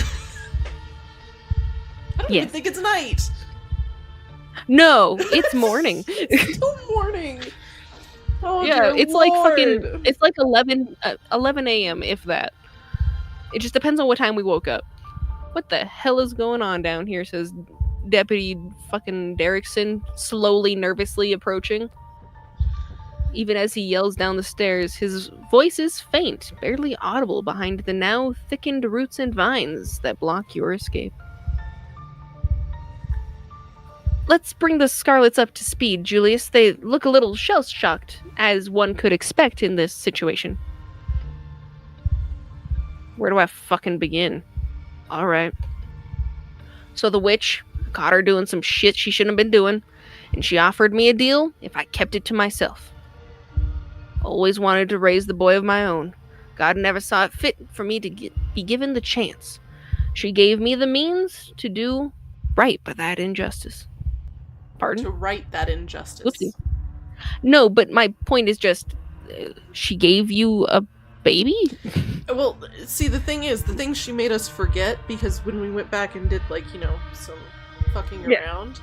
Speaker 1: don't even think it's night.
Speaker 2: No, it's morning.
Speaker 1: It's still morning. Oh,
Speaker 2: yeah, it's
Speaker 1: Lord.
Speaker 2: like fucking. It's like 11 a.m. if that. It just depends on what time we woke up. What the hell is going on down here? Says Deputy fucking Derrickson, slowly, nervously approaching. Even as he yells down the stairs, his voice is faint, barely audible behind the now thickened roots and vines that block your escape. Let's bring the Scarlets up to speed, Julius. They look a little shell-shocked, as one could expect in this situation. Where do I fucking begin? Alright. So the witch caught her doing some shit she shouldn't have been doing, and she offered me a deal if I kept it to myself. Always wanted to raise the boy of my own. God never saw it fit for me to be given the chance. She gave me the means to do right by that injustice. Pardon?
Speaker 1: To right that injustice.
Speaker 2: Oopsie. No, but my point is just, she gave you a baby?
Speaker 1: Well, see, the thing is, the thing she made us forget, because when we went back and did, like, you know, some fucking around,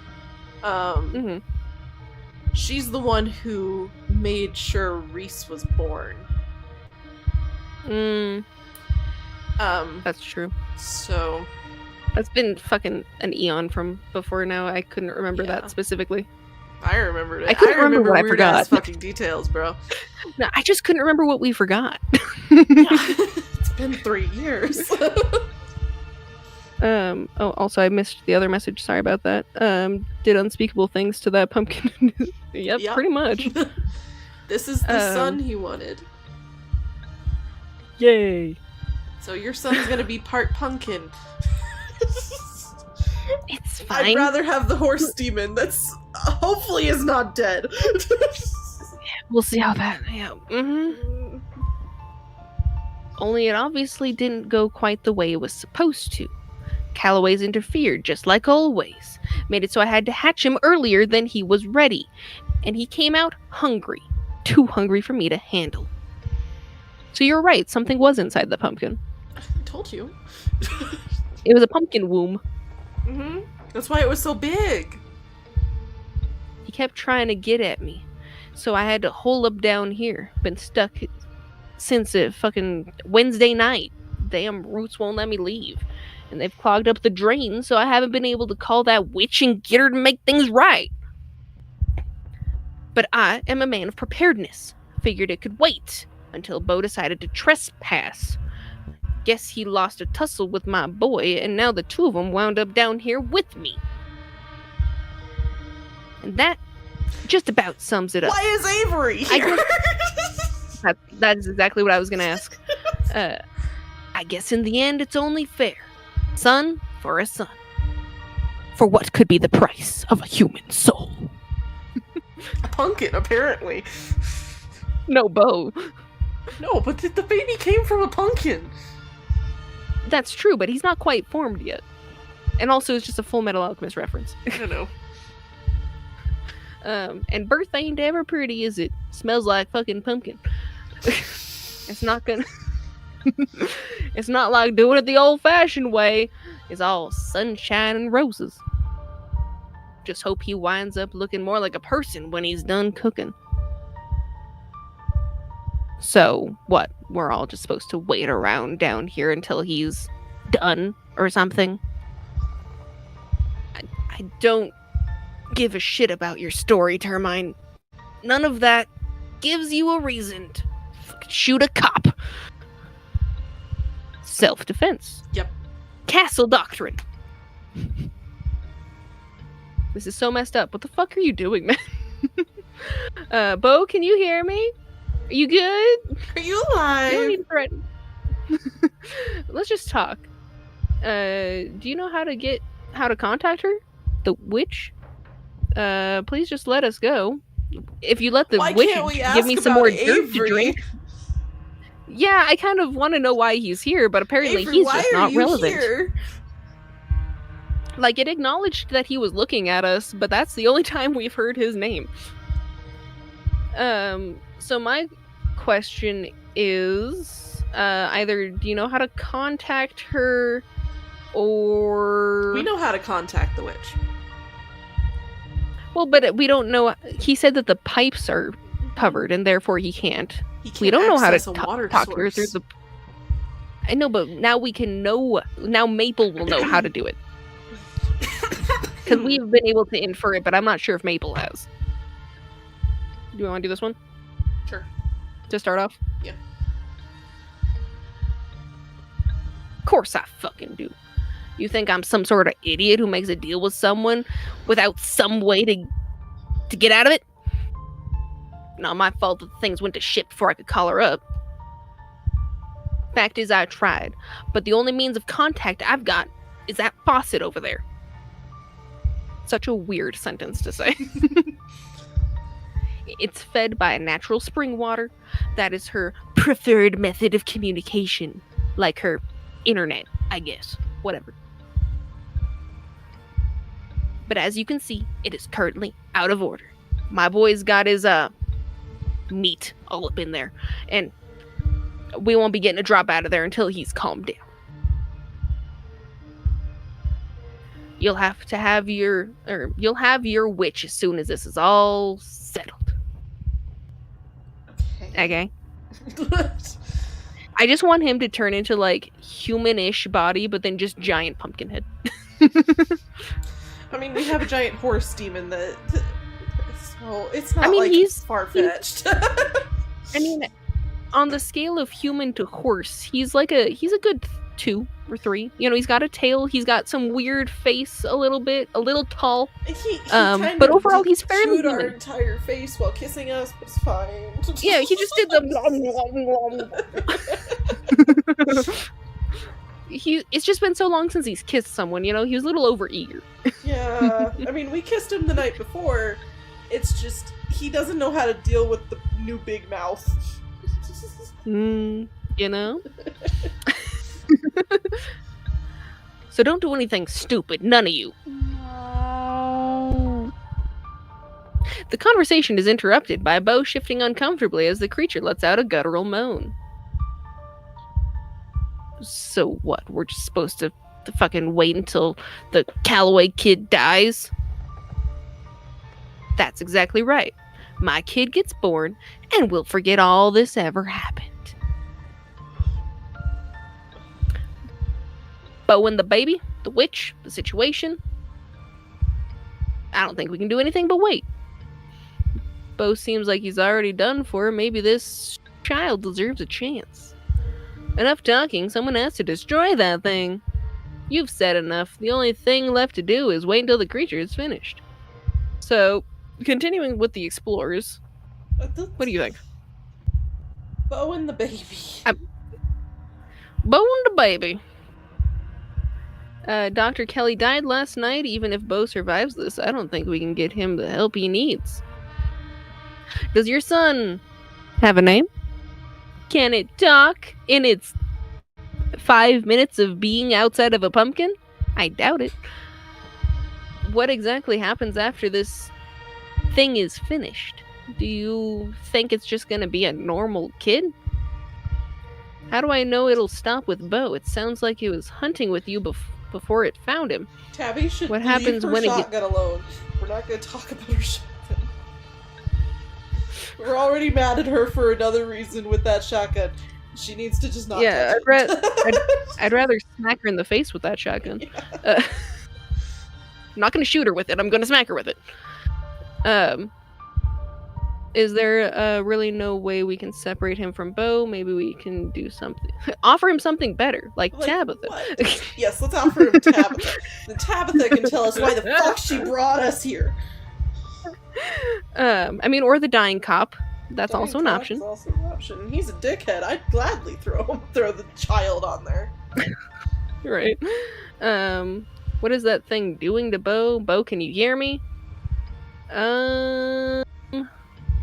Speaker 1: she's the one who made sure Reese was born.
Speaker 2: That's true.
Speaker 1: So...
Speaker 2: That's been fucking an eon from before now. I couldn't remember that specifically.
Speaker 1: I remembered it.
Speaker 2: I couldn't remember what I forgot.
Speaker 1: Fucking details, bro.
Speaker 2: No, I just couldn't remember what we forgot.
Speaker 1: It's been 3 years.
Speaker 2: Also, I missed the other message. Sorry about that. Did unspeakable things to that pumpkin. yep, pretty much.
Speaker 1: This is the son he wanted.
Speaker 2: Yay.
Speaker 1: So your son's gonna be part pumpkin.
Speaker 2: It's fine.
Speaker 1: I'd rather have the horse demon that's hopefully is not dead.
Speaker 2: We'll see how that... Yeah. Only it obviously didn't go quite the way it was supposed to. Calloway's interfered, just like always. Made it so I had to hatch him earlier than he was ready. And he came out hungry. Too hungry for me to handle. So you're right, something was inside the pumpkin.
Speaker 1: I told you.
Speaker 2: It was a pumpkin womb.
Speaker 1: That's why it was so big.
Speaker 2: He kept trying to get at me. So I had to hole up down here. Been stuck since fucking Wednesday night. Damn roots won't let me leave. And they've clogged up the drain, so I haven't been able to call that witch and get her to make things right. But I am a man of preparedness. Figured it could wait until Bo decided to trespass. Guess he lost a tussle with my boy, and now the two of them wound up down here with me. And that just about sums it up.
Speaker 1: Why is Avery here?
Speaker 2: That's exactly what I was going to ask. I guess in the end, it's only fair. Son for a son. For what could be the price of a human soul?
Speaker 1: A pumpkin, apparently.
Speaker 2: No, Bo.
Speaker 1: No, but the baby came from a pumpkin.
Speaker 2: That's true, but he's not quite formed yet. And also, it's just a Full Metal Alchemist reference.
Speaker 1: I know.
Speaker 2: And birth ain't ever pretty, is it? Smells like fucking pumpkin. It's not gonna... It's not like doing it the old-fashioned way. It's all sunshine and roses. Just hope he winds up looking more like a person when he's done cooking. So, what? We're all just supposed to wait around down here until he's done or something? I don't give a shit about your story, Termine. None of that gives you a reason to fucking shoot a cop. Self-defense.
Speaker 1: Yep.
Speaker 2: Castle doctrine. This is so messed up. What the fuck are you doing, man? Bo, can you hear me? Are you good?
Speaker 1: Are you
Speaker 2: You don't
Speaker 1: alive?
Speaker 2: need to threaten. Let's just talk. Do you know how to contact her? The witch? Please just let us go. If you let the
Speaker 1: Why
Speaker 2: witch
Speaker 1: can't we
Speaker 2: give
Speaker 1: ask
Speaker 2: me some
Speaker 1: about
Speaker 2: more dirt to
Speaker 1: Avery?
Speaker 2: drink. Yeah, I kind of want to know why he's here, but apparently
Speaker 1: Avery,
Speaker 2: he's
Speaker 1: why
Speaker 2: just
Speaker 1: are
Speaker 2: not
Speaker 1: you
Speaker 2: relevant.
Speaker 1: here?
Speaker 2: Like, it acknowledged that he was looking at us, but that's the only time we've heard his name. So my question is, either do you know how to contact her, or...
Speaker 1: We know how to contact the witch.
Speaker 2: Well, but we don't know... He said that the pipes are covered, and therefore he can't.
Speaker 1: He can't
Speaker 2: We don't know how to
Speaker 1: access a water
Speaker 2: talk to her through
Speaker 1: source.
Speaker 2: the... I know, but now we can know... Now Maple will know how to do it. Because we've been able to infer it, but I'm not sure if Maple has. Do you want to do this one?
Speaker 1: Sure.
Speaker 2: To start off?
Speaker 1: Yeah.
Speaker 2: Of course I fucking do. You think I'm some sort of idiot who makes a deal with someone without some way to get out of it? Not my fault that things went to shit before I could call her up. Fact is, I tried, but the only means of contact I've got is that faucet over there. Such a weird sentence to say. It's fed by natural spring water. That is her preferred method of communication. Like her internet, I guess. Whatever. But as you can see, it is currently out of order. My boy's got his meat all up in there. And we won't be getting a drop out of there until he's calmed down. You'll have your witch as soon as this is all settled. Okay? I just want him to turn into like human-ish body, but then just giant pumpkin head.
Speaker 1: I mean, we have a giant horse demon that... So it's not
Speaker 2: he's
Speaker 1: far-fetched.
Speaker 2: I mean, on the scale of human to horse, he's a good 2 or 3. You know, he's got a tail, he's got some weird face a little tall.
Speaker 1: He
Speaker 2: But overall he's fairly
Speaker 1: chewed our
Speaker 2: human.
Speaker 1: entire face while kissing us, but it's fine.
Speaker 2: Yeah, he just did the it's just been so long since he's kissed someone, you know, he was a little overeager.
Speaker 1: Yeah, I mean, we kissed him the night before. It's just, he doesn't know how to deal with the new big mouth.
Speaker 2: You know? So don't do anything stupid, none of you. The conversation is interrupted by Bo shifting uncomfortably as the creature lets out a guttural moan. So what, we're just supposed to fucking wait until the Calloway kid dies? That's exactly right. My kid gets born, and we'll forget all this ever happened. But when the baby, the witch, the situation, I don't think we can do anything but wait. Bo seems like he's already done for. Maybe this child deserves a chance. Enough talking, someone has to destroy that thing. You've said enough. The only thing left to do is wait until the creature is finished. So, continuing with the explorers, what do you think?
Speaker 1: Bo and the baby.
Speaker 2: Bo and the baby. Dr. Kelly died last night. Even if Bo survives this, I don't think we can get him the help he needs. Does your son have a name? Can it talk in its 5 minutes of being outside of a pumpkin? I doubt it. What exactly happens after this thing is finished? Do you think it's just gonna be a normal kid? How do I know it'll stop with Bo? It sounds like it was hunting with you before it found him.
Speaker 1: Tabby should
Speaker 2: What
Speaker 1: leave
Speaker 2: happens
Speaker 1: her
Speaker 2: when it
Speaker 1: shotgun alone. We're not going to talk about her shotgun. We're already mad at her for another reason with that shotgun. She needs to just not
Speaker 2: Yeah,
Speaker 1: touch it.
Speaker 2: I'd rather smack her in the face with that shotgun.
Speaker 1: Yeah.
Speaker 2: I'm not going to shoot her with it. I'm going to smack her with it. Is there really no way we can separate him from Bo? Maybe we can do something. Offer him something better, like Tabitha.
Speaker 1: Yes, let's offer him Tabitha. Then Tabitha can tell us why the fuck she brought us here.
Speaker 2: I mean, or the dying cop. That's also an option.
Speaker 1: Is also an option. He's a dickhead. I'd gladly throw the child on there.
Speaker 2: Right. What is that thing doing to Bo? Bo, can you hear me?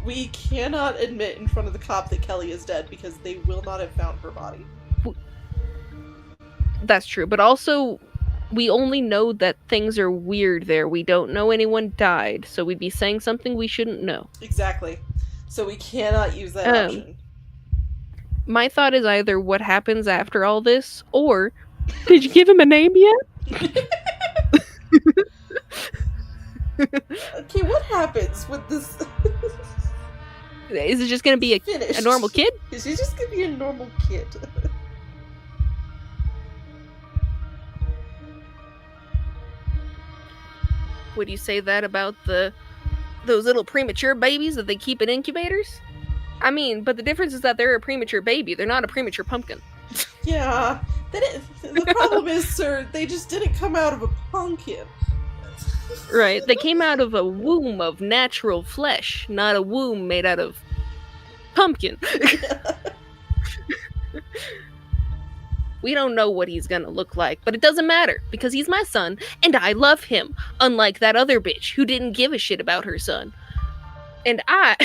Speaker 1: We cannot admit in front of the cop that Kelly is dead because they will not have found her body.
Speaker 2: That's true, but also we only know that things are weird there. We don't know anyone died, so we'd be saying something we shouldn't know.
Speaker 1: Exactly. So we cannot use that option.
Speaker 2: My thought is either what happens after all this, or did you give him a name yet?
Speaker 1: Okay, what happens with this?
Speaker 2: Is it just going to be a normal kid?
Speaker 1: Is he just going to be a normal kid?
Speaker 2: Would you say that about those little premature babies that they keep in incubators? I mean, but the difference is that they're a premature baby. They're not a premature pumpkin.
Speaker 1: Yeah. The problem is, sir, they just didn't come out of a pumpkin.
Speaker 2: Right. They came out of a womb of natural flesh, not a womb made out of pumpkin. We don't know what he's gonna look like, but it doesn't matter, because he's my son, and I love him, unlike that other bitch who didn't give a shit about her son. And I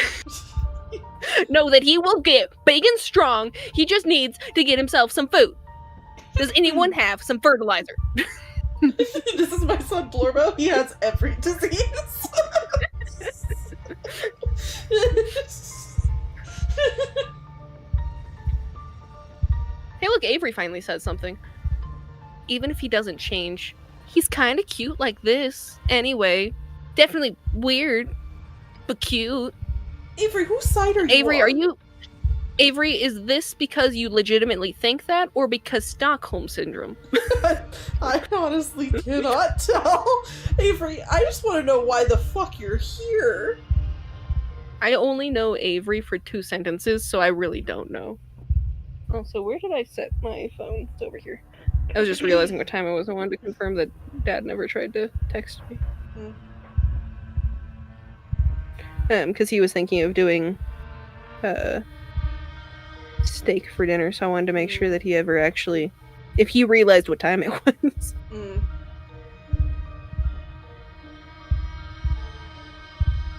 Speaker 2: know that he will get big and strong. He just needs to get himself some food. Does anyone have some fertilizer?
Speaker 1: This is my son Blorbo. He has every disease.
Speaker 2: Hey, look, Avery finally said something. Even if he doesn't change, he's kind of cute like this. Anyway, definitely weird, but cute.
Speaker 1: Avery, whose side are you
Speaker 2: Avery,
Speaker 1: on?
Speaker 2: are you... Avery, is this because you legitimately think that, or because Stockholm Syndrome?
Speaker 1: I honestly cannot tell. Avery, I just want to know why the fuck you're here.
Speaker 2: I only know Avery for 2 sentences, so I really don't know. Also, where did I set my phone? It's over here. I was just realizing what time it was. I wanted to confirm that Dad never tried to text me. Because he was thinking of doing steak for dinner, so I wanted to make sure that he ever actually, if he realized what time it was.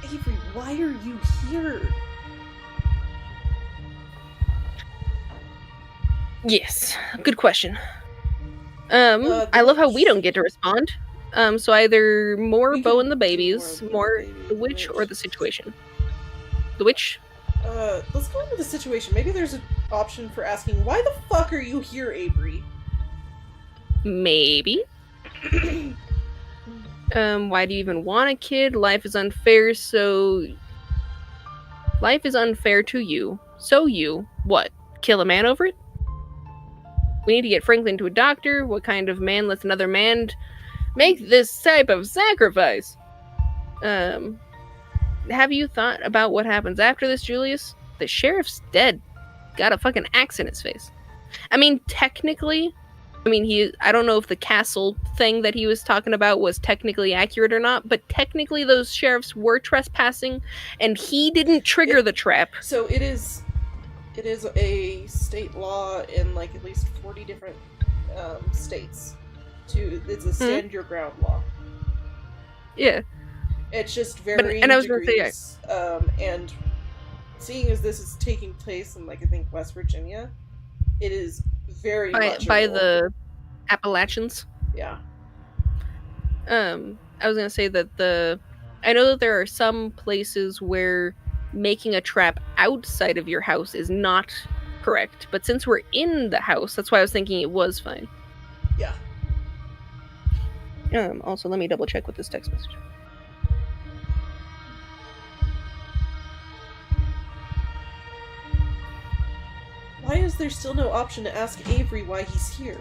Speaker 1: Avery, why are you here?
Speaker 2: Yes, good question. I love how we don't get to respond. So either more Bo and the babies, more the witch, or the situation. The witch?
Speaker 1: Let's go into the situation. Maybe there's an option for asking, why the fuck are you here, Avery?
Speaker 2: Maybe. Why do you even want a kid? Life is unfair, so... Life is unfair to you. So you, what, kill a man over it? We need to get Franklin to a doctor. What kind of man lets another man make this type of sacrifice? Have you thought about what happens after this, Julius? The sheriff's dead. Got a fucking axe in his face. I mean, technically, I don't know if the castle thing that he was talking about was technically accurate or not, but technically those sheriffs were trespassing, and he didn't trigger the trap.
Speaker 1: So it is a state law in like at least 40 different states. It's a stand your ground law.
Speaker 2: Yeah.
Speaker 1: It's just varying
Speaker 2: and I was
Speaker 1: degrees. And seeing as this is taking place in, like, I think West Virginia, it is very much
Speaker 2: by the Appalachians.
Speaker 1: Yeah.
Speaker 2: I was gonna say that I know that there are some places where making a trap outside of your house is not correct, but since we're in the house, that's why I was thinking it was fine.
Speaker 1: Yeah.
Speaker 2: Also, let me double check with this text message.
Speaker 1: Why is there still no option to ask Avery why he's here?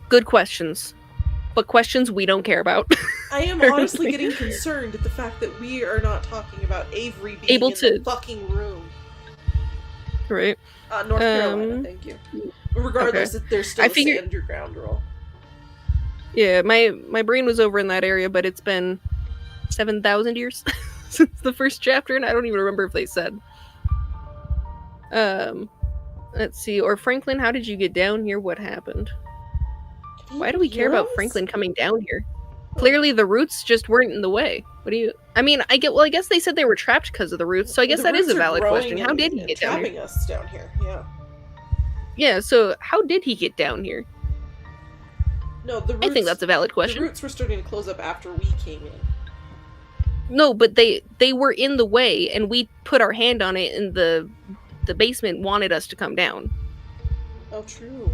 Speaker 2: Good questions. but questions we don't care about.
Speaker 1: I am honestly getting concerned at the fact that we are not talking about Avery being
Speaker 2: Able
Speaker 1: in
Speaker 2: to-
Speaker 1: the fucking room.
Speaker 2: Right.
Speaker 1: North Carolina, thank you. Regardless,
Speaker 2: okay.
Speaker 1: there's still
Speaker 2: I
Speaker 1: a
Speaker 2: figured-
Speaker 1: underground rule.
Speaker 2: Yeah, my brain was over in that area, but it's been 7,000 years since the first chapter, and I don't even remember if they said. Let's see. Or Franklin, how did you get down here? What happened? Why do we care about Franklin coming down here? Clearly the roots just weren't in the way. What do you... I mean, I guess they said they were trapped because of the roots, so I guess that is a valid question. How did he get down here?
Speaker 1: Trapping us down here, yeah.
Speaker 2: Yeah, so how did he get down here?
Speaker 1: No, the roots...
Speaker 2: I think that's a valid question.
Speaker 1: The roots were starting to close up after we came in.
Speaker 2: No, but they were in the way, and we put our hand on it, and the basement wanted us to come down.
Speaker 1: Oh, true.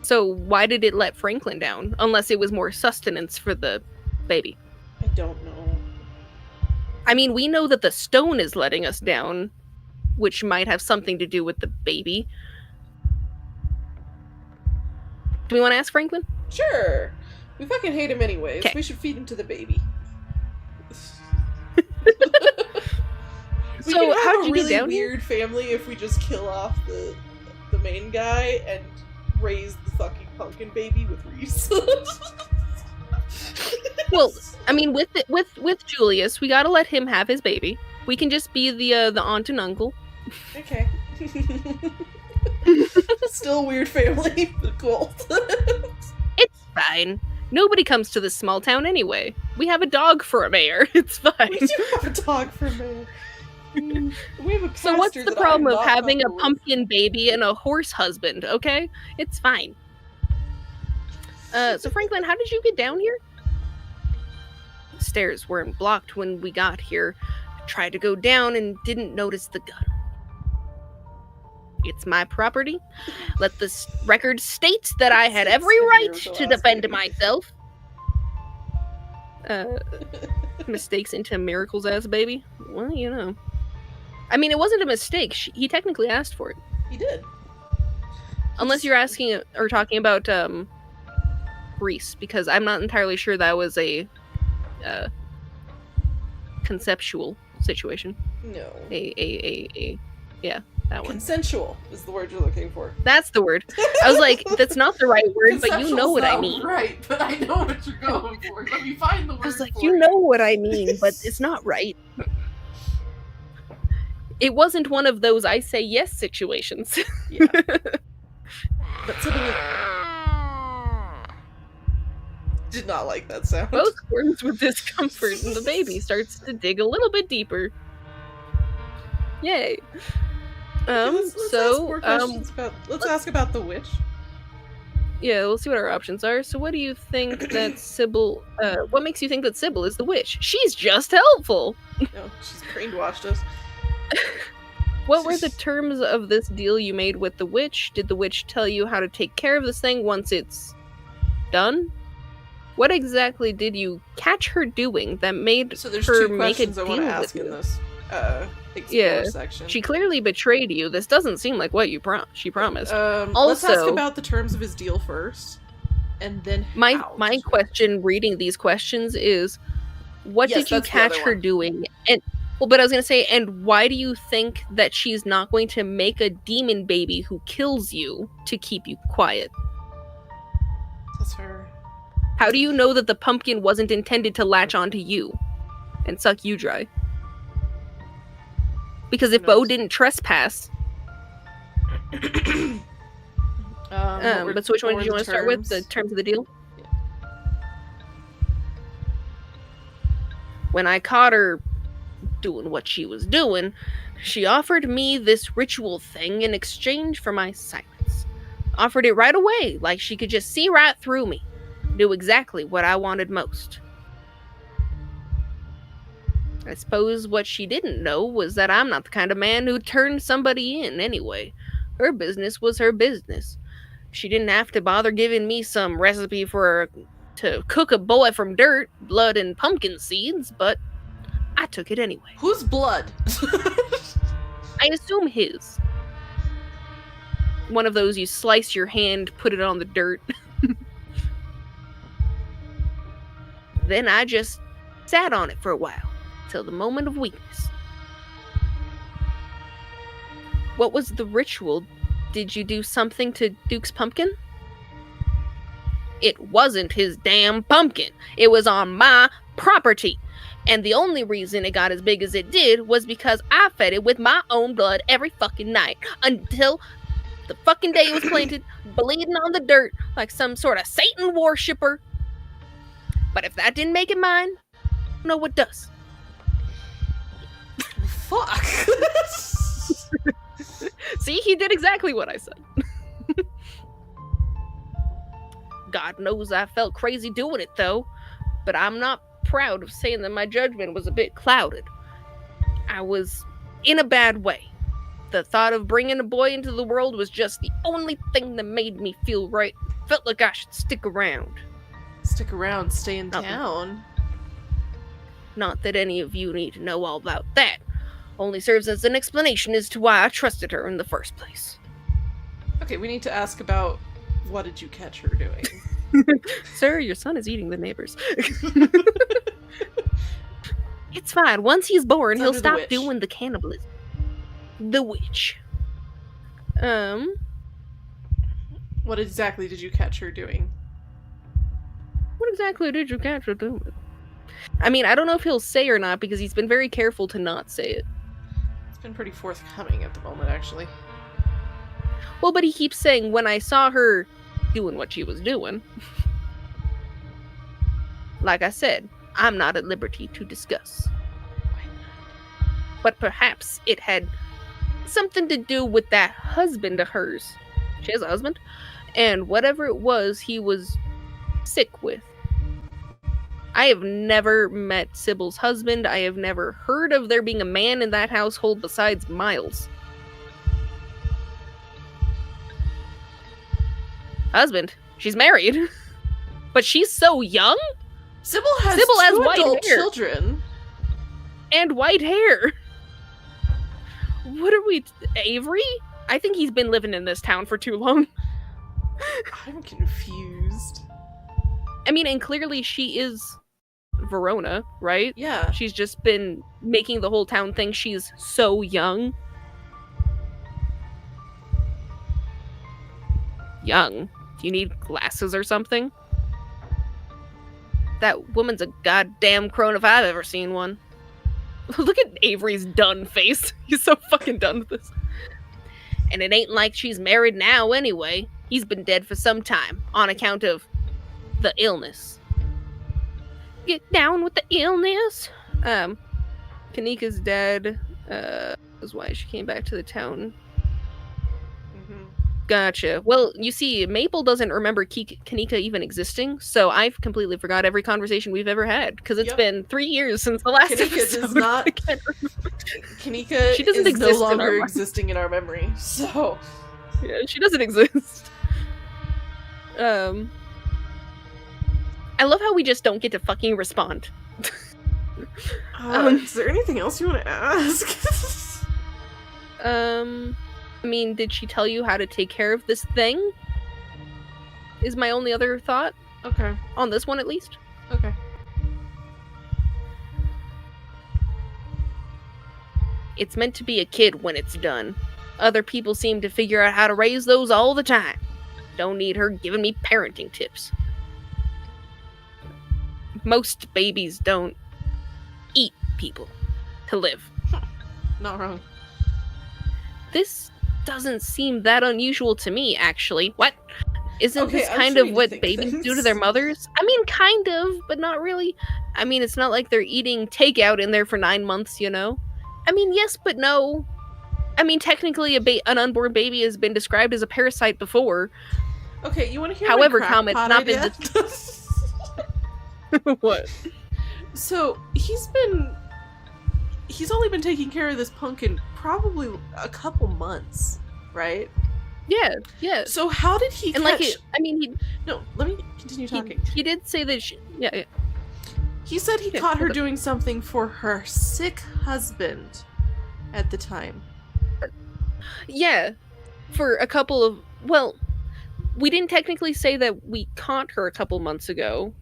Speaker 2: So why did it let Franklin down? Unless it was more sustenance for the baby.
Speaker 1: I don't know.
Speaker 2: I mean, we know that the stone is letting us down, which might have something to do with the baby. Do we want to ask Franklin?
Speaker 1: Sure. We fucking hate him anyways.
Speaker 2: 'Kay.
Speaker 1: We should feed him to the baby. We
Speaker 2: So
Speaker 1: can have
Speaker 2: how
Speaker 1: a
Speaker 2: did you
Speaker 1: really
Speaker 2: get down
Speaker 1: weird family if we just kill off the main guy and raise the fucking pumpkin baby with Reese.
Speaker 2: Well, I mean, with Julius, we gotta let him have his baby. We can just be the aunt and uncle.
Speaker 1: Okay. Still weird family, but cool.
Speaker 2: It's fine. Nobody comes to this small town anyway. We have a dog for a mayor. It's fine.
Speaker 1: We do have a dog for me. We have a
Speaker 2: So what's
Speaker 1: pastor
Speaker 2: the
Speaker 1: that I
Speaker 2: problem
Speaker 1: am
Speaker 2: of
Speaker 1: not
Speaker 2: having a
Speaker 1: comfortable with.
Speaker 2: pumpkin baby and a horse husband, okay? It's fine. So Franklin, how did you get down here? The stairs weren't blocked when we got here. I tried to go down and didn't notice the gun. It's my property. Let this record state that I had every right to defend myself. Mistakes into miracles, ass baby. Well, you know. I mean, it wasn't a mistake. He technically asked for it.
Speaker 1: He did.
Speaker 2: Unless you're asking or talking about Reese, because I'm not entirely sure that was a conceptual situation.
Speaker 1: No.
Speaker 2: Yeah, that one.
Speaker 1: Consensual is the word you're looking for.
Speaker 2: That's the word. I was like, that's not the right word, but you know what I mean.
Speaker 1: Right, but I know what you're going for. Let me find the word.
Speaker 2: I was like,
Speaker 1: for
Speaker 2: you
Speaker 1: it.
Speaker 2: know what I mean, but it's not right. It wasn't one of those I say yes situations.
Speaker 1: Yeah. But suddenly, did not like that sound.
Speaker 2: Both squirms with discomfort, and the baby starts to dig a little bit deeper. Yay.
Speaker 1: Let's ask more questions let's ask about the witch.
Speaker 2: Yeah, we'll see what our options are. So what do you think that Sybil, what makes you think that Sybil is the witch? She's just helpful!
Speaker 1: No, she's brainwashed us.
Speaker 2: What were the terms of this deal you made with the witch? Did the witch tell you how to take care of this thing once it's done? What exactly did you catch her doing that made
Speaker 1: So there's
Speaker 2: her
Speaker 1: two
Speaker 2: make a
Speaker 1: questions I
Speaker 2: deal
Speaker 1: want to
Speaker 2: with
Speaker 1: ask in
Speaker 2: you?
Speaker 1: this explore
Speaker 2: Yeah,
Speaker 1: section.
Speaker 2: She clearly betrayed you. This doesn't seem like what you she promised.
Speaker 1: Let's
Speaker 2: Also-
Speaker 1: ask about the terms of his deal first, and then
Speaker 2: My
Speaker 1: how.
Speaker 2: question reading these questions is, what
Speaker 1: Yes,
Speaker 2: did you
Speaker 1: that's the
Speaker 2: catch
Speaker 1: other
Speaker 2: her
Speaker 1: one.
Speaker 2: doing? And but I was gonna say, and why do you think that she's not going to make a demon baby who kills you to keep you quiet?
Speaker 1: That's her.
Speaker 2: How do you know that the pumpkin wasn't intended to latch onto you and suck you dry? Because if
Speaker 1: Who
Speaker 2: Bo
Speaker 1: knows?
Speaker 2: didn't trespass, but so which one did you want to start with? The terms of the deal?
Speaker 1: Yeah.
Speaker 2: When I caught her doing what she was doing, she offered me this ritual thing in exchange for my silence. Offered it right away, like she could just see right through me. Knew exactly what I wanted most. I suppose what she didn't know was that I'm not the kind of man who turned somebody in anyway. Her business was her business. She didn't have to bother giving me some recipe to cook a boy from dirt, blood, and pumpkin seeds, but I took it anyway.
Speaker 1: Whose blood?
Speaker 2: I assume his. one of those you slice your hand, put it on the dirt. Then I just sat on it for a while, till the moment of weakness. What was the ritual? Did you do something to Duke's pumpkin? It wasn't his damn pumpkin. It was on my property. And the only reason it got as big as it did was because I fed it with my own blood every fucking night until the fucking day it was planted, bleeding on the dirt like some sort of Satan worshipper. But if that didn't make it mine, I don't know what does.
Speaker 1: Fuck.
Speaker 2: See, he did exactly what I said. God knows I felt crazy doing it, though. But I'm not proud of saying that my judgment was a bit clouded. I was in a bad way. The thought of bringing a boy into the world was just the only thing that made me feel right. Felt like I should stick around.
Speaker 1: Stick around, stay in town.
Speaker 2: Not that any of you need to know all about that. Only serves as an explanation as to why I trusted her in the first place.
Speaker 1: Okay, we need to ask about what did you catch her doing?
Speaker 2: Sir, your son is eating the neighbors. It's fine. Once he's born,
Speaker 1: It's
Speaker 2: he'll
Speaker 1: under the
Speaker 2: stop
Speaker 1: witch.
Speaker 2: doing the cannibalism. The witch.
Speaker 1: What exactly did you catch her doing?
Speaker 2: What exactly did you catch her doing? I mean, I don't know if he'll say or not because he's been very careful to not say it.
Speaker 1: It's been pretty forthcoming at the moment, actually.
Speaker 2: Well, but he keeps saying, when I saw her doing what she was doing. Like I said, I'm not at liberty to discuss. But perhaps it had something to do with that husband of hers. She has a husband? And whatever it was, he was sick with. I have never met Sybil's husband. I have never heard of there being a man in that household besides Miles. Husband? She's married. But she's so young?
Speaker 1: Sybil has two
Speaker 2: white
Speaker 1: adult
Speaker 2: hair.
Speaker 1: children.
Speaker 2: And white hair. What are we... Avery? I think he's been living in this town for too long.
Speaker 1: I'm confused.
Speaker 2: I mean, and clearly she is Verona, right?
Speaker 1: Yeah.
Speaker 2: She's just been making the whole town think she's so young. Young? Do you need glasses or something? That woman's a goddamn crone if I've ever seen one. Look at Avery's done face. He's so fucking done with this. And it ain't like she's married now anyway. He's been dead for some time, on account of the illness. Get down with the illness. Kanika's dead. Is why she came back to the town.
Speaker 1: Mm-hmm.
Speaker 2: Gotcha. Well, you see, Maple doesn't remember Kanika even existing, so I've completely forgot every conversation we've ever had, because it's been 3 years since the last
Speaker 1: Kanika
Speaker 2: episode.
Speaker 1: does not... Kanika
Speaker 2: She doesn't
Speaker 1: is
Speaker 2: exist
Speaker 1: no
Speaker 2: in our
Speaker 1: longer
Speaker 2: mind.
Speaker 1: existing in our memory, so...
Speaker 2: Yeah, she doesn't exist. I love how we just don't get to fucking respond.
Speaker 1: Is there anything else you want to ask?
Speaker 2: I mean, did she tell you how to take care of this thing? Is my only other thought.
Speaker 1: Okay.
Speaker 2: On this one, at least.
Speaker 1: Okay.
Speaker 2: It's meant to be a kid when it's done. Other people seem to figure out how to raise those all the time. Don't need her giving me parenting tips. Most babies don't eat people to live.
Speaker 1: Not wrong.
Speaker 2: This doesn't seem that unusual to me, actually. What? Isn't
Speaker 1: Okay,
Speaker 2: this
Speaker 1: I'm
Speaker 2: kind
Speaker 1: starting
Speaker 2: of
Speaker 1: to
Speaker 2: what
Speaker 1: think
Speaker 2: babies do to
Speaker 1: things.
Speaker 2: their mothers? I mean, kind of, but not really. I mean, it's not like they're eating takeout in there for 9 months, you know? I mean, yes, but no. I mean, technically, an unborn baby has been described as a parasite before.
Speaker 1: Okay, you want to hear
Speaker 2: However,
Speaker 1: my
Speaker 2: Comet,
Speaker 1: crackpot
Speaker 2: not been
Speaker 1: idea?
Speaker 2: What?
Speaker 1: So, he's only been taking care of this pumpkin probably a couple months, right?
Speaker 2: Yeah, yeah.
Speaker 1: So how did he
Speaker 2: And
Speaker 1: catch...
Speaker 2: like, he
Speaker 1: No, let me continue talking.
Speaker 2: he did say that yeah.
Speaker 1: He said he
Speaker 2: Yeah,
Speaker 1: caught her
Speaker 2: hold on.
Speaker 1: doing something for her sick husband at the time.
Speaker 2: Yeah. for a couple of, well, we didn't technically say that we caught her a couple months ago.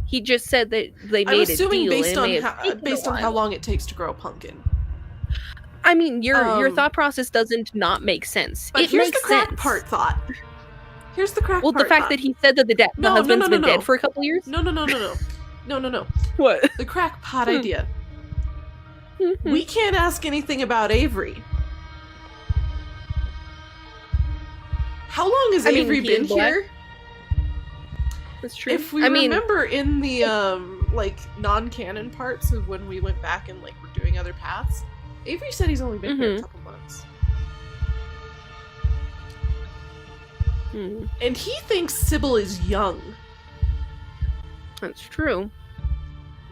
Speaker 2: He just said that they made a deal.
Speaker 1: I'm assuming
Speaker 2: based
Speaker 1: based on how long it takes to grow a pumpkin.
Speaker 2: I mean, your thought process doesn't not make sense.
Speaker 1: But
Speaker 2: it
Speaker 1: here's
Speaker 2: makes
Speaker 1: the crack
Speaker 2: sense.
Speaker 1: part thought. Here's the crack part.
Speaker 2: Well, the fact that he said that the husband's been dead for a couple years?
Speaker 1: No.
Speaker 2: What?
Speaker 1: The crackpot idea. We can't ask anything about Avery. How long has Avery been here?
Speaker 2: That's true.
Speaker 1: If we remember in the non-canon parts of when we went back and were doing other paths, Avery said he's only been here a couple months. And he thinks Sybil is young.
Speaker 2: That's true.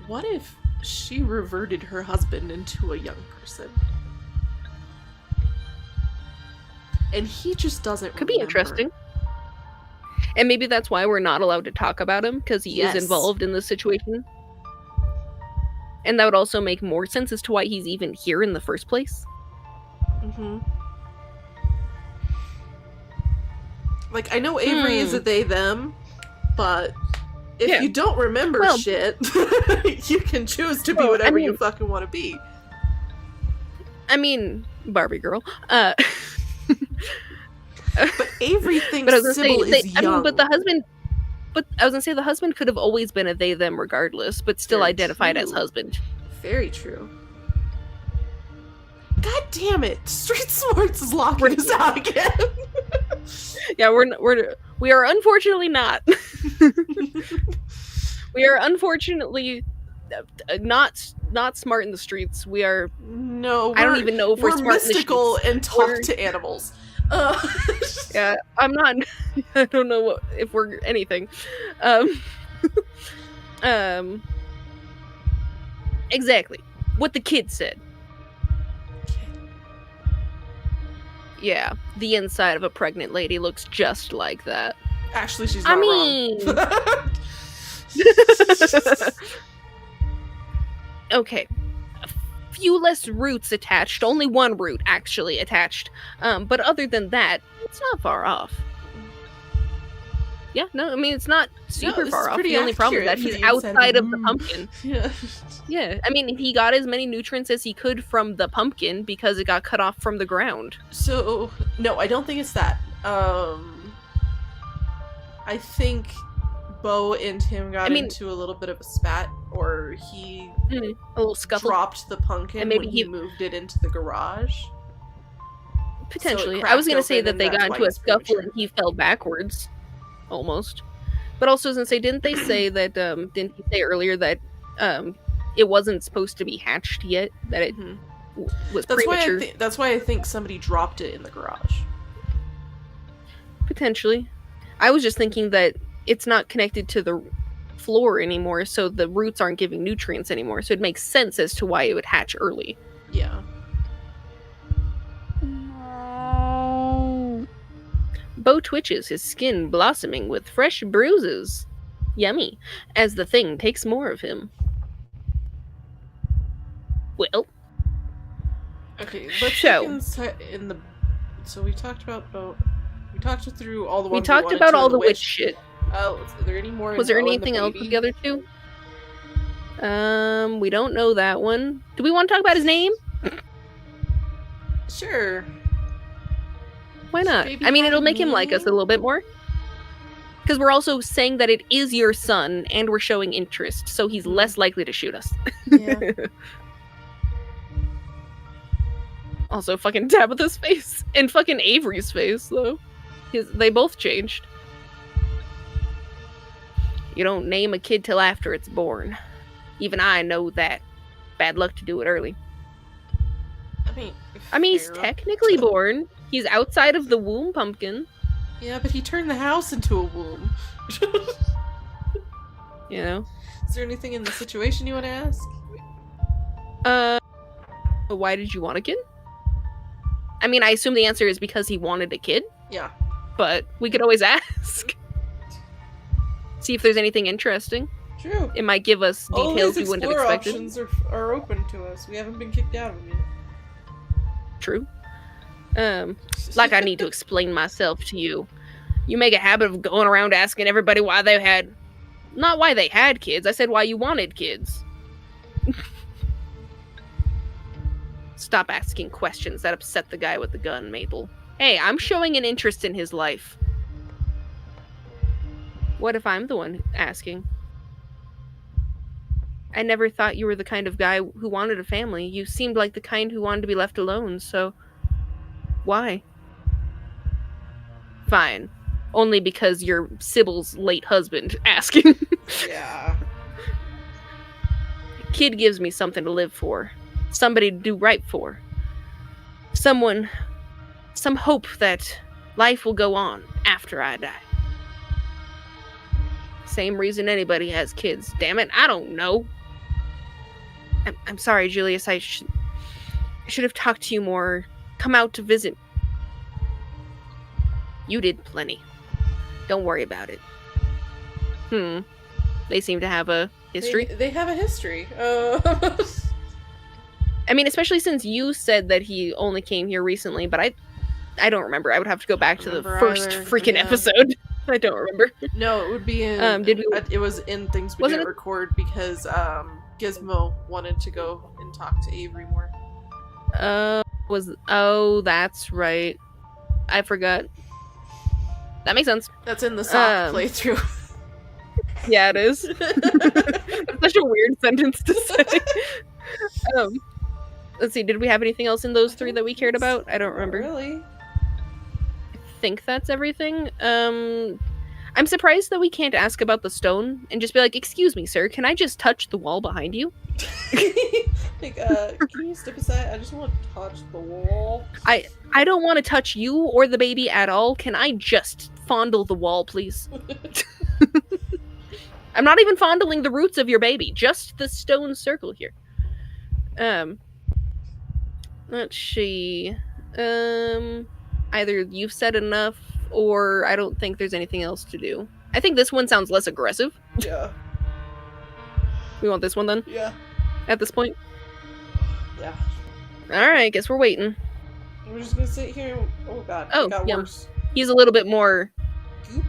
Speaker 1: What if she reverted her husband into a young person? And he just doesn't
Speaker 2: Could be interesting. And maybe that's why we're not allowed to talk about him, because he is involved in this situation. And that would also make more sense as to why he's even here in the first place.
Speaker 1: I know Avery is a they-them, but if you don't remember shit, you can choose to be whatever you fucking want to be.
Speaker 2: I mean, Barbie girl.
Speaker 1: But Avery thinks Sybil is young.
Speaker 2: But I was gonna say the husband could have always been a they-them regardless, but still identified as husband.
Speaker 1: Very true. God damn it! Street Smarts is locking us out again.
Speaker 2: Yeah, we are unfortunately not. We are unfortunately not smart in the streets. We are.
Speaker 1: No,
Speaker 2: I don't even know if we're smart
Speaker 1: mystical
Speaker 2: in the
Speaker 1: and talk to animals.
Speaker 2: Yeah, I'm not. I don't know if we're anything. Exactly what the kid said. Yeah, the inside of a pregnant lady looks just like that.
Speaker 1: Actually, she's not wrong.
Speaker 2: Okay. A few less roots attached. Only one root actually attached. But other than that, it's not far off. Yeah, no, I mean, it's not super far off. The only problem is that he's outside of the pumpkin.
Speaker 1: Yeah.
Speaker 2: Yeah, I mean, he got as many nutrients as he could from the pumpkin because it got cut off from the ground.
Speaker 1: So, no, I don't think it's that. I think Bo and him got into a little bit of a spat, or he
Speaker 2: a little scuffle.
Speaker 1: Dropped the pumpkin and maybe when he moved it into the garage.
Speaker 2: Potentially.
Speaker 1: So
Speaker 2: I was going to say that they got into a scuffle and he fell backwards. Almost. But also, I was going to say, didn't they say that, didn't he say earlier that it wasn't supposed to be hatched yet? That it was premature?
Speaker 1: That's why I think somebody dropped it in the garage.
Speaker 2: Potentially. I was just thinking that it's not connected to the floor anymore, so the roots aren't giving nutrients anymore, so it makes sense as to why it would hatch early.
Speaker 1: Yeah.
Speaker 2: Bo twitches, his skin blossoming with fresh bruises. Yummy, as the thing takes more of him. Well.
Speaker 1: Okay, let's look in the... So we talked about Bo... We talked through all the ones
Speaker 2: we talked about all the witch shit.
Speaker 1: Oh, is there any more?
Speaker 2: Was there anything else with the other two? We don't know that one. Do we want to talk about his name?
Speaker 1: Sure.
Speaker 2: Why not? I mean, it'll make him like us a little bit more. Because we're also saying that it is your son, and we're showing interest, so he's less likely to shoot us.
Speaker 1: Yeah.
Speaker 2: Also, fucking Tabitha's face. And fucking Avery's face, though. They both changed. You don't name a kid till after it's born. Even I know that. Bad luck to do it early. I mean, he's technically born. He's outside of the womb pumpkin.
Speaker 1: Yeah, but he turned the house into a womb.
Speaker 2: You know?
Speaker 1: Is there anything in the situation you want to ask?
Speaker 2: Why did you want a kid? I mean, I assume the answer is because he wanted a kid.
Speaker 1: Yeah.
Speaker 2: But we could always ask. See if there's anything interesting.
Speaker 1: True.
Speaker 2: It might give us details we wouldn't have expected.
Speaker 1: Options are open to us. We haven't been kicked out of them yet.
Speaker 2: True. Like I need to explain myself to you. You make a habit of going around asking everybody why they had... Not why they had kids, I said why you wanted kids. Stop asking questions that upset the guy with the gun, Maple. Hey, I'm showing an interest in his life. What if I'm the one asking? I never thought you were the kind of guy who wanted a family. You seemed like the kind who wanted to be left alone, so... Why? Fine. Only because you're Sybil's late husband asking.
Speaker 1: Yeah.
Speaker 2: Kid gives me something to live for. Somebody to do right for. Some hope that life will go on after I die. Same reason anybody has kids. Damn it, I don't know. I'm sorry, Julius. I should have talked to you more. Come out to visit. You did plenty. Don't worry about it. They seem to have a history.
Speaker 1: They have a history.
Speaker 2: I mean, especially since you said that he only came here recently, but I don't remember. I would have to go back to the first freaking episode. I don't remember.
Speaker 1: No, it would be in... It was in things we didn't record because Gizmo wanted to go and talk to Avery more.
Speaker 2: That's right. I forgot. That makes sense.
Speaker 1: That's in the soft playthrough.
Speaker 2: Yeah, it is. Such a weird sentence to say. Let's see, did we have anything else in those three that we cared about? I don't remember.
Speaker 1: Really?
Speaker 2: I think that's everything. I'm surprised that we can't ask about the stone and just be like, excuse me, sir, can I just touch the wall behind you?
Speaker 1: Like, can you step aside? I just want to touch the wall.
Speaker 2: I don't want to touch you or the baby at all. Can I just fondle the wall, please? I'm not even fondling the roots of your baby, just the stone circle here. Let's see. Either you've said enough, or I don't think there's anything else to do. I think this one sounds less aggressive.
Speaker 1: Yeah.
Speaker 2: We want this one then?
Speaker 1: Yeah.
Speaker 2: At this point?
Speaker 1: Yeah.
Speaker 2: Alright, guess we're waiting.
Speaker 1: We're just gonna sit here and... Oh god,
Speaker 2: oh,
Speaker 1: it got
Speaker 2: yeah.
Speaker 1: worse.
Speaker 2: He's a little bit more...
Speaker 1: Goop?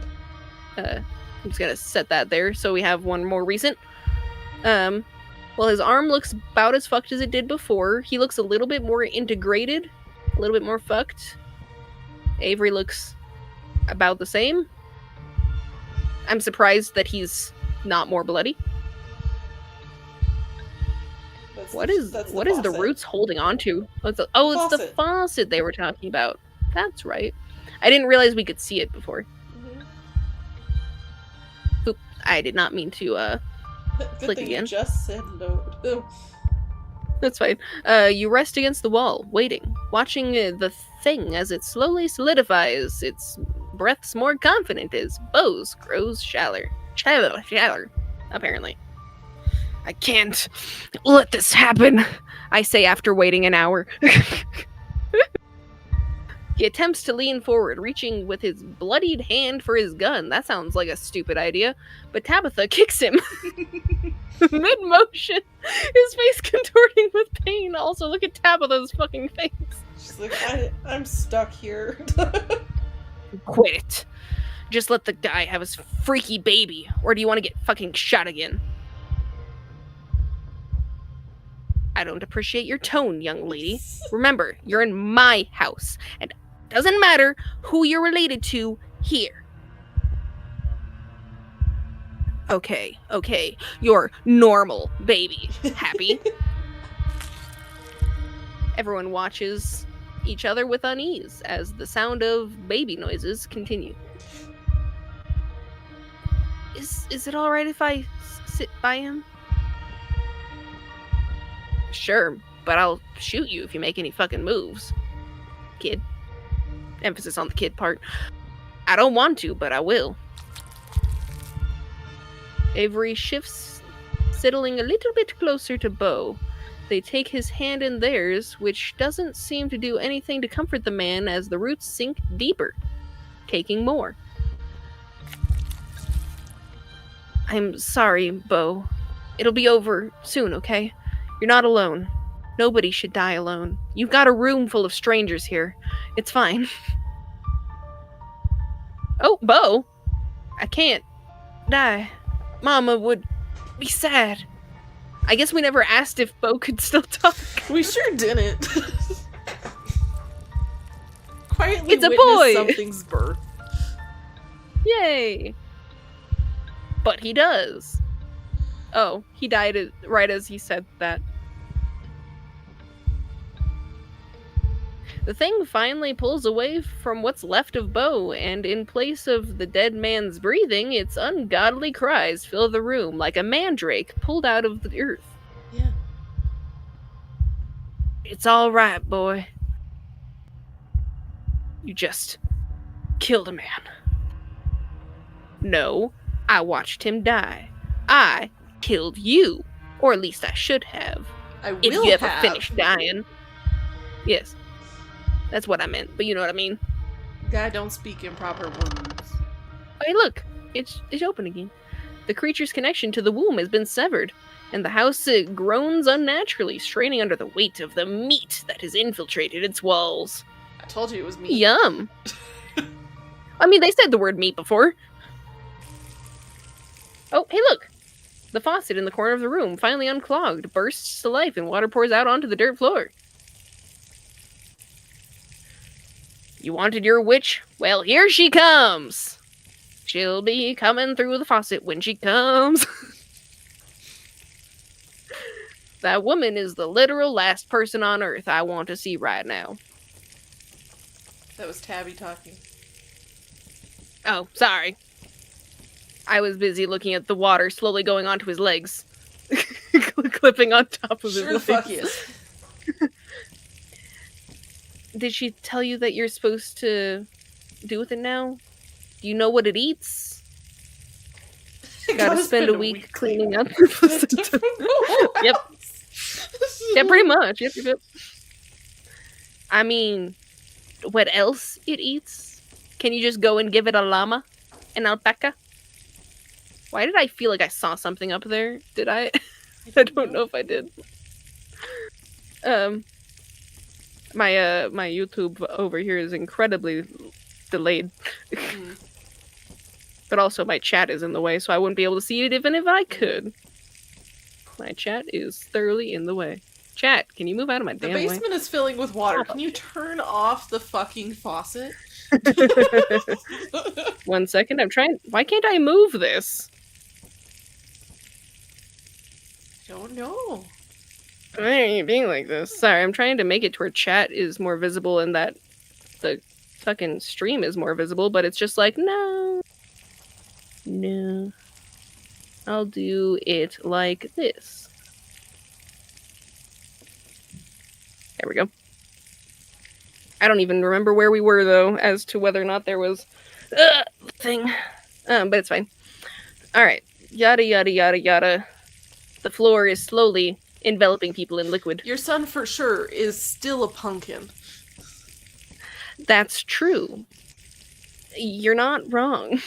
Speaker 2: I'm just gonna set that there so we have one more recent. Well, his arm looks about as fucked as it did before. He looks a little bit more integrated. A little bit more fucked. Avery looks about the same. I'm surprised that he's not more bloody. What is the roots holding on to? It's the faucet they were talking about. That's right. I didn't realize we could see it before. Oop, I did not mean to click again.
Speaker 1: You just said load.
Speaker 2: That's fine. You rest against the wall, waiting, watching the thing as it slowly solidifies. Its breaths more confident as bows grows shallower, apparently. I can't let this happen, I say after waiting an hour. He attempts to lean forward, reaching with his bloodied hand for his gun. That sounds like a stupid idea, but Tabitha kicks him. Mid-motion, his face contorting with pain. Also, look at Tabitha's fucking face.
Speaker 1: She's like, I'm stuck here.
Speaker 2: Quit it. Just let the guy have his freaky baby, or do you want to get fucking shot again? I don't appreciate your tone, young lady. Remember, you're in my house, and it doesn't matter who you're related to here. Okay, you're normal, baby. Happy? Everyone watches each other with unease as the sound of baby noises continue. Is it alright if I sit by him? Sure, but I'll shoot you if you make any fucking moves. Kid. Emphasis on the kid part. I don't want to, but I will. Avery shifts, settling a little bit closer to Bo. They take his hand in theirs, which doesn't seem to do anything to comfort the man as the roots sink deeper, taking more. I'm sorry, Bo. It'll be over soon, okay? You're not alone. Nobody should die alone. You've got a room full of strangers here. It's fine. Oh, Bo! I can't die. Mama would be sad. I guess we never asked if Bo could still talk.
Speaker 1: We sure didn't. Quietly
Speaker 2: It's a
Speaker 1: witness
Speaker 2: boy!
Speaker 1: something's birth.
Speaker 2: Yay! But he does. Oh, he died right as he said that. The thing finally pulls away from what's left of Bo, and in place of the dead man's breathing, its ungodly cries fill the room like a mandrake pulled out of the earth.
Speaker 1: Yeah.
Speaker 2: It's all right, boy. You just killed a man. No, I watched him die. I killed you. Or at least I should have.
Speaker 1: I will
Speaker 2: If you ever
Speaker 1: have.
Speaker 2: finish dying. Yes. That's what I meant, but you know what I mean.
Speaker 1: God, don't speak improper words.
Speaker 2: Hey, look! It's open again. The creature's connection to the womb has been severed, and the house groans unnaturally, straining under the weight of the meat that has infiltrated its walls.
Speaker 1: I told you it was me.
Speaker 2: Yum! I mean, they said the word meat before. Oh, hey, look! The faucet in the corner of the room, finally unclogged, bursts to life and water pours out onto the dirt floor. You wanted your witch? Well, here she comes! She'll be coming through the faucet when she comes. That woman is the literal last person on Earth I want to see right now.
Speaker 1: That was Tabby talking.
Speaker 2: Oh, sorry. I was busy looking at the water slowly going onto his legs. Clipping on top of his
Speaker 1: Sure
Speaker 2: legs.
Speaker 1: the fuck yes.
Speaker 2: Did she tell you that you're supposed to do with it now? Do you know what it eats? Gotta spend a week cleaning up the placenta. Yep. Yeah, pretty much. Yep. I mean, what else it eats? Can you just go and give it a llama? An alpaca? Why did I feel like I saw something up there? Did I? I don't know if I did. My YouTube over here is incredibly delayed. But also my chat is in the way, so I wouldn't be able to see it even if I could. My chat is thoroughly in the way. Chat, can you move out of my damn way?
Speaker 1: The basement is filling with water. Can you turn off the fucking faucet?
Speaker 2: 1 second, I'm trying. Why can't I move this?
Speaker 1: Don't know.
Speaker 2: Why are you being like this? Sorry, I'm trying to make it to where chat is more visible and that the fucking stream is more visible, but it's just like, no. No. I'll do it like this. There we go. I don't even remember where we were, though, as to whether or not there was a thing. But it's fine. Alright. Yada, yada, yada, yada. The floor is slowly enveloping people in liquid.
Speaker 1: Your son, for sure, is still a pumpkin.
Speaker 2: That's true. You're not wrong.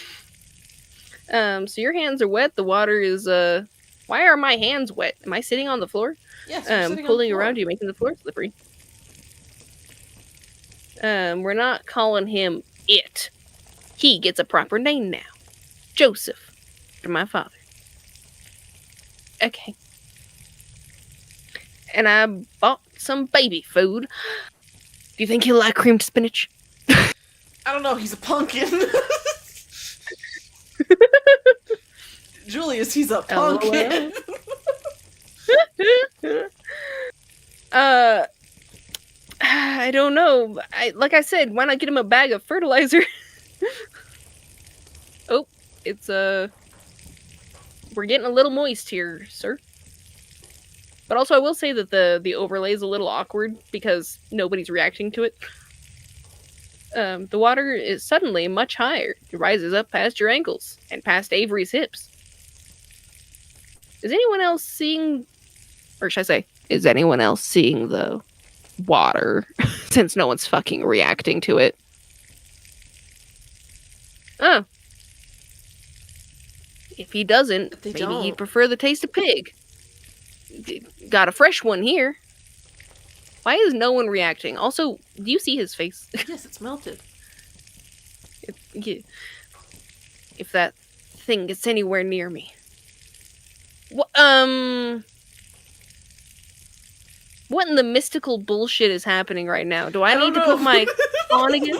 Speaker 2: So your hands are wet. The water is, Why are my hands wet? Am I sitting on the floor?
Speaker 1: Yes, you're sitting on
Speaker 2: pulling
Speaker 1: the floor.
Speaker 2: around you, making the floor slippery. We're not calling him it. He gets a proper name now. Joseph. After my father. Okay. And I bought some baby food. Do you think he'll like creamed spinach?
Speaker 1: I don't know, he's a pumpkin. Julius, he's a pumpkin.
Speaker 2: I don't know. Like I said, why not get him a bag of fertilizer? Oh, it's we're getting a little moist here, sir. But also, I will say that the overlay is a little awkward because nobody's reacting to it. The water is suddenly much higher. It rises up past your ankles and past Avery's hips. Is anyone else seeing, or should I say, is anyone else seeing the water? Since no one's fucking reacting to it. Oh. If he doesn't, maybe he'd prefer the taste of pig. Got a fresh one here. Why is no one reacting? Also, do you see his face?
Speaker 1: Yes, it's melted.
Speaker 2: If that thing gets anywhere near me. What in the mystical bullshit is happening right now? Do I need to put my on again?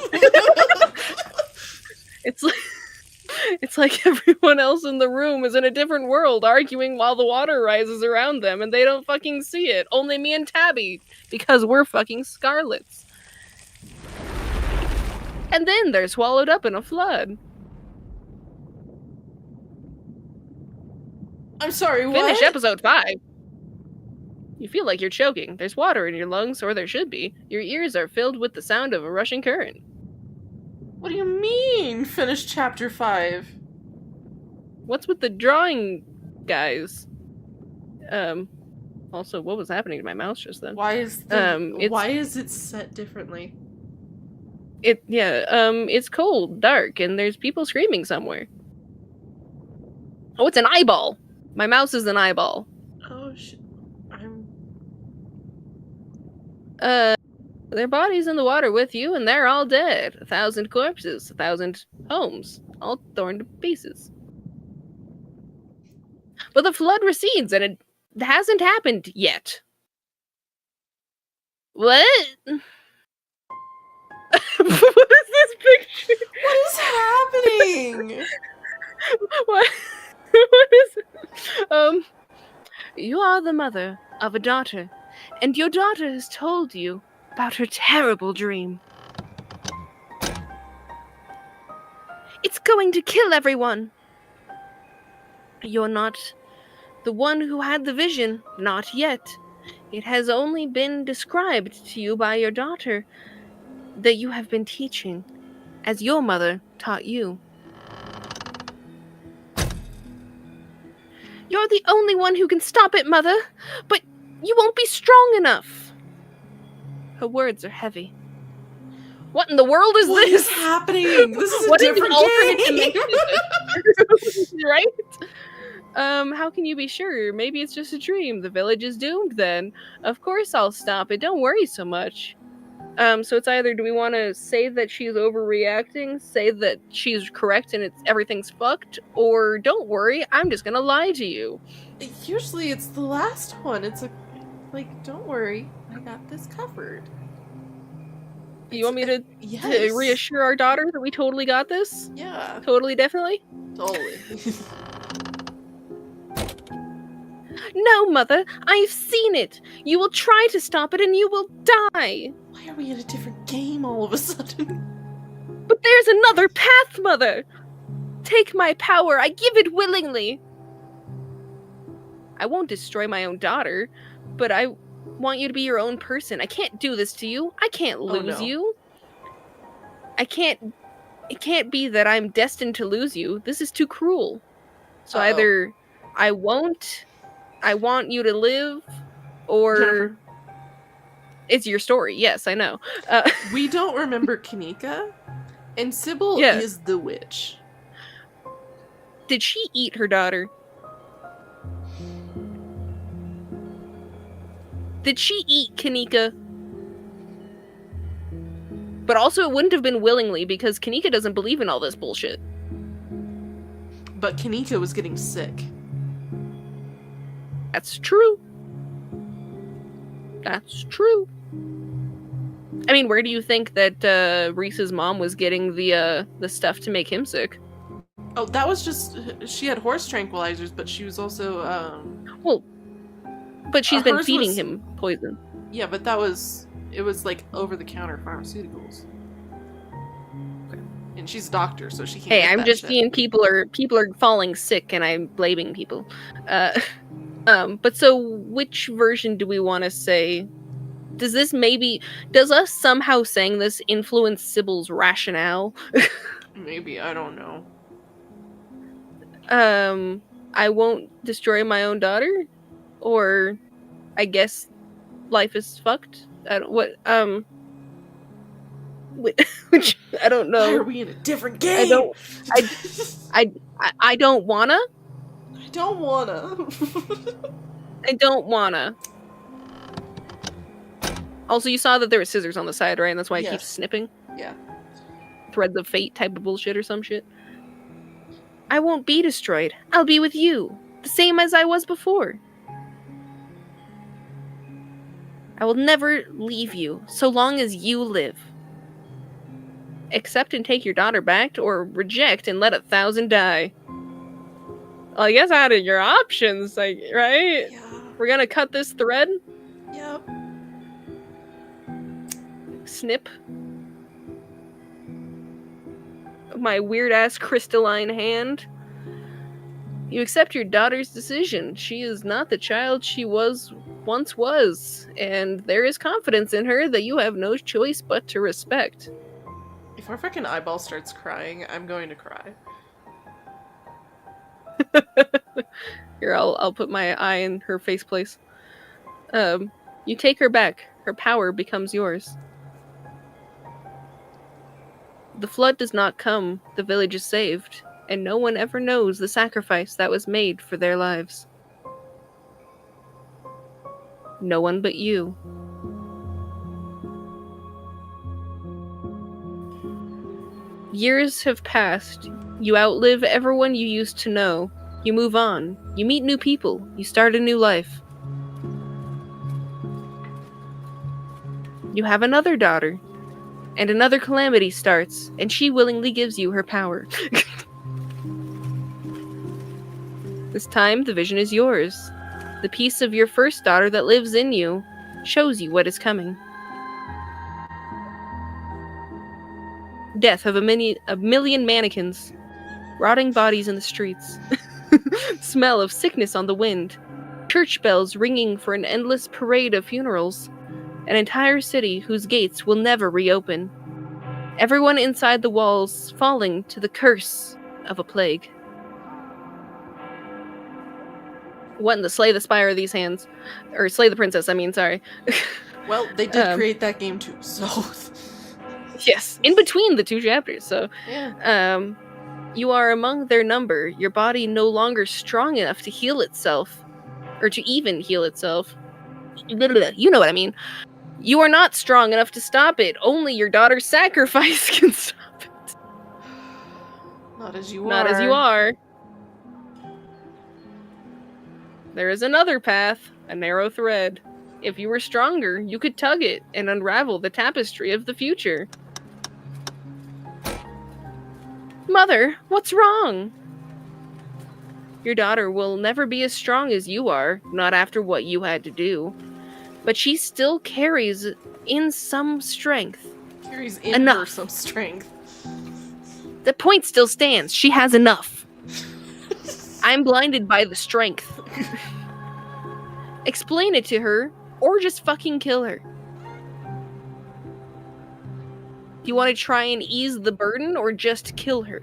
Speaker 2: It's like everyone else in the room is in a different world arguing while the water rises around them and they don't fucking see it. Only me and Tabby, because we're fucking Scarlets. And then they're swallowed up in a flood.
Speaker 1: I'm sorry, what?
Speaker 2: Finish episode 5. You feel like you're choking. There's water in your lungs, or there should be. Your ears are filled with the sound of a rushing current.
Speaker 1: What do you mean, finish chapter 5?
Speaker 2: What's with the drawing, guys? Also, what was happening to my mouse just then?
Speaker 1: Why is it set differently?
Speaker 2: It's cold, dark, and there's people screaming somewhere. Oh, it's an eyeball! My mouse is an eyeball.
Speaker 1: Oh, shit.
Speaker 2: Their bodies in the water with you, and they're all dead. 1,000 corpses, 1,000 homes, all torn to pieces. But the flood recedes, and it hasn't happened yet. What? What is this picture?
Speaker 1: What is happening?
Speaker 2: What is it? You are the mother of a daughter, and your daughter has told you about her terrible dream. It's going to kill everyone. You're not the one who had the vision, not yet. It has only been described to you by your daughter that you have been teaching, as your mother taught you. You're the only one who can stop it, Mother, but you won't be strong enough. Her words are heavy. What in the world is
Speaker 1: What
Speaker 2: this?
Speaker 1: is happening? This is a
Speaker 2: What
Speaker 1: different
Speaker 2: is an alternate
Speaker 1: game.
Speaker 2: dimension? Right? How can you be sure? Maybe it's just a dream. The village is doomed then. Of course I'll stop it. Don't worry so much. So it's either, do we want to say that she's overreacting, say that she's correct and everything's fucked, or don't worry, I'm just gonna lie to you.
Speaker 1: Usually it's the last one. It's don't worry, I got this covered.
Speaker 2: You want me to
Speaker 1: Yes.
Speaker 2: reassure our daughter that we totally got this?
Speaker 1: Yeah.
Speaker 2: Totally, definitely?
Speaker 1: Totally.
Speaker 2: No, Mother, I've seen it. You will try to stop it and you will die.
Speaker 1: Why are we in a different game all of a sudden?
Speaker 2: But there's another path, Mother. Take my power. I give it willingly. I won't destroy my own daughter, but I want you to be your own person. I can't do this to you. I can't lose you. It can't be that I'm destined to lose you. This is too cruel. So either I want you to live, or
Speaker 1: Jennifer,
Speaker 2: it's your story. Yes, I know.
Speaker 1: we don't remember Kanika, and Sybil is the witch.
Speaker 2: Did she eat her daughter? Did she eat Kanika? But also it wouldn't have been willingly, because Kanika doesn't believe in all this bullshit.
Speaker 1: But Kanika was getting sick.
Speaker 2: That's true. That's true. I mean, where do you think that Reese's mom was getting the stuff to make him sick?
Speaker 1: Oh, that was just... She had horse tranquilizers, but she was also,
Speaker 2: Well, but she's been feeding
Speaker 1: was...
Speaker 2: him poison.
Speaker 1: Yeah, but that was... It was, like, over-the-counter pharmaceuticals. Okay. And she's a doctor, so she can't
Speaker 2: Hey,
Speaker 1: get
Speaker 2: I'm
Speaker 1: that
Speaker 2: just
Speaker 1: shit.
Speaker 2: seeing people are falling sick, and I'm blaming people. But so which version do we want to say? Does us somehow saying this influence Sybil's rationale?
Speaker 1: Maybe, I don't know.
Speaker 2: I won't destroy my own daughter? Or, I guess, life is fucked? Which, I don't know.
Speaker 1: Why are we in a different game?
Speaker 2: I don't wanna.
Speaker 1: I don't wanna.
Speaker 2: I don't wanna. Also, you saw that there were scissors on the side, right? And that's why it
Speaker 1: Yes.
Speaker 2: keeps snipping?
Speaker 1: Yeah.
Speaker 2: Threads of fate type of bullshit or some shit. I won't be destroyed. I'll be with you. The same as I was before. I will never leave you so long as you live. Accept and take your daughter back, or reject and let 1,000 die. Well, I guess out of your options, like, right?
Speaker 1: Yeah.
Speaker 2: We're gonna cut this thread.
Speaker 1: Yep.
Speaker 2: Snip. My weird-ass crystalline hand. You accept your daughter's decision. She is not the child she once was, and there is confidence in her that you have no choice but to respect.
Speaker 1: If our freaking eyeball starts crying, I'm going to cry.
Speaker 2: Here, I'll put my eye in her face place. You take her back. Her power becomes yours. The flood does not come. The village is saved, and no one ever knows the sacrifice that was made for their lives. No one but you. Years have passed. You outlive everyone you used to know. You move on. You meet new people. You start a new life. You have another daughter. And another calamity starts, and she willingly gives you her power. This time, the vision is yours. The piece of your first daughter that lives in you shows you what is coming. Death of a million mannequins. Rotting bodies in the streets. Smell of sickness on the wind. Church bells ringing for an endless parade of funerals. An entire city whose gates will never reopen. Everyone inside the walls falling to the curse of a plague. What in the Slay the Spire are these hands? Or Slay the Princess, I mean, sorry.
Speaker 1: Well, they did create that game too, so...
Speaker 2: Yes, in between the two chapters, so...
Speaker 1: Yeah.
Speaker 2: You are among their number, your body no longer strong enough to heal itself. Or to even heal itself. You know what I mean. You are not strong enough to stop it. Only your daughter's sacrifice can stop it.
Speaker 1: Not as you are.
Speaker 2: Not as you are. There is another path, a narrow thread. If you were stronger, you could tug it and unravel the tapestry of the future. Mother, what's wrong? Your daughter will never be as strong as you are, not after what you had to do. But she still carries in some strength.
Speaker 1: Carries in her some strength.
Speaker 2: The point still stands. She has enough. I'm blinded by the strength. Explain it to her, or just fucking kill her. Do you want to try and ease the burden, or just kill her?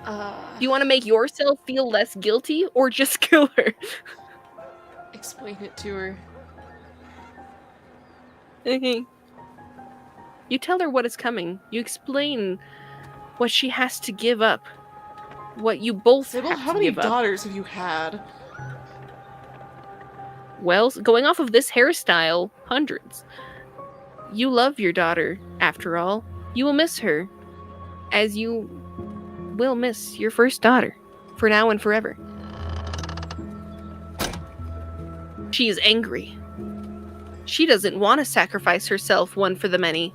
Speaker 2: Do you want to make yourself feel less guilty, or just kill her?
Speaker 1: Explain it to her.
Speaker 2: Okay. You tell her what is coming. You explain what she has to give up. What you both
Speaker 1: Sybil,
Speaker 2: have
Speaker 1: how
Speaker 2: to
Speaker 1: many
Speaker 2: give up.
Speaker 1: daughters have you had?
Speaker 2: Well, going off of this hairstyle, hundreds. You love your daughter, after all. You will miss her, as you will miss your first daughter, for now and forever. She is angry. She doesn't want to sacrifice herself one for the many.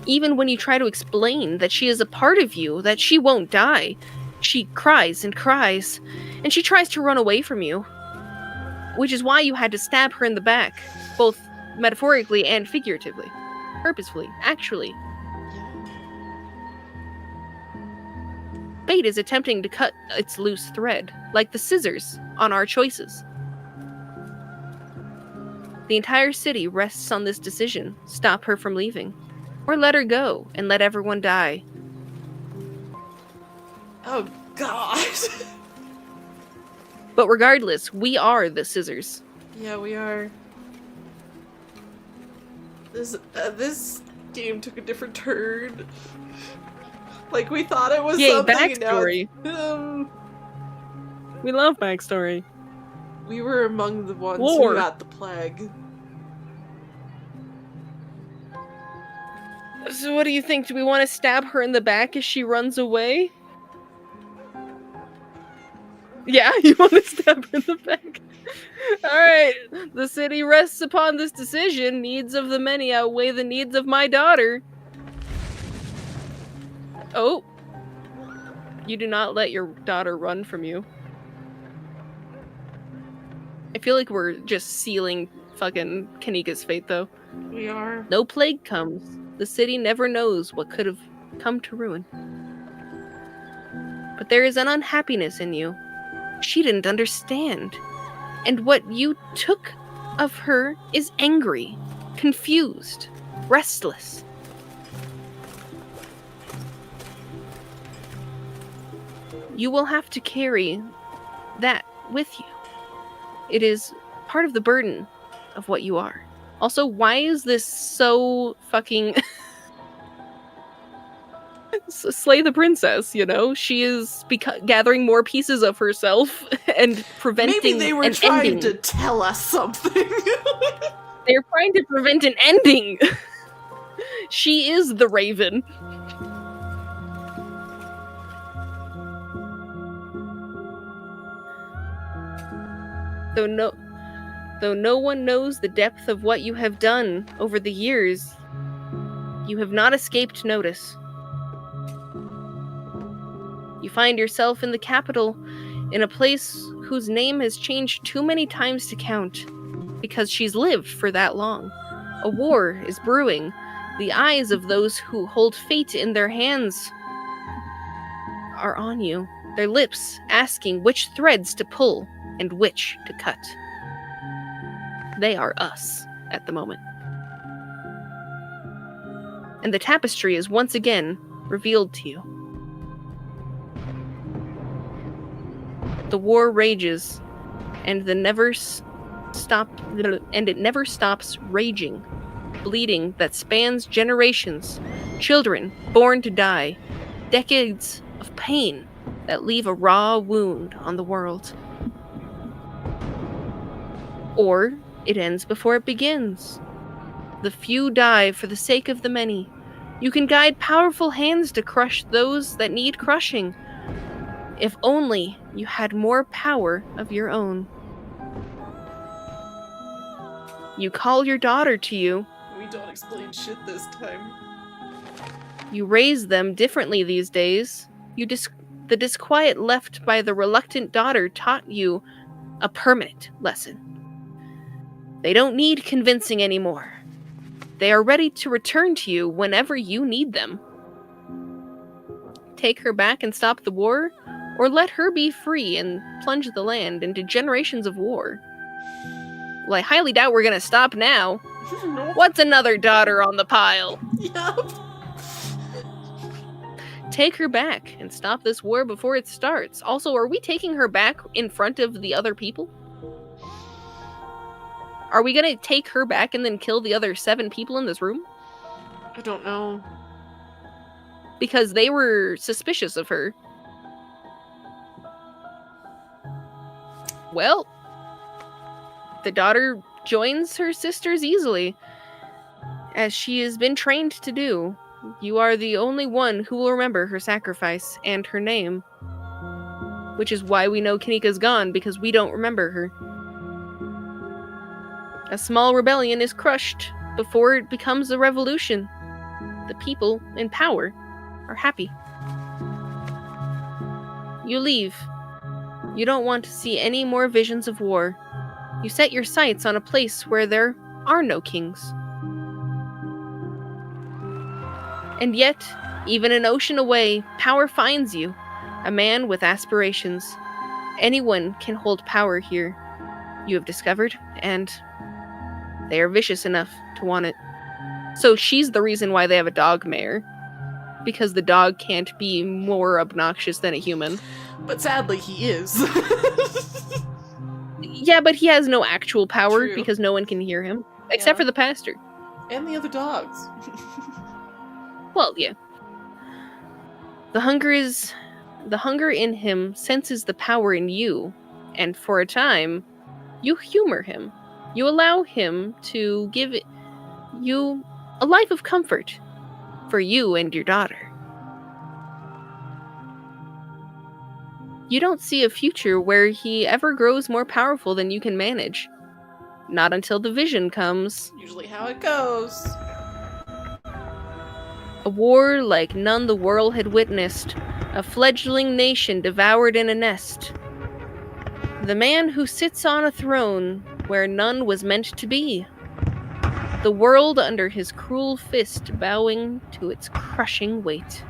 Speaker 2: Even when you try to explain that she is a part of you, that she won't die, she cries and cries, and she tries to run away from you. Which is why you had to stab her in the back, both metaphorically and figuratively. Purposefully, actually. Fate is attempting to cut its loose thread, like the scissors on our choices. The entire city rests on this decision. Stop her from leaving. Or let her go, and let everyone die.
Speaker 1: Oh, God.
Speaker 2: But regardless, we are the scissors.
Speaker 1: Yeah, we are. This game took a different turn. Like, we thought it was
Speaker 2: Yay,
Speaker 1: something,
Speaker 2: backstory.
Speaker 1: and now
Speaker 2: We love backstory.
Speaker 1: We were among the ones
Speaker 2: War.
Speaker 1: who got the plague.
Speaker 2: So what do you think? Do we want to stab her in the back as she runs away? Yeah, you want to stab her in the back? Alright, the city rests upon this decision. Needs of the many outweigh the needs of my daughter. Oh. You do not let your daughter run from you. I feel like we're just sealing fucking Kanika's fate, though.
Speaker 1: We are.
Speaker 2: No plague comes. The city never knows what could have come to ruin. But there is an unhappiness in you. She didn't understand. And what you took of her is angry, confused, restless. You will have to carry that with you. It is part of the burden of what you are. Also, why is this so fucking... Slay the princess, you know? She is gathering more pieces of herself and preventing
Speaker 1: Maybe they were
Speaker 2: an
Speaker 1: trying
Speaker 2: ending.
Speaker 1: to tell us something.
Speaker 2: They're trying to prevent an ending. She is the Raven. Though no one knows the depth of what you have done over the years, you have not escaped notice. You find yourself in the capital, in a place whose name has changed too many times to count, because she's lived for that long. A war is brewing. The eyes of those who hold fate in their hands are on you, their lips asking which threads to pull and which to cut. They are us at the moment. And the tapestry is once again revealed to you. The war rages, and it never stops raging. Bleeding that spans generations, children born to die, decades of pain that leave a raw wound on the world. Or it ends before it begins. The few die for the sake of the many. You can guide powerful hands to crush those that need crushing. If only you had more power of your own. You call your daughter to you.
Speaker 1: We don't explain shit this time.
Speaker 2: You raise them differently these days. The disquiet left by the reluctant daughter taught you a permanent lesson. They don't need convincing anymore. They are ready to return to you whenever you need them. Take her back and stop the war, or let her be free and plunge the land into generations of war. Well, I highly doubt we're gonna stop now.
Speaker 1: Nope.
Speaker 2: What's another daughter on the pile?
Speaker 1: Yep.
Speaker 2: Take her back and stop this war before it starts. Also, are we taking her back in front of the other people? Are we gonna take her back and then kill the other 7 people in this room?
Speaker 1: I don't know.
Speaker 2: Because they were suspicious of her. Well, the daughter joins her sisters easily, as she has been trained to do. You are the only one who will remember her sacrifice and her name. Which is why we know Kanika's gone, because we don't remember her. A small rebellion is crushed before it becomes a revolution. The people in power are happy. You leave. You don't want to see any more visions of war. You set your sights on a place where there are no kings. And yet, even an ocean away, power finds you, a man with aspirations. Anyone can hold power here, you have discovered, and they are vicious enough to want it. So she's the reason why they have a dog mayor, because the dog can't be more obnoxious than a human.
Speaker 1: But sadly, he is.
Speaker 2: Yeah, but he has no actual power.
Speaker 1: True.
Speaker 2: Because no one can hear him, except for the pastor.
Speaker 1: And the other dogs.
Speaker 2: Well, yeah. The hunger in him senses the power in you, and for a time, You humor him. You allow him to give you a life of comfort for you and your daughter. You don't see a future where he ever grows more powerful than you can manage. Not until the vision comes.
Speaker 1: Usually how it goes.
Speaker 2: A war like none the world had witnessed. A fledgling nation devoured in a nest. The man who sits on a throne where none was meant to be. The world under his cruel fist bowing to its crushing weight.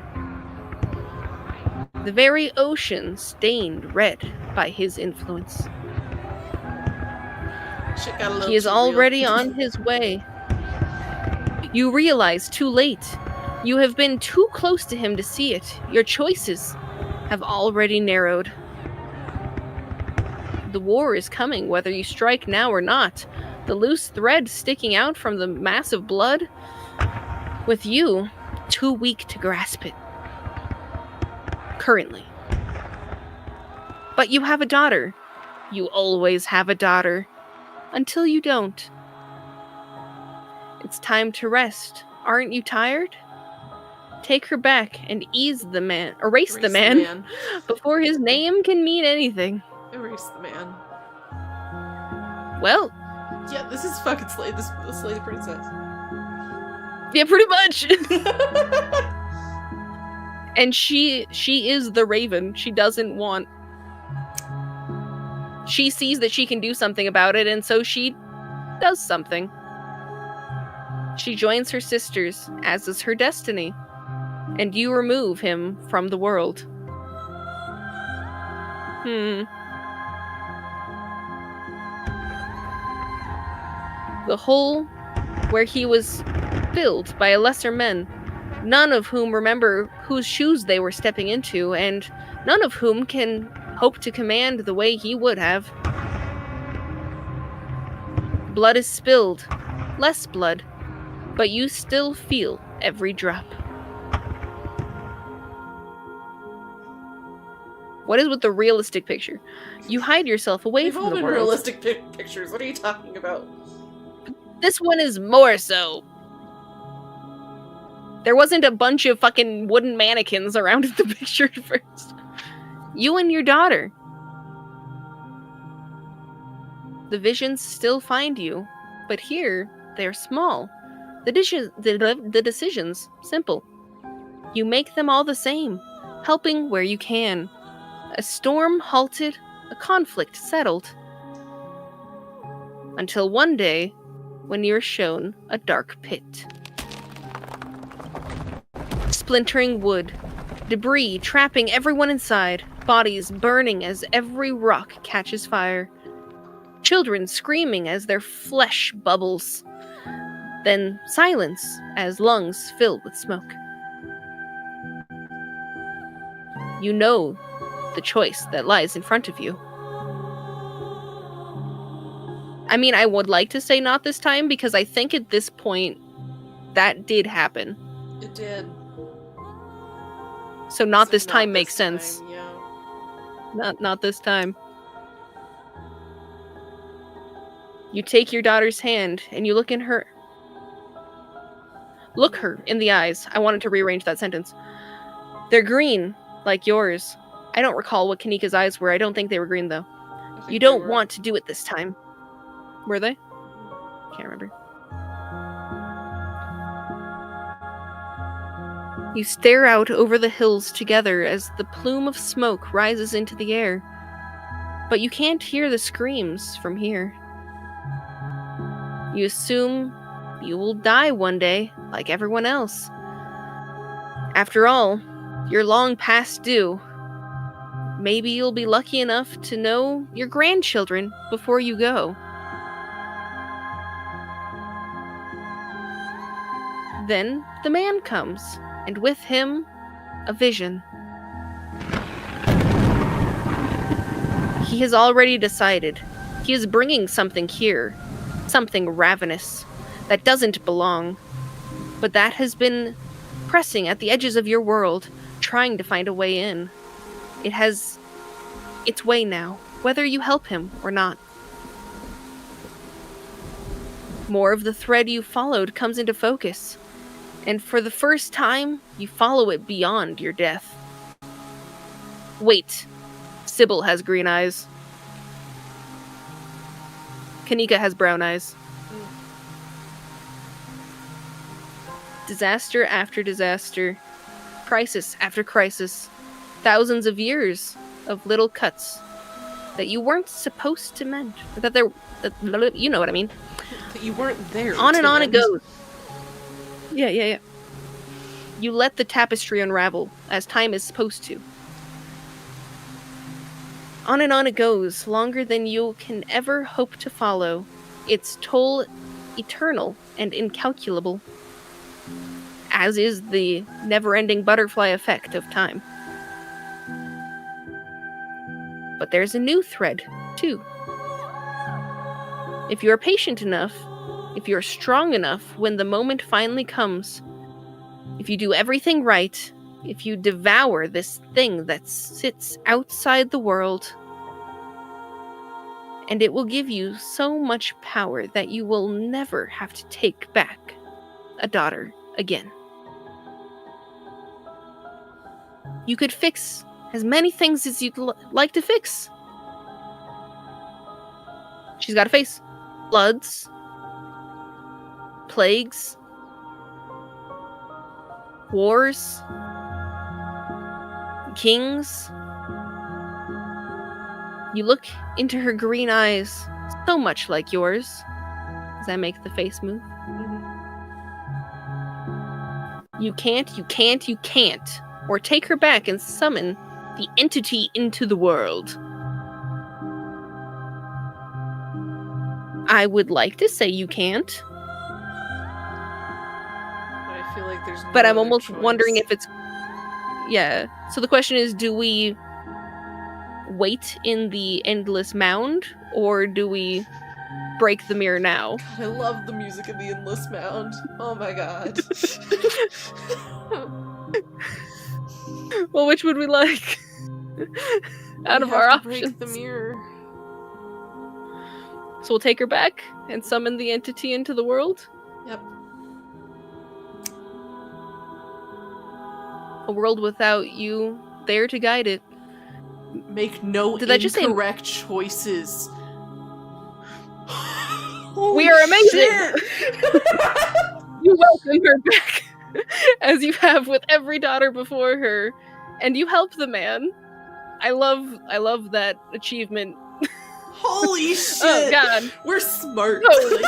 Speaker 2: The very ocean stained red by his influence.
Speaker 1: Shit got a little
Speaker 2: He is
Speaker 1: too
Speaker 2: already
Speaker 1: real.
Speaker 2: on his way. You realize too late. You have been too close to him to see it. Your choices have already narrowed. The war is coming, whether you strike now or not. The loose thread sticking out from the mass of blood, with you too weak to grasp it. Currently. But you have a daughter. You always have a daughter. Until you don't. It's time to rest. Aren't you tired? Take her back and erase the man before his name can mean anything.
Speaker 1: Erase the man.
Speaker 2: Well,
Speaker 1: Yeah, this is fucking Slay the Princess.
Speaker 2: yeah, pretty much. And she is the Raven. She doesn't want... She sees that she can do something about it, and so she does something. She joins her sisters, as is her destiny, and you remove him from the world. The hole where he was filled by lesser men, none of whom remember whose shoes they were stepping into, and none of whom can hope to command the way he would have. Blood is spilled, less blood, but you still feel every drop. What is with the realistic picture? You hide yourself away
Speaker 1: They've
Speaker 2: from
Speaker 1: all
Speaker 2: the
Speaker 1: been
Speaker 2: world.
Speaker 1: realistic pictures. What are you talking about?
Speaker 2: This one is more so. There wasn't a bunch of fucking wooden mannequins around the picture at first. You and your daughter. The visions still find you, but here they're small. The decisions simple. You make them all the same, helping where you can. A storm halted, a conflict settled. Until one day, when you're shown a dark pit. Splintering wood, debris trapping everyone inside, bodies burning as every rock catches fire. Children screaming as their flesh bubbles. Then silence as lungs fill with smoke. You know the choice that lies in front of you. I mean, I would like to say not this time, because I think at this point, that did happen.
Speaker 1: It did.
Speaker 2: So not
Speaker 1: So
Speaker 2: this
Speaker 1: not
Speaker 2: time
Speaker 1: this
Speaker 2: makes sense.
Speaker 1: time, yeah.
Speaker 2: Not this time. You take your daughter's hand, and you look in her... Look her in the eyes. I wanted to rearrange that sentence. They're green, like yours. I don't recall what Kanika's eyes were. I don't think they were green, though.
Speaker 1: I think
Speaker 2: You
Speaker 1: they
Speaker 2: don't
Speaker 1: were.
Speaker 2: want to do it this time. Were they? Can't remember. You stare out over the hills together as the plume of smoke rises into the air. But you can't hear the screams from here. You assume you will die one day, like everyone else. After all, you're long past due. Maybe you'll be lucky enough to know your grandchildren before you go. Then the man comes, and with him, a vision. He has already decided. He is bringing something here, something ravenous, that doesn't belong, but that has been pressing at the edges of your world, trying to find a way in. It has its way now, whether you help him or not. more of the thread you followed comes into focus. And for the first time, you follow it beyond your death. Wait. Sybil has green eyes. Kanika has brown eyes. Disaster after disaster. Crisis after crisis. Thousands of years of little cuts that you weren't supposed to mend. You know what I mean.
Speaker 1: That you weren't there.
Speaker 2: On and on it goes. Yeah. You let the tapestry unravel, as time is supposed to. On and on it goes, longer than you can ever hope to follow. Its toll eternal and incalculable, as is the never-ending butterfly effect of time. But there's a new thread, too. If you're patient enough, if you're strong enough when the moment finally comes, if you do everything right, if you devour this thing that sits outside the world, and it will give you so much power that you will never have to take back a daughter again. You could fix as many things as you'd like to fix. She's got a face. Floods. Plagues. Wars. Kings. You look into her green eyes, so much like yours. Does that make the face move? You can't. Or take her back and summon the entity into the world. I would like to say you can't.
Speaker 1: But I feel like there's no
Speaker 2: But I'm
Speaker 1: other
Speaker 2: almost
Speaker 1: choice.
Speaker 2: wondering if it's... Yeah. So the question is, do we wait in the endless mound, or do we break the mirror now?
Speaker 1: I love the music of the Endless Mound. Oh my god.
Speaker 2: Well, which would we like? Out
Speaker 1: We
Speaker 2: of our
Speaker 1: have to
Speaker 2: options.
Speaker 1: break the mirror.
Speaker 2: So we'll take her back and summon the entity into the world?
Speaker 1: Yep.
Speaker 2: A world without you there to guide it.
Speaker 1: Make no
Speaker 2: Did I just say-
Speaker 1: incorrect choices.
Speaker 2: We are amazing!
Speaker 1: Shit!
Speaker 2: You welcome her back, as you have with every daughter before her, and you help the man. I love that achievement.
Speaker 1: Holy shit!
Speaker 2: Oh god.
Speaker 1: We're smart.
Speaker 2: Totally.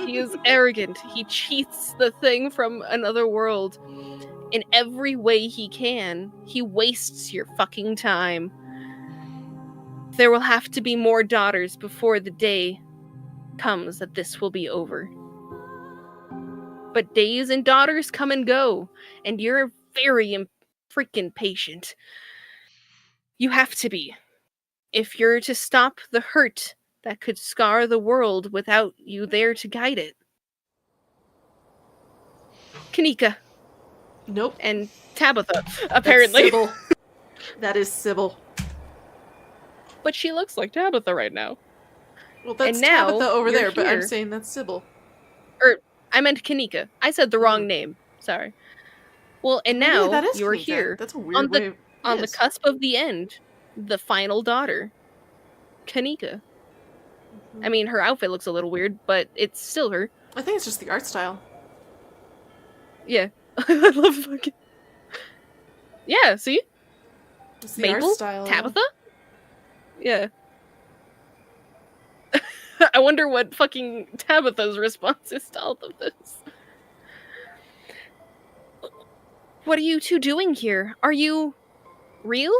Speaker 2: He is arrogant. He cheats the thing from another world. In every way he can. He wastes your fucking time. There will have to be more daughters before the day comes that this will be over. But days and daughters come and go, and you're very freaking patient. You have to be. If you're to stop the hurt that could scar the world without you there to guide it. Kanika.
Speaker 1: Nope.
Speaker 2: And Tabitha, apparently.
Speaker 1: That's Sybil. That is Sybil.
Speaker 2: But she looks like Tabitha right now.
Speaker 1: Well, that's
Speaker 2: And now,
Speaker 1: Tabitha over
Speaker 2: you're
Speaker 1: there, but I'm
Speaker 2: here.
Speaker 1: saying that's Sybil.
Speaker 2: I meant Kanika. I said the wrong name. Sorry. Well, and now
Speaker 1: Yeah, that is
Speaker 2: you're
Speaker 1: Kanika.
Speaker 2: here
Speaker 1: That's a weird
Speaker 2: on the-
Speaker 1: way.
Speaker 2: on the cusp of the end. The final daughter. Kanika. I mean, her outfit looks a little weird, but it's still her.
Speaker 1: I think it's just the art style.
Speaker 2: Yeah. I love fucking... Yeah, see?
Speaker 1: It's the
Speaker 2: Maple?
Speaker 1: art style.
Speaker 2: Tabitha? Yeah. I wonder what fucking Tabitha's response is to all of this. What are you two doing here? Are you... real?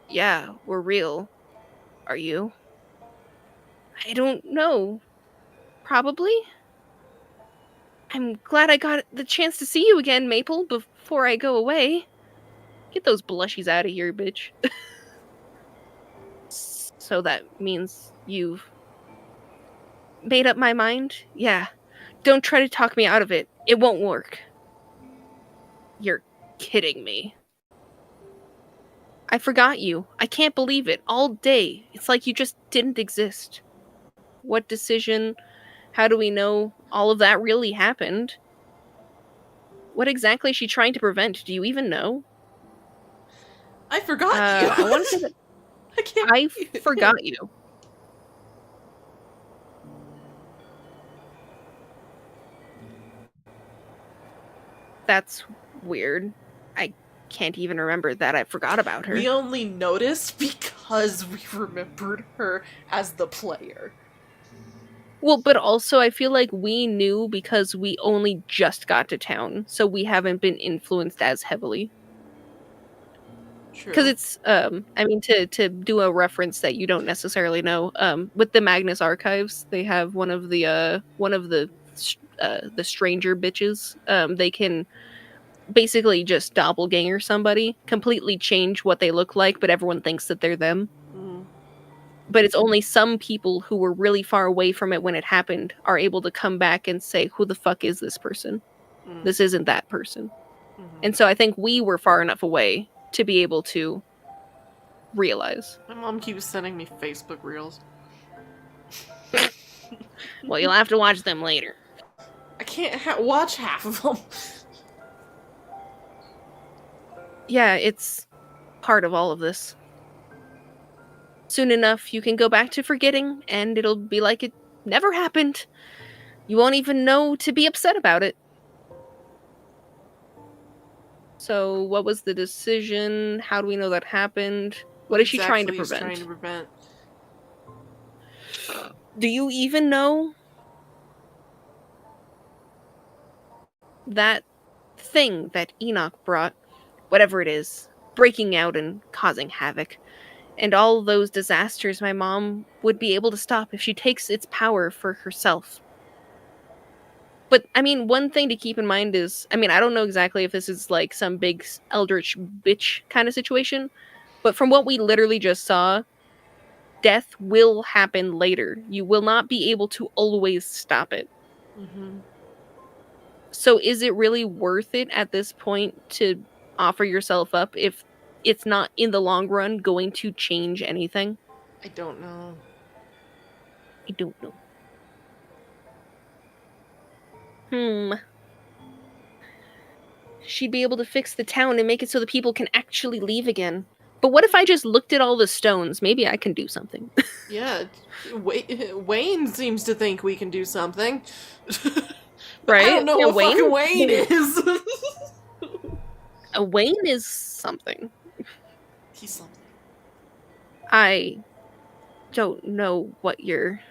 Speaker 2: Yeah, we're real. Are you? I don't know. Probably? I'm glad I got the chance to see you again, Maple, before I go away. Get those blushies out of here, bitch. So that means you've made up my mind? Yeah. Don't try to talk me out of it. It won't work. You're kidding me. I forgot you. I can't believe it. All day. It's like you just didn't exist. What decision? How do we know all of that really happened? What exactly is she trying to prevent? Do you even know?
Speaker 1: I forgot you.
Speaker 2: I want to say that
Speaker 1: I can't.
Speaker 2: I forgot you. That's weird. I can't even remember that I forgot about her.
Speaker 1: We only noticed because we remembered her as the player.
Speaker 2: Well, but also I feel like we knew because we only just got to town, so we haven't been influenced as heavily. Because it's, I mean, to do a reference that you don't necessarily know, with the Magnus Archives, they have one of the stranger bitches. They can basically just doppelganger somebody, completely change what they look like, but everyone thinks that they're them. But it's only some people who were really far away from it when it happened are able to come back and say, who the fuck is this person? This isn't that person. And so I think we were far enough away to be able to realize.
Speaker 1: My mom keeps sending me Facebook reels.
Speaker 2: Well, you'll have to watch them later.
Speaker 1: I can't watch half of them.
Speaker 2: Yeah, it's part of all of this. Soon enough, you can go back to forgetting, and it'll be like it never happened. You won't even know to be upset about it. So, what was the decision? How do we know that happened? What is she trying to prevent? Do you even know? That thing that Enoch brought, whatever it is, breaking out and causing havoc. And all those disasters my mom would be able to stop if she takes its power for herself. But, I mean, one thing to keep in mind is, I mean, I don't know exactly if this is like some big eldritch bitch kind of situation, but from what we literally just saw, death will happen later. You will not be able to always stop it. So is it really worth it at this point to offer yourself up if it's not in the long run going to change anything?
Speaker 1: I don't know.
Speaker 2: She'd be able to fix the town and make it so the people can actually leave again. But what if I just looked at all the stones? Maybe I can do something.
Speaker 1: Yeah, Wayne seems to think we can do something.
Speaker 2: Right?
Speaker 1: I don't know what fucking Wayne is.
Speaker 2: Wayne is something.
Speaker 1: He's something.
Speaker 2: I don't know what you're...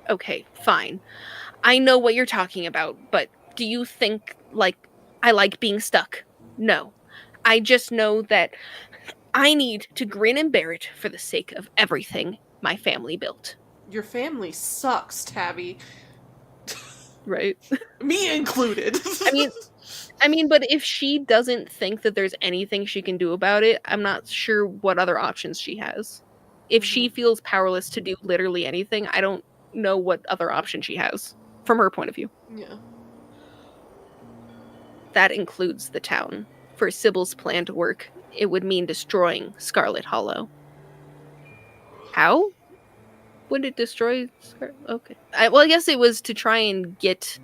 Speaker 2: Okay, fine. I know what you're talking about, but do you think, like, I like being stuck? No. I just know that I need to grin and bear it for the sake of everything my family built.
Speaker 1: Your family sucks, Tabby.
Speaker 2: Right?
Speaker 1: Me included.
Speaker 2: I mean, but if she doesn't think that there's anything she can do about it, I'm not sure what other options she has. If she feels powerless to do literally anything, I don't know what other option she has, from her point of view.
Speaker 1: Yeah.
Speaker 2: That includes the town. For Sybil's plan to work, it would mean destroying Scarlet Hollow. How would it destroy Scarlet? Okay. Well, I guess it was to try and get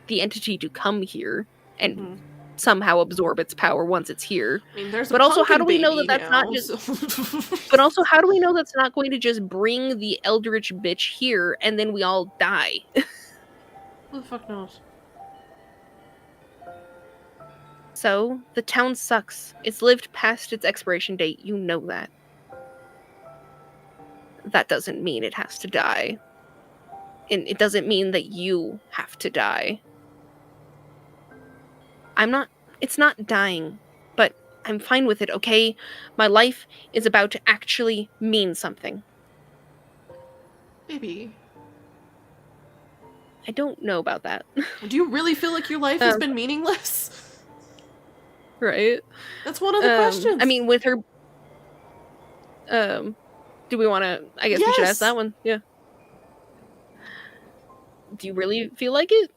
Speaker 2: the entity to come here and somehow absorb its power once it's here.
Speaker 1: I mean, there's
Speaker 2: but also, how do we know that that's
Speaker 1: now,
Speaker 2: not just... But also, how do we know that's not going to just bring the Eldritch bitch here and then we all die?
Speaker 1: Who the fuck knows?
Speaker 2: So, the town sucks. It's lived past its expiration date. You know that. That doesn't mean it has to die. And it doesn't mean that you have to die. It's not dying, but I'm fine with it, okay? My life is about to actually mean something.
Speaker 1: Maybe.
Speaker 2: I don't know about that.
Speaker 1: Do you really feel like your life has been meaningless?
Speaker 2: Right?
Speaker 1: That's one of the questions.
Speaker 2: I mean, with her... do we want to... I guess we should ask that one. Yeah. Do you really feel like it?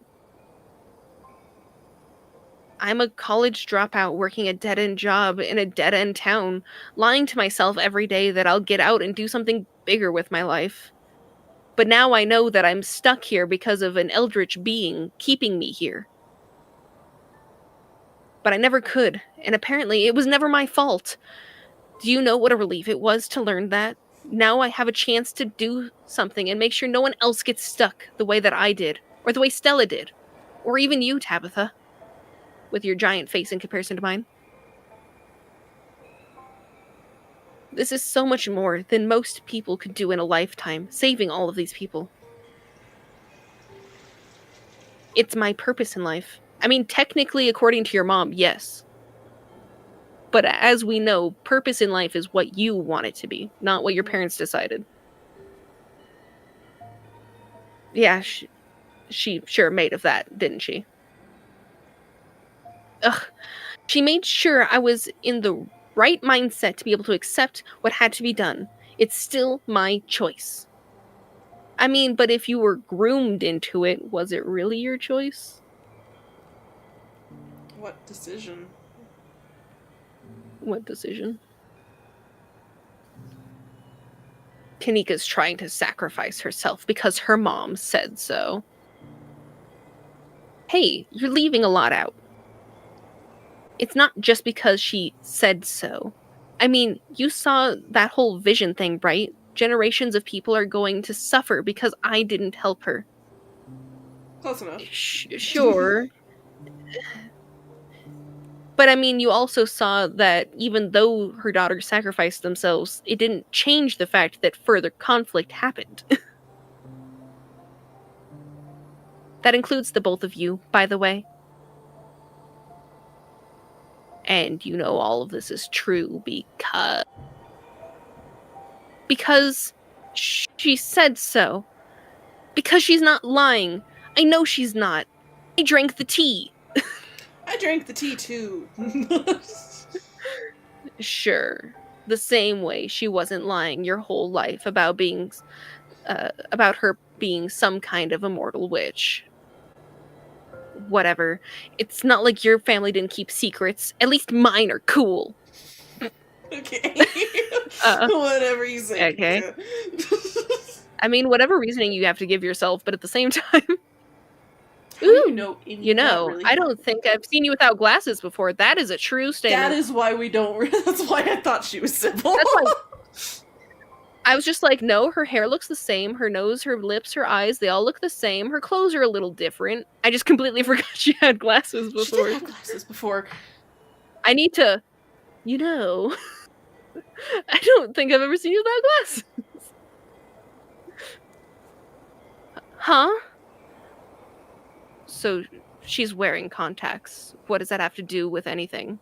Speaker 2: I'm a college dropout working a dead-end job in a dead-end town, lying to myself every day that I'll get out and do something bigger with my life. But now I know that I'm stuck here because of an eldritch being keeping me here. But I never could, and apparently it was never my fault. Do you know what a relief it was to learn that? Now I have a chance to do something and make sure no one else gets stuck the way that I did, or the way Stella did, or even you, Tabitha, with your giant face in comparison to mine. This is so much more than most people could do in a lifetime, saving all of these people. It's my purpose in life. I mean, technically, according to your mom, yes. But as we know, purpose in life is what you want it to be, not what your parents decided. Yeah, she sure made of that, didn't she? Ugh. She made sure I was in the right mindset to be able to accept what had to be done. It's still my choice. I mean, but if you were groomed into it, was it really your choice?
Speaker 1: What decision?
Speaker 2: What decision? Kanika's trying to sacrifice herself because her mom said so. Hey, you're leaving a lot out. It's not just because she said so. I mean, you saw that whole vision thing, right? Generations of people are going to suffer because I didn't help her.
Speaker 1: Close enough.
Speaker 2: Sure. But I mean, you also saw that even though her daughters sacrificed themselves, it didn't change the fact that further conflict happened. That includes the both of you, by the way. And you know all of this is true because she said so. Because she's not lying. I know she's not. I drank the tea.
Speaker 1: I drank the tea too.
Speaker 2: Sure. The same way she wasn't lying your whole life about about her being some kind of immortal witch. Whatever. It's not like your family didn't keep secrets. At least mine are cool.
Speaker 1: Okay. Whatever you say.
Speaker 2: Okay. I mean, whatever reasoning you have to give yourself, but at the same time...
Speaker 1: How do you know any
Speaker 2: You know,
Speaker 1: of that, really?
Speaker 2: I don't think I've seen you without glasses before. That is a true statement.
Speaker 1: That is why we don't... That's why I thought she was Sybil.
Speaker 2: That's why... I was just like, no, her hair looks the same. Her nose, her lips, her eyes, they all look the same. Her clothes are a little different. I just completely forgot she had glasses before.
Speaker 1: She did have glasses before.
Speaker 2: I need to... You know... I don't think I've ever seen you without glasses. Huh? So she's wearing contacts. What does that have to do with anything?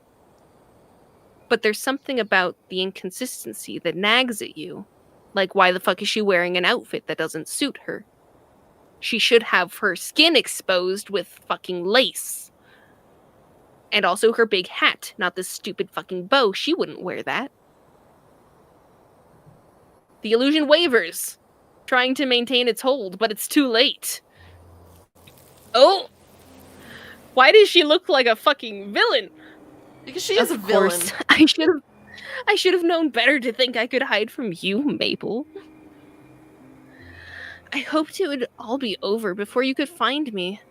Speaker 2: But there's something about the inconsistency that nags at you. Like, why the fuck is she wearing an outfit that doesn't suit her? She should have her skin exposed with fucking lace. And also her big hat, not this stupid fucking bow. She wouldn't wear that. The illusion wavers, trying to maintain its hold, but it's too late. Oh! Why does she look like a fucking villain?
Speaker 1: Because she is a villain.
Speaker 2: I should have known better to think I could hide from you, Maple. I hoped it would all be over before you could find me.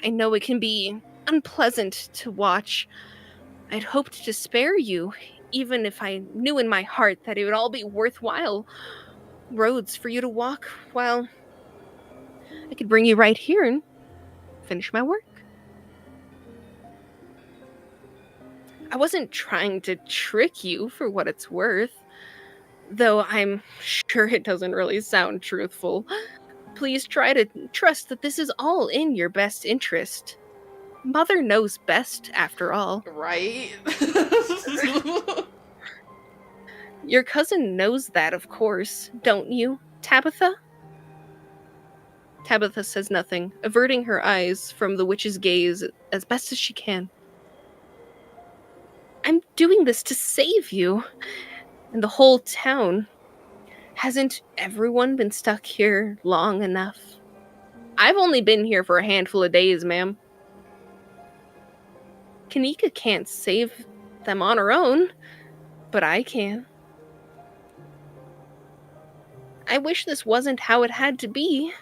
Speaker 2: I know it can be unpleasant to watch. I'd hoped to spare you, even if I knew in my heart that it would all be worthwhile roads for you to walk while I could bring you right here and finish my work. I wasn't trying to trick you for what it's worth, though I'm sure it doesn't really sound truthful. Please try to trust that this is all in your best interest. Mother knows best, after all.
Speaker 1: Right?
Speaker 2: Your cousin knows that, of course, don't you, Tabitha? Tabitha says nothing, averting her eyes from the witch's gaze as best as she can. I'm doing this to save you, and the whole town. Hasn't everyone been stuck here long enough? I've only been here for a handful of days, ma'am. Kanika can't save them on her own, but I can. I wish this wasn't how it had to be,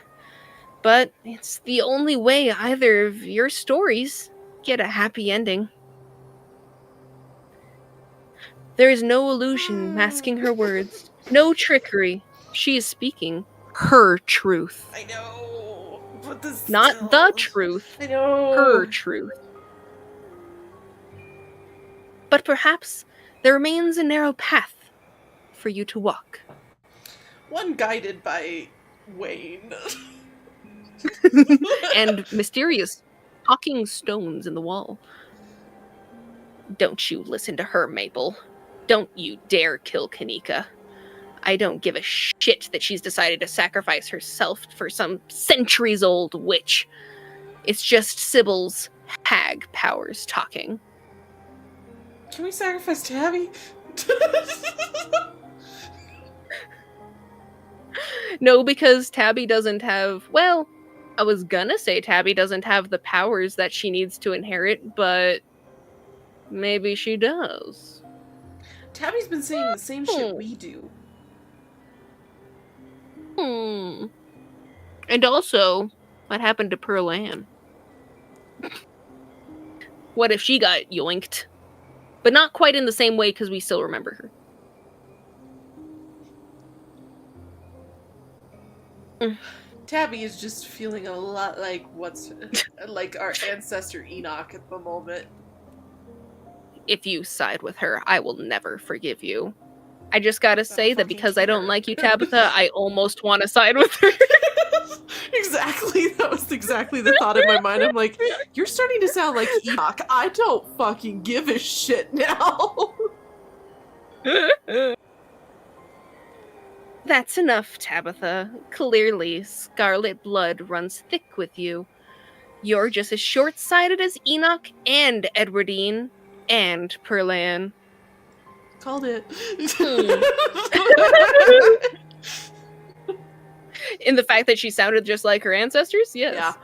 Speaker 2: but it's the only way either of your stories get a happy ending. There is no illusion masking her words, no trickery. She is speaking her truth.
Speaker 1: I know, but this
Speaker 2: Not
Speaker 1: still...
Speaker 2: the truth,
Speaker 1: I know.
Speaker 2: her truth. But perhaps there remains a narrow path for you to walk.
Speaker 1: One guided by Wayne.
Speaker 2: And mysterious talking stones in the wall. Don't you listen to her, Maple. Don't you dare kill Kanika. I don't give a shit that she's decided to sacrifice herself for some centuries-old witch. It's just Sybil's hag powers talking.
Speaker 1: Can we sacrifice Tabby?
Speaker 2: No, because Tabby doesn't have... Well, I was gonna say Tabby doesn't have the powers that she needs to inherit, but maybe she does.
Speaker 1: Tabby's been saying the same shit we do.
Speaker 2: And also, what happened to Pearl Ann? What if she got yoinked? But not quite in the same way, because we still remember her.
Speaker 1: Tabby is just feeling a lot like like our ancestor Enoch at the moment.
Speaker 2: If you side with her, I will never forgive you. I just gotta say that because I don't like you, Tabitha, I almost want to side with her.
Speaker 1: Exactly. That was exactly the thought in my mind. I'm like, you're starting to sound like Enoch. I don't fucking give a shit now.
Speaker 2: That's enough, Tabitha. Clearly, Scarlet blood runs thick with you. You're just as short-sighted as Enoch and Edwardine and Pearl Ann.
Speaker 1: Called it.
Speaker 2: In the fact that she sounded just like her ancestors? Yes.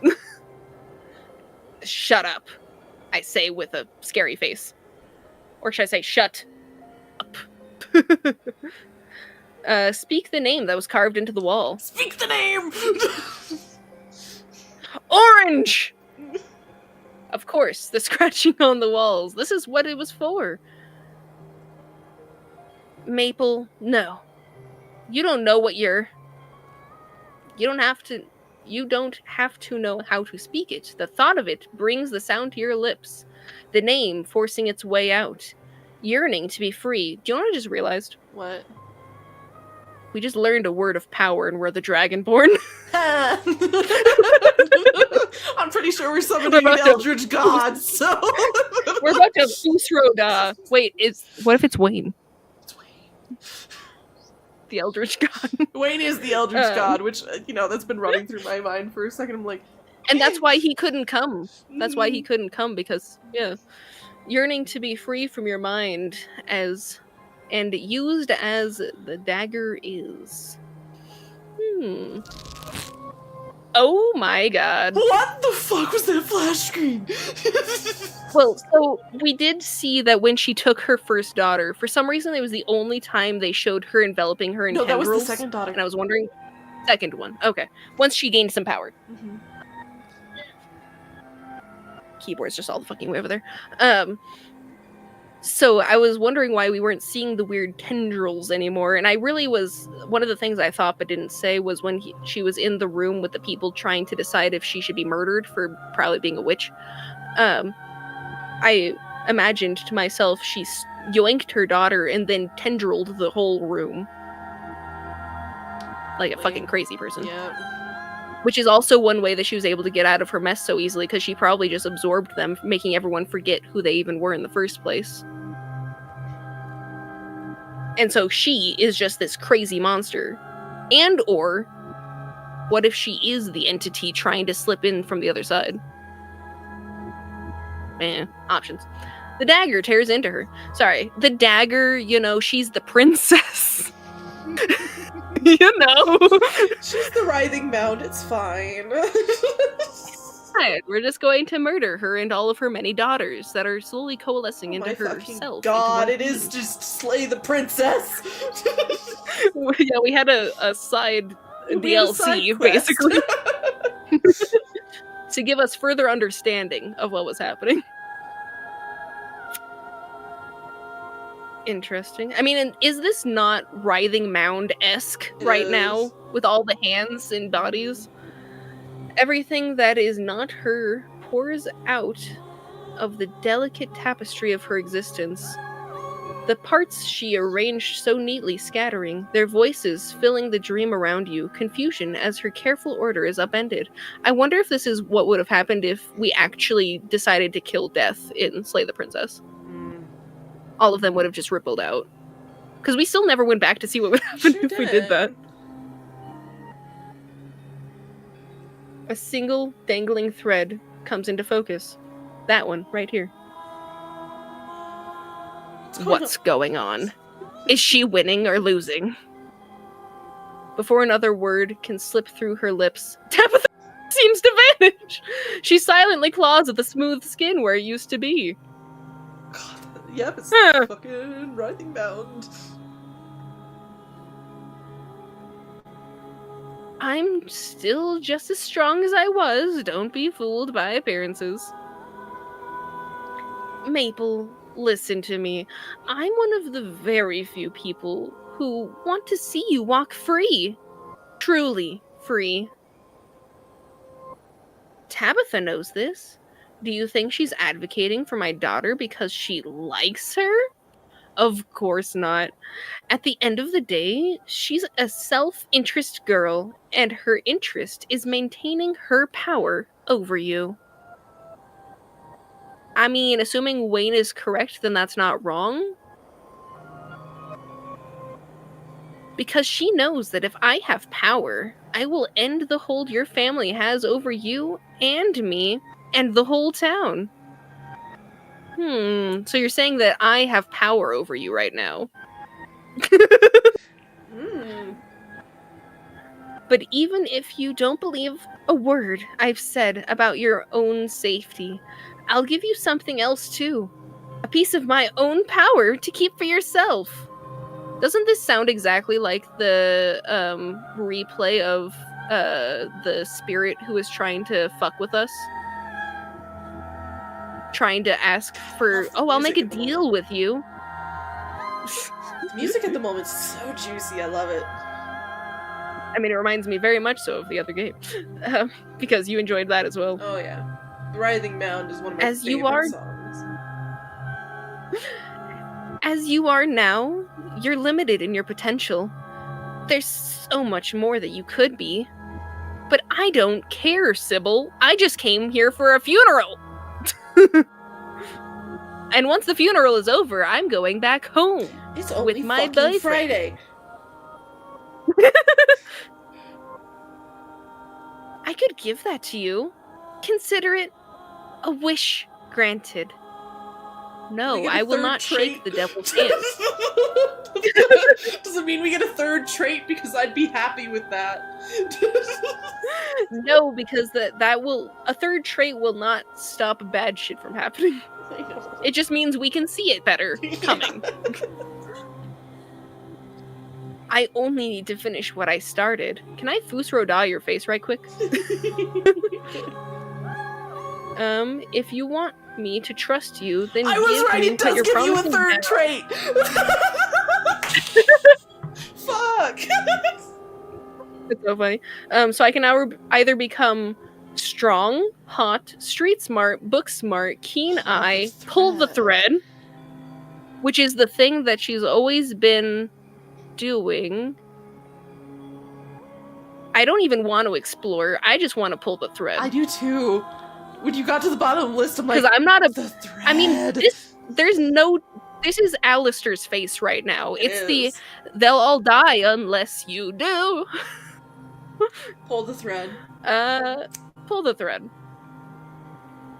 Speaker 2: Yeah. Shut up. I say with a scary face. Or should I say, shut up. Speak the name that was carved into the wall.
Speaker 1: Speak the name!
Speaker 2: Orange! Of course, the scratching on the walls. This is what it was for. Maple, no. You don't know what you're... You don't have to know how to speak it. The thought of it brings the sound to your lips. The name forcing its way out. Yearning to be free. Do you know what I just realized?
Speaker 1: What?
Speaker 2: We just learned a word of power and we're the Dragonborn.
Speaker 1: I'm pretty sure we're summoning an Eldritch God, so...
Speaker 2: We're about to Usro Wait, what if it's Wayne?
Speaker 1: It's Wayne.
Speaker 2: The Eldritch God.
Speaker 1: Wayne is the Eldritch God, which, that's been running through my mind for a second. I'm like...
Speaker 2: And that's why he couldn't come. That's why he couldn't come, because, yeah. Yearning to be free from your mind and used as the dagger is. Oh my god.
Speaker 1: What the fuck was that flash screen?
Speaker 2: Well, so we did see that when she took her first daughter, for some reason it was the only time they showed her enveloping her in tendrils.
Speaker 1: No, that was the second daughter.
Speaker 2: And I was wondering... Second one. Okay. Once she gained some power.
Speaker 1: Mm-hmm.
Speaker 2: Keyboard's just all the fucking way over there. So I was wondering why we weren't seeing the weird tendrils anymore, and I really was... One of the things I thought but didn't say was when she was in the room with the people trying to decide if she should be murdered for probably being a witch. I imagined to myself she yoinked her daughter and then tendrilled the whole room. Like a fucking crazy person.
Speaker 1: Yeah.
Speaker 2: Which is also one way that she was able to get out of her mess so easily, because she probably just absorbed them, making everyone forget who they even were in the first place. And so she is just this crazy monster. And or, what if she is the entity trying to slip in from the other side? Options. The dagger tears into her. Sorry, the dagger, she's the princess.
Speaker 1: She's the writhing mound, it's fine.
Speaker 2: decide. We're just going to murder her and all of her many daughters that are slowly coalescing into
Speaker 1: my fucking
Speaker 2: herself.
Speaker 1: God,
Speaker 2: into
Speaker 1: it is just slay the princess.
Speaker 2: Yeah, we had a side
Speaker 1: We had a
Speaker 2: DLC,
Speaker 1: side quest.
Speaker 2: basically, to give us further understanding of what was happening. Interesting. I mean, and is this not Writhing Mound-esque right now? With all the hands and bodies? Everything that is not her pours out of the delicate tapestry of her existence. The parts she arranged so neatly scattering, their voices filling the dream around you, confusion as her careful order is upended. I wonder if this is what would have happened if we actually decided to kill Death in Slay the Princess. All of them would have just rippled out. Because we still never went back to see what would happen if we did that. A single dangling thread comes into focus. That one, right here. What's going on? Is she winning or losing? Before another word can slip through her lips, Tabitha seems to vanish. She silently claws at the smooth skin where it used to be.
Speaker 1: God, yep, it's fucking Writhing Mound.
Speaker 2: I'm still just as strong as I was. Don't be fooled by appearances. Maple, listen to me. I'm one of the very few people who want to see you walk free. Truly free. Tabitha knows this. Do you think she's advocating for my daughter because she likes her? Of course not. At the end of the day, she's a self-interest girl, and her interest is maintaining her power over you. I mean, assuming Wayne is correct, then that's not wrong. Because she knows that if I have power, I will end the hold your family has over you and me and the whole town. So you're saying that I have power over you right now. But even if you don't believe a word I've said about your own safety, I'll give you something else too. A piece of my own power to keep for yourself. Doesn't this sound exactly like the replay of the spirit who is trying to fuck with us? Trying to ask for, I'll make a deal with you.
Speaker 1: The music at the moment is so juicy, I love it.
Speaker 2: I mean, it reminds me very much so of the other game. Because you enjoyed that as well.
Speaker 1: Oh yeah. Writhing Mound is one of my favorite songs.
Speaker 2: As you are now, you're limited in your potential. There's so much more that you could be. But I don't care, Sybil. I just came here for a funeral. And once the funeral is over, I'm going back home.
Speaker 1: It's only
Speaker 2: with my
Speaker 1: fucking
Speaker 2: boyfriend.
Speaker 1: Friday.
Speaker 2: I could give that to you. Consider it a wish granted. No, I will not shake the devil's hand.
Speaker 1: Does it mean we get a third trait? Because I'd be happy with that.
Speaker 2: No, because a third trait will not stop bad shit from happening. It just means we can see it better coming. I only need to finish what I started. Can I Fusro your face right quick? If you want me to trust you, then
Speaker 1: I was right, it does give you a third trait! Fuck!
Speaker 2: It's so funny. So I can now either become strong, hot, street smart, book smart, keen eye, pull the thread, which is the thing that she's always been doing. I don't even want to explore. I just want to pull the thread.
Speaker 1: I do too. When you got to the bottom of the list, I'm like,
Speaker 2: because I'm not
Speaker 1: the thread.
Speaker 2: I mean, this is Alistair's face right now. It's they'll all die unless you do.
Speaker 1: Pull the thread.
Speaker 2: Pull the thread.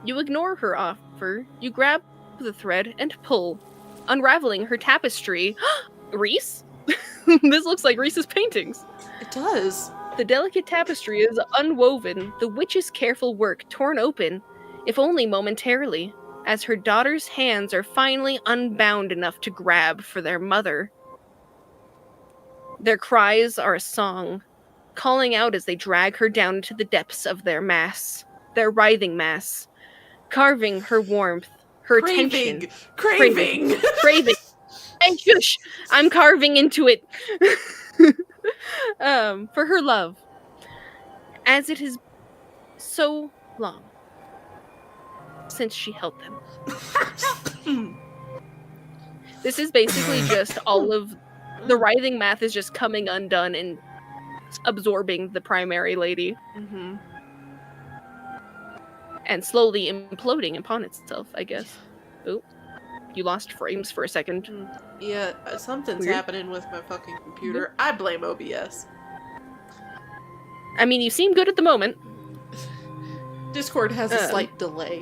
Speaker 2: You ignore her offer. You grab the thread and pull, unraveling her tapestry. Reese? This looks like Reese's paintings.
Speaker 1: It does.
Speaker 2: The delicate tapestry is unwoven, the witch's careful work torn open, if only momentarily, as her daughter's hands are finally unbound enough to grab for their mother. Their cries are a song, calling out as they drag her down into the depths of their mass, their writhing mass, carving her warmth, her attention.
Speaker 1: Craving!
Speaker 2: Craving. Hey, shush! I'm carving into it. For her love. As it is so long since she held them. This is basically just all of the writhing math is just coming undone and absorbing the primary lady.
Speaker 1: Mm-hmm.
Speaker 2: And slowly imploding upon itself, I guess. Oop. You lost frames for a second.
Speaker 1: Yeah, something's
Speaker 2: Weird.
Speaker 1: happening with my fucking computer. I blame OBS.
Speaker 2: I mean, you seem good at the moment.
Speaker 1: Discord has a slight delay.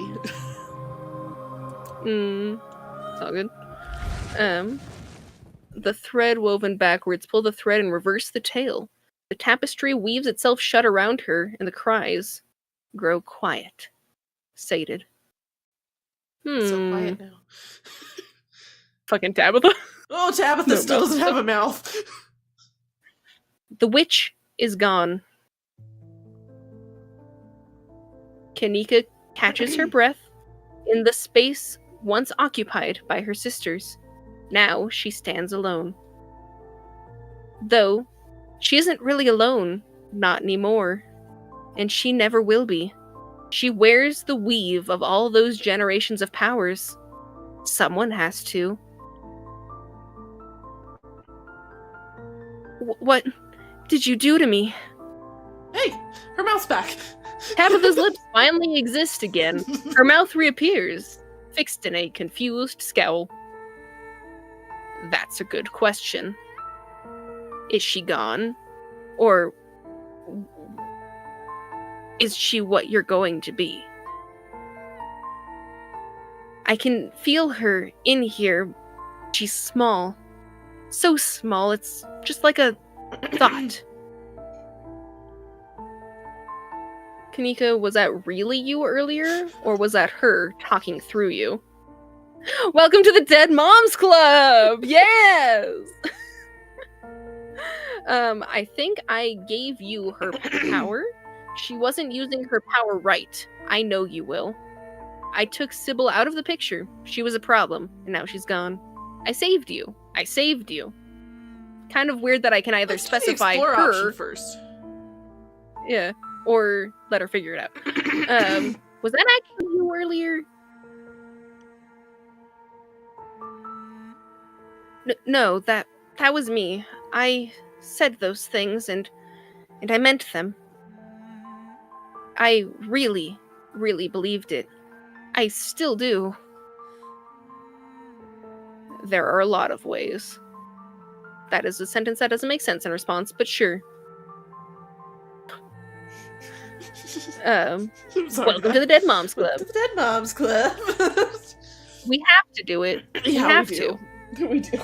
Speaker 2: It's all good. The thread woven backwards, pull the thread and reverse the tail. The tapestry weaves itself shut around her, and the cries grow quiet. Sated.
Speaker 1: So quiet now.
Speaker 2: Fucking Tabitha.
Speaker 1: Oh, Tabitha still doesn't have a mouth.
Speaker 2: The witch is gone. Kanika catches her breath in the space once occupied by her sisters. Now she stands alone. Though, she isn't really alone, not anymore. And she never will be. She wears the weave of all those generations of powers. Someone has to. What did you do to me?
Speaker 1: Hey, her mouth's back.
Speaker 2: Tabitha's lips finally exist again. Her mouth reappears, fixed in a confused scowl. That's a good question. Is she gone? Or is she what you're going to be? I can feel her in here. She's small. So small, it's just like a thought. Kanika, was that really you earlier? Or was that her talking through you? Welcome to the Dead Moms Club! Yes! I think I gave you her power. She wasn't using her power right. I know you will. I took Sybil out of the picture. She was a problem, and now she's gone. I saved you. I saved you. Kind of weird that I can either
Speaker 1: Let's do the
Speaker 2: specify
Speaker 1: explore
Speaker 2: her
Speaker 1: option first.
Speaker 2: Yeah, or let her figure it out. Was that actually you earlier? No, that was me. I said those things, and I meant them. I really, really believed it. I still do. There are a lot of ways. That is a sentence that doesn't make sense in response, but sure.
Speaker 1: I'm sorry,
Speaker 2: Welcome to the Dead Moms Club.
Speaker 1: The Dead Moms Club.
Speaker 2: We have to do it. We have to.
Speaker 1: We do.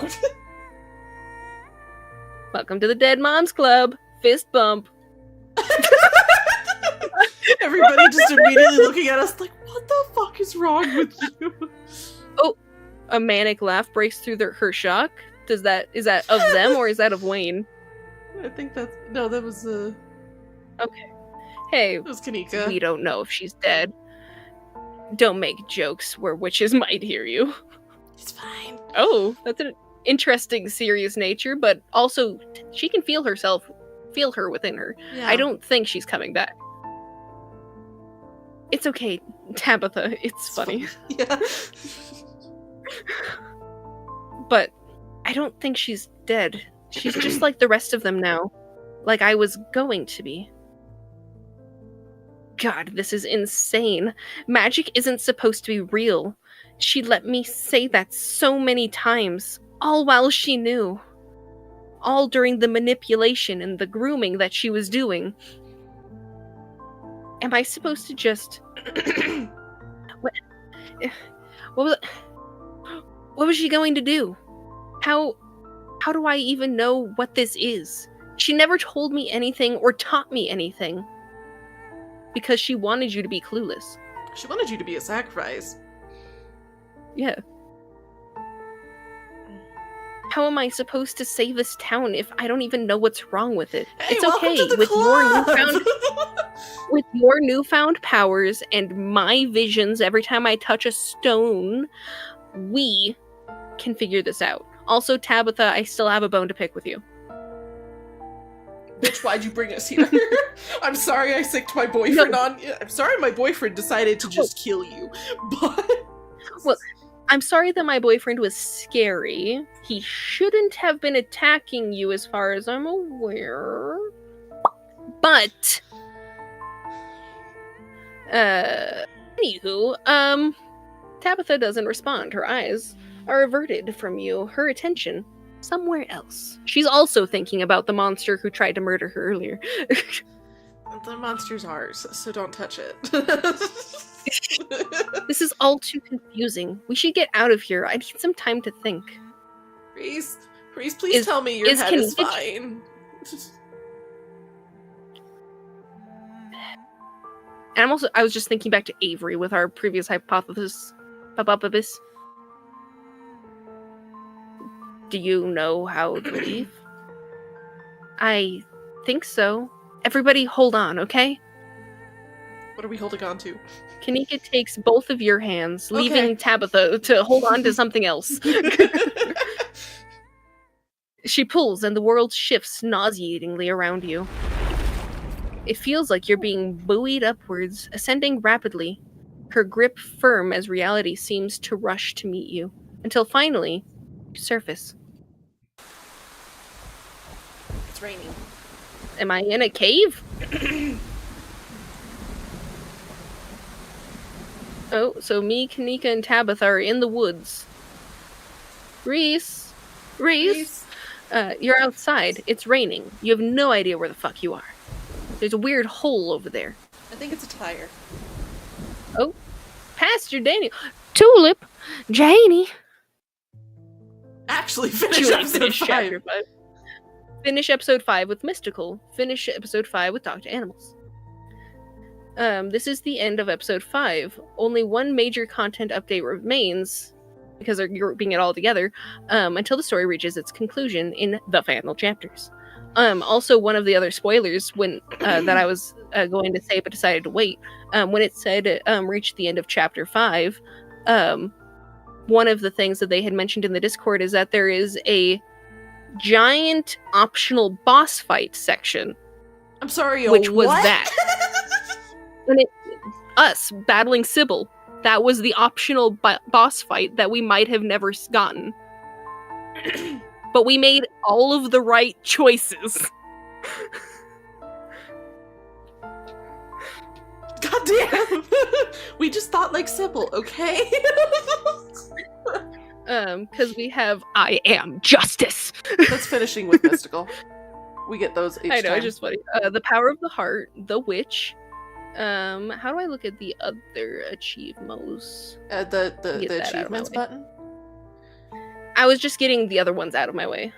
Speaker 2: Welcome to the Dead Moms Club. Fist bump.
Speaker 1: Everybody just immediately looking at us like, what the fuck is wrong with you?
Speaker 2: Oh, a manic laugh breaks through her shock. Is that of them or is that of Wayne?
Speaker 1: I think that was
Speaker 2: Okay. Hey,
Speaker 1: that was Kanika.
Speaker 2: we don't know if she's dead. Don't make jokes where witches might hear you.
Speaker 1: It's fine.
Speaker 2: Oh, that's an interesting, serious nature, but also she can feel her within her.
Speaker 1: Yeah.
Speaker 2: I don't think she's coming back. It's okay, Tabitha. It's funny.
Speaker 1: Yeah.
Speaker 2: But I don't think she's dead. She's just like the rest of them now. Like I was going to be. God, this is insane. Magic isn't supposed to be real. She let me say that so many times, all while she knew. All during the manipulation and the grooming that she was doing. Am I supposed to just... What was she going to do? How do I even know what this is? She never told me anything or taught me anything. Because she wanted you to be clueless.
Speaker 1: She wanted you to be a sacrifice.
Speaker 2: Yeah. How am I supposed to save this town if I don't even know what's wrong with it?
Speaker 1: Hey,
Speaker 2: It's
Speaker 1: welcome
Speaker 2: okay.
Speaker 1: to the
Speaker 2: With
Speaker 1: club!
Speaker 2: with your newfound powers and my visions every time I touch a stone, we can figure this out. Also, Tabitha, I still have a bone to pick with you.
Speaker 1: Bitch, why'd you bring us here? I'm sorry I sicked my boyfriend on you. I'm sorry my boyfriend decided to just kill you. But...
Speaker 2: Well, I'm sorry that my boyfriend was scary. He shouldn't have been attacking you as far as I'm aware. But... Anywho, Tabitha doesn't respond. Her eyes are averted from you. Her attention somewhere else. She's also thinking about the monster who tried to murder her earlier.
Speaker 1: The monster's ours, so don't touch it.
Speaker 2: This is all too confusing. We should get out of here. I need some time to think.
Speaker 1: Reese, please tell me your head is fine.
Speaker 2: And I was just thinking back to Avery with our previous hypothesis. Do you know how to leave? I think so. Everybody hold on, okay?
Speaker 1: What are we holding on to?
Speaker 2: Kanika takes both of your hands, leaving Tabitha to hold on to something else. She pulls and the world shifts nauseatingly around you. It feels like you're being buoyed upwards, ascending rapidly, her grip firm as reality seems to rush to meet you, until finally, you surface.
Speaker 1: It's raining.
Speaker 2: Am I in a cave? Oh, so me, Kanika, and Tabitha are in the woods. Reese! You're outside. It's raining. You have no idea where the fuck you are. There's a weird hole over there.
Speaker 1: I think it's a tire.
Speaker 2: Oh, Pastor Daniel. Tulip! Janie!
Speaker 1: Actually, finish episode 5.
Speaker 2: Finish episode 5 with Mystical. Finish episode 5 with Dr. Animals. This is the end of episode 5. Only one major content update remains, because they're grouping it all together, until the story reaches its conclusion in the final chapters. Also, one of the other spoilers when that I was going to say but decided to wait, when it said it reached the end of chapter 5, one of the things that they had mentioned in the Discord is that there is a giant optional boss fight section.
Speaker 1: I'm sorry,
Speaker 2: which was
Speaker 1: what?
Speaker 2: that. And us battling Sybil. That was the optional boss fight that we might have never gotten. But we made all of the right choices.
Speaker 1: Goddamn! We just thought like Sybil, okay?
Speaker 2: Because we have I Am Justice.
Speaker 1: That's finishing with Mystical. We get those each
Speaker 2: I know,
Speaker 1: time.
Speaker 2: it's just funny. The Power of the Heart, The Witch. How do I look at the other achievements?
Speaker 1: The achievements button?
Speaker 2: I was just getting the other ones out of my way.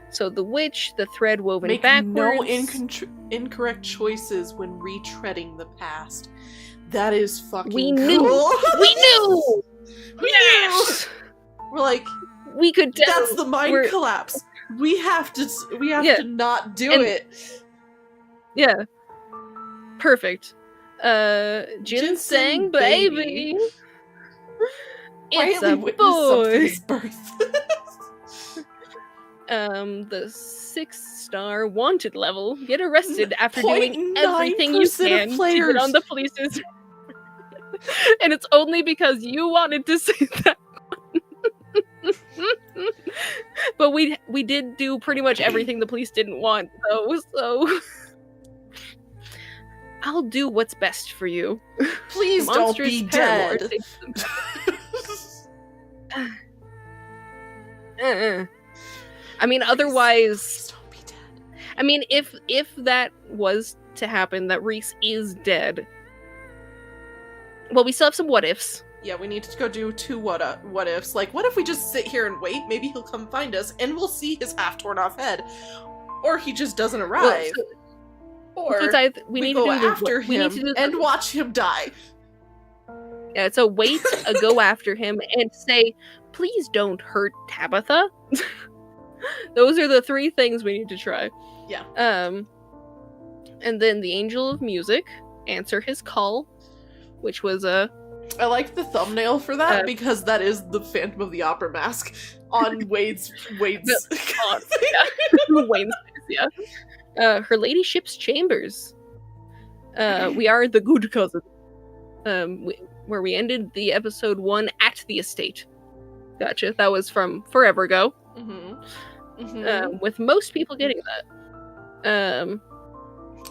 Speaker 2: So The Witch, The Thread Woven
Speaker 1: Make
Speaker 2: Backwards.
Speaker 1: no incorrect choices when retreading the past. That is fucking
Speaker 2: We
Speaker 1: cool.
Speaker 2: knew! We knew!
Speaker 1: Yes! We're like,
Speaker 2: we could tell.
Speaker 1: that's the mind collapse. We have to not do it.
Speaker 2: Yeah. Perfect. Ginseng baby. It's a boy.
Speaker 1: Birth.
Speaker 2: The 6-star wanted level. Get arrested after doing everything you can to get on the police's. And it's only because you wanted to say that. But we did do pretty much everything the police didn't want, though. So I'll do what's best for you.
Speaker 1: Please don't be dead.
Speaker 2: I mean, otherwise,
Speaker 1: please don't be dead.
Speaker 2: I mean, if that was to happen, that Reese is dead. Well, we still have some what ifs.
Speaker 1: Yeah, we need to go do 2 what ifs. Like, what if we just sit here and wait? Maybe he'll come find us, and we'll see his half torn off head. Or he just doesn't arrive.
Speaker 2: Or
Speaker 1: or
Speaker 2: we
Speaker 1: we
Speaker 2: need
Speaker 1: go
Speaker 2: to do
Speaker 1: after him and watch him die.
Speaker 2: Yeah, so wait, go after him and say, please don't hurt Tabitha. Those are the 3 things we need to try.
Speaker 1: Yeah.
Speaker 2: And then the Angel of Music, answer his call, which was a...
Speaker 1: I like the thumbnail for that because that is the Phantom of the Opera mask on Wade's
Speaker 2: Wayne's face, yeah. Her ladyship's chambers. We are the good cousin. Where we ended the episode 1 at the estate. Gotcha. That was from forever ago. With most people getting that.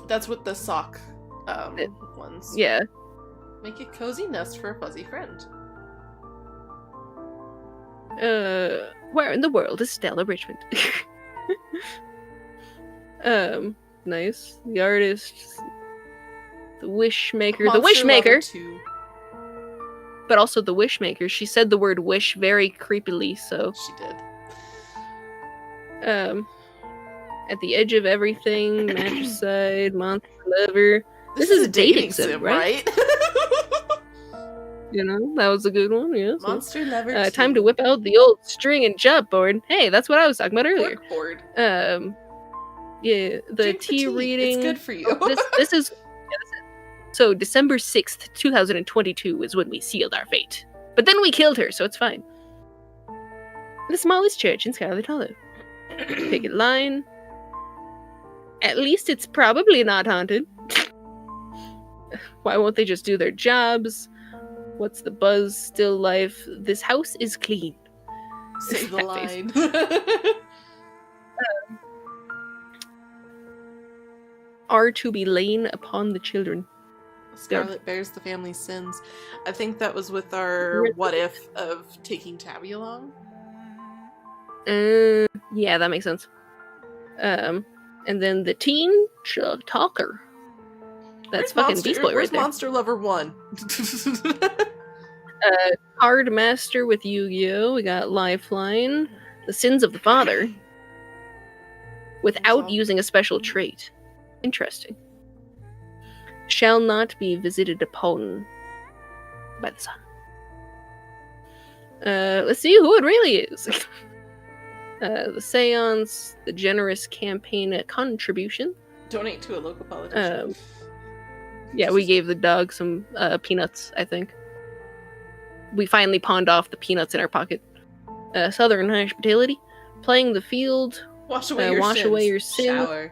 Speaker 1: That's with the sock ones.
Speaker 2: Yeah.
Speaker 1: Make a cozy nest for a fuzzy friend.
Speaker 2: Where in the world is Stella Richmond? Nice. The artist, the wishmaker,
Speaker 1: Monster
Speaker 2: the wishmaker,
Speaker 1: Lover 2.
Speaker 2: but also the wishmaker. She said the word wish very creepily, so
Speaker 1: She did.
Speaker 2: at the edge of everything, matricide, monster lover. This is a dating sim, right? You know, that was a good one. Yeah.
Speaker 1: Monster Lover 2.
Speaker 2: Time to whip out the old string and jump board. Hey, that's what I was talking about earlier.
Speaker 1: Corkboard.
Speaker 2: Yeah, the tea reading.
Speaker 1: It's good for you.
Speaker 2: This is so December 6th, 2022 is when we sealed our fate. But then we killed her, so it's fine. The smallest church in Scarlet Hollow. Picket line. At least it's probably not haunted. Why won't they just do their jobs? What's the buzz? Still life. This house is clean.
Speaker 1: Say the line.
Speaker 2: Are to be lain upon the children.
Speaker 1: Scarlet bears the family's sins. I think that was with our what if of taking Tabby along.
Speaker 2: Yeah, that makes sense. And then the teen talker. That's fucking Beast Boy right there.
Speaker 1: Monster Lover 1?
Speaker 2: Card Master with Yu-Gi-Oh! We got Lifeline. The Sins of the Father. Without using a special trait. Interesting. Shall not be visited upon by the sun. Let's see who it really is. The Seance, the generous campaign contribution.
Speaker 1: Donate to a local politician.
Speaker 2: Yeah, we gave the dog some peanuts, I think. We finally pawned off the peanuts in our pocket. Southern hospitality. Playing the field.
Speaker 1: Wash away your sins. Shower.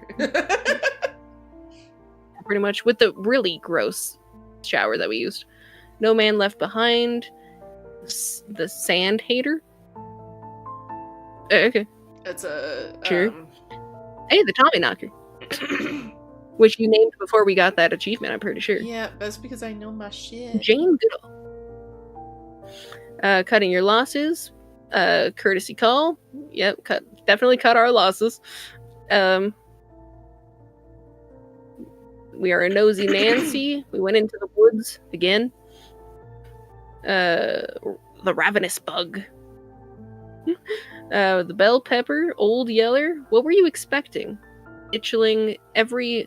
Speaker 2: Pretty much, with the really gross shower that we used. No Man Left Behind. The Sand Hater. Okay.
Speaker 1: It's a...
Speaker 2: Sure. Hey, the Tommy Knocker. Which you named before we got that achievement, I'm pretty sure.
Speaker 1: Yeah, that's because I know my shit.
Speaker 2: Jane Goodall. Cutting your losses. Courtesy call. Yep, definitely cut our losses. We are a nosy Nancy. We went into the woods again. The ravenous bug. The bell pepper, old yeller. What were you expecting? Itchling every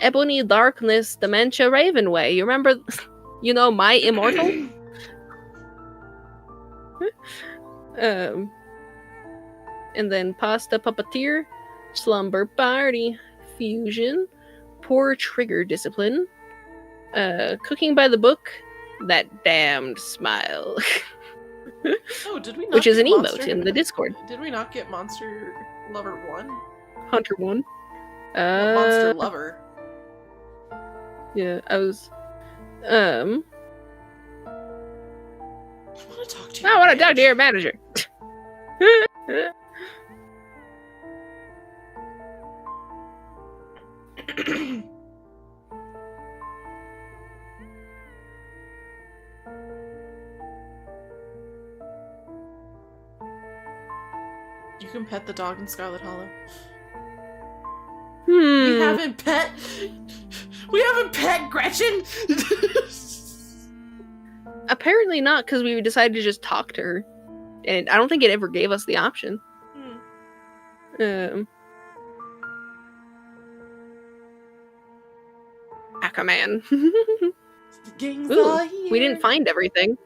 Speaker 2: ebony darkness, dementia ravenway. You remember, my immortal? And then pasta puppeteer, slumber party, fusion, poor trigger discipline, cooking by the book, that damned smile.
Speaker 1: Oh, did we not
Speaker 2: which is an
Speaker 1: Monster?
Speaker 2: emote in the Discord.
Speaker 1: Did we not get Monster Lover 1?
Speaker 2: Hunter 1.
Speaker 1: Monster Lover.
Speaker 2: Yeah, I was.
Speaker 1: I want to talk to you.
Speaker 2: I want to talk to your manager.
Speaker 1: You can pet the dog in Scarlet Hollow.
Speaker 2: We
Speaker 1: haven't pet Gretchen.
Speaker 2: Apparently not, because we decided to just talk to her, and I don't think it ever gave us the option. man.
Speaker 1: The gang's
Speaker 2: Ooh,
Speaker 1: all here.
Speaker 2: we didn't find everything.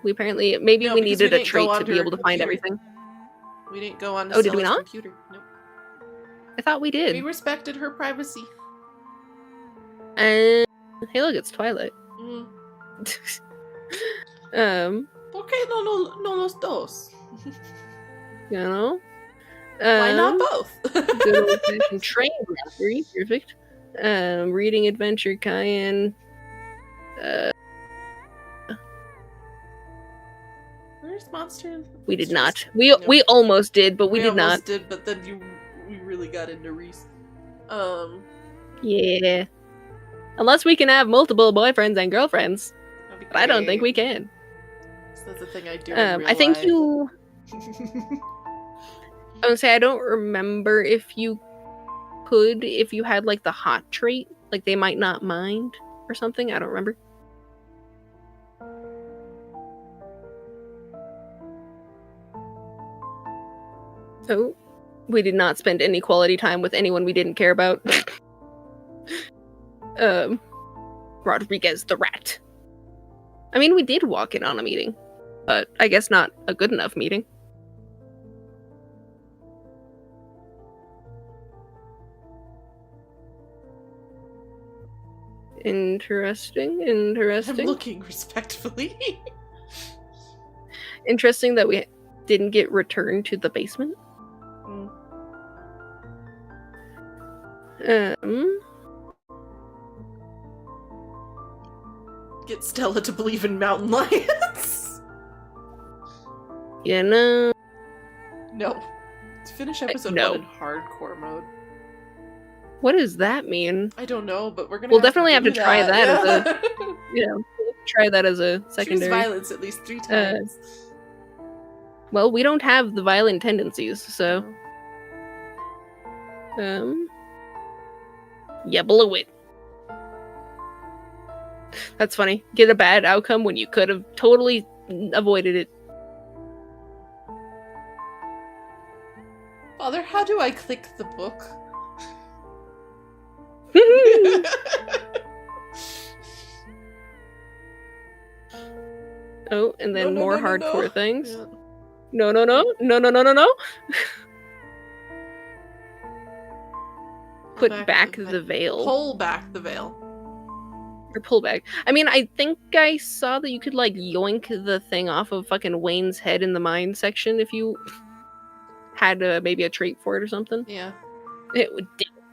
Speaker 2: We apparently maybe
Speaker 1: No,
Speaker 2: we
Speaker 1: because
Speaker 2: needed
Speaker 1: we
Speaker 2: a
Speaker 1: didn't go
Speaker 2: trait to
Speaker 1: onto
Speaker 2: be
Speaker 1: her
Speaker 2: able to find
Speaker 1: computer.
Speaker 2: everything.
Speaker 1: We didn't go on
Speaker 2: Oh, did we
Speaker 1: Stella's
Speaker 2: not?
Speaker 1: computer. Nope.
Speaker 2: I thought we did.
Speaker 1: We respected her privacy.
Speaker 2: And hey, look, it's Twilight.
Speaker 1: Mm.
Speaker 2: ¿Por
Speaker 1: qué no los dos?
Speaker 2: You know?
Speaker 1: Why not both?
Speaker 2: Good old-fashioned train robbery. Perfect. Reading adventure, Cayenne.
Speaker 1: Where's Monster?
Speaker 2: We did not. We almost did, but we did not.
Speaker 1: Almost did, but then we really got into Reese.
Speaker 2: Yeah. Unless we can have multiple boyfriends and girlfriends. But I don't think we can.
Speaker 1: So that's the thing I do. In real
Speaker 2: I think
Speaker 1: life.
Speaker 2: you. I would say I don't remember if you could, if you had like the hot trait, like they might not mind or something. I don't remember. So, we did not spend any quality time with anyone we didn't care about. Rodriguez the rat. I mean, we did walk in on a meeting, but I guess not a good enough meeting. Interesting.
Speaker 1: I'm looking respectfully.
Speaker 2: Interesting that we didn't get returned to the basement.
Speaker 1: Get Stella to believe in mountain lions.
Speaker 2: You know.
Speaker 1: No. To finish episode 1 in hardcore mode.
Speaker 2: What does that mean?
Speaker 1: I don't know, but we're gonna.
Speaker 2: We'll definitely have to try that as a. Try that as a secondary.
Speaker 1: Choose violence at least 3 times.
Speaker 2: Well, we don't have the violent tendencies, so. You blew it. That's funny. Get a bad outcome when you could have totally avoided it.
Speaker 1: Father, how do I click the book?
Speaker 2: Oh, and then more hardcore things.
Speaker 1: Yeah.
Speaker 2: No. Put back the veil.
Speaker 1: Pull back the veil.
Speaker 2: Or pull back. I mean, I think I saw that you could, like, yoink the thing off of fucking Wayne's head in the mine section if you had maybe a trait for it or something.
Speaker 1: Yeah.
Speaker 2: It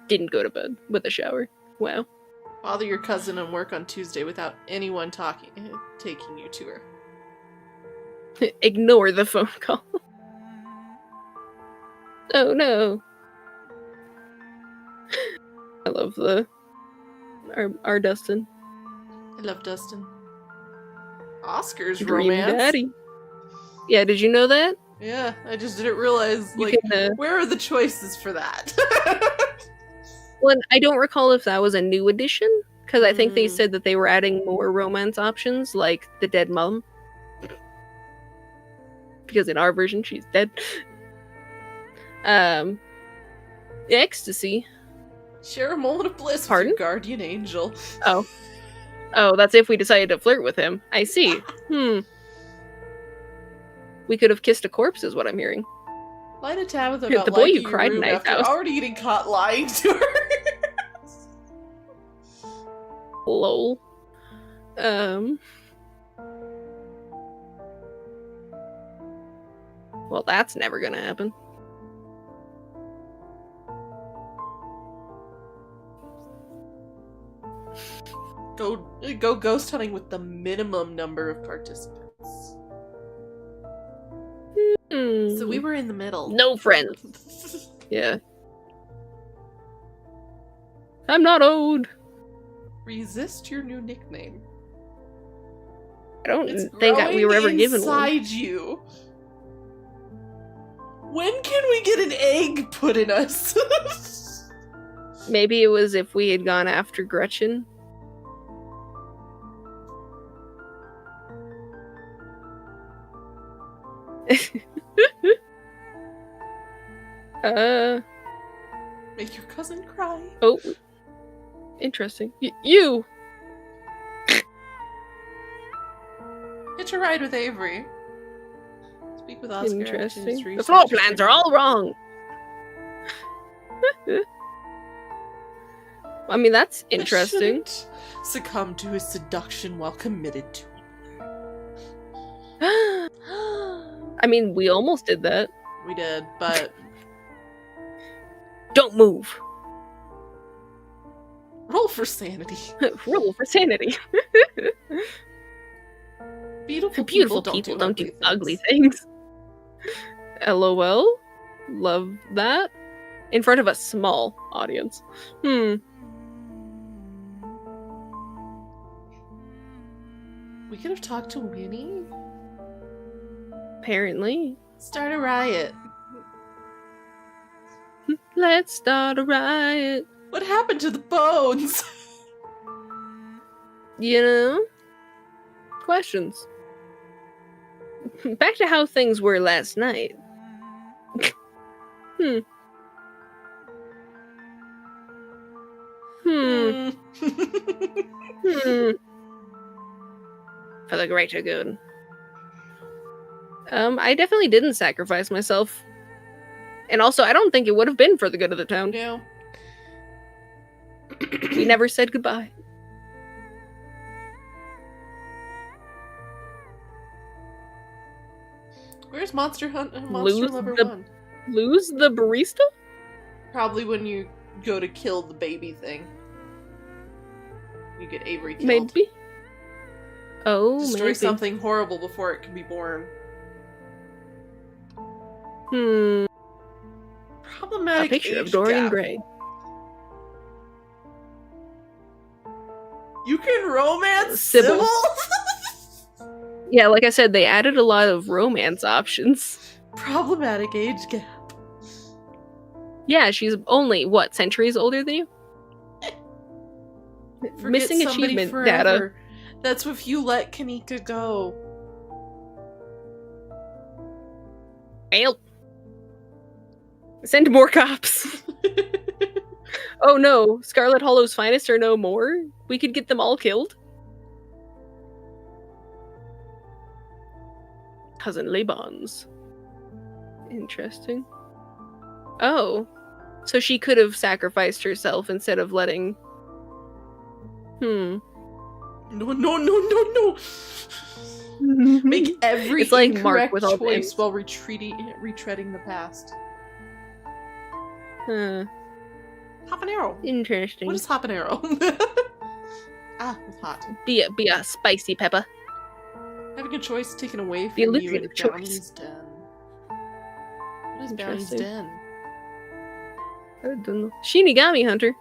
Speaker 2: didn't go to bed with a shower. Wow.
Speaker 1: Bother your cousin and work on Tuesday without anyone taking you to her.
Speaker 2: Ignore the phone call. Oh no. I love our Dustin.
Speaker 1: I love Dustin. Oscar's
Speaker 2: Dream
Speaker 1: romance.
Speaker 2: Daddy. Yeah, did you know that?
Speaker 1: Yeah, I just didn't realize, where are the choices for that?
Speaker 2: Well, I don't recall if that was a new edition, because I think they said that they were adding more romance options, like the dead mom. Because in our version, she's dead. Ecstasy.
Speaker 1: Share a moment of bliss
Speaker 2: Pardon?
Speaker 1: with your guardian angel.
Speaker 2: Oh, that's if we decided to flirt with him. I see. We could have kissed a corpse, is what I'm hearing.
Speaker 1: Lie to Tabitha about
Speaker 2: The boy
Speaker 1: liking
Speaker 2: who cried
Speaker 1: your room
Speaker 2: in
Speaker 1: after
Speaker 2: Ice House.
Speaker 1: already getting caught lying to her.
Speaker 2: Lol. Well, that's never gonna happen.
Speaker 1: Go ghost hunting with the minimum number of participants. So we were in the middle.
Speaker 2: No friends. Yeah. I'm not owed.
Speaker 1: Resist your new nickname.
Speaker 2: I don't
Speaker 1: It's
Speaker 2: think we were ever
Speaker 1: growing
Speaker 2: given one.
Speaker 1: inside you. When can we get an egg put in us?
Speaker 2: Maybe it was if we had gone after Gretchen.
Speaker 1: Make your cousin cry.
Speaker 2: Oh. Interesting. You!
Speaker 1: Hitch a ride with Avery. Speak with Oscar.
Speaker 2: Interesting. The floor plans are all wrong! I mean, that's interesting.
Speaker 1: Succumb to his seduction while committed to
Speaker 2: I mean, we almost did that.
Speaker 1: We did, but...
Speaker 2: Don't move!
Speaker 1: Roll for sanity.
Speaker 2: Roll for sanity.
Speaker 1: Beautiful
Speaker 2: people don't do ugly things. LOL. Love that. In front of a small audience.
Speaker 1: We could have talked to Winnie.
Speaker 2: Apparently.
Speaker 1: Start a riot.
Speaker 2: Let's start a riot.
Speaker 1: What happened to the bones?
Speaker 2: You know? Questions. Back to how things were last night. Hmm. For the greater good. I definitely didn't sacrifice myself. And also, I don't think it would have been for the good of the town.
Speaker 1: No.
Speaker 2: We never said goodbye.
Speaker 1: Where's Monster Lover 1?
Speaker 2: Lose the barista?
Speaker 1: Probably when you go to kill the baby thing. You get Avery killed.
Speaker 2: Maybe. Oh,
Speaker 1: Destroy
Speaker 2: maybe.
Speaker 1: something horrible before it can be born. Problematic.
Speaker 2: A picture of
Speaker 1: age
Speaker 2: Dorian
Speaker 1: gap.
Speaker 2: Gray.
Speaker 1: You can romance
Speaker 2: Sybil.
Speaker 1: Sybil?
Speaker 2: Yeah, like I said, they added a lot of romance options.
Speaker 1: Problematic age gap.
Speaker 2: Yeah, she's only, what, centuries older than you?
Speaker 1: Forget
Speaker 2: Missing
Speaker 1: somebody
Speaker 2: achievement
Speaker 1: forever.
Speaker 2: data.
Speaker 1: That's if you let Kanika go.
Speaker 2: Well. Send more cops. Oh no, Scarlet Hollow's finest are no more? We could get them all killed? Cousin Laban's. Interesting. Oh. So she could have sacrificed herself instead of letting...
Speaker 1: No. Make every
Speaker 2: It's like
Speaker 1: incorrect
Speaker 2: Mark with all
Speaker 1: choice
Speaker 2: the...
Speaker 1: while retreading the past.
Speaker 2: Huh.
Speaker 1: Habanero.
Speaker 2: Interesting.
Speaker 1: What is habanero? It's hot.
Speaker 2: Be a spicy pepper.
Speaker 1: Having a choice taken away
Speaker 2: The
Speaker 1: from you
Speaker 2: lucrative
Speaker 1: in
Speaker 2: choice.
Speaker 1: Bounty's Den. What is Bounty's
Speaker 2: Interesting.
Speaker 1: Den?
Speaker 2: I don't know. Shinigami Hunter.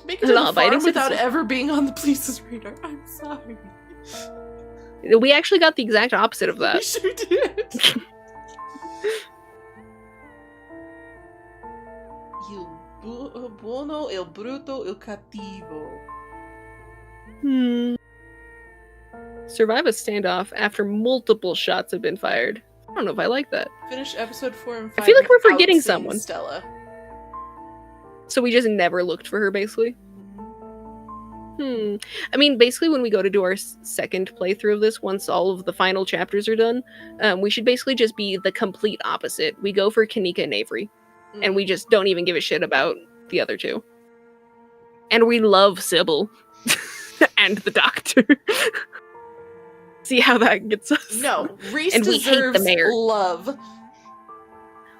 Speaker 1: Make it to the
Speaker 2: Law-abiding
Speaker 1: farm without
Speaker 2: citizen.
Speaker 1: ever being on the police's radar. I'm sorry.
Speaker 2: We actually got the exact opposite of
Speaker 1: We
Speaker 2: that.
Speaker 1: sure did. Il buono, il brutto, il cattivo.
Speaker 2: Survive a standoff after multiple shots have been fired. I don't know if I like that.
Speaker 1: Finish episode 4 and 5.
Speaker 2: I feel like we're forgetting
Speaker 1: without seeing
Speaker 2: someone.
Speaker 1: Stella.
Speaker 2: So we just never looked for her, basically. I mean, basically, when we go to do our second playthrough of this, once all of the final chapters are done, we should basically just be the complete opposite. We go for Kanika and Avery, and we just don't even give a shit about the other two. And we love Sybil. And the doctor. See how that gets us?
Speaker 1: No, Reese
Speaker 2: And we hate the
Speaker 1: deserves
Speaker 2: mayor.
Speaker 1: love.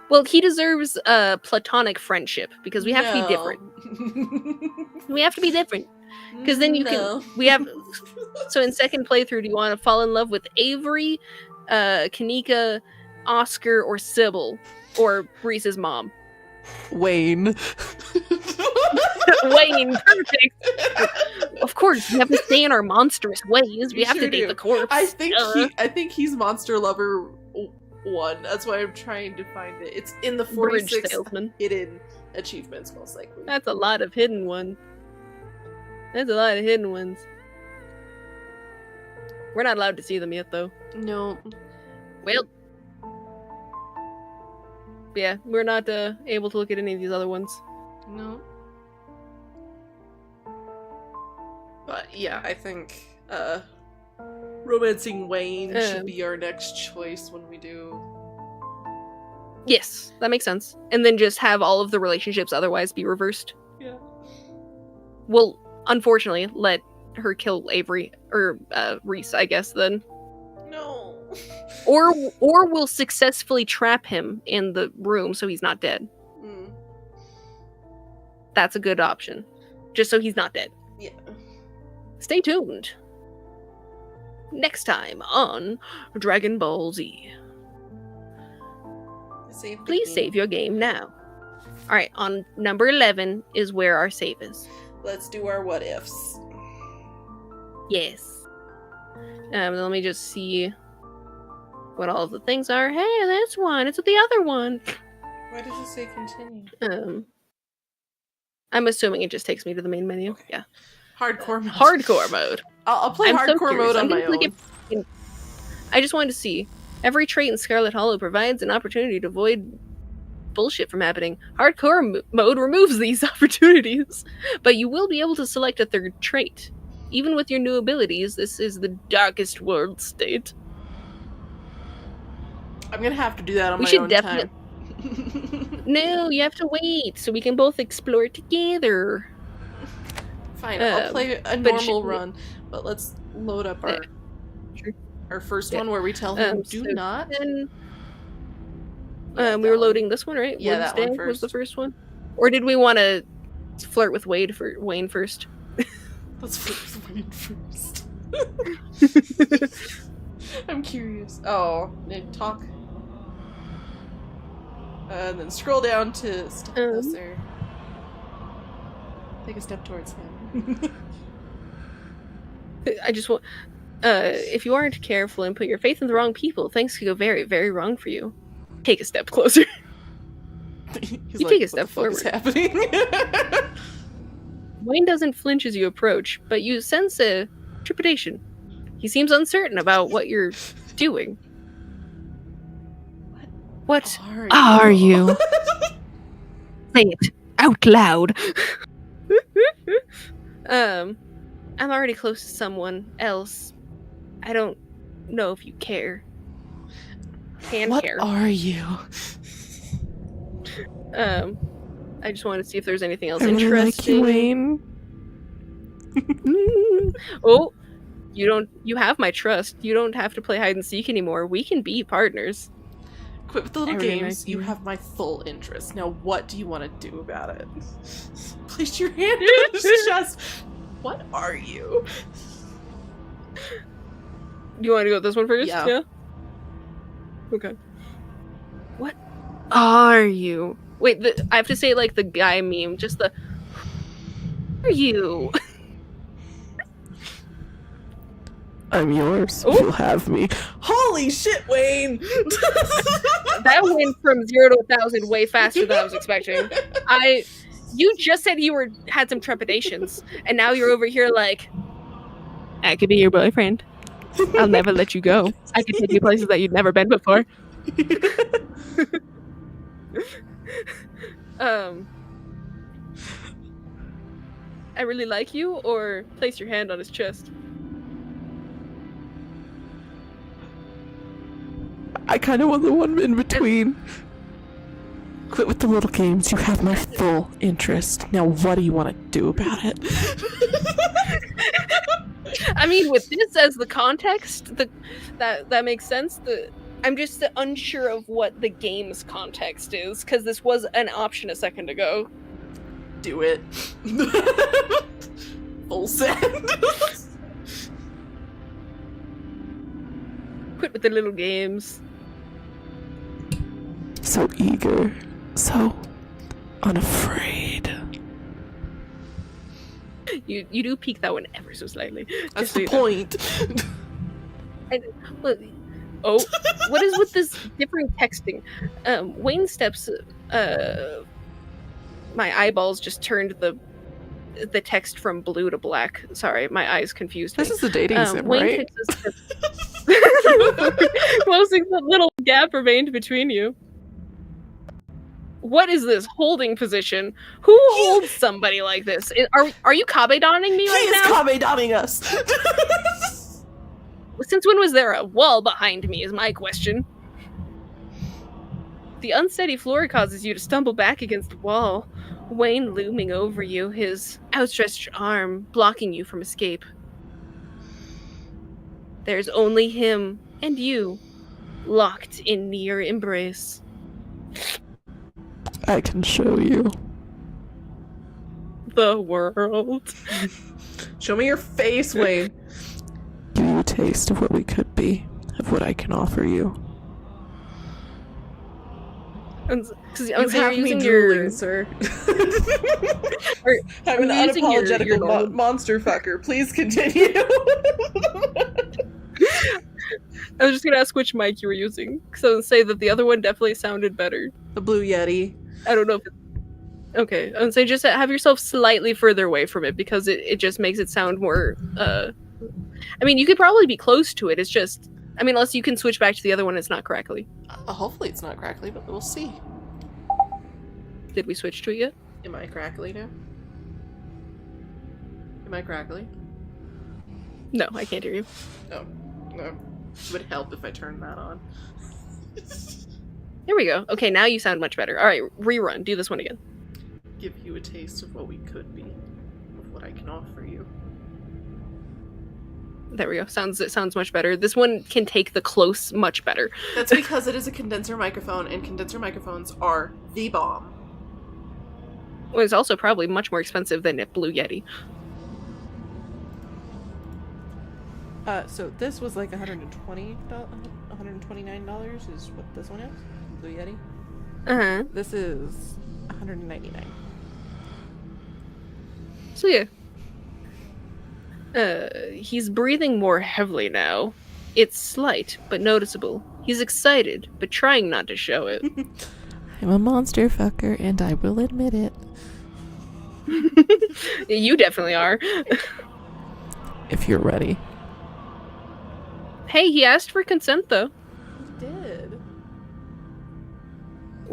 Speaker 2: Well, he deserves a platonic friendship, because we have to be different. We have to be different. Because then you can... We have... So in second playthrough, do you want to fall in love with Avery, Kanika, Oscar, or Sybil? Or Reese's mom?
Speaker 1: Wayne.
Speaker 2: Wayne, perfect. Of course, we have to stay in our monstrous ways. We have
Speaker 1: sure
Speaker 2: to date
Speaker 1: do.
Speaker 2: the corpse.
Speaker 1: I think he's Monster Lover 1. That's why I'm trying to find it. It's in the
Speaker 2: Bridge
Speaker 1: 46
Speaker 2: salesman.
Speaker 1: hidden achievements, most likely.
Speaker 2: That's a lot of hidden ones. That's a lot of hidden ones. We're not allowed to see them yet, though.
Speaker 1: No.
Speaker 2: Well, yeah, we're not able to look at any of these other ones.
Speaker 1: No. But yeah, I think romancing Wayne should be our next choice when we do.
Speaker 2: Yes, that makes sense. And then just have all of the relationships otherwise be reversed.
Speaker 1: Yeah.
Speaker 2: Well, unfortunately, let her kill Avery or Reese, I guess. Then.
Speaker 1: No.
Speaker 2: Or we'll successfully trap him in the room so he's not dead.
Speaker 1: Mm.
Speaker 2: That's a good option, just so he's not dead.
Speaker 1: Yeah.
Speaker 2: Stay tuned. Next time on Dragon Ball Z. Please save your game now. Alright, on number 11 is where our save is.
Speaker 1: Let's do our what ifs.
Speaker 2: Yes. Let me just see what all of the things are. Hey, that's one. It's the other one.
Speaker 1: Why does it say continue?
Speaker 2: I'm assuming it just takes me to the main menu.
Speaker 1: Okay.
Speaker 2: Yeah.
Speaker 1: Hardcore mode.
Speaker 2: Hardcore mode.
Speaker 1: I'll play hardcore mode on my own.
Speaker 2: I just wanted to see. Every trait in Scarlet Hollow provides an opportunity to avoid bullshit from happening. Hardcore mode removes these opportunities, but you will be able to select a third trait. Even with your new abilities, this is the darkest world state.
Speaker 1: I'm gonna have to do that on my own time.
Speaker 2: No, you have to wait so we can both explore together.
Speaker 1: Fine, I'll play a normal run, but let's load up our first one where we tell him do not.
Speaker 2: Then, we were loading this one, right?
Speaker 1: Yeah, that one first.
Speaker 2: Was the first one, or did we want to flirt with Wayne first?
Speaker 1: Let's flirt with Wayne first. I'm curious. Oh, talk. And then scroll down to step closer. Take a step towards him.
Speaker 2: I just want. If you aren't careful and put your faith in the wrong people, things could go very, very wrong for you. Take a step closer. You take a step forward.
Speaker 1: What's happening?
Speaker 2: Wayne doesn't flinch as you approach, but you sense a trepidation. He seems uncertain about what you're doing. What are you? Say it out loud. I'm already close to someone else. I don't know if you care. Care.
Speaker 1: What are you?
Speaker 2: I just wanted to see if there's anything else
Speaker 1: I really
Speaker 2: interesting.
Speaker 1: like you, Wayne.
Speaker 2: Oh, you have my trust. You don't have to play hide and seek anymore. We can be partners.
Speaker 1: Quit with the little games. You have my full interest. Now what do you want to do about it? Place your hand on his chest. What are you?
Speaker 2: You want to go with this one first?
Speaker 1: Yeah.
Speaker 2: Okay. What are you? Wait, I have to say like the guy meme. Just the. Who are you?
Speaker 1: I'm yours. Ooh. You'll have me. Holy shit, Wayne!
Speaker 2: That went from 0 to 1,000 way faster than I was expecting. You just said you had some trepidations, and now you're over here like, I could be your boyfriend. I'll never let you go. I could take you places that you'd never been before. I really like you, or place your hand on his chest.
Speaker 1: I kind of want the one in between. Quit with the little games. You have my full interest. Now what do you want to do about it?
Speaker 2: I mean, with this as the context, that makes sense. I'm just unsure of what the game's context is, because this was an option a second ago.
Speaker 1: Do it. Full send.
Speaker 2: Quit with the little games.
Speaker 1: So eager. So unafraid.
Speaker 2: You do peek that one ever so slightly.
Speaker 1: That's the point.
Speaker 2: Oh, what is with this different texting? Wayne steps. My eyeballs just turned the text from blue to black. Sorry, my eyes confused me.
Speaker 1: This is the dating sim,
Speaker 2: Wayne
Speaker 1: right?
Speaker 2: Closing the little gap remained between you. What is this holding position? Who holds somebody like this? Are you kabe-donning me right now?
Speaker 1: He is kabe-donning us!
Speaker 2: Since when was there a wall behind me is my question. The unsteady floor causes you to stumble back against the wall, Wayne looming over you, his outstretched arm blocking you from escape. There's only him and you, locked in near embrace.
Speaker 1: I can show you.
Speaker 2: The world.
Speaker 1: Show me your face, Wayne. Give you a taste of what we could be, of what I can offer you.
Speaker 2: You have me drooling,
Speaker 1: sir.
Speaker 2: I'm
Speaker 1: an unapologetic monster fucker. Please continue.
Speaker 2: I was just gonna ask which mic you were using, because I would say that the other one definitely sounded better.
Speaker 1: The Blue Yeti.
Speaker 2: I don't know if okay, I would say just have yourself slightly further away from it, because it just makes it sound more, I mean, you could probably be close to it, it's just, I mean, unless you can switch back to the other one, it's not crackly.
Speaker 1: Hopefully it's not crackly, but we'll see.
Speaker 2: Did we switch to it yet?
Speaker 1: Am I crackly now? Am I crackly?
Speaker 2: No, I can't hear you.
Speaker 1: Oh, no. It would help if I turned that on.
Speaker 2: There we go. Okay, now you sound much better. Alright, rerun. Do this one again.
Speaker 1: Give you a taste of what we could be, of what I can offer you.
Speaker 2: There we go. It sounds much better. This one can take the close much better.
Speaker 1: That's because it is a condenser microphone, and condenser microphones are the bomb.
Speaker 2: Well, it's also probably much more expensive than a Blue Yeti.
Speaker 1: So this was like $129 is what this one is? Blue Yeti?
Speaker 2: Uh-huh.
Speaker 1: This is $199.
Speaker 2: So yeah. He's breathing more heavily now. It's slight, but noticeable. He's excited, but trying not to show it.
Speaker 1: I'm a monster fucker, and I will admit it.
Speaker 2: You definitely are.
Speaker 1: If you're ready.
Speaker 2: Hey, he asked for consent, though.
Speaker 1: He did.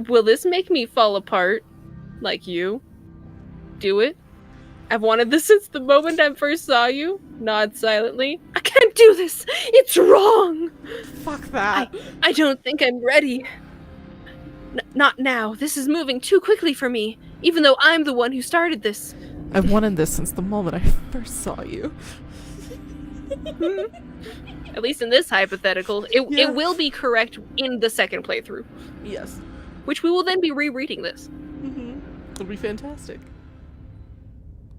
Speaker 2: Will this make me fall apart? Like you? Do it? I've wanted this since the moment I first saw you. Nod silently. I can't do this! It's wrong!
Speaker 1: Fuck that.
Speaker 2: I don't think I'm ready. Not now. This is moving too quickly for me, even though I'm the one who started this.
Speaker 1: I've wanted this since the moment I first saw you.
Speaker 2: At least in this hypothetical, it will be correct in the second playthrough.
Speaker 1: Yes.
Speaker 2: Which we will then be rereading this.
Speaker 1: Mm-hmm. It'll be fantastic.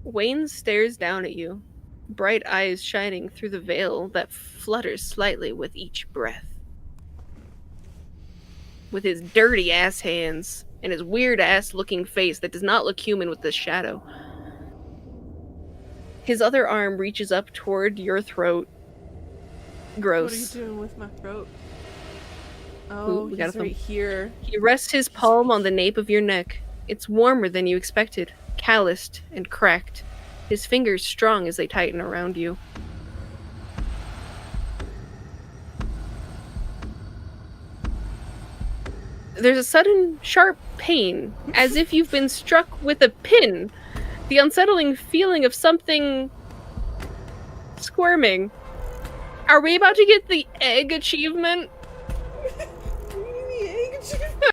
Speaker 2: Wayne stares down at you, bright eyes shining through the veil that flutters slightly with each breath. With his dirty ass hands and his weird ass looking face that does not look human with this shadow. His other arm reaches up toward your throat. Gross.
Speaker 1: What are you doing with my throat? Oh, he's right here.
Speaker 2: He rests his palm on the nape of your neck. It's warmer than you expected, calloused and cracked. His fingers strong as they tighten around you. There's a sudden, sharp pain, as if you've been struck with a pin. The unsettling feeling of something squirming. Are we about to get the egg achievement?
Speaker 1: The egg achievement?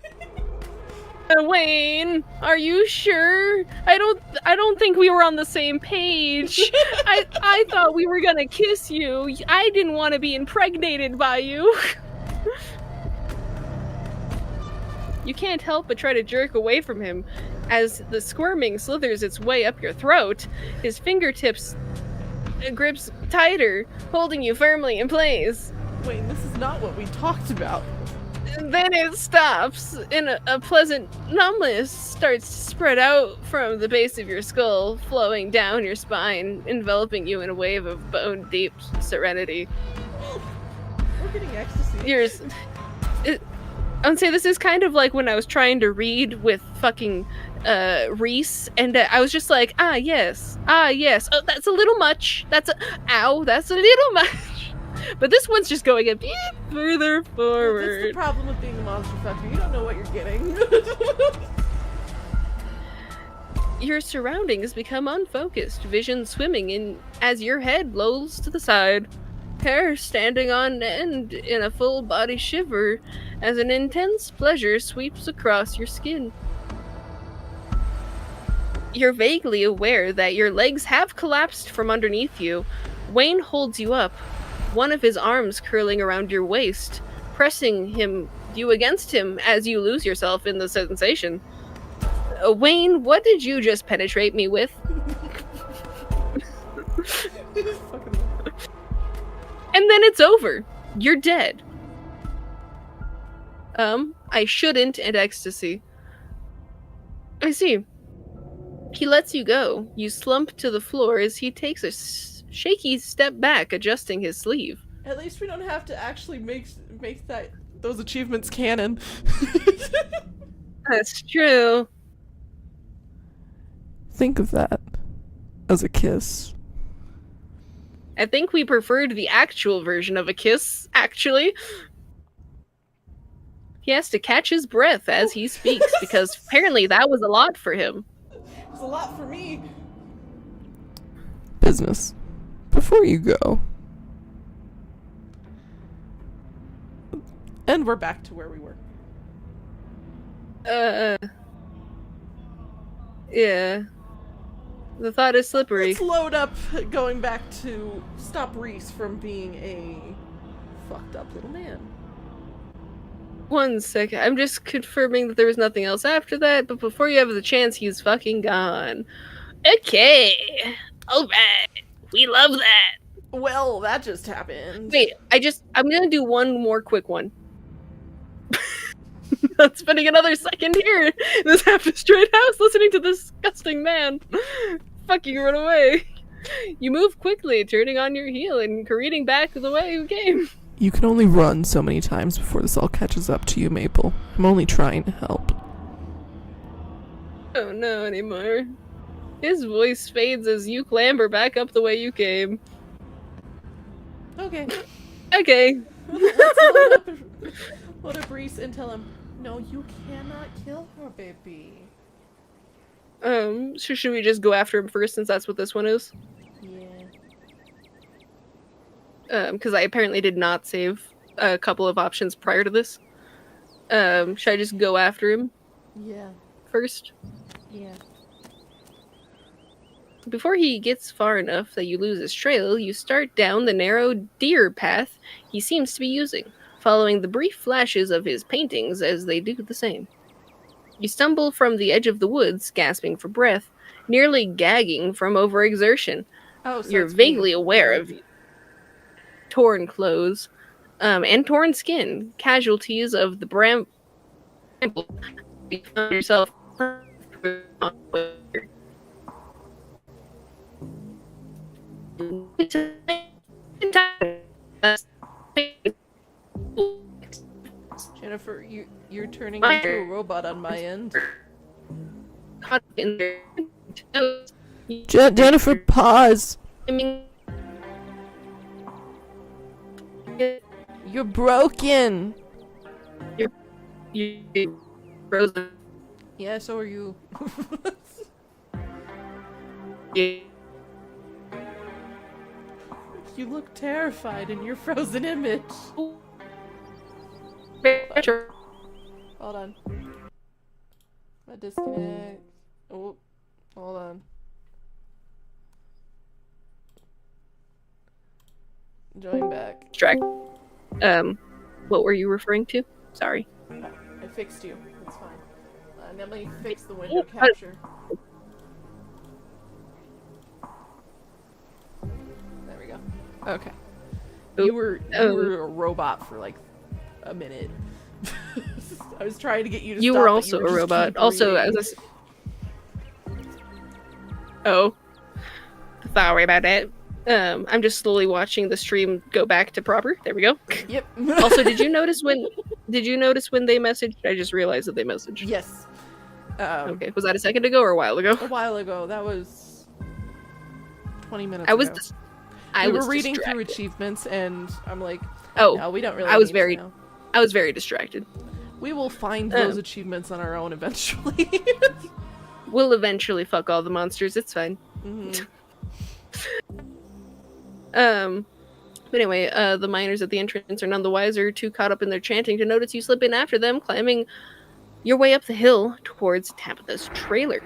Speaker 2: Wayne, are you sure? I don't think we were on the same page. I thought we were gonna kiss you. I didn't want to be impregnated by you. You can't help but try to jerk away from him as the squirming slithers its way up your throat. His fingertips grips tighter, holding you firmly in place.
Speaker 1: Wait, this is not what we talked about.
Speaker 2: Then it stops, and a pleasant numbness starts to spread out from the base of your skull, flowing down your spine, enveloping you in a wave of bone-deep serenity.
Speaker 1: We're getting ecstasy.
Speaker 2: I would say this is kind of like when I was trying to read with fucking Reese, and I was just like, yes. Oh, that's a little much. That's a little much. But this one's just going a bit further forward.
Speaker 1: That's the problem with being a monster fucker. You don't know what you're getting.
Speaker 2: Your surroundings become unfocused, vision swimming in as your head lolls to the side, hair standing on end in a full body shiver as an intense pleasure sweeps across your skin. You're vaguely aware that your legs have collapsed from underneath you. Wayne holds you up, one of his arms curling around your waist, pressing you against him as you lose yourself in the sensation. Wayne, what did you just penetrate me with? And then it's over. You're dead. I shouldn't and ecstasy. I see. He lets you go. You slump to the floor as he takes a shaky step back, adjusting his sleeve.
Speaker 1: At least we don't have to actually make those achievements canon.
Speaker 2: That's true.
Speaker 1: Think of that as a kiss.
Speaker 2: I think we preferred the actual version of a kiss, actually. He has to catch his breath as he speaks, because apparently that was a lot for him.
Speaker 1: It was a lot for me. Business. Before you go. And we're back to where we were.
Speaker 2: Yeah. The thought is slippery.
Speaker 1: Let's load up going back to stop Reese from being a fucked up little man.
Speaker 2: 1 second. I'm just confirming that there was nothing else after that, but before you have the chance, he's fucking gone. Okay. Alright. We love that.
Speaker 1: Well, that just happened.
Speaker 2: Wait, I'm gonna do one more quick one. Not spending another second here in this half-destroyed house listening to this disgusting man fucking run away. You move quickly, turning on your heel and careening back the way you came.
Speaker 1: You can only run so many times before this all catches up to you, Maple. I'm only trying to help.
Speaker 2: Oh no, anymore. His voice fades as you clamber back up the way you came.
Speaker 1: Okay.
Speaker 2: Okay.
Speaker 1: Let's load up Reese and tell him, no, you cannot kill her, baby.
Speaker 2: So should we just go after him first since that's what this one is?
Speaker 1: Yeah.
Speaker 2: Because I apparently did not save a couple of options prior to this. Should I just go after him?
Speaker 1: Yeah.
Speaker 2: First?
Speaker 1: Yeah.
Speaker 2: Before he gets far enough that you lose his trail, you start down the narrow deer path he seems to be using, following the brief flashes of his paintings as they do the same. You stumble from the edge of the woods, gasping for breath, nearly gagging from overexertion.
Speaker 1: Oh, so
Speaker 2: you're vaguely aware of torn clothes, and torn skin, casualties of the bramble. You found yourself
Speaker 1: Jennifer, you're turning into a robot on my end. Jennifer, pause. You're broken.
Speaker 2: You're frozen.
Speaker 1: Yeah, so are you.
Speaker 2: Yeah.
Speaker 1: You look terrified in your frozen image. Hold on. I disconnect. Oh, hold on. Join back.
Speaker 2: Distract. What were you referring to? Sorry.
Speaker 1: I fixed you. It's fine. Let me fix the window capture. There we go. Okay. You were a robot for like a minute. I was trying to get you to
Speaker 2: You
Speaker 1: stop,
Speaker 2: were
Speaker 1: but
Speaker 2: also
Speaker 1: you were
Speaker 2: a
Speaker 1: just
Speaker 2: robot.
Speaker 1: keep
Speaker 2: Also,
Speaker 1: reading.
Speaker 2: as oh, sorry about that. I'm just slowly watching the stream go back to proper. There we go.
Speaker 1: Yep.
Speaker 2: Also, did you notice when they messaged? I just realized that they messaged.
Speaker 1: Yes.
Speaker 2: Okay, was that a second ago or a while ago?
Speaker 1: A while ago. That was 20 minutes
Speaker 2: I was
Speaker 1: ago.
Speaker 2: I
Speaker 1: we
Speaker 2: was
Speaker 1: were reading
Speaker 2: distracted.
Speaker 1: through achievements, and I'm like,
Speaker 2: Oh,
Speaker 1: no, we don't really.
Speaker 2: I was
Speaker 1: need
Speaker 2: very-
Speaker 1: to know.
Speaker 2: I was very distracted.
Speaker 1: We will find those achievements on our own eventually.
Speaker 2: We'll eventually fuck all the monsters. It's fine.
Speaker 1: Mm-hmm.
Speaker 2: But anyway, the miners at the entrance are none the wiser, too caught up in their chanting to notice you slip in after them, climbing your way up the hill towards Tabitha's trailer.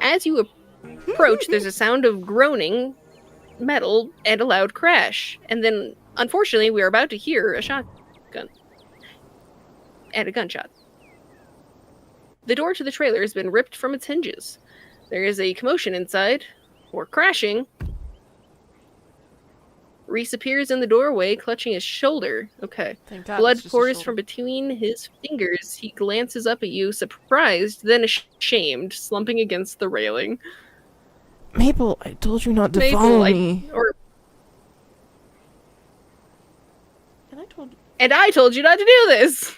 Speaker 2: As you approach, there's a sound of groaning metal and a loud crash. And then, unfortunately, we are about to hear a shotgun and a gunshot. The door to the trailer has been ripped from its hinges. There is a commotion inside, or crashing. Reese appears in the doorway, clutching his shoulder. Okay.
Speaker 1: Thank God
Speaker 2: Blood
Speaker 1: it's just a
Speaker 2: pours
Speaker 1: shoulder.
Speaker 2: from between his fingers. He glances up at you, surprised, then ashamed, slumping against the railing.
Speaker 1: Maple, I told you not to
Speaker 2: Maple,
Speaker 1: follow
Speaker 2: I-
Speaker 1: me.
Speaker 2: or-
Speaker 1: And I told you.
Speaker 2: And I told you not to do this!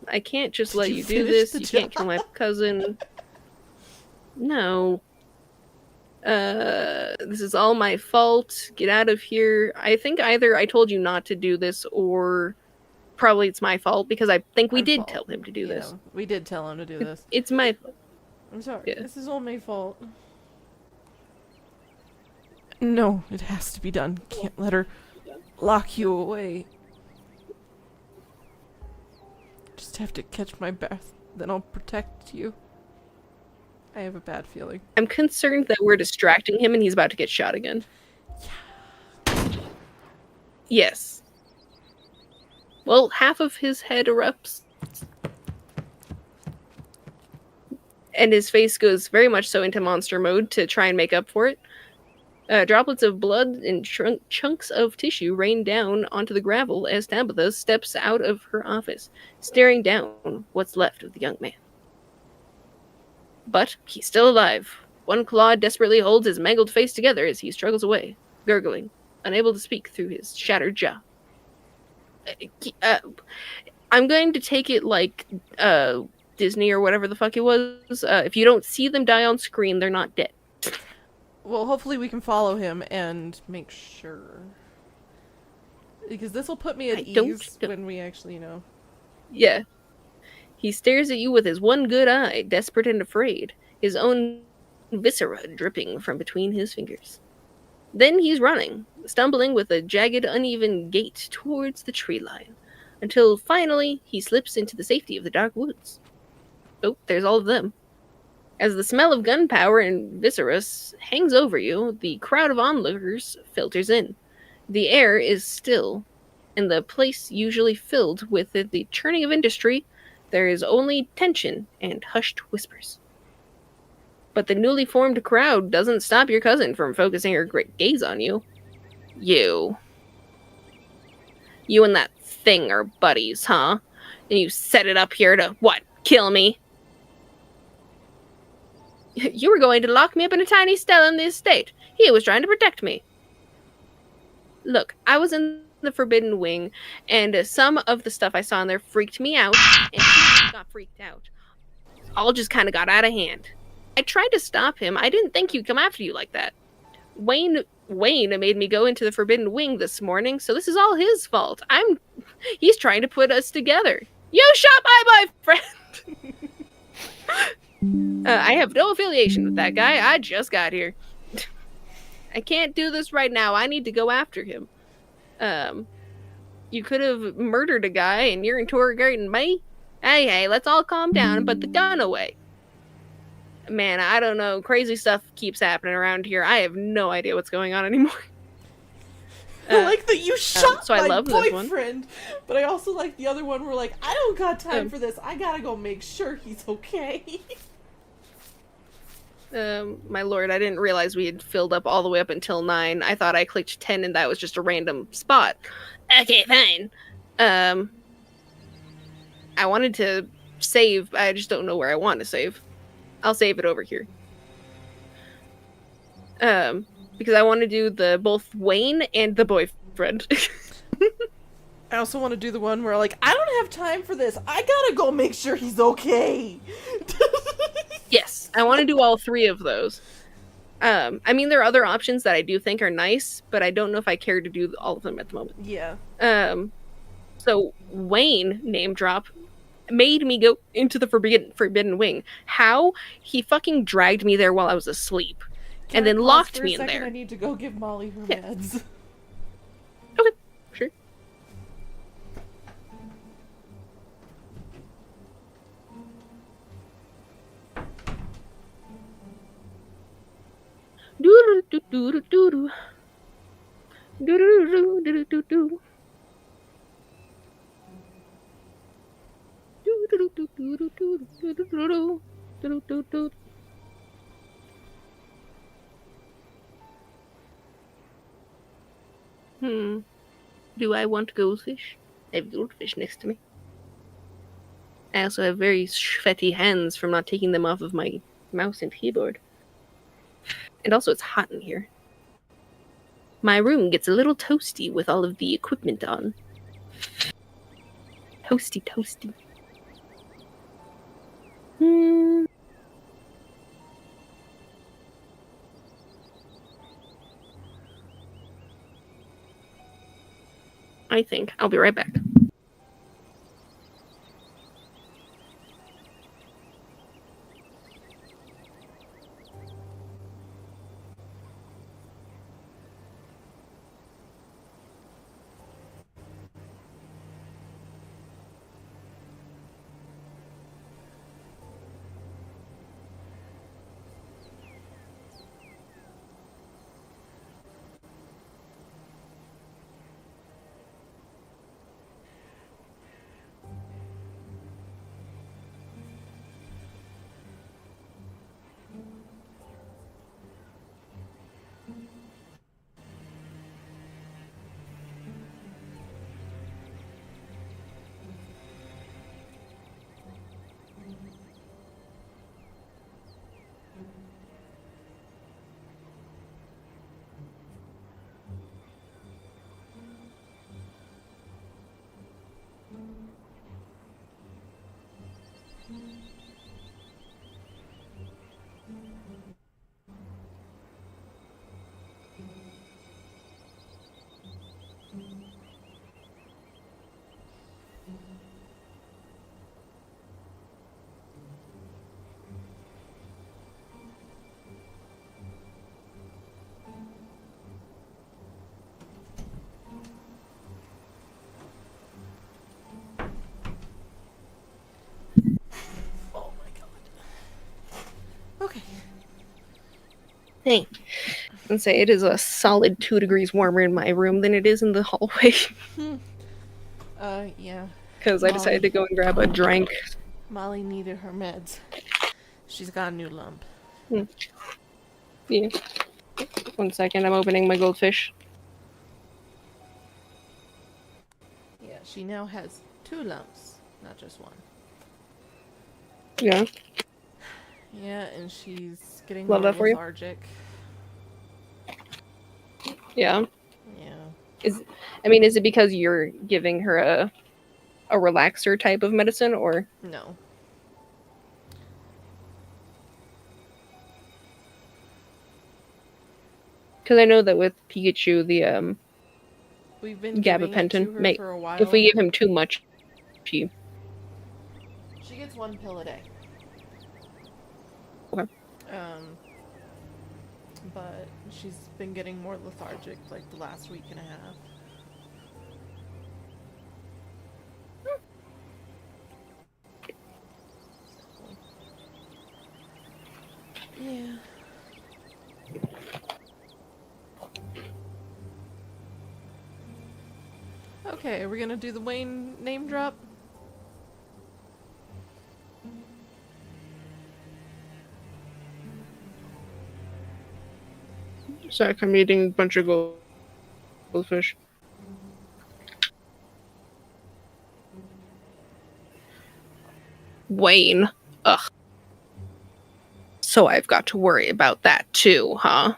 Speaker 2: I can't just
Speaker 1: Did
Speaker 2: let
Speaker 1: you
Speaker 2: you do
Speaker 1: finish
Speaker 2: this.
Speaker 1: the
Speaker 2: You can't kill my cousin. No. This is all my fault. Get out of here. I think either I told you not to do this, or probably it's my fault, because I think we
Speaker 1: My
Speaker 2: did
Speaker 1: fault.
Speaker 2: tell him to do
Speaker 1: Yeah,
Speaker 2: this.
Speaker 1: we did tell him to do this.
Speaker 2: It's my fault.
Speaker 1: I'm sorry.
Speaker 2: Yeah.
Speaker 1: This is all my fault. No, it has to be done. Can't let her lock you away. Just have to catch my breath, then I'll protect you. I have a bad feeling.
Speaker 2: I'm concerned that we're distracting him and he's about to get shot again. Yes. Well, half of his head erupts. And his face goes very much so into monster mode to try and make up for it. Droplets of blood and chunks of tissue rain down onto the gravel as Tabitha steps out of her office, staring down what's left of the young man. But he's still alive. One claw desperately holds his mangled face together as he struggles away, gurgling, unable to speak through his shattered jaw. I'm going to take it like Disney or whatever the fuck it was. If you don't see them die on screen, they're not dead.
Speaker 1: Well, hopefully we can follow him and make sure. Because this will put me at ease when we actually know.
Speaker 2: Yeah. He stares at you with his one good eye, desperate and afraid, his own viscera dripping from between his fingers. Then he's running, stumbling with a jagged, uneven gait towards the tree line, until finally he slips into the safety of the dark woods. Oh, there's all of them. As the smell of gunpowder and viscera hangs over you, the crowd of onlookers filters in. The air is still, and the place usually filled with the churning of industry. There is only tension and hushed whispers. But the newly formed crowd doesn't stop your cousin from focusing her great gaze on you. You and that thing are buddies, huh? And you set it up here to, what, kill me? You were going to lock me up in a tiny cell in the estate. He was trying to protect me. Look, I was in the Forbidden Wing, and some of the stuff I saw in there freaked me out, and he got freaked out. All just kind of got out of hand. I tried to stop him. I didn't think he'd come after you like that. Wayne made me go into the Forbidden Wing this morning, so this is all his fault. He's trying to put us together. You shot my boyfriend! I have no affiliation with that guy. I just got here. I can't do this right now. I need to go after him. You could have murdered a guy and you're interrogating me? Hey, let's all calm down and put the gun away. Man, I don't know. Crazy stuff keeps happening around here. I have no idea what's going on anymore.
Speaker 1: I like that you shot
Speaker 2: so I
Speaker 1: my
Speaker 2: love this
Speaker 1: boyfriend, but I also like the other one where like, I don't got time for this. I gotta go make sure he's okay.
Speaker 2: My lord, I didn't realize we had filled up all the way up until 9. I thought I clicked 10 and that was just a random spot. Okay, fine. I wanted to save. I just don't know where I want to save. I'll save it over here. Because I want to do both Wayne and the boyfriend.
Speaker 1: I also want to do the one where like, I don't have time for this. I gotta go make sure he's okay.
Speaker 2: Yes, I want to do all 3 of those. I mean, there are other options that I do think are nice, but I don't know if I care to do all of them at the moment.
Speaker 1: Yeah.
Speaker 2: So Wayne, name drop, made me go into the forbidden wing. How? He fucking dragged me there while I was asleep.
Speaker 1: Can
Speaker 2: and
Speaker 1: I
Speaker 2: then
Speaker 1: pause
Speaker 2: locked
Speaker 1: for a
Speaker 2: me in
Speaker 1: second?
Speaker 2: there.
Speaker 1: I need to go give Molly her
Speaker 2: Yeah.
Speaker 1: meds.
Speaker 2: Okay, sure. Do-do-do-do-do-do. Do-do-do-do-do-do-do. Do-do-do-do-do-do-do-do-do-do. Do I want goldfish? I have goldfish next to me. I also have very sweaty hands from not taking them off of my mouse and keyboard. And also, it's hot in here. My room gets a little toasty with all of the equipment on. Toasty, toasty. I think. I'll be right back.
Speaker 1: Okay.
Speaker 2: Hey. And say it is a solid 2 degrees warmer in my room than it is in the hallway.
Speaker 1: Yeah.
Speaker 2: Because I decided to go and grab a drink.
Speaker 1: Molly needed her meds. She's got a new lump.
Speaker 2: Yeah. 1 second, I'm opening my goldfish.
Speaker 1: Yeah, she now has 2 lumps, not just 1.
Speaker 2: Yeah.
Speaker 1: Yeah, and she's getting
Speaker 2: Love
Speaker 1: more
Speaker 2: that for you.
Speaker 1: lethargic.
Speaker 2: Yeah.
Speaker 1: Yeah.
Speaker 2: Is it because you're giving her a relaxer type of medicine, or?
Speaker 1: No.
Speaker 2: Because I know that with Pikachu, the
Speaker 1: We've been giving it to
Speaker 2: gabapentin
Speaker 1: her for a while.
Speaker 2: if we give him too much,
Speaker 1: She gets 1 pill a day.
Speaker 2: Okay.
Speaker 1: But she's been getting more lethargic like the last week and a half. Yeah. Okay, are we gonna do the Wayne name drop?
Speaker 2: Sorry, I'm eating a bunch of goldfish. Wayne. Ugh. So I've got to worry about that too, huh?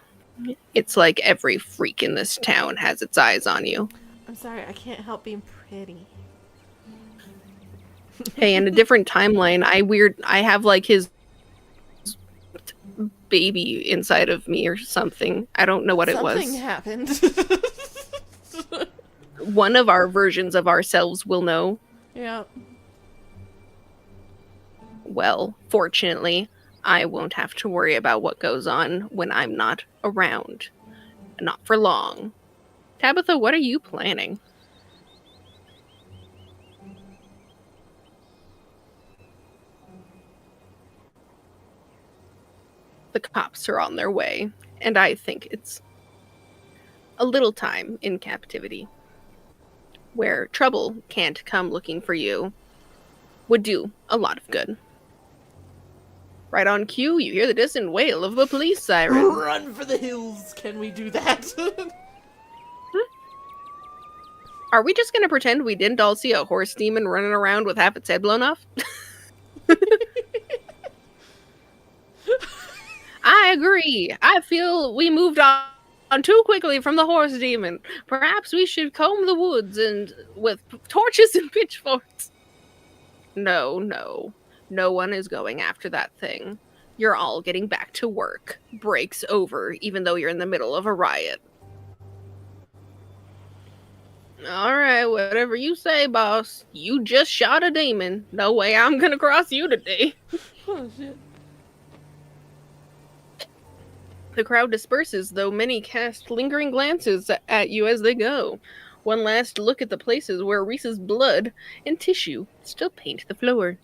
Speaker 2: It's like every freak in this town has its eyes on you.
Speaker 1: I'm sorry, I can't help being pretty.
Speaker 2: Hey, in a different timeline, I have like his baby inside of me or something. I don't know what it was.
Speaker 1: Something happened.
Speaker 2: One of our versions of ourselves will know.
Speaker 1: Yeah.
Speaker 2: Well, fortunately, I won't have to worry about what goes on when I'm not around. Not for long. Tabitha, what are you planning? The cops are on their way, and I think it's a little time in captivity where trouble can't come looking for you would do a lot of good. Right on cue, you hear the distant wail of a police siren.
Speaker 1: Run for the hills! Can we do that?
Speaker 2: Are we just gonna pretend we didn't all see a horse demon running around with half its head blown off? I agree. I feel we moved on too quickly from the horse demon. Perhaps we should comb the woods and with torches and pitchforks. No. No one is going after that thing. You're all getting back to work. Break's over, even though you're in the middle of a riot. Alright, whatever you say, boss. You just shot a demon. No way I'm gonna cross you today.
Speaker 1: Oh, shit.
Speaker 2: The crowd disperses, though many cast lingering glances at you as they go. One last look at the places where Reese's blood and tissue still paint the floor.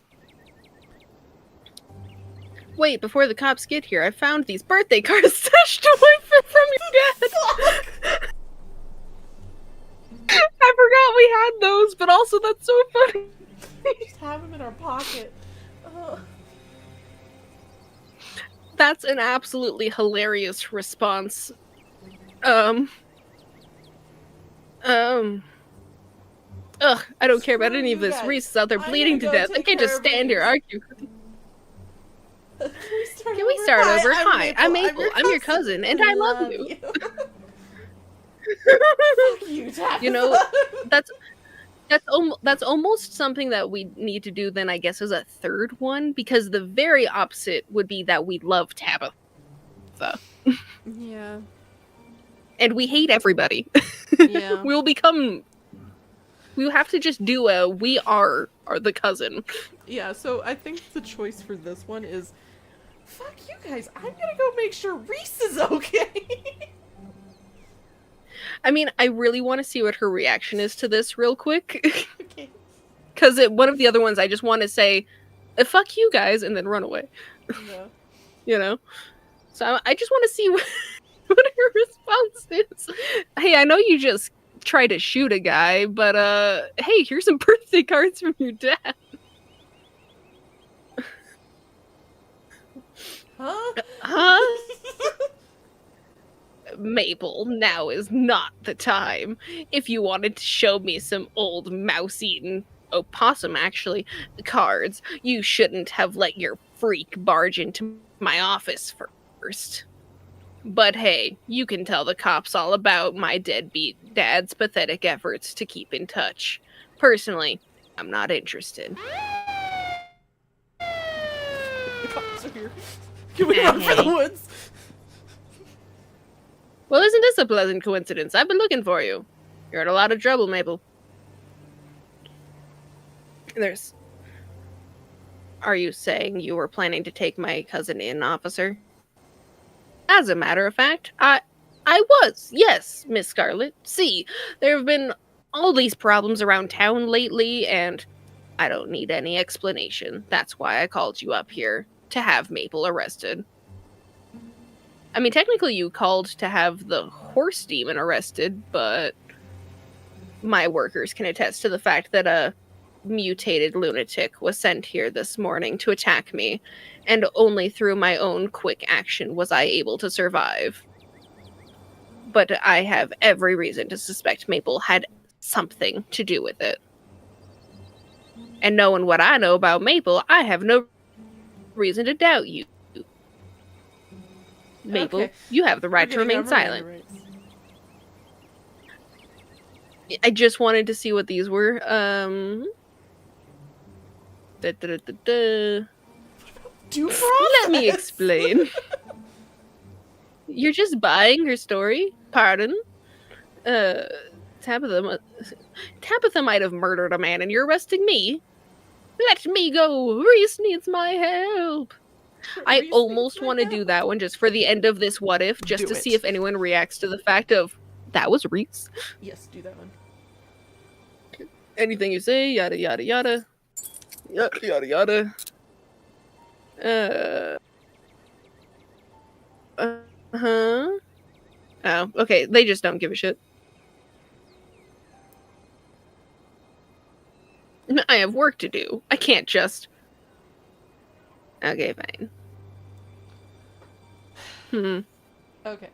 Speaker 2: Wait, before the cops get here, I found these birthday cards stashed away from your dad. I forgot we had those, but also that's so funny.
Speaker 1: Just have them in our pocket.
Speaker 2: That's an absolutely hilarious response. Ugh, I don't care about any of this. Reese is out there bleeding to death. I can't just stand here argue. Can we start over? Hi, I'm Maple. I'm your cousin, and I love you.
Speaker 1: Fuck you, Tabitha.
Speaker 2: You know, that's almost something that we need to do then, I guess, as a third one, because the very opposite would be that we love Tabitha.
Speaker 1: Yeah.
Speaker 2: And we hate everybody.
Speaker 1: Yeah.
Speaker 2: We'll have to just do we are the cousin.
Speaker 1: Yeah, so I think the choice for this one is, fuck you guys, I'm gonna go make sure Reese is okay.
Speaker 2: I mean, I really want to see what her reaction is to this real quick.
Speaker 1: Okay.
Speaker 2: Because one of the other ones, I just want to say, fuck you guys, and then run away.
Speaker 1: Yeah.
Speaker 2: You know? So I just want to see what her response is. Hey, I know you just tried to shoot a guy, but hey, here's some birthday cards from your dad.
Speaker 1: Huh?
Speaker 2: Huh? Maple, now is not the time. If you wanted to show me some old mouse-eaten, opossum actually, cards, you shouldn't have let your freak barge into my office first. But hey, you can tell the cops all about my deadbeat dad's pathetic efforts to keep in touch. Personally, I'm not interested.
Speaker 1: The cops are here. Can we run for the woods?
Speaker 2: Well, isn't this a pleasant coincidence? I've been looking for you. You're in a lot of trouble, Maple. Are you saying you were planning to take my cousin in, officer? As a matter of fact, I was, yes, Miss Scarlet. See, there have been all these problems around town lately, and I don't need any explanation. That's why I called you up here, to have Maple arrested. I mean, technically you called to have the horse demon arrested, but my workers can attest to the fact that a mutated lunatic was sent here this morning to attack me, and only through my own quick action was I able to survive. But I have every reason to suspect Maple had something to do with it. And knowing what I know about Maple, I have no reason to doubt you. Maple,
Speaker 1: Okay.
Speaker 2: you have the right to remain silent. I just wanted to see what these were. Let me explain. You're just buying her story? Pardon? Tabitha might have murdered a man and you're arresting me? Let me go! Reese needs my help! I
Speaker 1: Reese
Speaker 2: almost
Speaker 1: needs my
Speaker 2: want to do
Speaker 1: help.
Speaker 2: that one just for the end of this what if, just
Speaker 1: Do
Speaker 2: to
Speaker 1: it.
Speaker 2: see if anyone reacts to the fact of, that was Reese.
Speaker 1: Yes, do that one.
Speaker 2: Anything you say, yada yada yada. Yada yada yada. Uh-huh. Oh, okay, they just don't give a shit. I have work to do. I can't just... Okay, fine.
Speaker 1: Okay.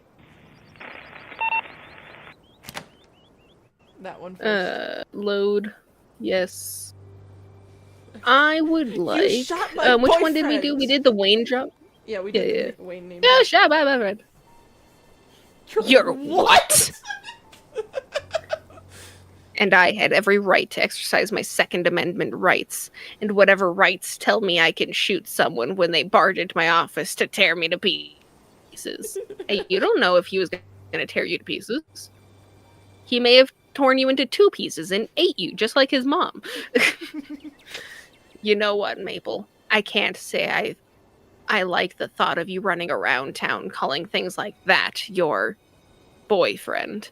Speaker 1: That one first.
Speaker 2: Load. Yes. I would like...
Speaker 1: You shot my
Speaker 2: which one did we do?
Speaker 1: boyfriend!
Speaker 2: We did the Wayne drop?
Speaker 1: Yeah, we did
Speaker 2: Yeah.
Speaker 1: the Wayne name.
Speaker 2: Yeah, shot my boyfriend. You're what? And I had every right to exercise my Second Amendment rights, and whatever rights tell me I can shoot someone when they barge into my office to tear me to pieces. Hey, you don't know if he was going to tear you to pieces. He may have torn you into 2 pieces and ate you, just like his mom. You know what, Maple? I can't say I like the thought of you running around town calling things like that your boyfriend.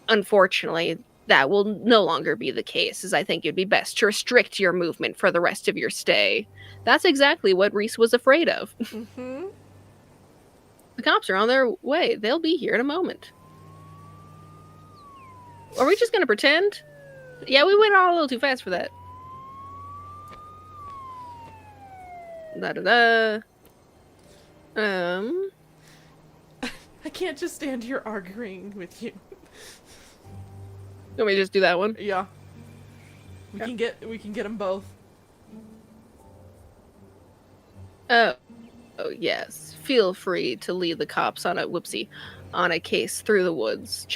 Speaker 2: Unfortunately, that will no longer be the case, as I think it'd be best to restrict your movement for the rest of your stay. That's exactly what Reese was afraid of.
Speaker 1: Mm-hmm.
Speaker 2: The cops are on their way. They'll be here in a moment. Are we just gonna pretend? Yeah, we went all a little too fast for that. Da-da-da.
Speaker 1: I can't just stand here arguing with you.
Speaker 2: Let me just do that one.
Speaker 1: Yeah. We can get them both.
Speaker 2: Oh, yes. Feel free to lead the cops on a case through the woods.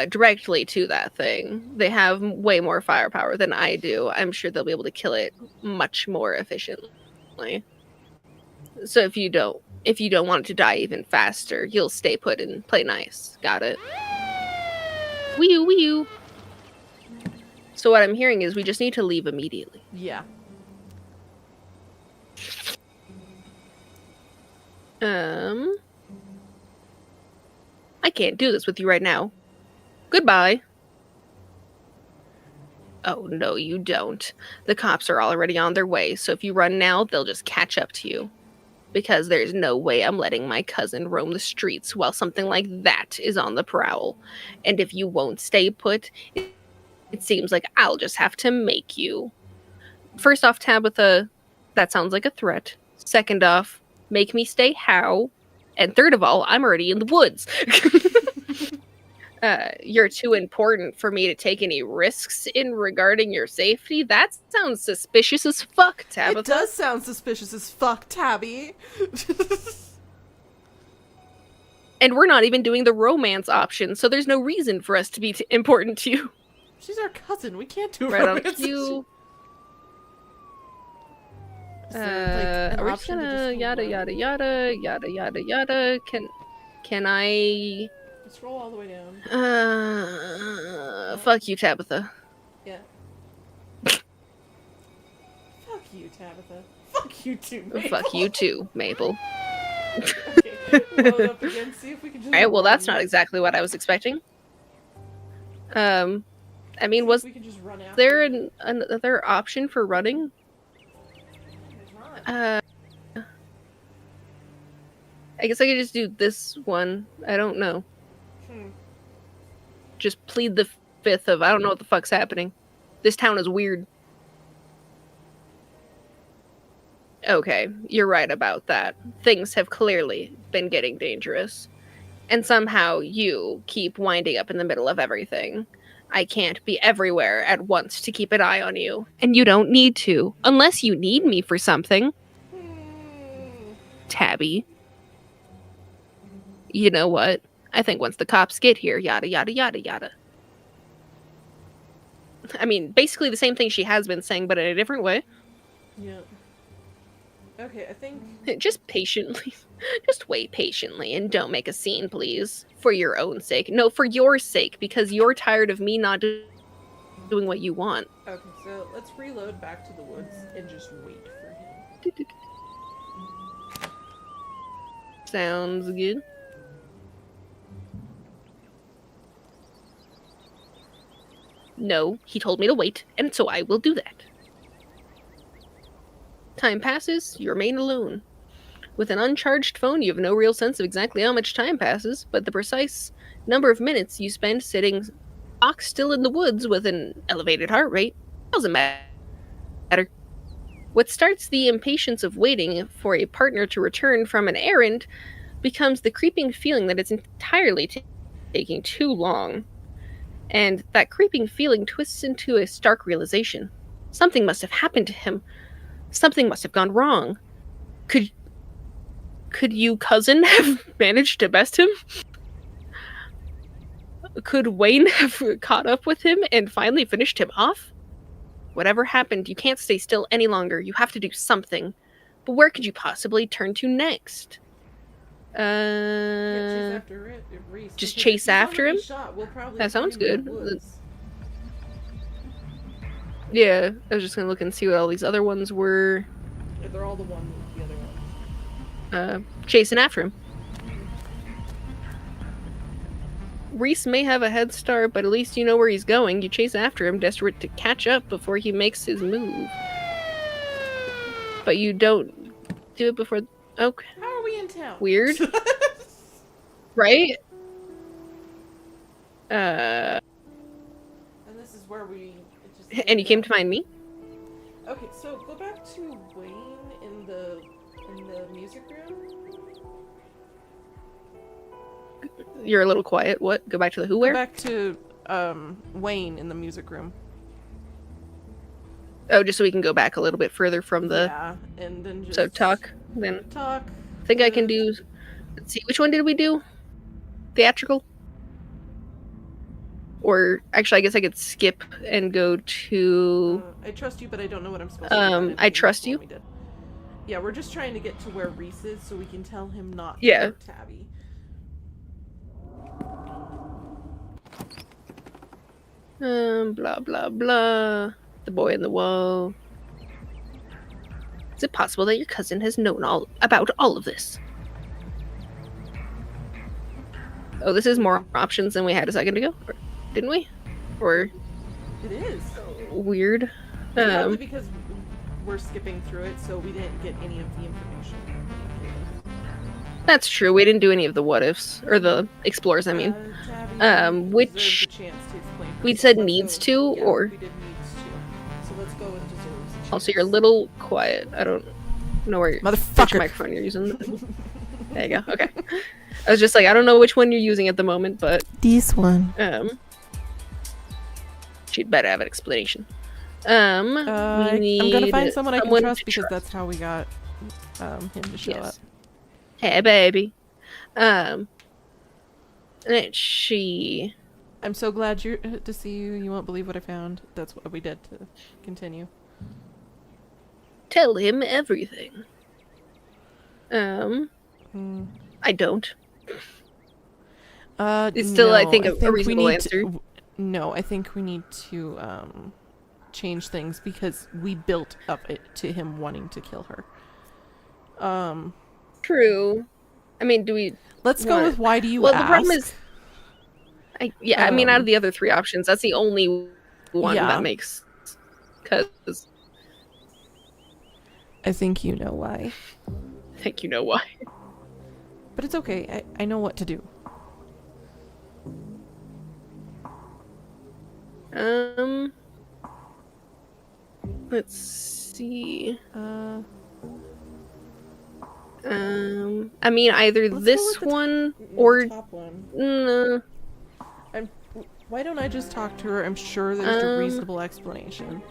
Speaker 2: Directly to that thing. They have way more firepower than I do. I'm sure they'll be able to kill it much more efficiently. So if you don't want it to die even faster, you'll stay put and play nice. Got it? Wee-oo, wee-oo. So what I'm hearing is we just need to leave immediately.
Speaker 1: Yeah.
Speaker 2: I can't do this with you right now. Goodbye. Oh, no, you don't. The cops are already on their way, so if you run now, they'll just catch up to you. Because there's no way I'm letting my cousin roam the streets while something like that is on the prowl. And if you won't stay put, it seems like I'll just have to make you. First off, Tabitha, that sounds like a threat. Second off, make me stay how? And third of all, I'm already in the woods. You're too important for me to take any risks in regarding your safety? That sounds suspicious as fuck, Tabitha.
Speaker 1: It does sound suspicious as fuck, Tabby.
Speaker 2: And we're not even doing the romance option, so there's no reason for us to be important to you.
Speaker 1: She's our cousin. We can't do
Speaker 2: Right on
Speaker 1: romance.
Speaker 2: cue. Are we just gonna yada yada yada yada yada yada? Can I?
Speaker 1: Scroll all the way down.
Speaker 2: Fuck you, Tabitha.
Speaker 1: Yeah. Fuck you, Tabitha. Fuck you too, Mabel.
Speaker 2: Fuck you too, Mabel.
Speaker 1: Okay, load up again. See if we can just.
Speaker 2: Alright, well, that's not exactly what I was expecting. I mean, was
Speaker 1: we can just run after
Speaker 2: there another option for running? I guess I could just do this one. I don't know. Just plead the fifth of I don't know what the fuck's happening. This town is weird. Okay, you're right about that. Things have clearly been getting dangerous. And somehow you keep winding up in the middle of everything. I can't be everywhere at once to keep an eye on you. And you don't need to, unless you need me for something. Tabby. You know what? I think once the cops get here, yada yada yada yada. I mean, basically the same thing she has been saying, but in a different way.
Speaker 1: Yeah. Okay, I think...
Speaker 2: Just patiently. Just wait patiently and don't make a scene, please. For your own sake. No, for your sake, because you're tired of me not doing doing what you want.
Speaker 1: Okay, so let's reload back to the woods and just wait for him.
Speaker 2: Sounds good. No, he told me to wait, and so I will do that. Time passes, you remain alone. With an uncharged phone, you have no real sense of exactly how much time passes, but the precise number of minutes you spend sitting stock still in the woods with an elevated heart rate doesn't matter. What starts the impatience of waiting for a partner to return from an errand becomes the creeping feeling that it's entirely taking too long. And that creeping feeling twists into a stark realization. Something must have happened to him. Something must have gone wrong. Could you, cousin, have managed to best him? Could Wayne have caught up with him and finally finished him off? Whatever happened, you can't stay still any longer. You have to do something. But where could you possibly turn to next?
Speaker 1: Yeah, chase after Reese.
Speaker 2: Just
Speaker 1: Because
Speaker 2: chase
Speaker 1: if he's
Speaker 2: after
Speaker 1: already
Speaker 2: him?
Speaker 1: Shot, we'll probably
Speaker 2: That sounds
Speaker 1: find him in
Speaker 2: good.
Speaker 1: the woods.
Speaker 2: Yeah, I was just gonna look and see what all these other ones were.
Speaker 1: Yeah, they're all the other ones.
Speaker 2: Chasing after him. Reese may have a head start, but at least you know where he's going. You chase after him, desperate to catch up before he makes his move. But you don't do it before... Okay.
Speaker 1: How are we in town?
Speaker 2: Weird. Right? And
Speaker 1: And this is where we...
Speaker 2: you came to find me?
Speaker 1: Okay, so go back to Wayne in the music room.
Speaker 2: You're a little quiet. What? Go back to the who,
Speaker 1: Go
Speaker 2: where?
Speaker 1: back to Wayne in the music room.
Speaker 2: Oh, just so we can go back a little bit further from the...
Speaker 1: Yeah, and then just...
Speaker 2: So talk, then...
Speaker 1: Talk.
Speaker 2: I think I can do... Let's see, which one did we do? Theatrical? Or, actually, I guess I could skip and go to...
Speaker 1: I trust you, but I don't know what I'm supposed to do.
Speaker 2: I trust you?
Speaker 1: Yeah, we're just trying to get to where Reese is so we can tell him not to
Speaker 2: Yeah.
Speaker 1: hurt Tabby.
Speaker 2: Blah, blah, blah. The boy in the wall. Is it possible that your cousin has known all about all of this? Oh, this is more options than we had a second ago, didn't we? Or
Speaker 1: It is.
Speaker 2: weird.
Speaker 1: Probably because we're skipping through it, so we didn't get any of the information.
Speaker 2: That's true. We didn't do any of the what ifs or the explores. I mean,
Speaker 1: Tabby
Speaker 2: which
Speaker 1: deserves a chance to explain
Speaker 2: we
Speaker 1: herself.
Speaker 2: said
Speaker 1: Let's
Speaker 2: needs
Speaker 1: go-
Speaker 2: to,
Speaker 1: yeah,
Speaker 2: or
Speaker 1: we did needs to. So let's go with deserves. a
Speaker 2: also you're a
Speaker 1: chance.
Speaker 2: little quiet. I don't know where which
Speaker 1: Motherfucker.
Speaker 2: microphone you're using. There you go. Okay. I was just like, I don't know which one you're using at the moment, but
Speaker 1: This one.
Speaker 2: she'd better have an explanation. We
Speaker 1: I'm gonna find someone I can trust
Speaker 2: to
Speaker 1: because that's how we got him to show up.
Speaker 2: Hey, baby. And she.
Speaker 1: I'm so glad to see you. You won't believe what I found. That's what we did to continue.
Speaker 2: Tell him everything. I don't. It's still, I think, a reasonable answer.
Speaker 1: No, I think we need to change things because we built up it to him wanting to kill her.
Speaker 2: True. I mean, do we...
Speaker 1: Let's go with why do you
Speaker 2: well,
Speaker 1: ask?
Speaker 2: the problem is... I mean, out of the other three options, that's the only one that makes... Because...
Speaker 1: I think you know why.
Speaker 2: I think you know why.
Speaker 1: But it's okay. I know what to do.
Speaker 2: Let's see. I mean, either
Speaker 1: Let's
Speaker 2: this
Speaker 1: go with
Speaker 2: one
Speaker 1: the
Speaker 2: or...
Speaker 1: top one.
Speaker 2: No.
Speaker 1: Why don't I just talk to her? I'm sure there's a reasonable explanation.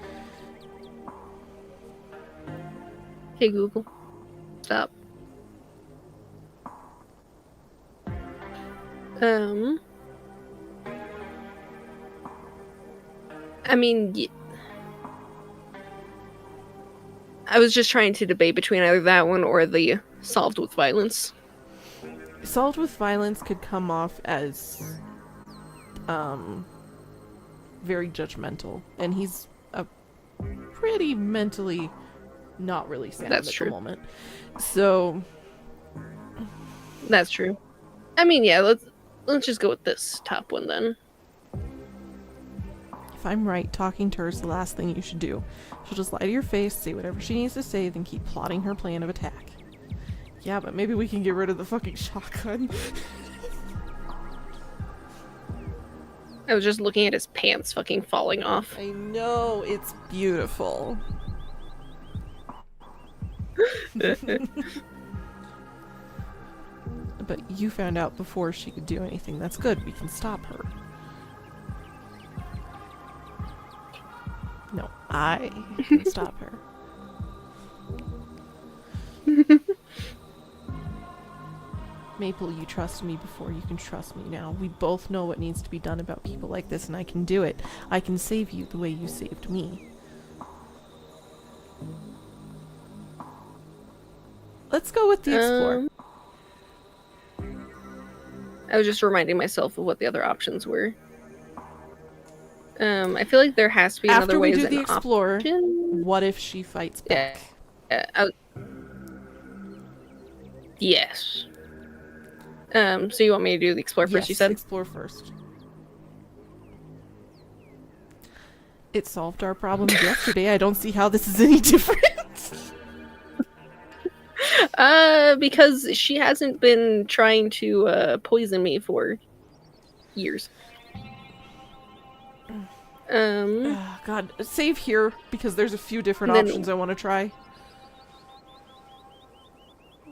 Speaker 2: Hey, Google. Stop. I mean, I was just trying to debate between either that one or the solved with violence.
Speaker 1: Solved with violence could come off as very judgmental, and he's a pretty mentally not really sound
Speaker 2: That's
Speaker 1: at
Speaker 2: true.
Speaker 1: the moment. So
Speaker 2: That's true. I mean, yeah, let's just go with this top one then.
Speaker 1: if I'm right, talking to her is the last thing you should do. She'll just lie to your face, say whatever she needs to say, then keep plotting her plan of attack. Yeah, but maybe we can get rid of the fucking shotgun.
Speaker 2: I was just looking at his pants fucking falling off.
Speaker 1: I know, it's beautiful. But you found out before she could do anything. That's good. We can stop her. No, I can stop her. Maple, you trusted me before. You can trust me now. We both know what needs to be done about people like this, and I can do it. I can save you the way you saved me. Let's go with the explore.
Speaker 2: I was just reminding myself of what the other options were. I feel like there has to be another
Speaker 1: After
Speaker 2: way
Speaker 1: we do
Speaker 2: as
Speaker 1: the
Speaker 2: an
Speaker 1: explore,
Speaker 2: option.
Speaker 1: what if she fights back?
Speaker 2: Yes. So you want me to do the explore first,
Speaker 1: Yes,
Speaker 2: you said?
Speaker 1: explore first. It solved our problems yesterday. I don't see how this is any different.
Speaker 2: Because she hasn't been trying to poison me for years.
Speaker 1: God, save here because there's a few different
Speaker 2: Then-
Speaker 1: options I want to try.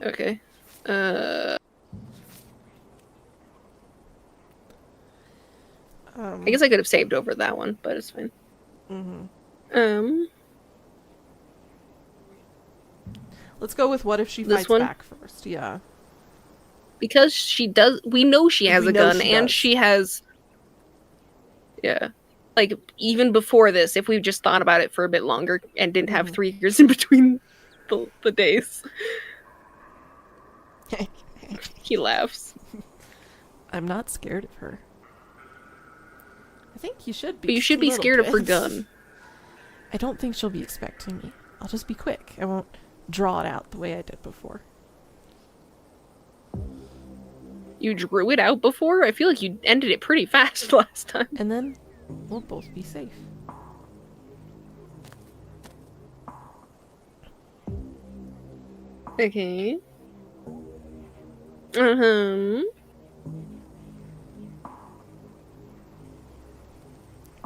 Speaker 2: Okay. I guess I could have saved over that one, but it's fine.
Speaker 1: Let's go with what if she
Speaker 2: This
Speaker 1: fights
Speaker 2: one?
Speaker 1: back first. Yeah.
Speaker 2: Because she does, we know she has
Speaker 1: We
Speaker 2: a
Speaker 1: know
Speaker 2: gun,
Speaker 1: she
Speaker 2: and
Speaker 1: does.
Speaker 2: she has, yeah. Like, even before this, if we just thought about it for a bit longer and didn't have 3 years in between the days. He laughs.
Speaker 1: I'm not scared of her. I think you should be.
Speaker 2: But you
Speaker 1: just
Speaker 2: should
Speaker 1: a
Speaker 2: be
Speaker 1: little
Speaker 2: scared of her
Speaker 1: bit.
Speaker 2: gun.
Speaker 1: I don't think she'll be expecting me. I'll just be quick. I won't draw it out the way I did before.
Speaker 2: You drew it out before? I feel like you ended it pretty fast last time.
Speaker 1: And then we'll both be safe.
Speaker 2: Okay.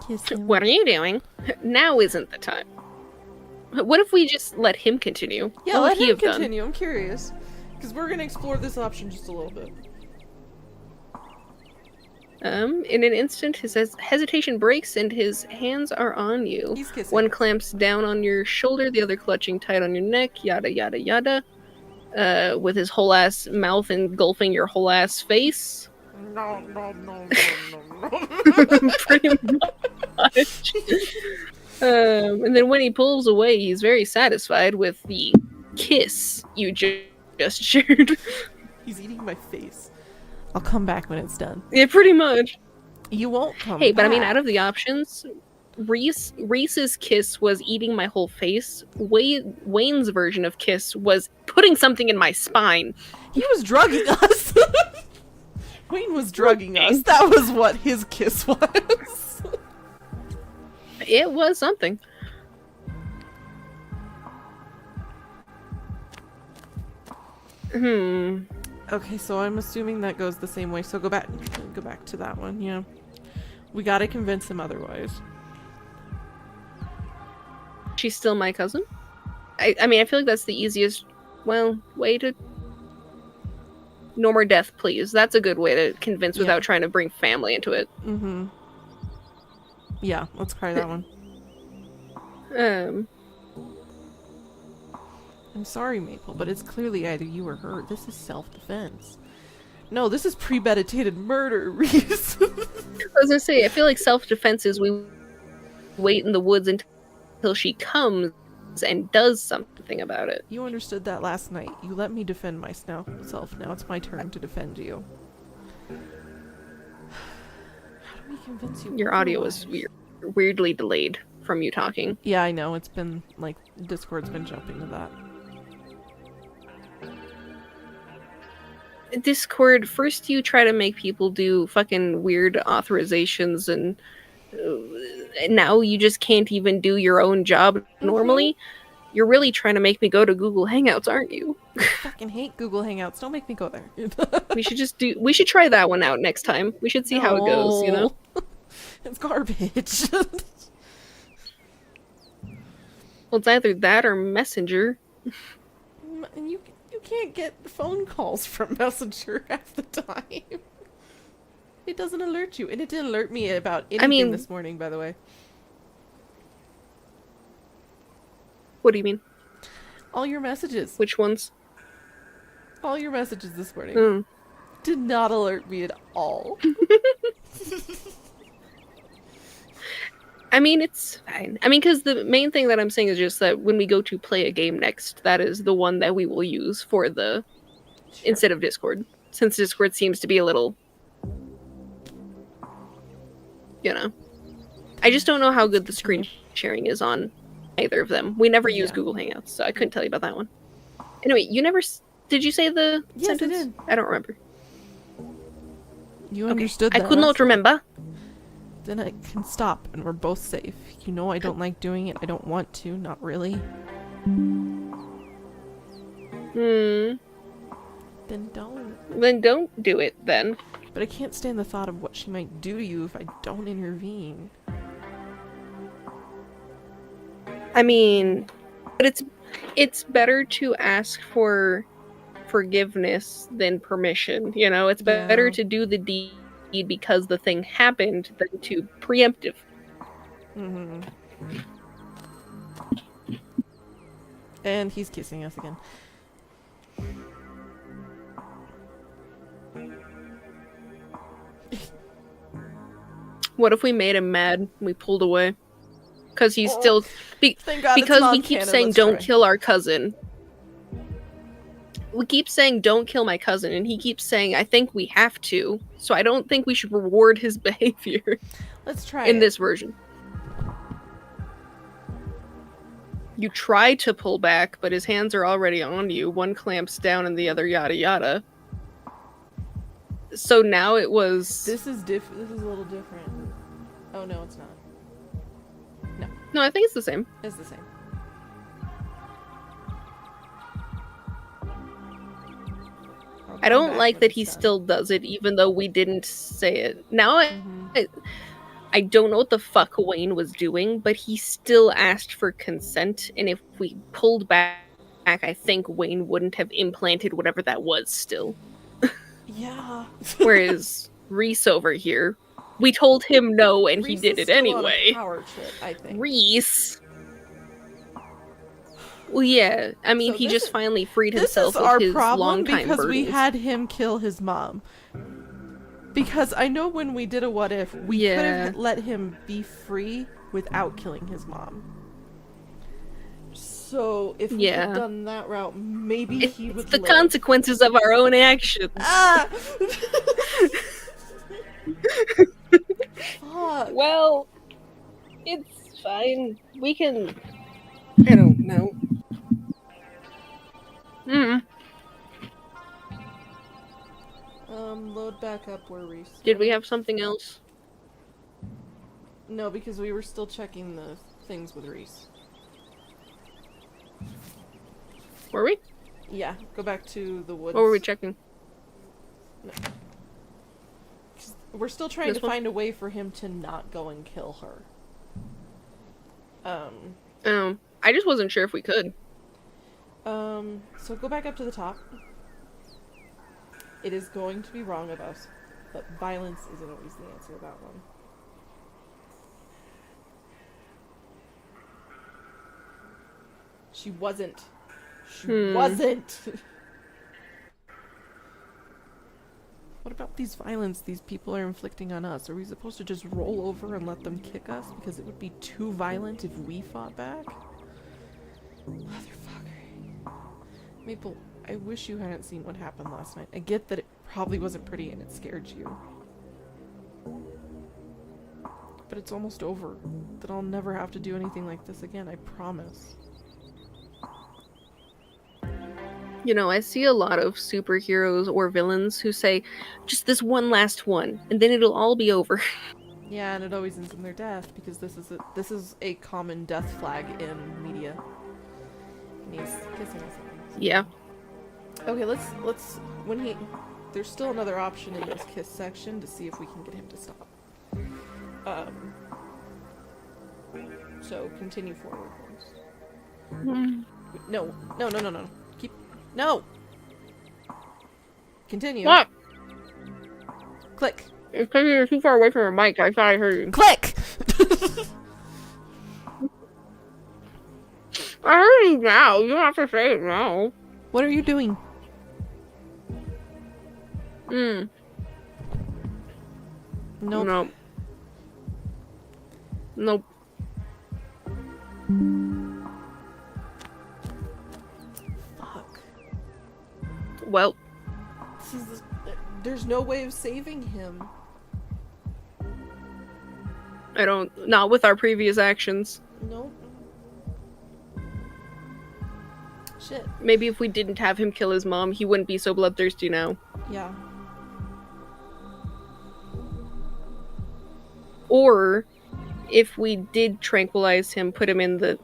Speaker 1: Kiss him.
Speaker 2: What are you doing? Now isn't the time. What if we just let him continue?
Speaker 1: Yeah,
Speaker 2: What
Speaker 1: let
Speaker 2: would he
Speaker 1: him
Speaker 2: have done?
Speaker 1: continue. I'm curious. Because we're going to explore this option just a little bit.
Speaker 2: In an instant, his hesitation breaks and his hands are on you.
Speaker 1: He's kissing.
Speaker 2: One clamps down on your shoulder, the other clutching tight on your neck, yada yada yada. With his whole ass mouth engulfing your whole ass face.
Speaker 1: No, no, no, no, no.
Speaker 2: Pretty much. And then when he pulls away, he's very satisfied with the kiss you just shared.
Speaker 1: He's eating my face. I'll come back when it's done.
Speaker 2: Yeah, pretty much.
Speaker 1: You won't come
Speaker 2: Hey, but I mean,
Speaker 1: back.
Speaker 2: out of the options, Reese's kiss was eating my whole face. Wayne's version of kiss was putting something in my spine.
Speaker 1: He was drugging us. Wayne was drugging us. That was what his kiss was.
Speaker 2: It was something.
Speaker 1: Okay, so I'm assuming that goes the same way. So go back to that one. Yeah, we gotta convince him otherwise.
Speaker 2: She's still my cousin. I mean, I feel like that's the easiest, way to. No more death, please. That's a good way to convince without trying to bring family into it.
Speaker 1: Mm-hmm. Yeah, let's try that one. I'm sorry, Maple, but it's clearly either you or her. This is self-defense. No, this is premeditated murder, Reese.
Speaker 2: I was gonna say, I feel like self-defense is we wait in the woods until she comes and does something about it.
Speaker 1: You understood that last night. You let me defend myself. Now it's my turn to defend you. How do we convince you?
Speaker 2: Your audio
Speaker 1: otherwise?
Speaker 2: was weird. weirdly delayed from you talking.
Speaker 1: Yeah, I know. It's been, like, Discord's been jumping to that.
Speaker 2: Discord, first you try to make people do fucking weird authorizations, and now you just can't even do your own job normally. You're really trying to make me go to Google Hangouts, aren't you?
Speaker 1: I fucking hate Google Hangouts. Don't make me go there.
Speaker 2: We should try that one out next time. We should see how it goes, you know?
Speaker 1: It's garbage.
Speaker 2: Well, it's either that or Messenger.
Speaker 1: And you can't get phone calls from Messenger half the time. It doesn't alert you, and it didn't alert me about anything this morning, by the way.
Speaker 2: What do you mean?
Speaker 1: All your messages.
Speaker 2: Which ones?
Speaker 1: All your messages this morning did not alert me at all.
Speaker 2: I mean, it's fine. I mean, because the main thing that I'm saying is just that when we go to play a game next, that is the one that we will use for the... instead of Discord. Since Discord seems to be a little... you know. I just don't know how good the screen sharing is on either of them. We never use Google Hangouts, so I couldn't tell you about that one. Anyway, you never... did you say the sentence?
Speaker 1: I did.
Speaker 2: I don't remember.
Speaker 1: You understood that.
Speaker 2: I could not remember.
Speaker 1: Then I can stop, and we're both safe. You know I don't like doing it. I don't want to. Not really. Then don't.
Speaker 2: Then don't do it, then.
Speaker 1: But I can't stand the thought of what she might do to you if I don't intervene.
Speaker 2: I mean, but it's better to ask for forgiveness than permission, you know? It's better to do the deed because the thing happened than to preemptive.
Speaker 1: And he's kissing us again.
Speaker 2: What if we made him mad and we pulled away? Because he's still...
Speaker 1: Thank God
Speaker 2: because we keep saying, don't kill our cousin. We keep saying, don't kill my cousin, and he keeps saying, I think we have to. So I don't think we should reward his behavior.
Speaker 1: Let's try
Speaker 2: in this version. You try to pull back, but his hands are already on you. One clamps down and the other yada yada. So now it was...
Speaker 1: This is a little different. Oh, no, it's not. No.
Speaker 2: No, I think it's the same.
Speaker 1: It's the same.
Speaker 2: I don't like that he still does it, even though we didn't say it. Now I don't know what the fuck Wayne was doing, but he still asked for consent, and if we pulled back, I think Wayne wouldn't have implanted whatever that was still.
Speaker 1: Yeah.
Speaker 2: Whereas Reese over here, we told him no, and
Speaker 1: Reese
Speaker 2: he did
Speaker 1: is
Speaker 2: it
Speaker 1: still
Speaker 2: anyway.
Speaker 1: On a power trip, I think.
Speaker 2: Reese. Well, yeah. I mean,
Speaker 1: So
Speaker 2: he just finally freed
Speaker 1: this
Speaker 2: himself
Speaker 1: is
Speaker 2: of
Speaker 1: our
Speaker 2: his
Speaker 1: problem
Speaker 2: long-time
Speaker 1: because
Speaker 2: burdens.
Speaker 1: we had him kill his mom. Because I know when we did a what if, we could have let him be free without killing his mom. So if we had done that route, maybe he would.
Speaker 2: It's the consequences of our own actions.
Speaker 1: Ah! Fuck.
Speaker 2: Well, it's fine. We can. I don't know.
Speaker 1: Load back up where Reese.
Speaker 2: Did we have something else?
Speaker 1: No, because we were still checking the things with Reese.
Speaker 2: Were we?
Speaker 1: Yeah, go back to the woods.
Speaker 2: What were we checking?
Speaker 1: No. We're still trying to find a way for him to not go and kill her.
Speaker 2: I just wasn't sure if we could.
Speaker 1: So go back up to the top. It is going to be wrong of us, but violence isn't always the answer to that one. She wasn't. She wasn't! What about these violence these people are inflicting on us? Are we supposed to just roll over and let them kick us? Because it would be too violent if we fought back? Motherfucker. Maple, I wish you hadn't seen what happened last night. I get that it probably wasn't pretty and it scared you. But it's almost over. That I'll never have to do anything like this again, I promise.
Speaker 2: You know, I see a lot of superheroes or villains who say, just this one last one, and then it'll all be over.
Speaker 1: Yeah, and it always ends in their death, because this is a common death flag in media. And he's kissing us.
Speaker 2: Yeah.
Speaker 1: Okay, let's when he there's still another option in this kiss section to see if we can get him to stop. So continue forward. No. Keep no. Continue.
Speaker 2: What?
Speaker 1: Click.
Speaker 2: It's because you're too far away from your mic. I thought I heard you.
Speaker 1: Click.
Speaker 2: I heard you now. You don't have to say it now.
Speaker 1: What are you doing?
Speaker 2: Nope.
Speaker 1: Nope.
Speaker 2: Nope.
Speaker 1: Fuck.
Speaker 2: Well.
Speaker 1: There's no way of saving him.
Speaker 2: Not with our previous actions.
Speaker 1: Nope. Shit.
Speaker 2: Maybe if we didn't have him kill his mom, he wouldn't be so bloodthirsty now.
Speaker 1: Yeah.
Speaker 2: Or, if we did tranquilize him, put him in the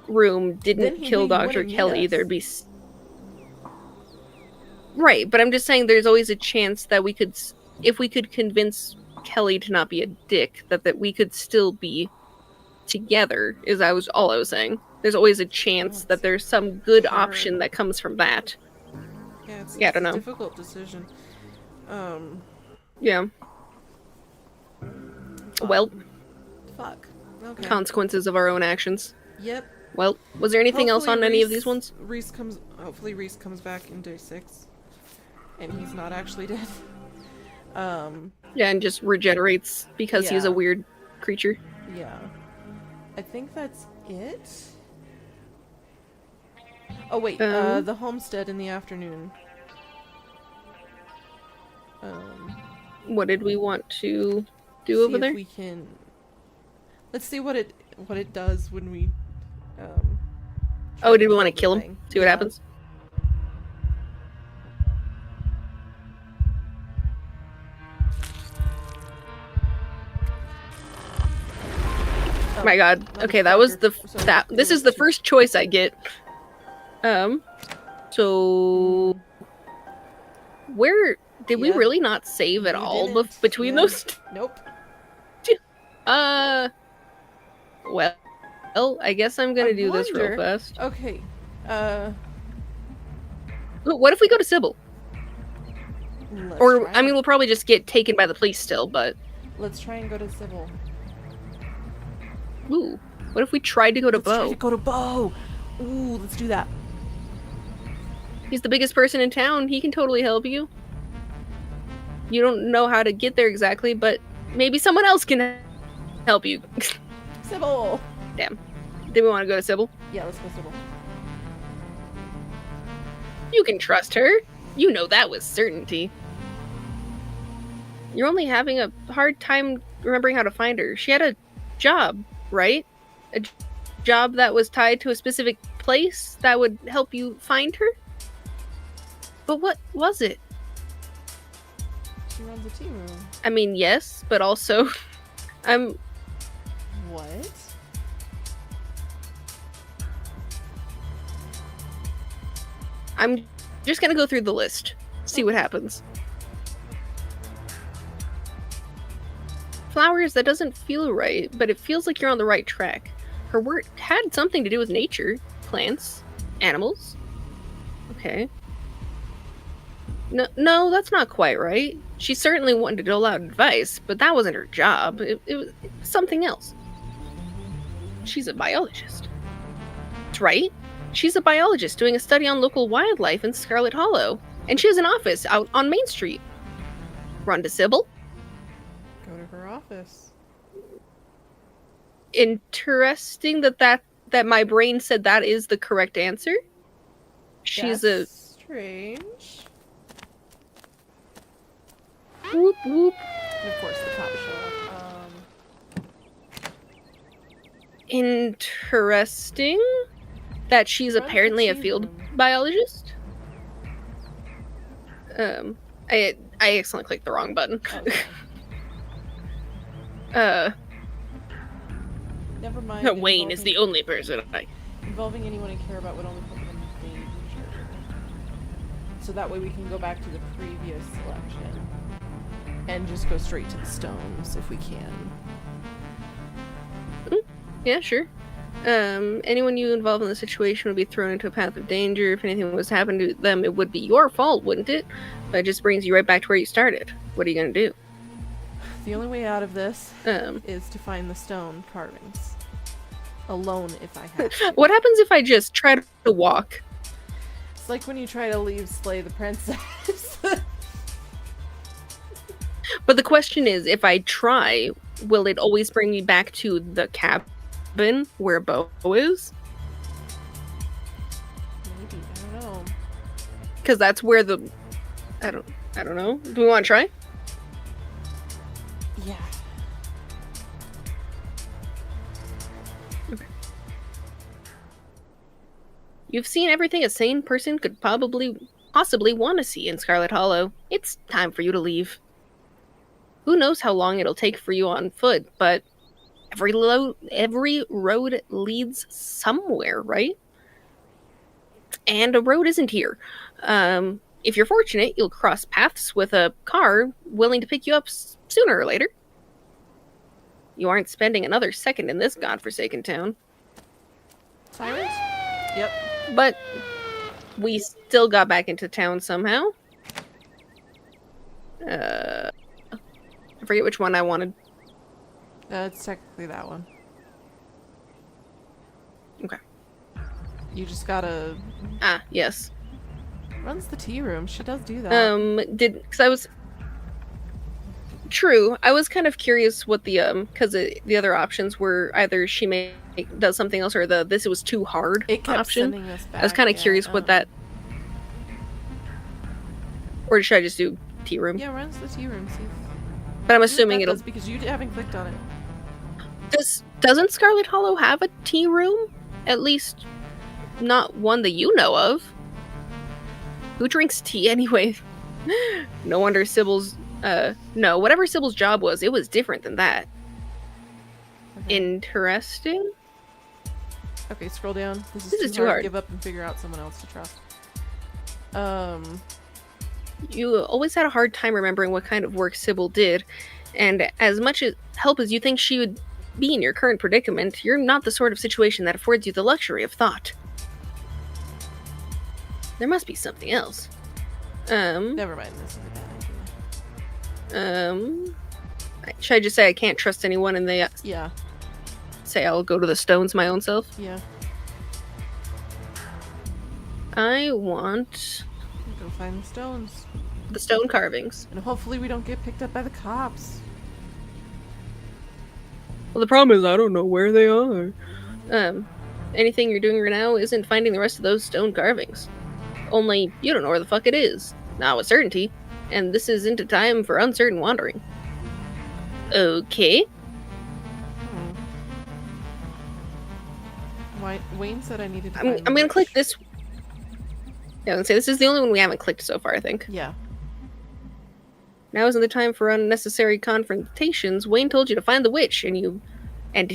Speaker 2: room, didn't kill Dr. Kelly, there'd be... Right, but I'm just saying there's always a chance that we could... If we could convince Kelly to not be a dick, that we could still be together, all I was saying. There's always a chance that there's some good option that comes from that.
Speaker 1: Yeah, it's
Speaker 2: I don't know.
Speaker 1: a difficult decision.
Speaker 2: Yeah. Well.
Speaker 1: Fuck. Okay.
Speaker 2: Consequences of our own actions.
Speaker 1: Yep.
Speaker 2: Well, was there anything else on any of these ones?
Speaker 1: Hopefully Reese comes back in day 6. And he's not actually dead.
Speaker 2: Yeah, and just regenerates because he's a weird creature.
Speaker 1: Yeah. I think that's it. Oh wait, the homestead in the afternoon.
Speaker 2: What did we want to do over there?
Speaker 1: If we can... Let's see what it does when we
Speaker 2: did we want to kill him? See what happens? Oh my god. Okay, that was this is the first choice I get. So where did we really not save at all between those?
Speaker 1: Nope.
Speaker 2: Well, I guess I'm gonna do this real fast.
Speaker 1: Okay.
Speaker 2: What if we go to Sybil? Or, I mean, we'll probably just get taken by the police still, but...
Speaker 1: Let's try and go to Sybil.
Speaker 2: Ooh. What if we tried to go to Bo?
Speaker 1: Let's try to go to Bo! Ooh, let's do that.
Speaker 2: He's the biggest person in town. He can totally help you. You don't know how to get there exactly, but maybe someone else can help you.
Speaker 1: Sybil!
Speaker 2: Damn. Did we want to go to Sybil?
Speaker 1: Yeah, let's go to Sybil.
Speaker 2: You can trust her. You know that with certainty. You're only having a hard time remembering how to find her. She had a job, right? A job that was tied to a specific place that would help you find her? But what was it?
Speaker 1: She runs a tea room.
Speaker 2: I mean, yes, but also...
Speaker 1: What?
Speaker 2: I'm just gonna go through the list. See what happens. Flowers, that doesn't feel right, but it feels like you're on the right track. Her work had something to do with nature. Plants. Animals. Okay. No, that's not quite right. She certainly wanted to dole out advice, but that wasn't her job. It was something else. She's a biologist. That's right. She's a biologist doing a study on local wildlife in Scarlet Hollow. And she has an office out on Main Street. Run to Sybil.
Speaker 1: Go to her office.
Speaker 2: Interesting that my brain said that is the correct answer.
Speaker 1: That's strange.
Speaker 2: Whoop whoop.
Speaker 1: And of course the cops show up.
Speaker 2: Interesting that she's
Speaker 1: Run the
Speaker 2: apparently a
Speaker 1: tea
Speaker 2: field
Speaker 1: room.
Speaker 2: biologist. I accidentally clicked the wrong button.
Speaker 1: Oh, never mind.
Speaker 2: Wayne is the only person
Speaker 1: Involving anyone I care about would only put them in danger. So that way we can go back to the previous selection and just go straight to the stones if we can.
Speaker 2: Yeah, sure. Anyone you involve in the situation would be thrown into a path of danger. If anything was to happen to them, it would be your fault, wouldn't it? But it just brings you right back to where you started. What are you gonna do?
Speaker 1: The only way out of this is to find the stone carvings. Alone, if I have to.
Speaker 2: What happens if I just try to walk?
Speaker 1: It's like when you try to leave Slay the Princess.
Speaker 2: But the question is, if I try, will it always bring me back to the cabin where Bo is?
Speaker 1: Maybe, I don't know.
Speaker 2: Because that's where the... I don't know. Do we want to try?
Speaker 1: Yeah.
Speaker 2: Okay. You've seen everything a sane person could possibly want to see in Scarlet Hollow. It's time for you to leave. Who knows how long it'll take for you on foot, but every road leads somewhere, right? And a road isn't here. If you're fortunate, you'll cross paths with a car willing to pick you up sooner or later. You aren't spending another second in this godforsaken town.
Speaker 1: Sirens? Yep.
Speaker 2: But we still got back into town somehow. I forget which one I wanted.
Speaker 1: It's technically that one.
Speaker 2: Okay.
Speaker 1: You just gotta...
Speaker 2: Ah, yes.
Speaker 1: Runs the tea room. She does do that.
Speaker 2: Because I was... True. I was kind of curious what the, because the other options were either she does something else or this was too hard
Speaker 1: It kept
Speaker 2: option.
Speaker 1: sending us back.
Speaker 2: I was kind of curious what that... Or should I just do tea room?
Speaker 1: Yeah, runs the tea room. See.
Speaker 2: But I'm assuming it'll...
Speaker 1: Because you haven't clicked on it.
Speaker 2: Doesn't Scarlet Hollow have a tea room? At least not one that you know of. Who drinks tea anyway? No wonder Sybil's... no, whatever Sybil's job was, it was different than that.
Speaker 1: Okay.
Speaker 2: Interesting.
Speaker 1: Okay, scroll down. This
Speaker 2: is too hard.
Speaker 1: Give up and figure out someone else to trust.
Speaker 2: You always had a hard time remembering what kind of work Sybil did, and as much help as you think she would be in your current predicament, you're not the sort of situation that affords you the luxury of thought. There must be something else.
Speaker 1: Never mind. This is a bad idea.
Speaker 2: Should I just say I can't trust anyone and they
Speaker 1: Yeah.
Speaker 2: say I'll go to the stones my own self?
Speaker 1: Yeah.
Speaker 2: I want
Speaker 1: Go find the stones.
Speaker 2: the stone carvings.
Speaker 1: And hopefully we don't get picked up by the cops.
Speaker 2: Well, the problem is I don't know where they are. Anything you're doing right now isn't finding the rest of those stone carvings. Only you don't know where the fuck it is. Not with certainty. And this isn't a time for uncertain wandering. Okay.
Speaker 1: Wayne said I needed to
Speaker 2: I'm
Speaker 1: find the
Speaker 2: gonna click
Speaker 1: witch.
Speaker 2: this. Yeah, I was gonna say this is the only one we haven't clicked so far, I think.
Speaker 1: Yeah.
Speaker 2: Now isn't the time for unnecessary confrontations. Wayne told you to find the witch, and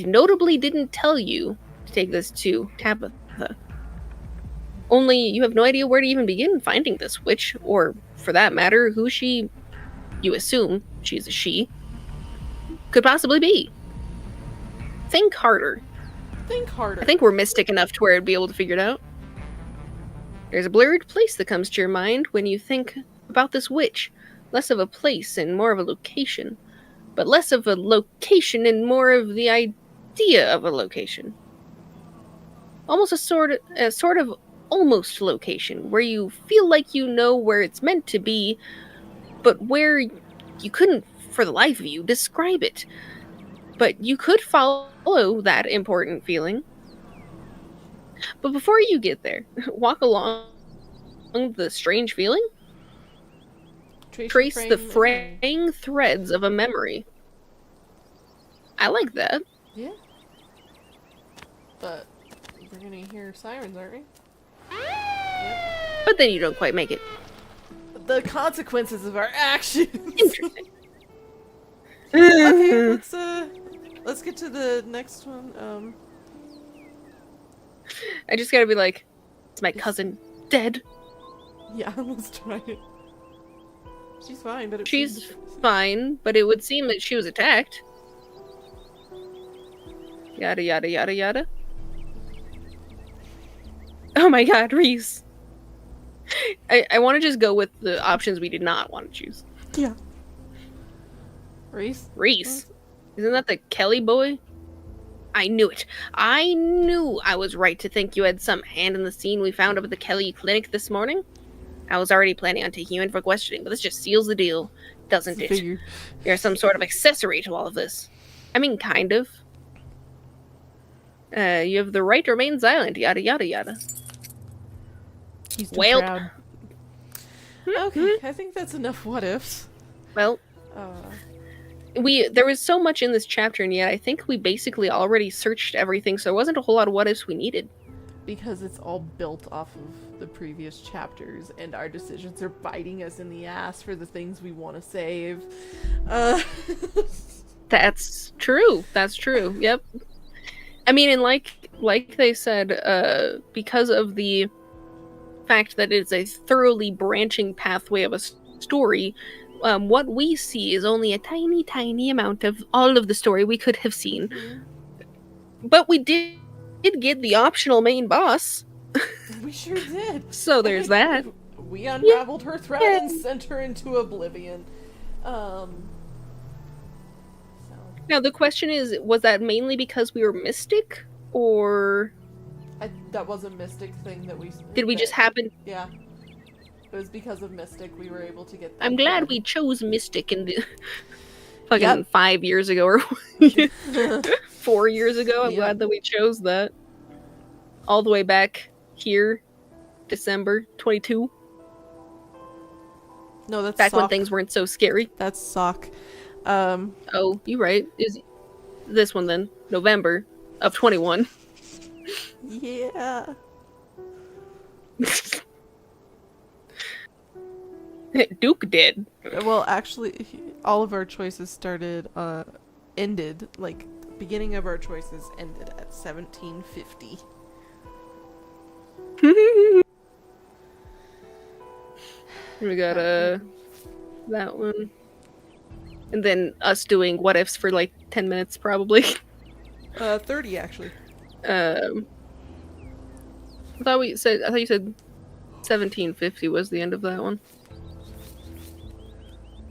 Speaker 2: notably didn't tell you to take this to Tabitha. Only you have no idea where to even begin finding this witch, or, for that matter, who she, you assume she's a she, could possibly be. Think harder.
Speaker 1: Think harder.
Speaker 2: I think we're mystic enough to where I'd be able to figure it out. There's a blurred place that comes to your mind when you think about this witch. Less of a place and more of a location. But less of a location and more of the idea of a location. Almost a sort of almost location, where you feel like you know where it's meant to be, but where you couldn't, for the life of you, describe it. But you could follow that important feeling. But before you get there, walk along the strange feeling. Trace the fraying threads of a memory. I like that.
Speaker 1: Yeah. But we're gonna hear sirens, aren't we?
Speaker 2: But then you don't quite make it.
Speaker 1: The consequences of our actions.
Speaker 2: Interesting.
Speaker 1: Okay, let's get to the next one.
Speaker 2: I just gotta be like, is my cousin dead?
Speaker 1: Yeah, let's try it. She's fine, but
Speaker 2: She's fine, but it would seem that she was attacked. Yada yada yada yada. Oh my god, Reese. I want to just go with the options we did not want to choose.
Speaker 1: Yeah. Reese?
Speaker 2: Reese. Isn't that the Kelly boy? I knew it. I knew I was right to think you had some hand in the scene we found up at the Kelly clinic this morning. I was already planning on taking you in for questioning, but this just seals the deal, doesn't it? You're some sort of accessory to all of this. I mean, kind of. You have the right to remain silent, yada yada yada.
Speaker 1: He's too proud. Okay, I think that's enough what ifs.
Speaker 2: Well, there was so much in this chapter, and yet I think we basically already searched everything, so there wasn't a whole lot of what ifs we needed.
Speaker 1: Because it's all built off of the previous chapters, and our decisions are biting us in the ass for the things we want to save.
Speaker 2: That's true. That's true. Yep. I mean, and like they said, because of the fact that it's a thoroughly branching pathway of a story, what we see is only a tiny, tiny amount of all of the story we could have seen. Mm-hmm. But we did get the optional main boss.
Speaker 1: We sure did.
Speaker 2: So there's that.
Speaker 1: We unraveled her thread and sent her into oblivion.
Speaker 2: Now the question is, was that mainly because we were mystic, or
Speaker 1: that was a mystic thing that we
Speaker 2: did we just happen?
Speaker 1: Yeah, it was because of mystic we were able to get.
Speaker 2: I'm glad we chose mystic in the fucking 5 years ago or 4 years ago. I'm glad that we chose that. All the way back here, December 22.
Speaker 1: No, that's
Speaker 2: back when things weren't so scary.
Speaker 1: That's sock.
Speaker 2: Oh, you're right. Is this one then? November of 21.
Speaker 1: Yeah.
Speaker 2: Duke did.
Speaker 1: Well, actually, all of our choices ended, like, beginning of our choices ended at 1750.
Speaker 2: We got that one. And then us doing what ifs for like 10 minutes probably.
Speaker 1: 30 actually.
Speaker 2: I thought you said 1750 was the end of that one.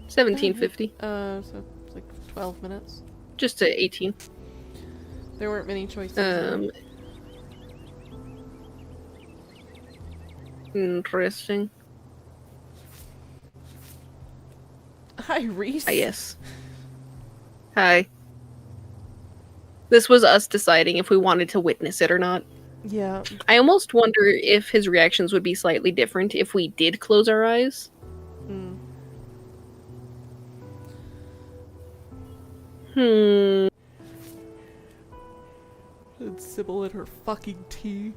Speaker 2: 1750.
Speaker 1: So it's like 12 minutes.
Speaker 2: Just to 18.
Speaker 1: There weren't many choices.
Speaker 2: Interesting.
Speaker 1: Hi, Reese.
Speaker 2: Yes. Hi. This was us deciding if we wanted to witness it or not.
Speaker 1: Yeah.
Speaker 2: I almost wonder if his reactions would be slightly different if we did close our eyes.
Speaker 1: And Sybil at her fucking tea.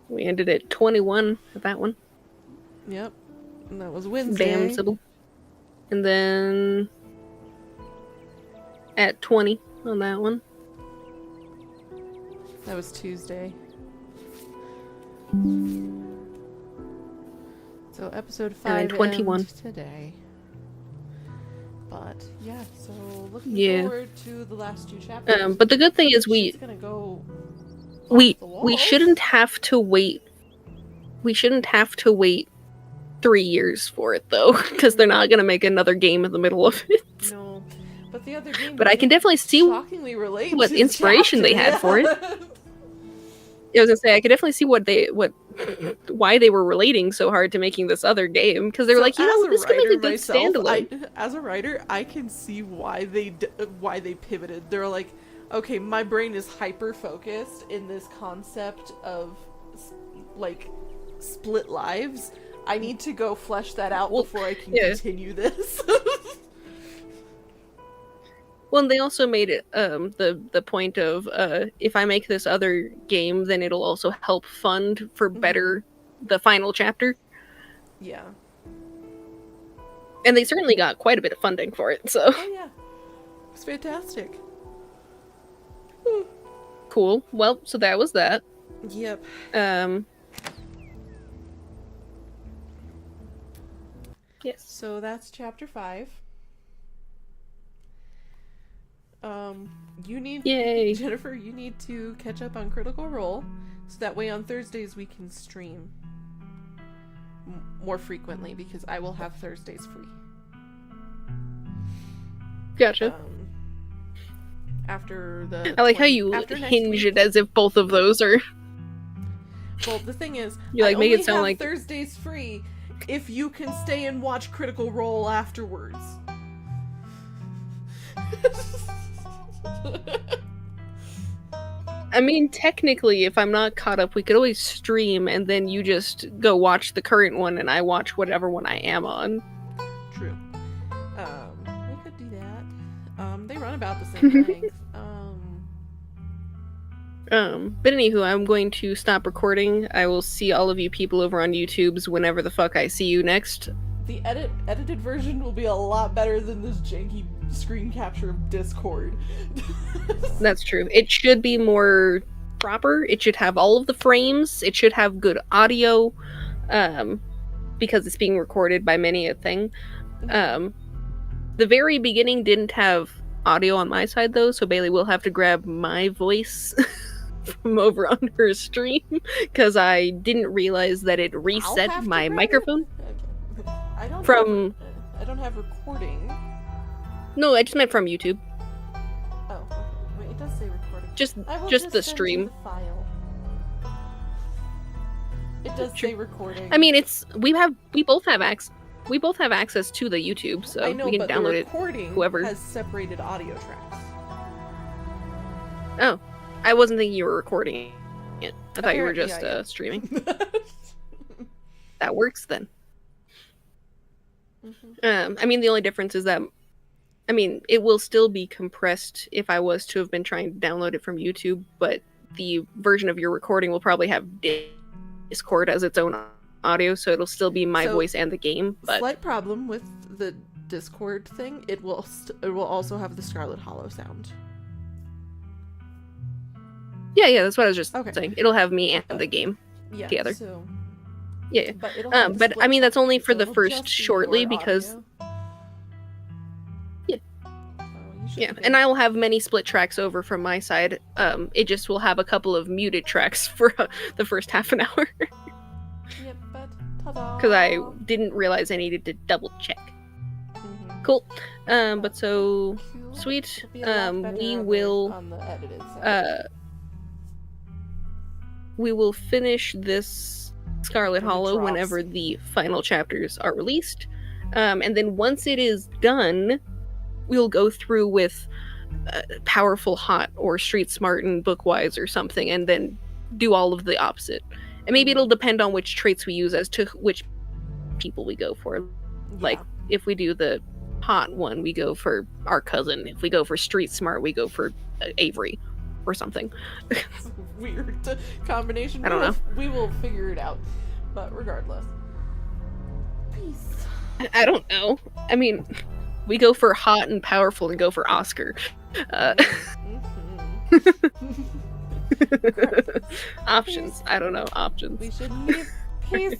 Speaker 2: We ended at 21 at that one.
Speaker 1: Yep. And that was Wednesday.
Speaker 2: Damn, Sybil. And then at 20 on that one.
Speaker 1: That was Tuesday. So episode 5
Speaker 2: and then 21
Speaker 1: today. But yeah, so looking forward to the last two chapters.
Speaker 2: But the good thing is
Speaker 1: She's gonna go
Speaker 2: we shouldn't have to wait. We shouldn't have to wait 3 years for it though, because they're not gonna make another game in the middle of it.
Speaker 1: No, but the other game.
Speaker 2: But I can definitely see
Speaker 1: shockingly relate
Speaker 2: what
Speaker 1: to
Speaker 2: inspiration they had for it. I was gonna say I could definitely see why they were relating so hard to making this other game, because they were like, this could make a good standalone.
Speaker 1: As a writer, I can see why they pivoted. They're like, okay, my brain is hyper focused in this concept of like split lives. I need to go flesh that out before I can continue this.
Speaker 2: Well, they also made it the point of if I make this other game, then it'll also help fund for better the final chapter.
Speaker 1: Yeah.
Speaker 2: And they certainly got quite a bit of funding for it, so.
Speaker 1: Oh yeah. It's fantastic.
Speaker 2: Cool. Well, so that was that.
Speaker 1: Yep.
Speaker 2: Yes.
Speaker 1: So that's chapter 5. You need
Speaker 2: Yay.
Speaker 1: Jennifer, you need to catch up on Critical Role, so that way on Thursdays we can stream more frequently, because I will have Thursdays free.
Speaker 2: Gotcha.
Speaker 1: After the
Speaker 2: I like how you hinge it as if both of those are.
Speaker 1: Well, the thing is,
Speaker 2: you like
Speaker 1: I
Speaker 2: make
Speaker 1: only
Speaker 2: it sound
Speaker 1: have
Speaker 2: like
Speaker 1: Thursdays free if you can stay and watch Critical Role afterwards.
Speaker 2: I mean, technically, if I'm not caught up, we could always stream, and then you just go watch the current one, and I watch whatever one I am on.
Speaker 1: True. We could do that. They run about the same length.
Speaker 2: But anywho, I'm going to stop recording. I will see all of you people over on YouTube's whenever the fuck I see you next.
Speaker 1: The edited version will be a lot better than this janky screen capture of Discord.
Speaker 2: That's true. It should be more proper. It should have all of the frames. It should have good audio, because it's being recorded by many a thing. The very beginning didn't have audio on my side, though, so Bailey will have to grab my voice from over on her stream, because I didn't realize that it reset my microphone.
Speaker 1: I don't have recording.
Speaker 2: No, I just meant from YouTube.
Speaker 1: Oh, okay. Wait, it does say recording.
Speaker 2: Just the
Speaker 1: send
Speaker 2: stream.
Speaker 1: you the file. It does say recording.
Speaker 2: I mean, we both have access to the YouTube, so
Speaker 1: I know,
Speaker 2: we can
Speaker 1: but
Speaker 2: download
Speaker 1: the
Speaker 2: it.
Speaker 1: recording
Speaker 2: Whoever
Speaker 1: has separated audio tracks.
Speaker 2: Oh, I wasn't thinking you were recording it. I thought you were just
Speaker 1: yeah.
Speaker 2: streaming. That works then. I mean, the only difference is that, I mean, it will still be compressed if I was to have been trying to download it from YouTube, but the version of your recording will probably have Discord as its own audio, so it'll still be my voice and the game. But
Speaker 1: slight problem with the Discord thing, it will also have the Scarlet Hollow sound.
Speaker 2: Yeah, that's what I was just saying. It'll have me and the game together.
Speaker 1: So...
Speaker 2: Yeah,
Speaker 1: but
Speaker 2: I mean, that's only for the first shortly, because... Yeah, and I will have many split tracks over from my side. It just will have a couple of muted tracks for the first half an hour.
Speaker 1: Yep, but ta-da!
Speaker 2: Because I didn't realize I needed to double check. Cool. But so... Sweet. We will...
Speaker 1: On the edited side.
Speaker 2: We will finish this Scarlet Hollow whenever the final chapters are released. And then once it is done, we'll go through with Powerful Hot or Street Smart and Bookwise or something, and then do all of the opposite. And maybe it'll depend on which traits we use as to which people we go for. Like, if we do the Hot one, we go for our cousin. If we go for Street Smart, we go for Avery or something.
Speaker 1: Weird combination.
Speaker 2: I don't know.
Speaker 1: We will figure it out. But regardless. Peace.
Speaker 2: I don't know. I mean, we go for Hot and Powerful and go for Oscar. Options. I don't know. Options.
Speaker 1: We should leave. Peace.